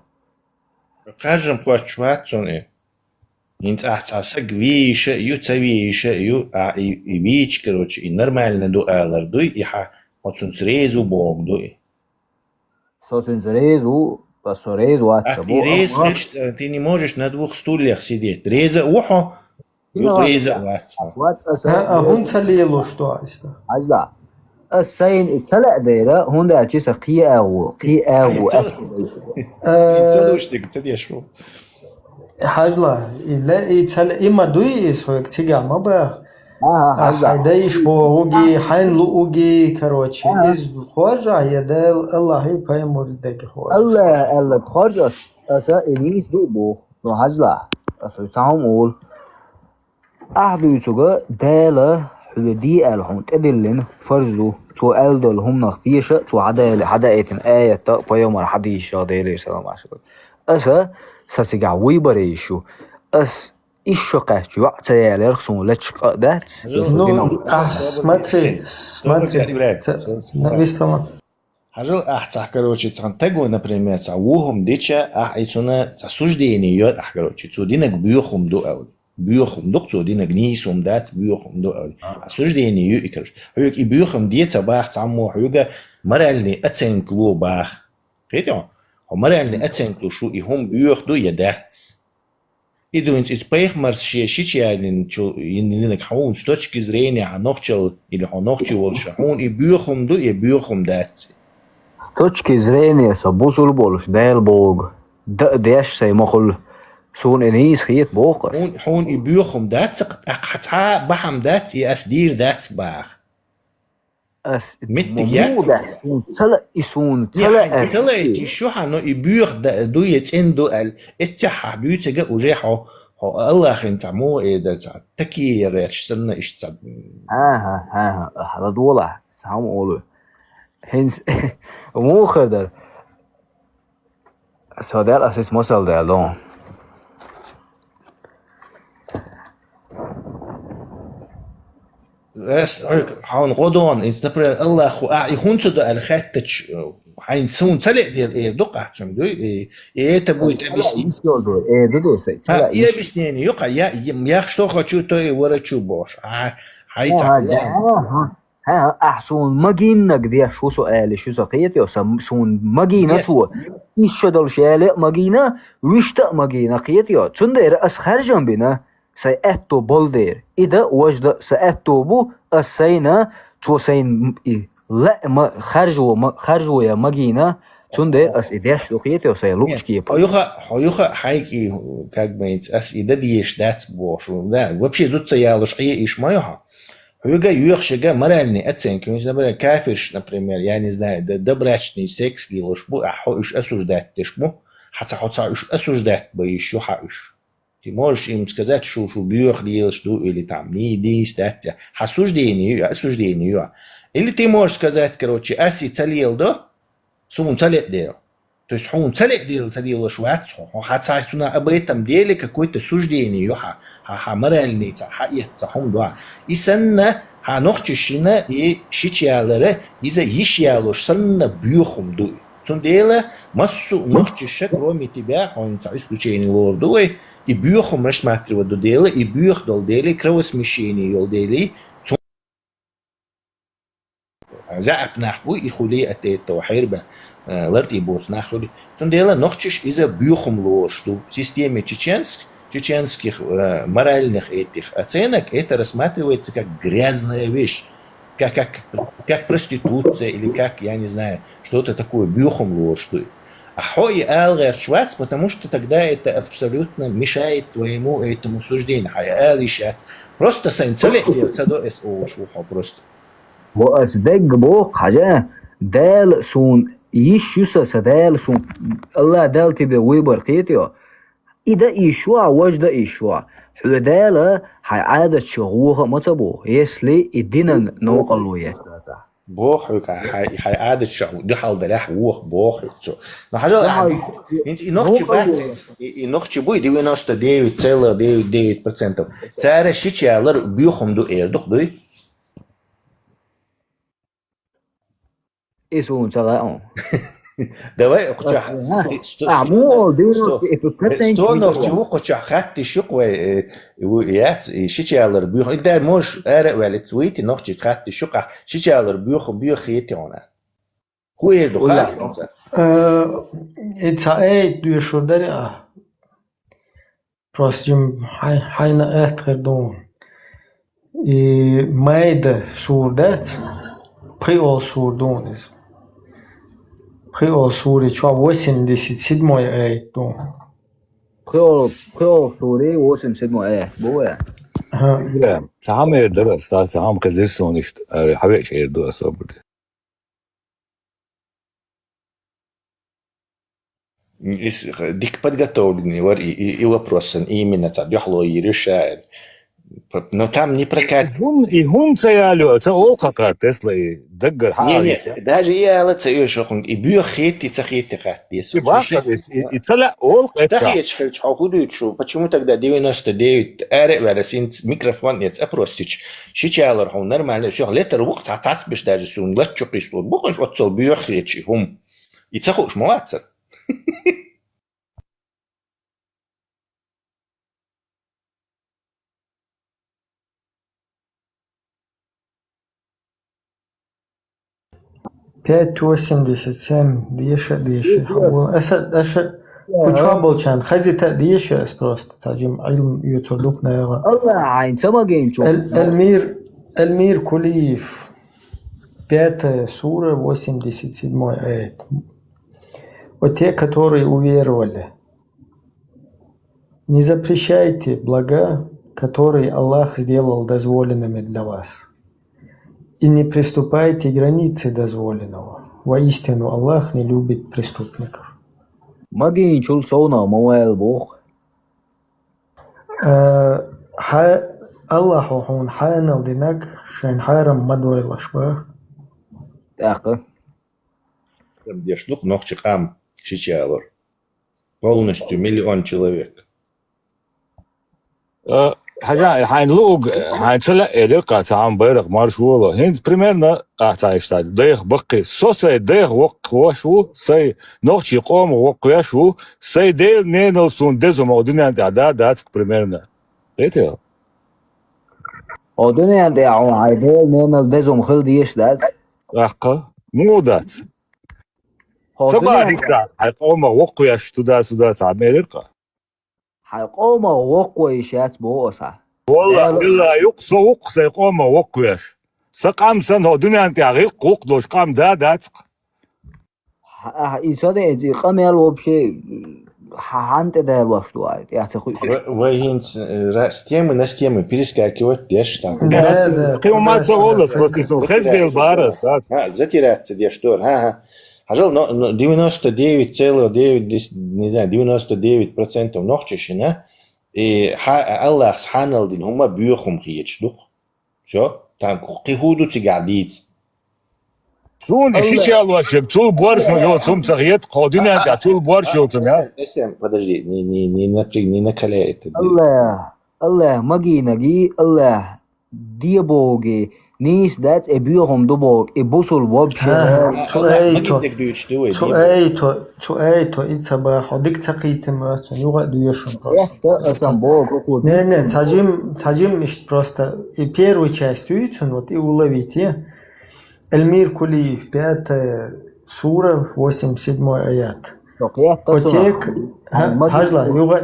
Speaker 13: خارجن خوشوات سونه انت احساسك ويش يو تسويش يو ويش короче и нормально дуалар дуй и ха отсун срезу бог дуй
Speaker 17: сосун срезу посорезу
Speaker 13: А и рез, ты не можешь на двух стульях сидеть. Реза ухо, реза ват.
Speaker 3: هون تليلو شتو عايزته
Speaker 17: عايزة السين اتسلق دايرة هون ده عجيسة قياغو
Speaker 13: يتسلوشتك تديشو
Speaker 3: حاجلا لا يتسلق إما دوي إسوك تيجا ما بخ
Speaker 17: حاجة
Speaker 3: حيدايش بو اوغي حين لو اوغي كروتشي إز خورجا يدال الله هي بايمور دك خورج
Speaker 17: الله خورج أسا إنيس دو بو نو حاجلا أسا يتعام أول أحدو يتوغا دالة حدودي ألهم تدلين فرزدو تو ألدل هم نختيشة تو عدائتن آية بايمور حديشة ديلي سلام عشق أسا ساسيقع ويبريشو أس إيشوكا جو تيالر خصون لتشق دات
Speaker 3: نو смотри навистама
Speaker 13: Хажил короче, цантего, например, ухом дича, ицуна суждение, короче, цудинок бьюхом дуал. Бьюхом дук, цудинок нисум дат, бьюхом дуал. Суждение, и короче. Хуюк и бьюхом деца бах, цаму, хуюга, моральный оценку бах. Видите? Моральный оценку шу, и хом бьюх ду ядат. И думать, из пейхмарс шичиалин, ининок хаун, с точки зрения анохчел или ханохчел волшахун, и бьюхом ду, и бьюхом дат.
Speaker 17: С точки зрения собусул больш дел бог деш сей мохл سون انيس خيط بوقر
Speaker 13: هون يبيوخم دات حتى بحم دات يأسدير دات باخ
Speaker 17: اس
Speaker 13: متجات
Speaker 17: تلا يسون
Speaker 13: تلا يشوح انه يبيوخ دو يتندو اتحا بيوتجا وجيحو الله خن تعمو ايدر تكي ريتشتنا اشتد
Speaker 17: ها هذا دوله سام اولو هنس مو خدر سودال اساس مسل دالون
Speaker 13: بس حاون غدون استبر الله خو يهون تدو الخاتش حين سون تلق ديال ايه دقع تمدو ايه تبوي تبسني
Speaker 17: ايه دو سي
Speaker 13: تلا ايه بسني يقع يا شتو خشو تو ورا تشو بوش هاي
Speaker 17: ها احسون ماجينك دي شو سؤال شو سقيت يا سون ماجينه تو ايش دول شاله ماجينه ويشتا ماجينه قيت يا تندر اس خرجن بنا سيأتو بولدير إذا وجد سيأتو بو السينا تو سين لا ما خرجوا يا ماجينا تندر اس إداش لقيت يا سيلوش كيب
Speaker 13: هيوخا حيكي как быть اس إذا ديش دات بوش да вообще зут саялуш إيش ما يها Hugo юршига моральный оценки, например, кафирш, например, я не знаю, добрачный секс делаешь, а уж осуждать тешму, хотя уж осуждать бы еще хауш. Ты можешь им сказать, что бьёх делаешь, или там не иди стать, осуждение. Или ты можешь сказать, короче, аси целил, да, сумун целит дел. То есть он целит дел, ты делаешь ватс, хотя об этом деле какое-то суждение, моральный, и сенна, нохчишина и шичиалere, из-за ищиалуш, сенна бьюхум дуй. Тун деле, массу нохчиша, кроме тебя, он исключение лордуй, и бьюхум рассматривать до дела, и бьюх дол деле, кровосмещение йол деле, زعب نحو يخلي أتيت وحيربة لرتي بوس نحولي تنديلا نخشش إذا بيوخم لوش دو سيستيمي تشينسك чеченских моральных этих оценок, это рассматривается как грязная вещь, как проституция или как, я не знаю, что-то такое, бюхом лошадь. А хой алгар швац, потому что тогда это абсолютно мешает твоему этому суждению. Хай алишац. Просто санцеле делается до СО шуха просто.
Speaker 17: وأصدق بوق حاجة دال سون يشوسا سدال سون الله دال تبي ويبر قيتيو إذا إيشوا وجد إيشوا حدالة هاي عادة شغوها متبو يسلي الدين نوقلوية
Speaker 13: بوخك هاي عادة شغو دي حال دلاح ووخ بوخك سو نحاجة انت إنوخ بات إنوخ بوي 99,9% تارا شيشالر بيوخم دو إيردوخ دوي
Speaker 17: إيسون سغاء
Speaker 13: давай куча
Speaker 17: مو
Speaker 13: стонов чего куча хатти шукве яц шичалар бюх идар мош ара валит суити нохчи хатти шука шичалар бюх хитона хуер до хатса
Speaker 3: إتساعد يشودر простим хайна эткердон и майда сурдат приол сурдонис приол сури чё 87 эйт дон
Speaker 17: приол сури 87 بويا
Speaker 5: لا سام درس سام كزيسون است حبيش يردو أصابر
Speaker 13: ديك подготовленный и вопросы именно цадёхло и решает. Но там не прокат.
Speaker 5: И гун цаялю, це олка картесли даггар
Speaker 13: Не, даже я лаца ёшохун и бюхети цахети хатти.
Speaker 5: И цала олка.
Speaker 13: Тахечка чахудует шо. Почему тогда 99 аре валасин микрофон нет опростич. Шичалар хун нормально всё летер вقت عطاس даже сун лачо присло. Бухаш отцол бюхечи хум. И цахуш молодца.
Speaker 3: пять 87 дيشة أسا كوتشوا بولشان خزيتا ديشة просто تاجم علم يتردوك نايغا
Speaker 17: الله عين سماجين شو
Speaker 3: المير كليف 5 сура 87 аят. Вот те, которые уверовали, не запрещайте блага, которые Аллах сделал дозволенными для вас. И не приступайте границы дозволенного. Воистину, Аллах не любит преступников.
Speaker 17: Магин чул сона мауэл бог.
Speaker 3: Аллаху хун хайнал динак шайн хайрам мадвай лашбах.
Speaker 17: Так.
Speaker 13: Где штук ногчикам шичалор. Полностью 1 миллион человек.
Speaker 5: حاجة حينلوج حينسلق دقة عم بيرق مارشولا هينز بريميرنا أعتايشتاي ديخ بقي سوسي ديخ وقواشو سي نوخشي قوم وقواشو سي ديل نينل سون ديزو مودينيان دات بريميرنا ريتيو
Speaker 17: مودينيان دي ديل نينل ديزو مخل ديش دات
Speaker 5: أحقا مو دات سبا ريكتا حيقوم وقواش تدات عم بيرقا
Speaker 17: حيقوم وقويشات بوسع
Speaker 5: والله إلا يقصو وقص يقوم وقويش سقام سنه دنيا أنت عغيق قوقدوش قام دات
Speaker 17: إنسان إذا قام يلو بشيء حانت ده الوقت وايد يعني تخوي
Speaker 13: وهينس с темы на тему перескакивать дешь там.
Speaker 5: قيمة سوالس просто что хездел барас.
Speaker 13: Затираться дешь тор. Ажал 99,9 не знаю 99% нохчешина и Аллах субханал дин хума бюхум хиечдук. Всё? Там قهودو تقعديت.
Speaker 5: سون شيشال واشب تول боршо ё сум цагет قادина да тул боршо тум я.
Speaker 13: Подожди, не накаляй это.
Speaker 17: الله ماجي الله ديبوغي نيس دات ابيهم دوبوغ ابوسول وابشا
Speaker 3: تو إتبا حدك تقيتم يوغا دويشون Не, тажим ишт просто и первую часть уйдет, вот и уловите. Эльмир Кулиев, 5 сура, 87 аят.
Speaker 18: Вот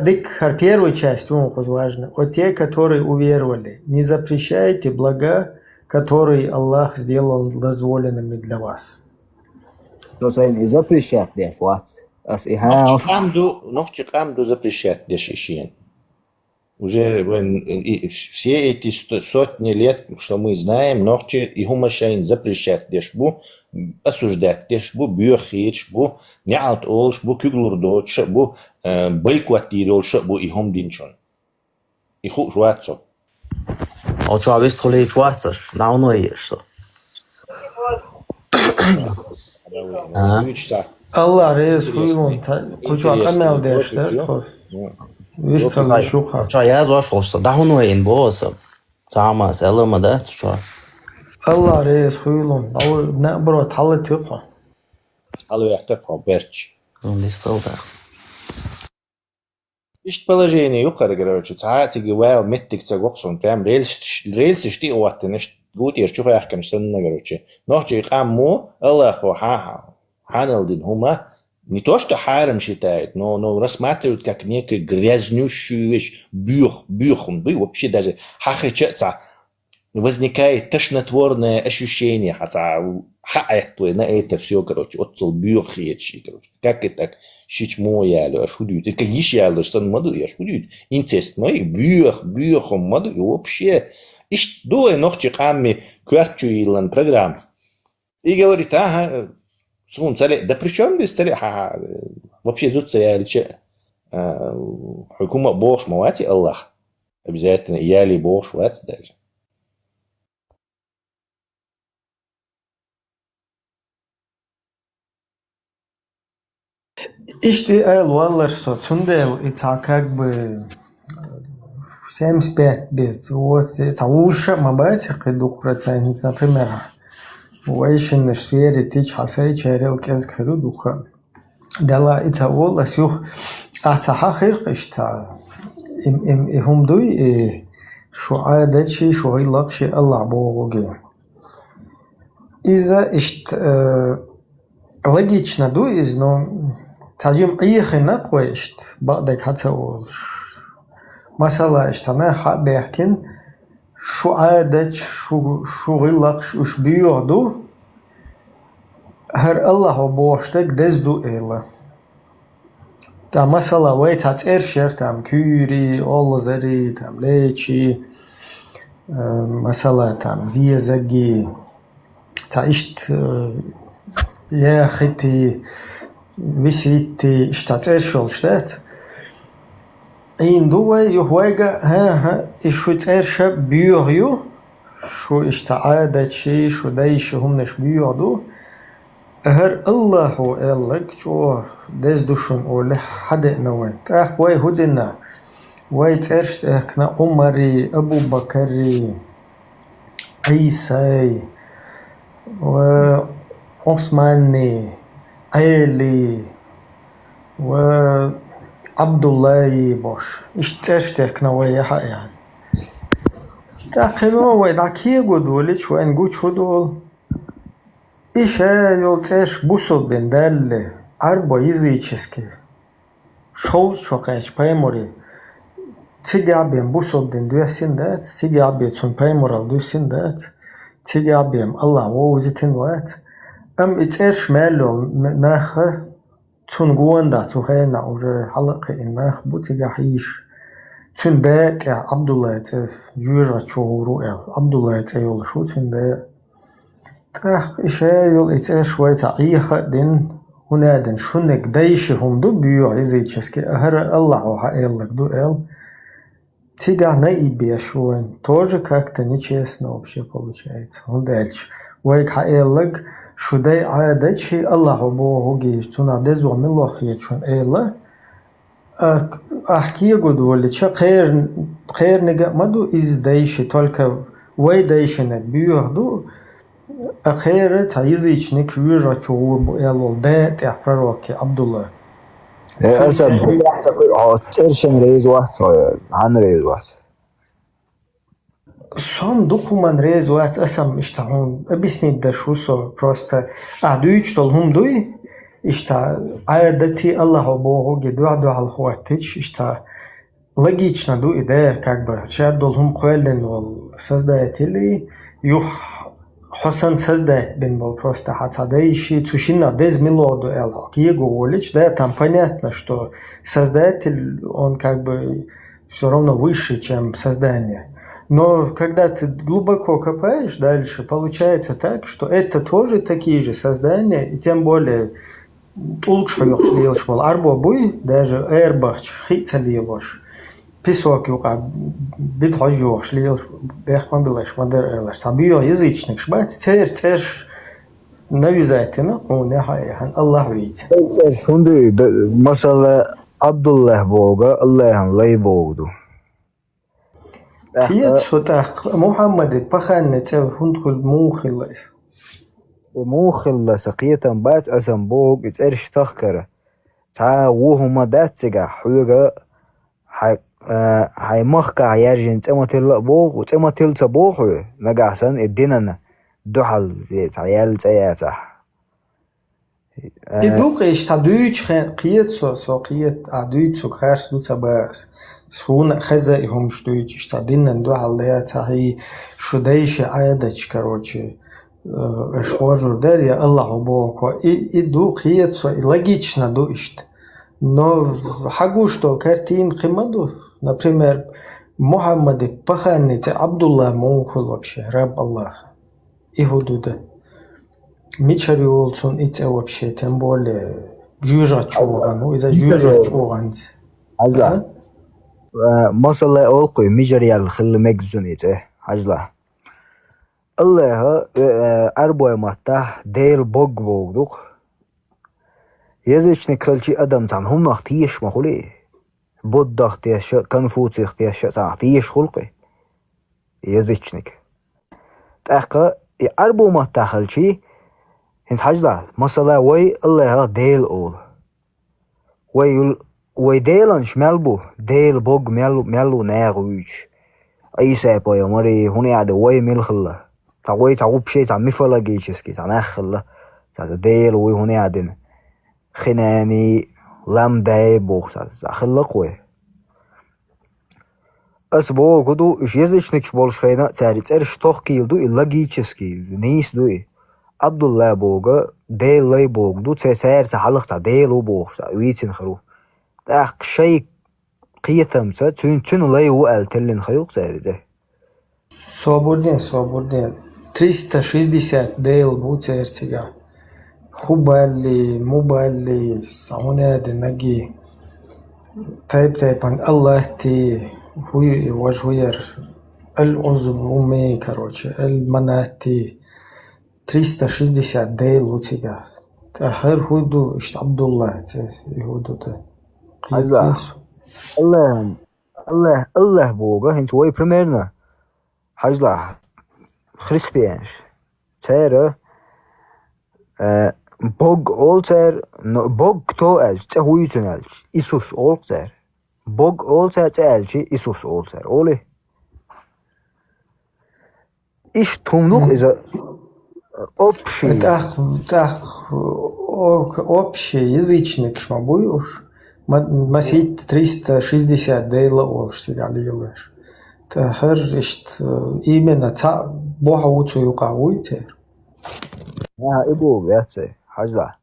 Speaker 18: дик первую часть, важно. Вот те, которые уверовали, не запрещайте блага, которые Аллах сделал дозволенными для вас.
Speaker 17: То есть не запрещать для вас.
Speaker 13: Ночи камду запрещать для шишин. Уже все эти сотни лет, что мы знаем, ночи и хумашайн запрещать для шбу, осуждать для шбу, бюхит шбу, неат ол шбу, кюглурдот шбу, бойкотировал шбу и хумдинчон. И хук жвацо.
Speaker 19: А что, вы строили жвацаш? Давно есть.
Speaker 18: Allah rez huyun kuchak amel deşler tof. Vistal şuha.
Speaker 19: Что, я зашелся. Давно ин босса. Сама селама да, что?
Speaker 18: Allah rez huyun. Ау не бро талы тюха.
Speaker 13: Алло, я так берч.
Speaker 19: Не стал да.
Speaker 13: Ишт положение юкар, короче, цаати гвал меттик цагоксон, прям рельсы шти уаттен, ишт гуд я чуха яхкан штанна, короче. Ночи камму, Аллаху Ханалдин Хума не то что харам считает, но рассматривают как некую грязнющую вещь, бюхун, вообще даже хахачаца, возникает тошнотворное ощущение, хотя на это все, короче, отцел бюхечи, короче, как это щичмо ялю, аж худеют, это как ешь ялю, что маду, аж худеют, инцест мой, бюхом маду, и вообще, ишь дуэ ночи камми кварчу илан программ, и говорит, ага, Сун цали, да при чем здесь цали? Вообще тут цали, хукума Бог шмавати Аллах. Обязательно я ли Бог швац даже.
Speaker 18: İşte el vallar что тундел и как бы 75 бит. Вот это лучше мабати %, например. وإيشن شفيري تيج حساي شاريل كاز كرو دوخا دلا إتا والله سيوخ أعتها خير قشتا هم دوي شو عادة شي شو هي لقشي الله بوغي إذا إشت логично дуиз, но таджим иехи нақвешт баъдак хата олш масала иштана ха бехкин шу адат шу гыллақ уш бүйоду хар Аллаху боштак дезду эла та масала вай та цершер там кюри олзари там лечи масала там зиезаги та ишт я хити висити штат цершол штат ин дуай юхвайга ха ишу церша бүйою шу иштаада чи шу дайш хумнеш бүйоду هر الله قالك شو دز دوشون أول حدا نوات وای هدنا وای ترشت احنا عمري أبو بكري عيسى وعثماني علي وعبد الله باش إيش ترشت احنا ويا حق يعني لكن هو داكيه قدولي شو نقول شو دول Еще елцеш бусол бендалле арбо языческий шоу шокач паймори цигабем бусол бен дуясиндат цигабецун пайморал дуясиндат цигабем Аллах воузитин ват ицеш мелол наха цунгуанда цухайна уже халакы иннах бутигахиш цундат Абдулла это жура чоуру Абдулла это йол шутинда ترى إشياء يلتقي شوية عيخة دين هنا دين شنك دايشهم دو بيو عزيزك أهر الله وحقيلك دو тига наибешуен тоже как-то нечестно вообще получается. Он дальше. Вайк хаэллаг шудай аадачи Аллаху Богу гейш. Туна дезу амиллах ечун эйла. Ахкия гудволи. Ча хэр нега маду из дайши. Только вай дайшинек бьюахду. Ахэр та язычник жура чугу элол дэ тях пророки Абдулла.
Speaker 17: أسد ترشن ريز واحد عن ريز واحد
Speaker 18: Сам документ рез вац асам иштахун объяснить да шусо просто дуй что лхум дуй
Speaker 3: адати Аллаху Богу гидуаду алхуатич, логично ду идея, как бы, шаддулхум куэллин вол создатели, юх Хосан создать бен был просто хацадающий, цушина дез милоду элхо. Киегу волич, да, там понятно, что создатель, он как бы все равно выше, чем создание. Но когда ты глубоко копаешь дальше, получается так, что это тоже такие же создания, и тем более лучше лилш был арбобуй, даже эрбахч хицалилош. Песок юга битхожу шлил бехман билаш мадер элаш. Сабио язычник шбат церш навязательно, он нехаяхан Аллах видит.
Speaker 17: Шунды масала Абдуллах Бога, Аллахан лай Богду.
Speaker 3: Киет сутах Мухаммад паханне цев хундхул мухиллас.
Speaker 17: مخلص قيتم بات أسم بوغ إترش تخكرة تا وهما داتسجا حوجة هاي مخكا يرجن تمتل بوغ وتمتل تبوغ نجاسن الديننا دحل تعيال تياتا
Speaker 3: إدوق إشتادوش قيت سو قيت عدوش سو خارج دو تباس سون خزائهم شدوش إشتادينن دحل لياتا هي شديش عادش كروچه Шхожу дерья Аллаху Богу и дух ецо и логично дуишт. Но хагу что картин химаду, например, Мухаммады паханницы Абдулла Мухул вообще раб Аллаха и худуда. Мичари олцун ице вообще тем более жужа чуган, ну из-за жужа чуган.
Speaker 17: Ажла. Масалла олқой мижариял хилл мегзун ице. Ажла. الله أربعة متى دير بوج بودوخ يزيش نكلشي أدم تان هم نختيش مخولي بود دختيش كنفوتي اختيش تختيش خلقي يزيش نك تأخذ أربعة متى خلشي هنت حجلا مثلا وي الله ديل أول وي ديلانش ملبو ديل بوج ملو ناغويش أي سابا يا مري هوني عاد وي ملخله تعوي تعوب شيء تعمي فلا جيشس كي تناخله تعديل وي هوني عادنا خناني لام داي بوخ خلق وي أسبوع كدو يزيش نكش بالش خينا تعرف توخ كيلدو إلا جيشس كي نيس دوي عبد الله بوغا ديل لاي بوغ دو تسير تحلق تعديل وبوخ ويتين خرو تاق شيء قيتم تون لاي وقال تلين خيوق تعرف
Speaker 3: Свободен. 360 дейл буцертига. Хубали, мубали, саунеды наги. Тайпан Аллах ти хуй вожуер. Аль-Узб уми, короче. Аль-Манати. 360 дейл буцега. Тахар хуйду ишт Абдулла. Хуйду да.
Speaker 17: الله بوغا هنت وي примерно حجلا Християнш. Цера Бог олцер, Бог кто элч, це хуйчун элч, Исус олцер. Бог олцер, це элчи, Исус олцер. Оли. Иш тумнух из-за общий.
Speaker 3: Так, общий язычник шмабуюш. Масить 360 дейла олш, тебя лилаш. Тахар ишт именно ца Бога уцу юкауйте.
Speaker 17: Ибо вяце хажда.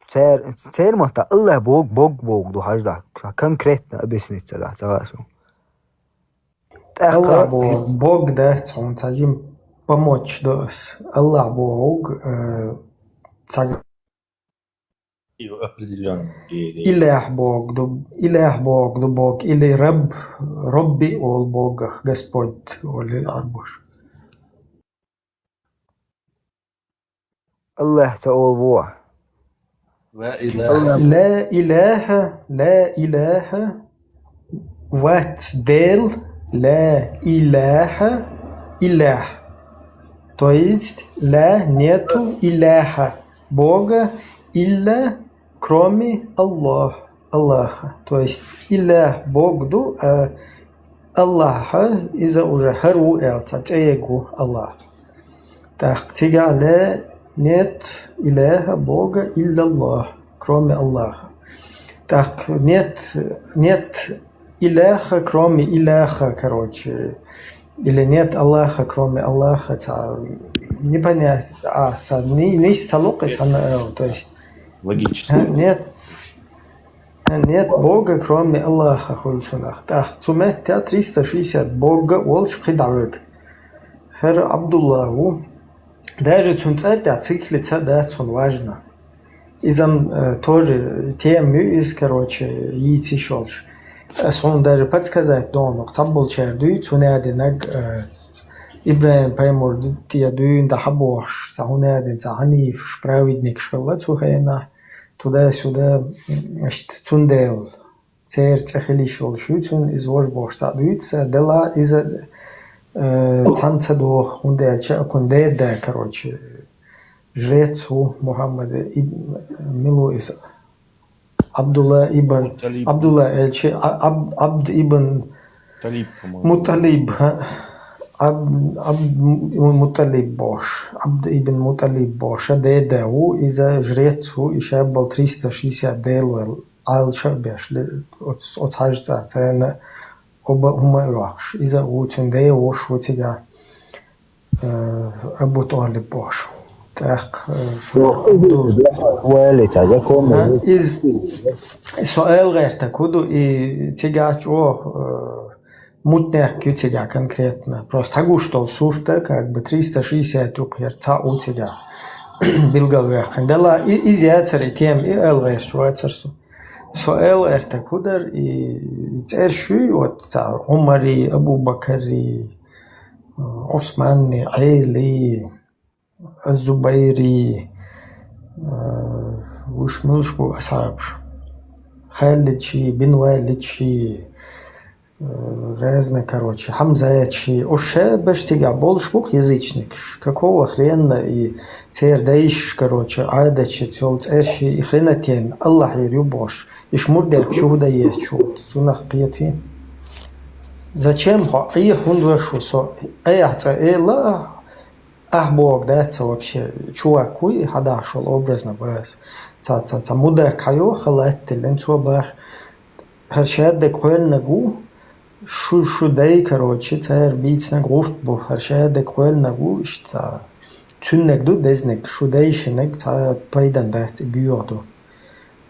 Speaker 17: Цер мата Аллах Бог ду хажда. Конкретно объяснить да цагасу.
Speaker 3: Аллах Бог да, он сажим помочь дос. Аллах Бог цаг Илях Бог ду Бог, или Робби ол Бог, Господь, или Арбуш.
Speaker 17: Аллах таол Бог.
Speaker 3: لا إله وات ديل لا إله إله. То есть нету Иляха, Бога, илля кроме Аллаха. То есть Илях Бог ду, Аллаха из-за уже хару элца, тегу Аллах. Так, тига нет иляха Бога илля Аллах, кроме Аллаха. Так, нет иляха, кроме иляха, короче. Или нет Аллаха, кроме Аллаха. Не понять. Не сталокать, то есть.
Speaker 13: Логически.
Speaker 3: Нет Бога, кроме Аллаха. Так, цумет 360 Бога, волш хидавек. Хер Абдуллаху. Даже цунцерта циклица, да, цун важно. Изам тоже тем из, короче, яйци шолш. Он даже подсказать донок, табул чердуй, цунядинаг Ибраим поймур тиядуй да хабош, цунядин цаханиф, справедник шкала цухайна, туда-сюда, цундел, цер цехили шолшу, цун из вож бош тадуйца, дела из цанцадох, ундельча, кундеда, короче, жрецу Мухаммада Милу из Абдулла эльчи, Абд ибн Муталиб, Муталиб бош, Абд ибн Муталиб бош, дедау из жрецу, еще был 360 делуэл, алча беш, от хажта, цена оба умайвахш, из утюнде вош утига Абу Талиб бош. Так, из سؤال غير تكودو и тягач мутных тяга конкретно. Просто могу что сурта как бы 360 укерца у тебя билгалвех. Дала из яцери тем и элвеш швайцарсу. سؤال غير تكودر и церши от Умари, Абу Бакари, Османи, Айли, الزبيري وش ملشبو أصحابش خالد شي بن والد شي разные, короче, Хамзаячи, уше бештига болшбук язычник, какого хрена и цердаиш, короче, айдачи, церши и хрена тен, Аллах и любош, и шмурдек чуда ечу, сунах пьетвин. Зачем хо? И хундвешу со, эяца эла, Бог, да, это вообще чувак, куй хадашол образно бас. Ца муда кайо халаттелен цуабар. Харшад де коэл нагу шудей, короче, цер биц на гурт бу. Харшад де коэл нагу ишта цуннек ду дезнек шудейшнек ца пайдан да гюоду.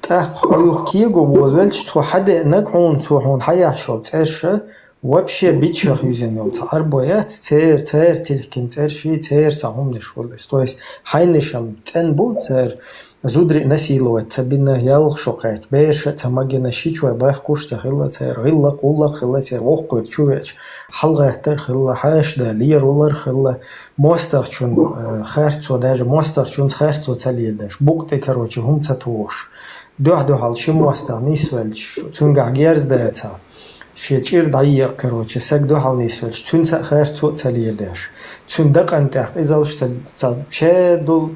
Speaker 3: Так хаюх киего болвел что хаде нагун цухон хаяшол церша вообще бичах юзенел арбоят цер тилкин церши цер цахумниш волес. То есть хайнишам ценбу цер зудри насиловать цабина ялх шокач беша цамагина шичуа бах кушта хилла цер гилла кулла хилла цер вохкот чувеч халгатер хилла хашда лир улар хилла мостахчун харцо даже мостахчун харцо цалиедаш букты, короче, хум цатуш дух ши мостах нисвельч цунга герздается شيء ضيق كروتش سجدو حالنيس فلش تون خير تو تليلش تون دق أنت إذا لش شادول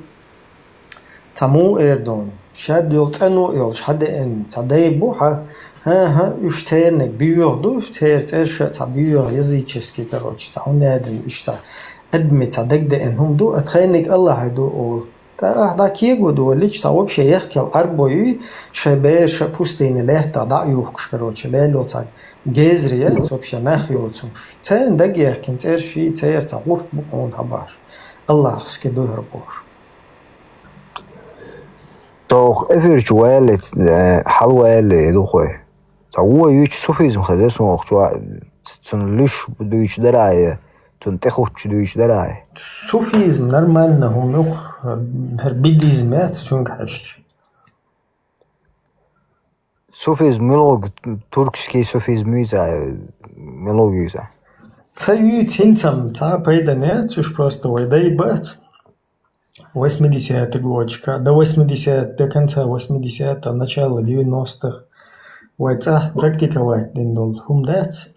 Speaker 3: تمو إردون شادول تنو يلش حد إن تداي بوحة ها يشترنك بيوردو تيرش تبيو يزيدشسكي كروتش تعون نادم إشتا أدمي تدق ده إنهم دو أتخيلك الله هدو أول تا كيجو دو ليش تا وبشي يحكي الأربعي شباش بوستين له تا يوخش كروتش ليلو تاع جزرية вообще нахилцум. Цен дагер кинцерши цер цагурт букон хабаш. Аллах скидуер бош.
Speaker 17: То эфирч уэлет халуэле духой. Та уа юч суфизм хазес мохчва цун лиш дуич дарае. Цун техуч дуич дарае.
Speaker 3: Суфизм нормально хумух буддизм цун хаш.
Speaker 17: Суфизм мелог туркский суфизм мелогия.
Speaker 3: Цаю тинцам та пайданет уж просто вайдай бат. 80-й годчика, до 80 до конца 80-х, начала 90-х. Вайца практиковать диндол хумдец.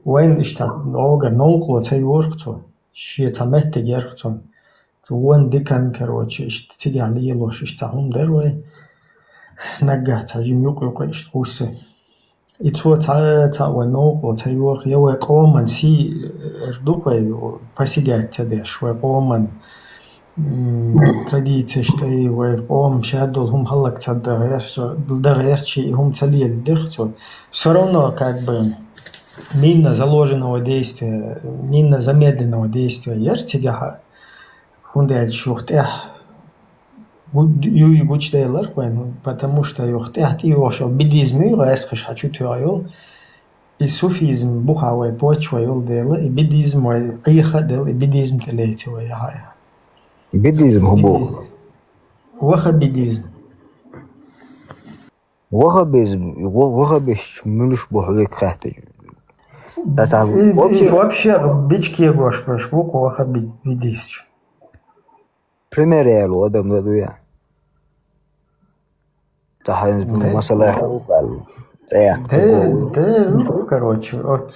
Speaker 3: Вайн иштат огар нонкло цайворкцо. Ши тамет геркцо. Вон дикан, короче, иштигали елош иштахум дервай. نجات عجيم يوقع يشتغوسه يتوه تا ونوق وتيور يوه قومن سي اردوخه بسيجات تدش وقومن تراديتشتي ويقوم شادول هم هلك تصدغيرчи هم целили дырцу. Все равно как бы мимо заложенного действия, мимо замедленного действия ертигаха хундел шухтех юй гучдейлар потому что юхтех ти вошел бидизми гайсхш хочу тюайол и суфизм бухавай почвайол дела и бидизм айха дел и бидизм телети ваяхай.
Speaker 17: بديزم هبو
Speaker 3: وخبيديزم
Speaker 17: وخبيش ملوش بوحليك خاطر
Speaker 3: вообще бички гош буку вахабидизм
Speaker 17: пример يالو ادم ده دويا تحين مثلا
Speaker 3: короче от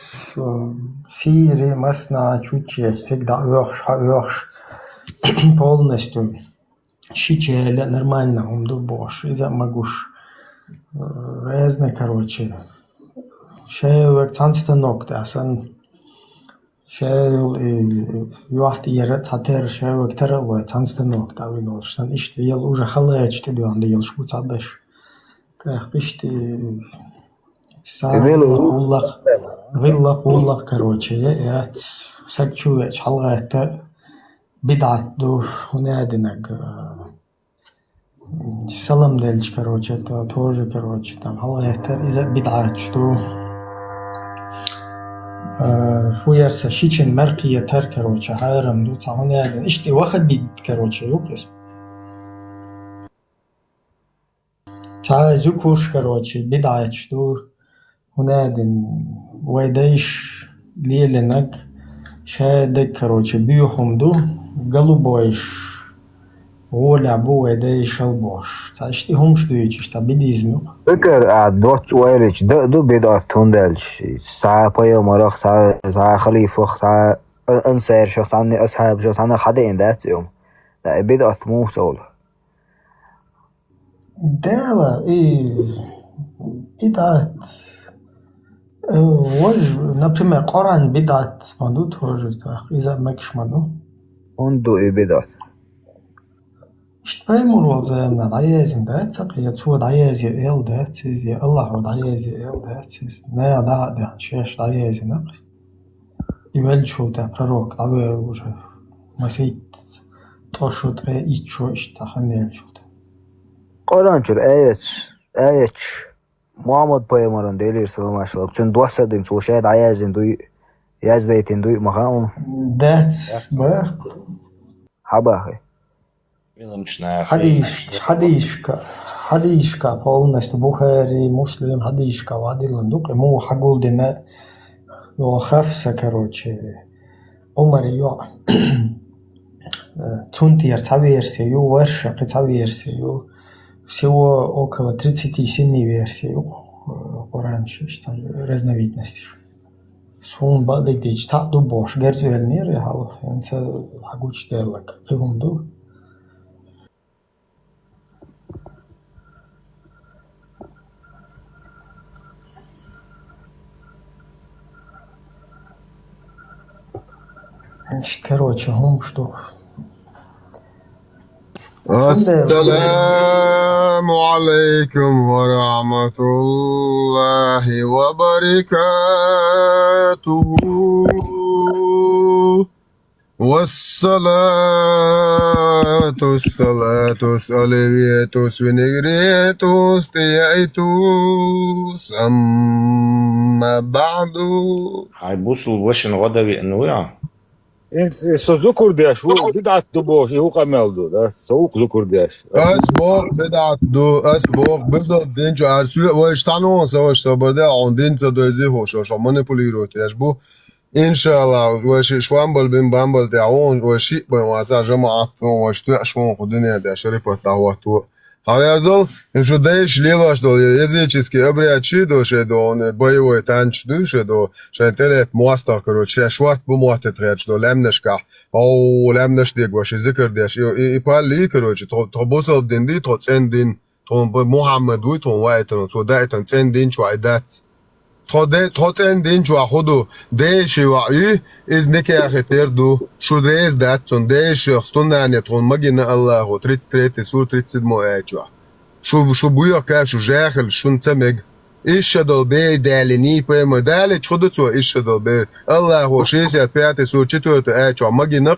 Speaker 3: Сирии масна чуче всегда вёрш полностью щичеля нормально умду бош и замагуш разные короче шеевек цанстанок дасан шеел юахт ирет цатер шеевек терелой цанстанок да виголш сан иште ел уже халач ты дуан ел шуцадеш так иште غلق короче я сакчуеч халгаата بدعة دو ونادنك سلام دلش короче это тоже короче там халаятар إذا بدعة شتو شو يرسى شيشن مرقية تر короче هارم دو تعونادن إشتي واخد بيد короче يوكس تعا زكوش короче بدعة شتو ونادن ويدايش ليلنك شادك короче بيوهم دو голубойш ولا بو داي شلبوش تاشتي هم شدويش تا بديزم
Speaker 17: فكر دوت ويرش دو بيدات توندلش ساعة بايو مرخ ساعة خليفة ساعة انسير شخص عني اصحاب شخص عني خدين ذات يوم لا بيدات مو سول
Speaker 3: دالا بدعت например Коран بدعت مادو тоже так إذا ماكش مادو
Speaker 17: عنده بدعت
Speaker 3: اشتبايمور والزامنا عايزين دات سقيا تود عايز يل دات سيز يا الله ود عايز يل دات سيز نا دا شاش عايز نقص يول شو تا пророк аве уже масит то что ты и что اشتخني شو
Speaker 17: قرآن شر آيات محمد پیامبران دیلیر سلام علیه چون دوست دین تو شاید عیازین دوی یزدیتین دوی مخاون
Speaker 3: دات باخ
Speaker 17: حباخي
Speaker 3: حديشكا полностью بخاري مسلم حديشكا وعدل ندوق مو حقول دنا وخفسة короче عمر يو تونتير تعبيرسي يو ورشة تعبيرسي يو всего около 37 версий Коранчи, что разновидностей. Сон бадик дич так до бош герзуэлнир яхал янца хагуч делак кивунду. Короче, что
Speaker 6: السلام عليكم ورحمة الله وبركاته والصلاة أليفيتوس ونجريتوس تيايتوس أما بعد
Speaker 13: هاي بوصل وشن غدوي أنواع
Speaker 5: سوزوكور دياش هو بدعة دبوش هو قمالدو ده سوق زوكور دياش
Speaker 6: اسبوع بدعة دو اسبوع بفضل دينجو عرسوه واشتانو سواش سابرده عن دين تدوزي هوشا مانيبولي روتياش بو إن شاء الله وش شوامبل بين بامبل تعون وشيء بمعطى جماعة وشتوع شوان قدنيا ده شريفة تهواتو هايرزل إنشو دايش ليلاش دول يزيچيسكي أبرياتشي دوشه دون بايوه تانش دوشه دو شانتلت مواستا كروتش شوارت بمواتت غيرش دو لامنشكا أو لامنش ديك وش ذكر ديش يبال لي كروتش تبوصل دين دي تسين دين محمد وي تون وايتن تو دايتن تسين دين شو عدات تخوتن دين جو خودو ديش وعي إز نكاح تردو شو دريز داتون ديش خستون تون مجينا الله و تريت سور تريت سدمو ايجوا شو بويا كاشو جاخل شو نتمج إيش دول بي دالني بيما دالي تشودتو إيش دول بي الله هو شيسيات بياتي سور تشتو ايجوا مجينا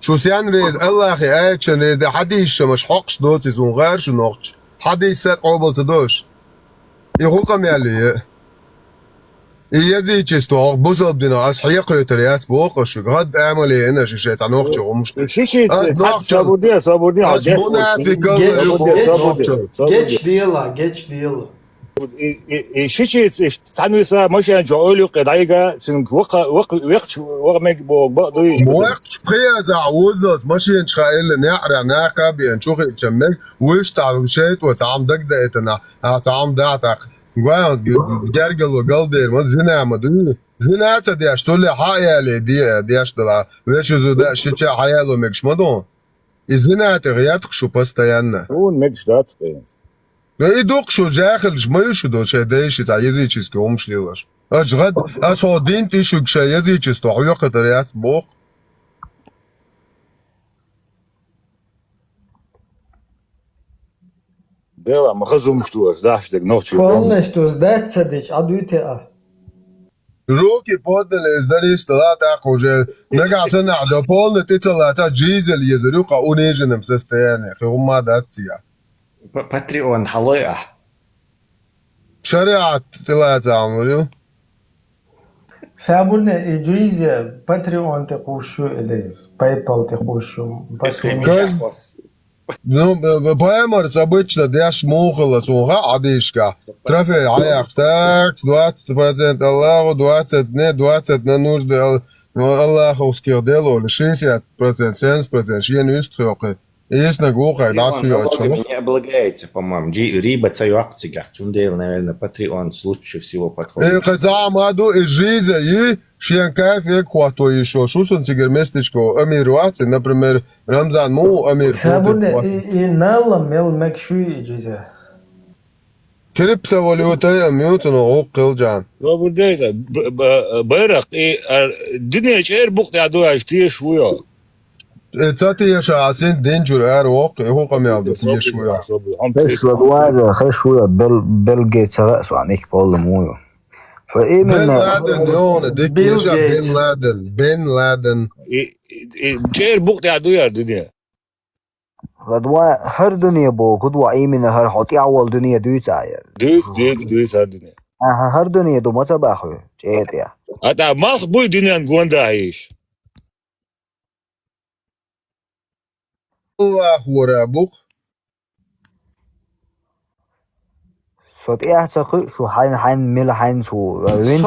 Speaker 6: شو سيان ريز الله خي ايجن ريز ده حديش مش حقش دوتي زون غير شو نوقش حديش سات قبل تدوش يخوقم يالي يزي تشستو بوزب دينا اس حيقه ترياس بوقش غد اعمل هنا شيشات عن وقت ومش
Speaker 5: شيشي صابودي
Speaker 18: geç diyorlar.
Speaker 5: شيشي تعنويسا ماشي جو اولو قدايغا سن وق ميك بو بقدوي
Speaker 6: وقت بخيا زعوزت ماشي ان شخائل نعرع ناقه بان شوخي تشمك وش تعرفشيت وتعم دقدقتنا تعم دعتك قاعد جرجل وقلدير ما زنا ما دني زنا تدي اشتولي حيالي دي اشتلا ليش زودا شيء حيالو مش مدون زنا تغيرت شو постоянно
Speaker 5: он мекш дат
Speaker 6: يدوق شو جاخل ما يشدو شيء دايش يزي чисто умшлилаш ажгад асодин тишук شيء يزي чисто حيوق تريات بوق
Speaker 5: دела махазум что знаешь так ночью
Speaker 18: Полностью сдаться дичь, а дуйте.
Speaker 6: روكي بودن ازدريس طلعت уже نقعسنا على بولن تطلعت جيزل يزروق اونيجن مسستيان اخي هم داتسيا
Speaker 13: باتريون حلوية
Speaker 6: شريعة طلعت عمرو
Speaker 18: سابونا إجازة باتريون تقوشو إليه بايبال تقوشو بس
Speaker 6: Ну, поймарс обычно дашь мухала сунга адишка. Трофей аяк так, 20% Аллаху, 20 не 20 на нужды Аллаховских дел, 60%, 70%, шьен үстрёкы. Есть нагуха, да, суёчка.
Speaker 13: Не облагается, по-моему. Риба цаю акция. Чундейл, наверное, Патреон лучше всего подходит.
Speaker 6: Хотя маду из жизни, шьен кайф, хвато еще. Шусон тигр местечко, амируации, например, Рамзан му амир.
Speaker 18: Сабуна и налла мел макшуи إجازة.
Speaker 6: Kriptovalyutaya mutunu oqiljan.
Speaker 5: buradaysa bayraq dünya çer buqt yadu ashtiye şuya
Speaker 6: Tsati yashaasin denjur ar waq huqam yabdu tiye şuya.
Speaker 17: بس الوضع خش شوية بيل جيتس رأسه عنيك بقول مويو فإيه
Speaker 6: بن
Speaker 17: من
Speaker 6: لادن يون ديك يشا بن لادن
Speaker 5: çer buqt yadu ya dünya
Speaker 17: غدوة هر دنيا بو غدوة إيه من هر حطي أول دنيا دويت عيال
Speaker 5: düz her dünya
Speaker 17: هر دنيا دو ما تباخو جيت يا
Speaker 5: hatta mal bu dünyanın gonda iş
Speaker 6: Allah ورابق.
Speaker 17: صوت إيه هتسقي شو حين ميل حين شو وين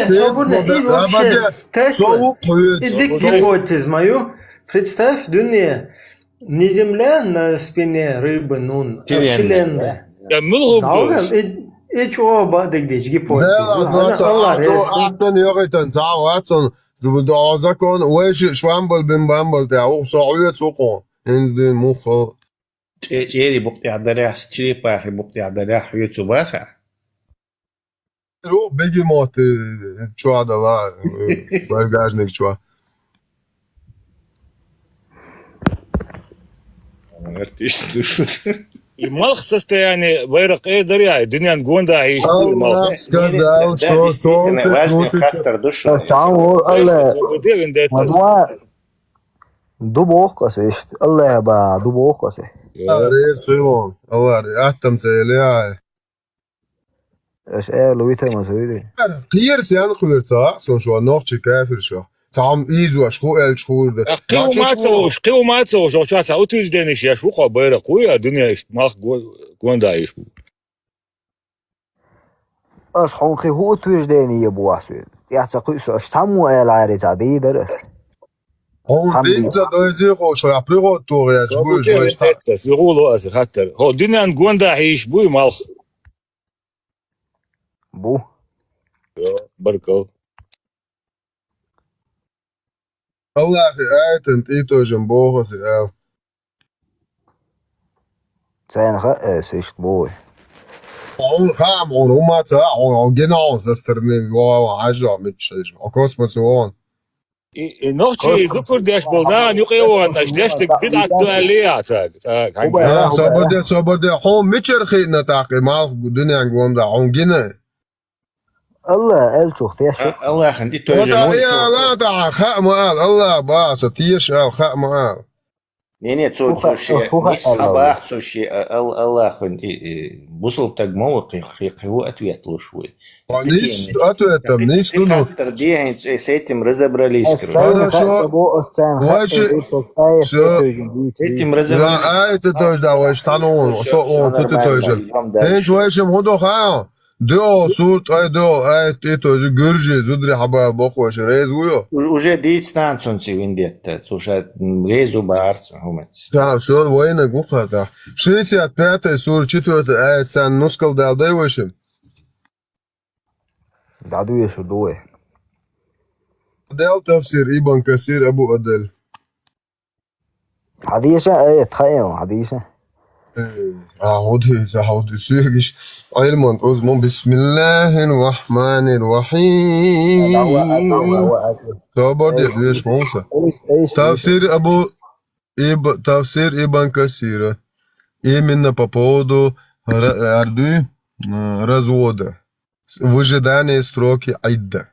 Speaker 18: Свободно. И вообще, Тесла, иди гипотез мою. Представь, Дуния, не Земля на спине рыбы, ну, а Вселенная.
Speaker 5: ya mülhub
Speaker 18: И чего бадык дичь, гипотез. Allah
Speaker 6: Ahtan yoqitan ta'awatson da'azakon wesh shwambal bin bambal ta'u sa'uyat suqon. Inzdin mukh.
Speaker 13: Чери букти адарях, черепахи букти адарях, ютубаха.
Speaker 6: Ro begemot чуада la bagajnik чуа.
Speaker 13: Артист душит.
Speaker 5: и mal состояние bayraq darya dünyanın gonda iş
Speaker 6: Сказал, что
Speaker 13: Действительно важный фактор души.
Speaker 17: سامو الله غدوة دبوق قصيش الله با دبوق قصي
Speaker 6: رئيس فيلون الله أهتم تيلي
Speaker 17: ايش ايه لويتا ما سويدي
Speaker 6: قير سيان قير صاحسون شو نوخش كافر شو تعم إيزو أشخو إل شخور ده
Speaker 5: قيو ما تسوش او çasa otuz deniş ya şu bayraq koya dünya iş mal gonda iş bu
Speaker 17: اش حونخي هو تويش ديني يبو واسويد يحتقي سو اش سامو ايه العاري تعدي درس
Speaker 6: هون دينزا دوزي خو شو يبريغو توريا شبو شو يشتاق
Speaker 5: يقولوا أسي خاطر هو دنيا نقوندا عيش بوي مالخ
Speaker 17: بو
Speaker 5: بركو
Speaker 6: الله أخي آيتن تيتو جنبوه سيال
Speaker 17: تسين خا سيشت بوي
Speaker 6: Он хам, он умаца, он генал со стороны ажа митшеш. А космос он.
Speaker 5: И ночи зукурдеш болна, нюкеон, аждеш тик бидат дуалия, так.
Speaker 6: Сободе, он мичерхи натаки, мал дунyan гонда, он гене.
Speaker 17: الله الشوخ تيش
Speaker 13: الله خندي تو
Speaker 6: يا لا تاع خاء مال الله باس تيش خاء مال
Speaker 13: не цо ши нис абах цо ши الله خندي بوصل تجمو قيقو ответло шуй
Speaker 6: нис ответом нис ну
Speaker 13: день с этим разобрались этим разобрались
Speaker 6: это тоже да вот стану он тут тоже ты вообще моду ха دو صوت اي تو جورجي زودري حبا بوخوش ريزويو
Speaker 13: уже дитстан сонци виндетта слушай резу баарц хумец
Speaker 6: да все воина гухата 65 сур 4 аят сан нускал далдайвошим
Speaker 17: дадуешо дуе
Speaker 6: دل تفسير ابن كثير ابو ادل
Speaker 17: حديثه ايه تخيل حديثه
Speaker 6: هودي سيغش علم أزمون بسم الله الرحمن الرحيم تابر ليش موسى تفسير ابن كثير именно по поводу орды развода в ожидании сроки айда.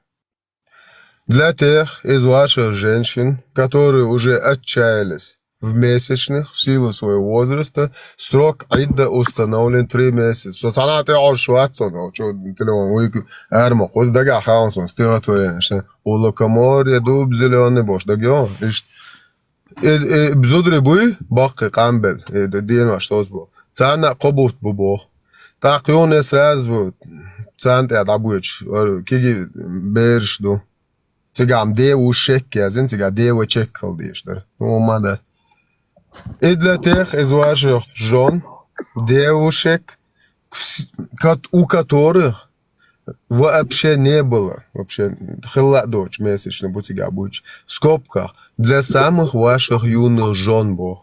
Speaker 6: Для тех из ваших женщин, которые уже отчаялись в месячных, в силу своего возраста, срок айда установлен 3 месяца. Соцанаты ошватсон, что телефон выйку, арма, хоть дага хаунсон, стиротворен, что у локоморья дуб зеленый бош, дагион, бзудри буй, бакки камбел, дин ваш тозбо. Цана кобут бубо. Так он и сразу, цанте адабуч, киги бершду. Цигам деву шекки, а зин цига деву чеккал диштер. Ну, мада. И для тех из ваших жен, девушек, у которых вообще не было, вообще, хила дочь месячно, бутига буч, в скобках, для самых ваших юных жен был.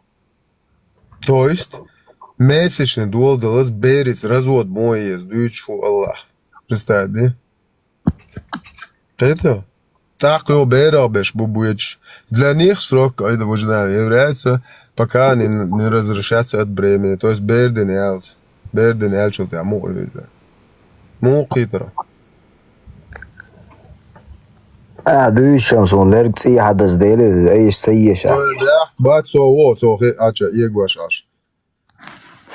Speaker 6: То есть, месячный дуал далась берец, развод мой есть, дуючу Аллах. Представь, да? Это? Так его берабеш бубуич. Для них срок айда вождания является, пока не разрешатся от бремени. То есть берден ялц. Берден ялчил тебя мугриза. Мугитра.
Speaker 17: دويشم سون لرك سي حدث ديلي اي استيشا
Speaker 6: بات سو خي اچا يگواش اش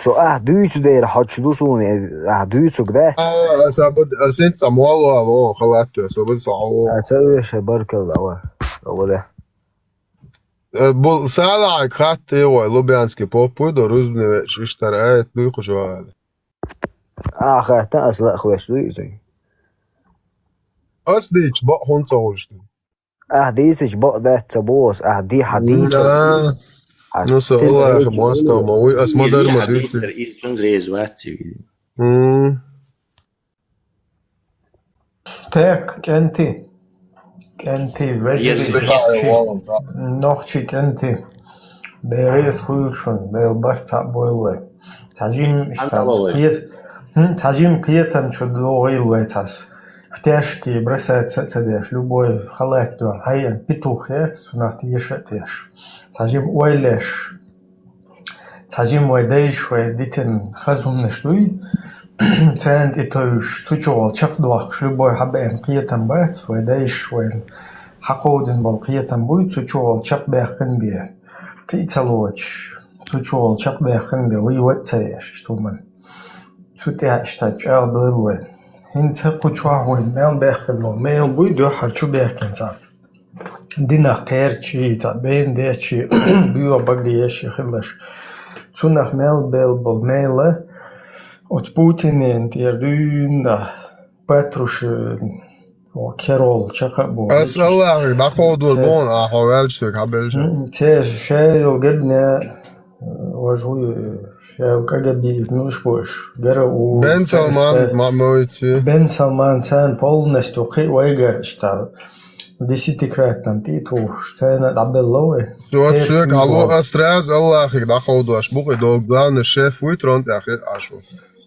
Speaker 17: سو دويش دير حچدو سون دويش كده
Speaker 6: سبد ارسنت سموالو او خلاتو سبد سو
Speaker 17: اسويش برك الله اوله
Speaker 6: بول سالا خات يو لوبيانسكي بوبو دو روزني اشتريت دوي خشوال
Speaker 17: خات اصلا خوش دوي
Speaker 6: أصديش بق هون صورشتي.
Speaker 17: ديسش بق ده تبوس دي حديث.
Speaker 6: نص الله خماسته وموي اسمه دار مدرسة.
Speaker 3: تاك كنتي وجري نوخشي كنتي ديريس خوشون ديل برتا بويلة تاجيم تاجيم كيتم شو دوغيل تاس в тяжкие бросается цедеш, любой халат дуан, хайен петухет, сунат ешетеш. Цажим уайлеш, цажим уайдеш, уайдитен хазумнеш дуй, цент итоюш, тучуал чакдуах, любой хабен киетам бац, уайдеш, уайн хакоден бол киетам буй, тучуал чакбехкен бе. Ти цалоч, тучуал чакбехкен бе, уйват цееш, что man. Цутя штач ал дуэлуэн. انت قچوه وين ميل بيخن لو ميل بيدو حرچو بيخن تا دينا قير چي تا بين دي چي بيو بغلي يشي خلش تونخ ميل بيل بول ميل от Путина интервью Петруш وكيرول شخبو
Speaker 6: الله دخول دول بون احوالش قبلش
Speaker 3: تيش شيء جبنا وجوي КГБ, ну что ж,
Speaker 6: Бен Салман, мамойте.
Speaker 3: Бен Салман, цен полностью выиграл, что десятикратным титул, что это было.
Speaker 6: Алло, астраз, Аллах, их доходу аж бухай, до главный шеф уйтрон, ахи ашу.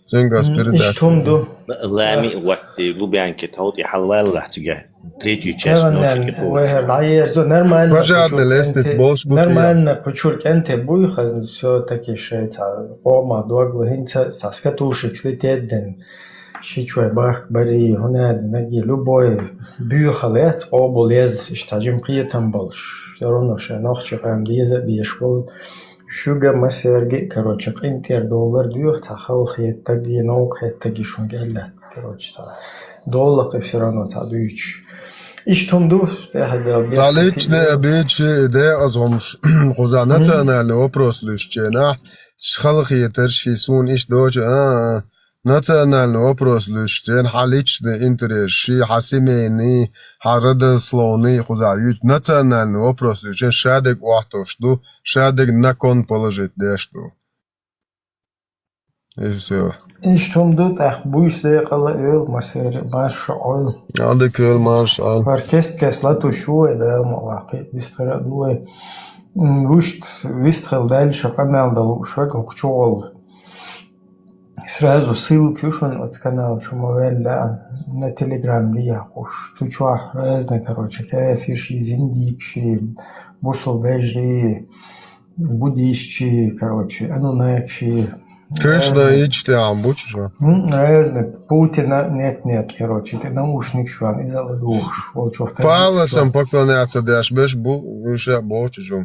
Speaker 6: Цингас передача.
Speaker 3: Иштумду.
Speaker 13: Лами ватти Лубянке таут и халвалла тига. Третью часть
Speaker 3: Чеванен,
Speaker 13: ночи.
Speaker 3: вегердаерзо, нормально.
Speaker 6: Пожарный лестниц больше бутылок.
Speaker 3: Нормально, кучур кенте буйхазн, все-таки шейца, ома, дуагло, хинца, саскатушек, слетедден, шичуай бах, бари, гоняден, наги, любой бюхалет, обол ез, штаджим приятам больш. Все равно, что ночью кам диза, бешвол, шуга масерги, короче, $1 дюх, тахал хеттаги, наук хеттаги шунгеллят, короче, доллар все равно тадуич. Иштумду,
Speaker 6: Заличные обычаи, да, азомш, куза национальный вопрос лишчена, шхалхиетер шисун иш дочь, национальный вопрос лишчен, халичный интерес, ши хасимени, харадословный, куза юч, национальный вопрос лишчен, шадек уахтошду, шадек након положить, да что. И все.
Speaker 3: Иштумду, так буйс декала эл, масери, марша ойл.
Speaker 6: Адек эл марш ойл.
Speaker 3: Паркест кеслату шуэ, да, малахи, бистра дуэ. Вушт, вистрел дальше, канал дал, швека кучуол. Сразу ссылки ушен от канала Чумовелля на телеграм дияхуш. Тучуа разные, короче, кефирши, зиндипши, бусулбежи, буддищи, короче, анунакши.
Speaker 6: Кришна ичти амбуча.
Speaker 3: Разные. Путина нет, короче, ты наушник шван, и заладуш.
Speaker 6: Паласам поклоняться, дашь беш бу, уже бочу.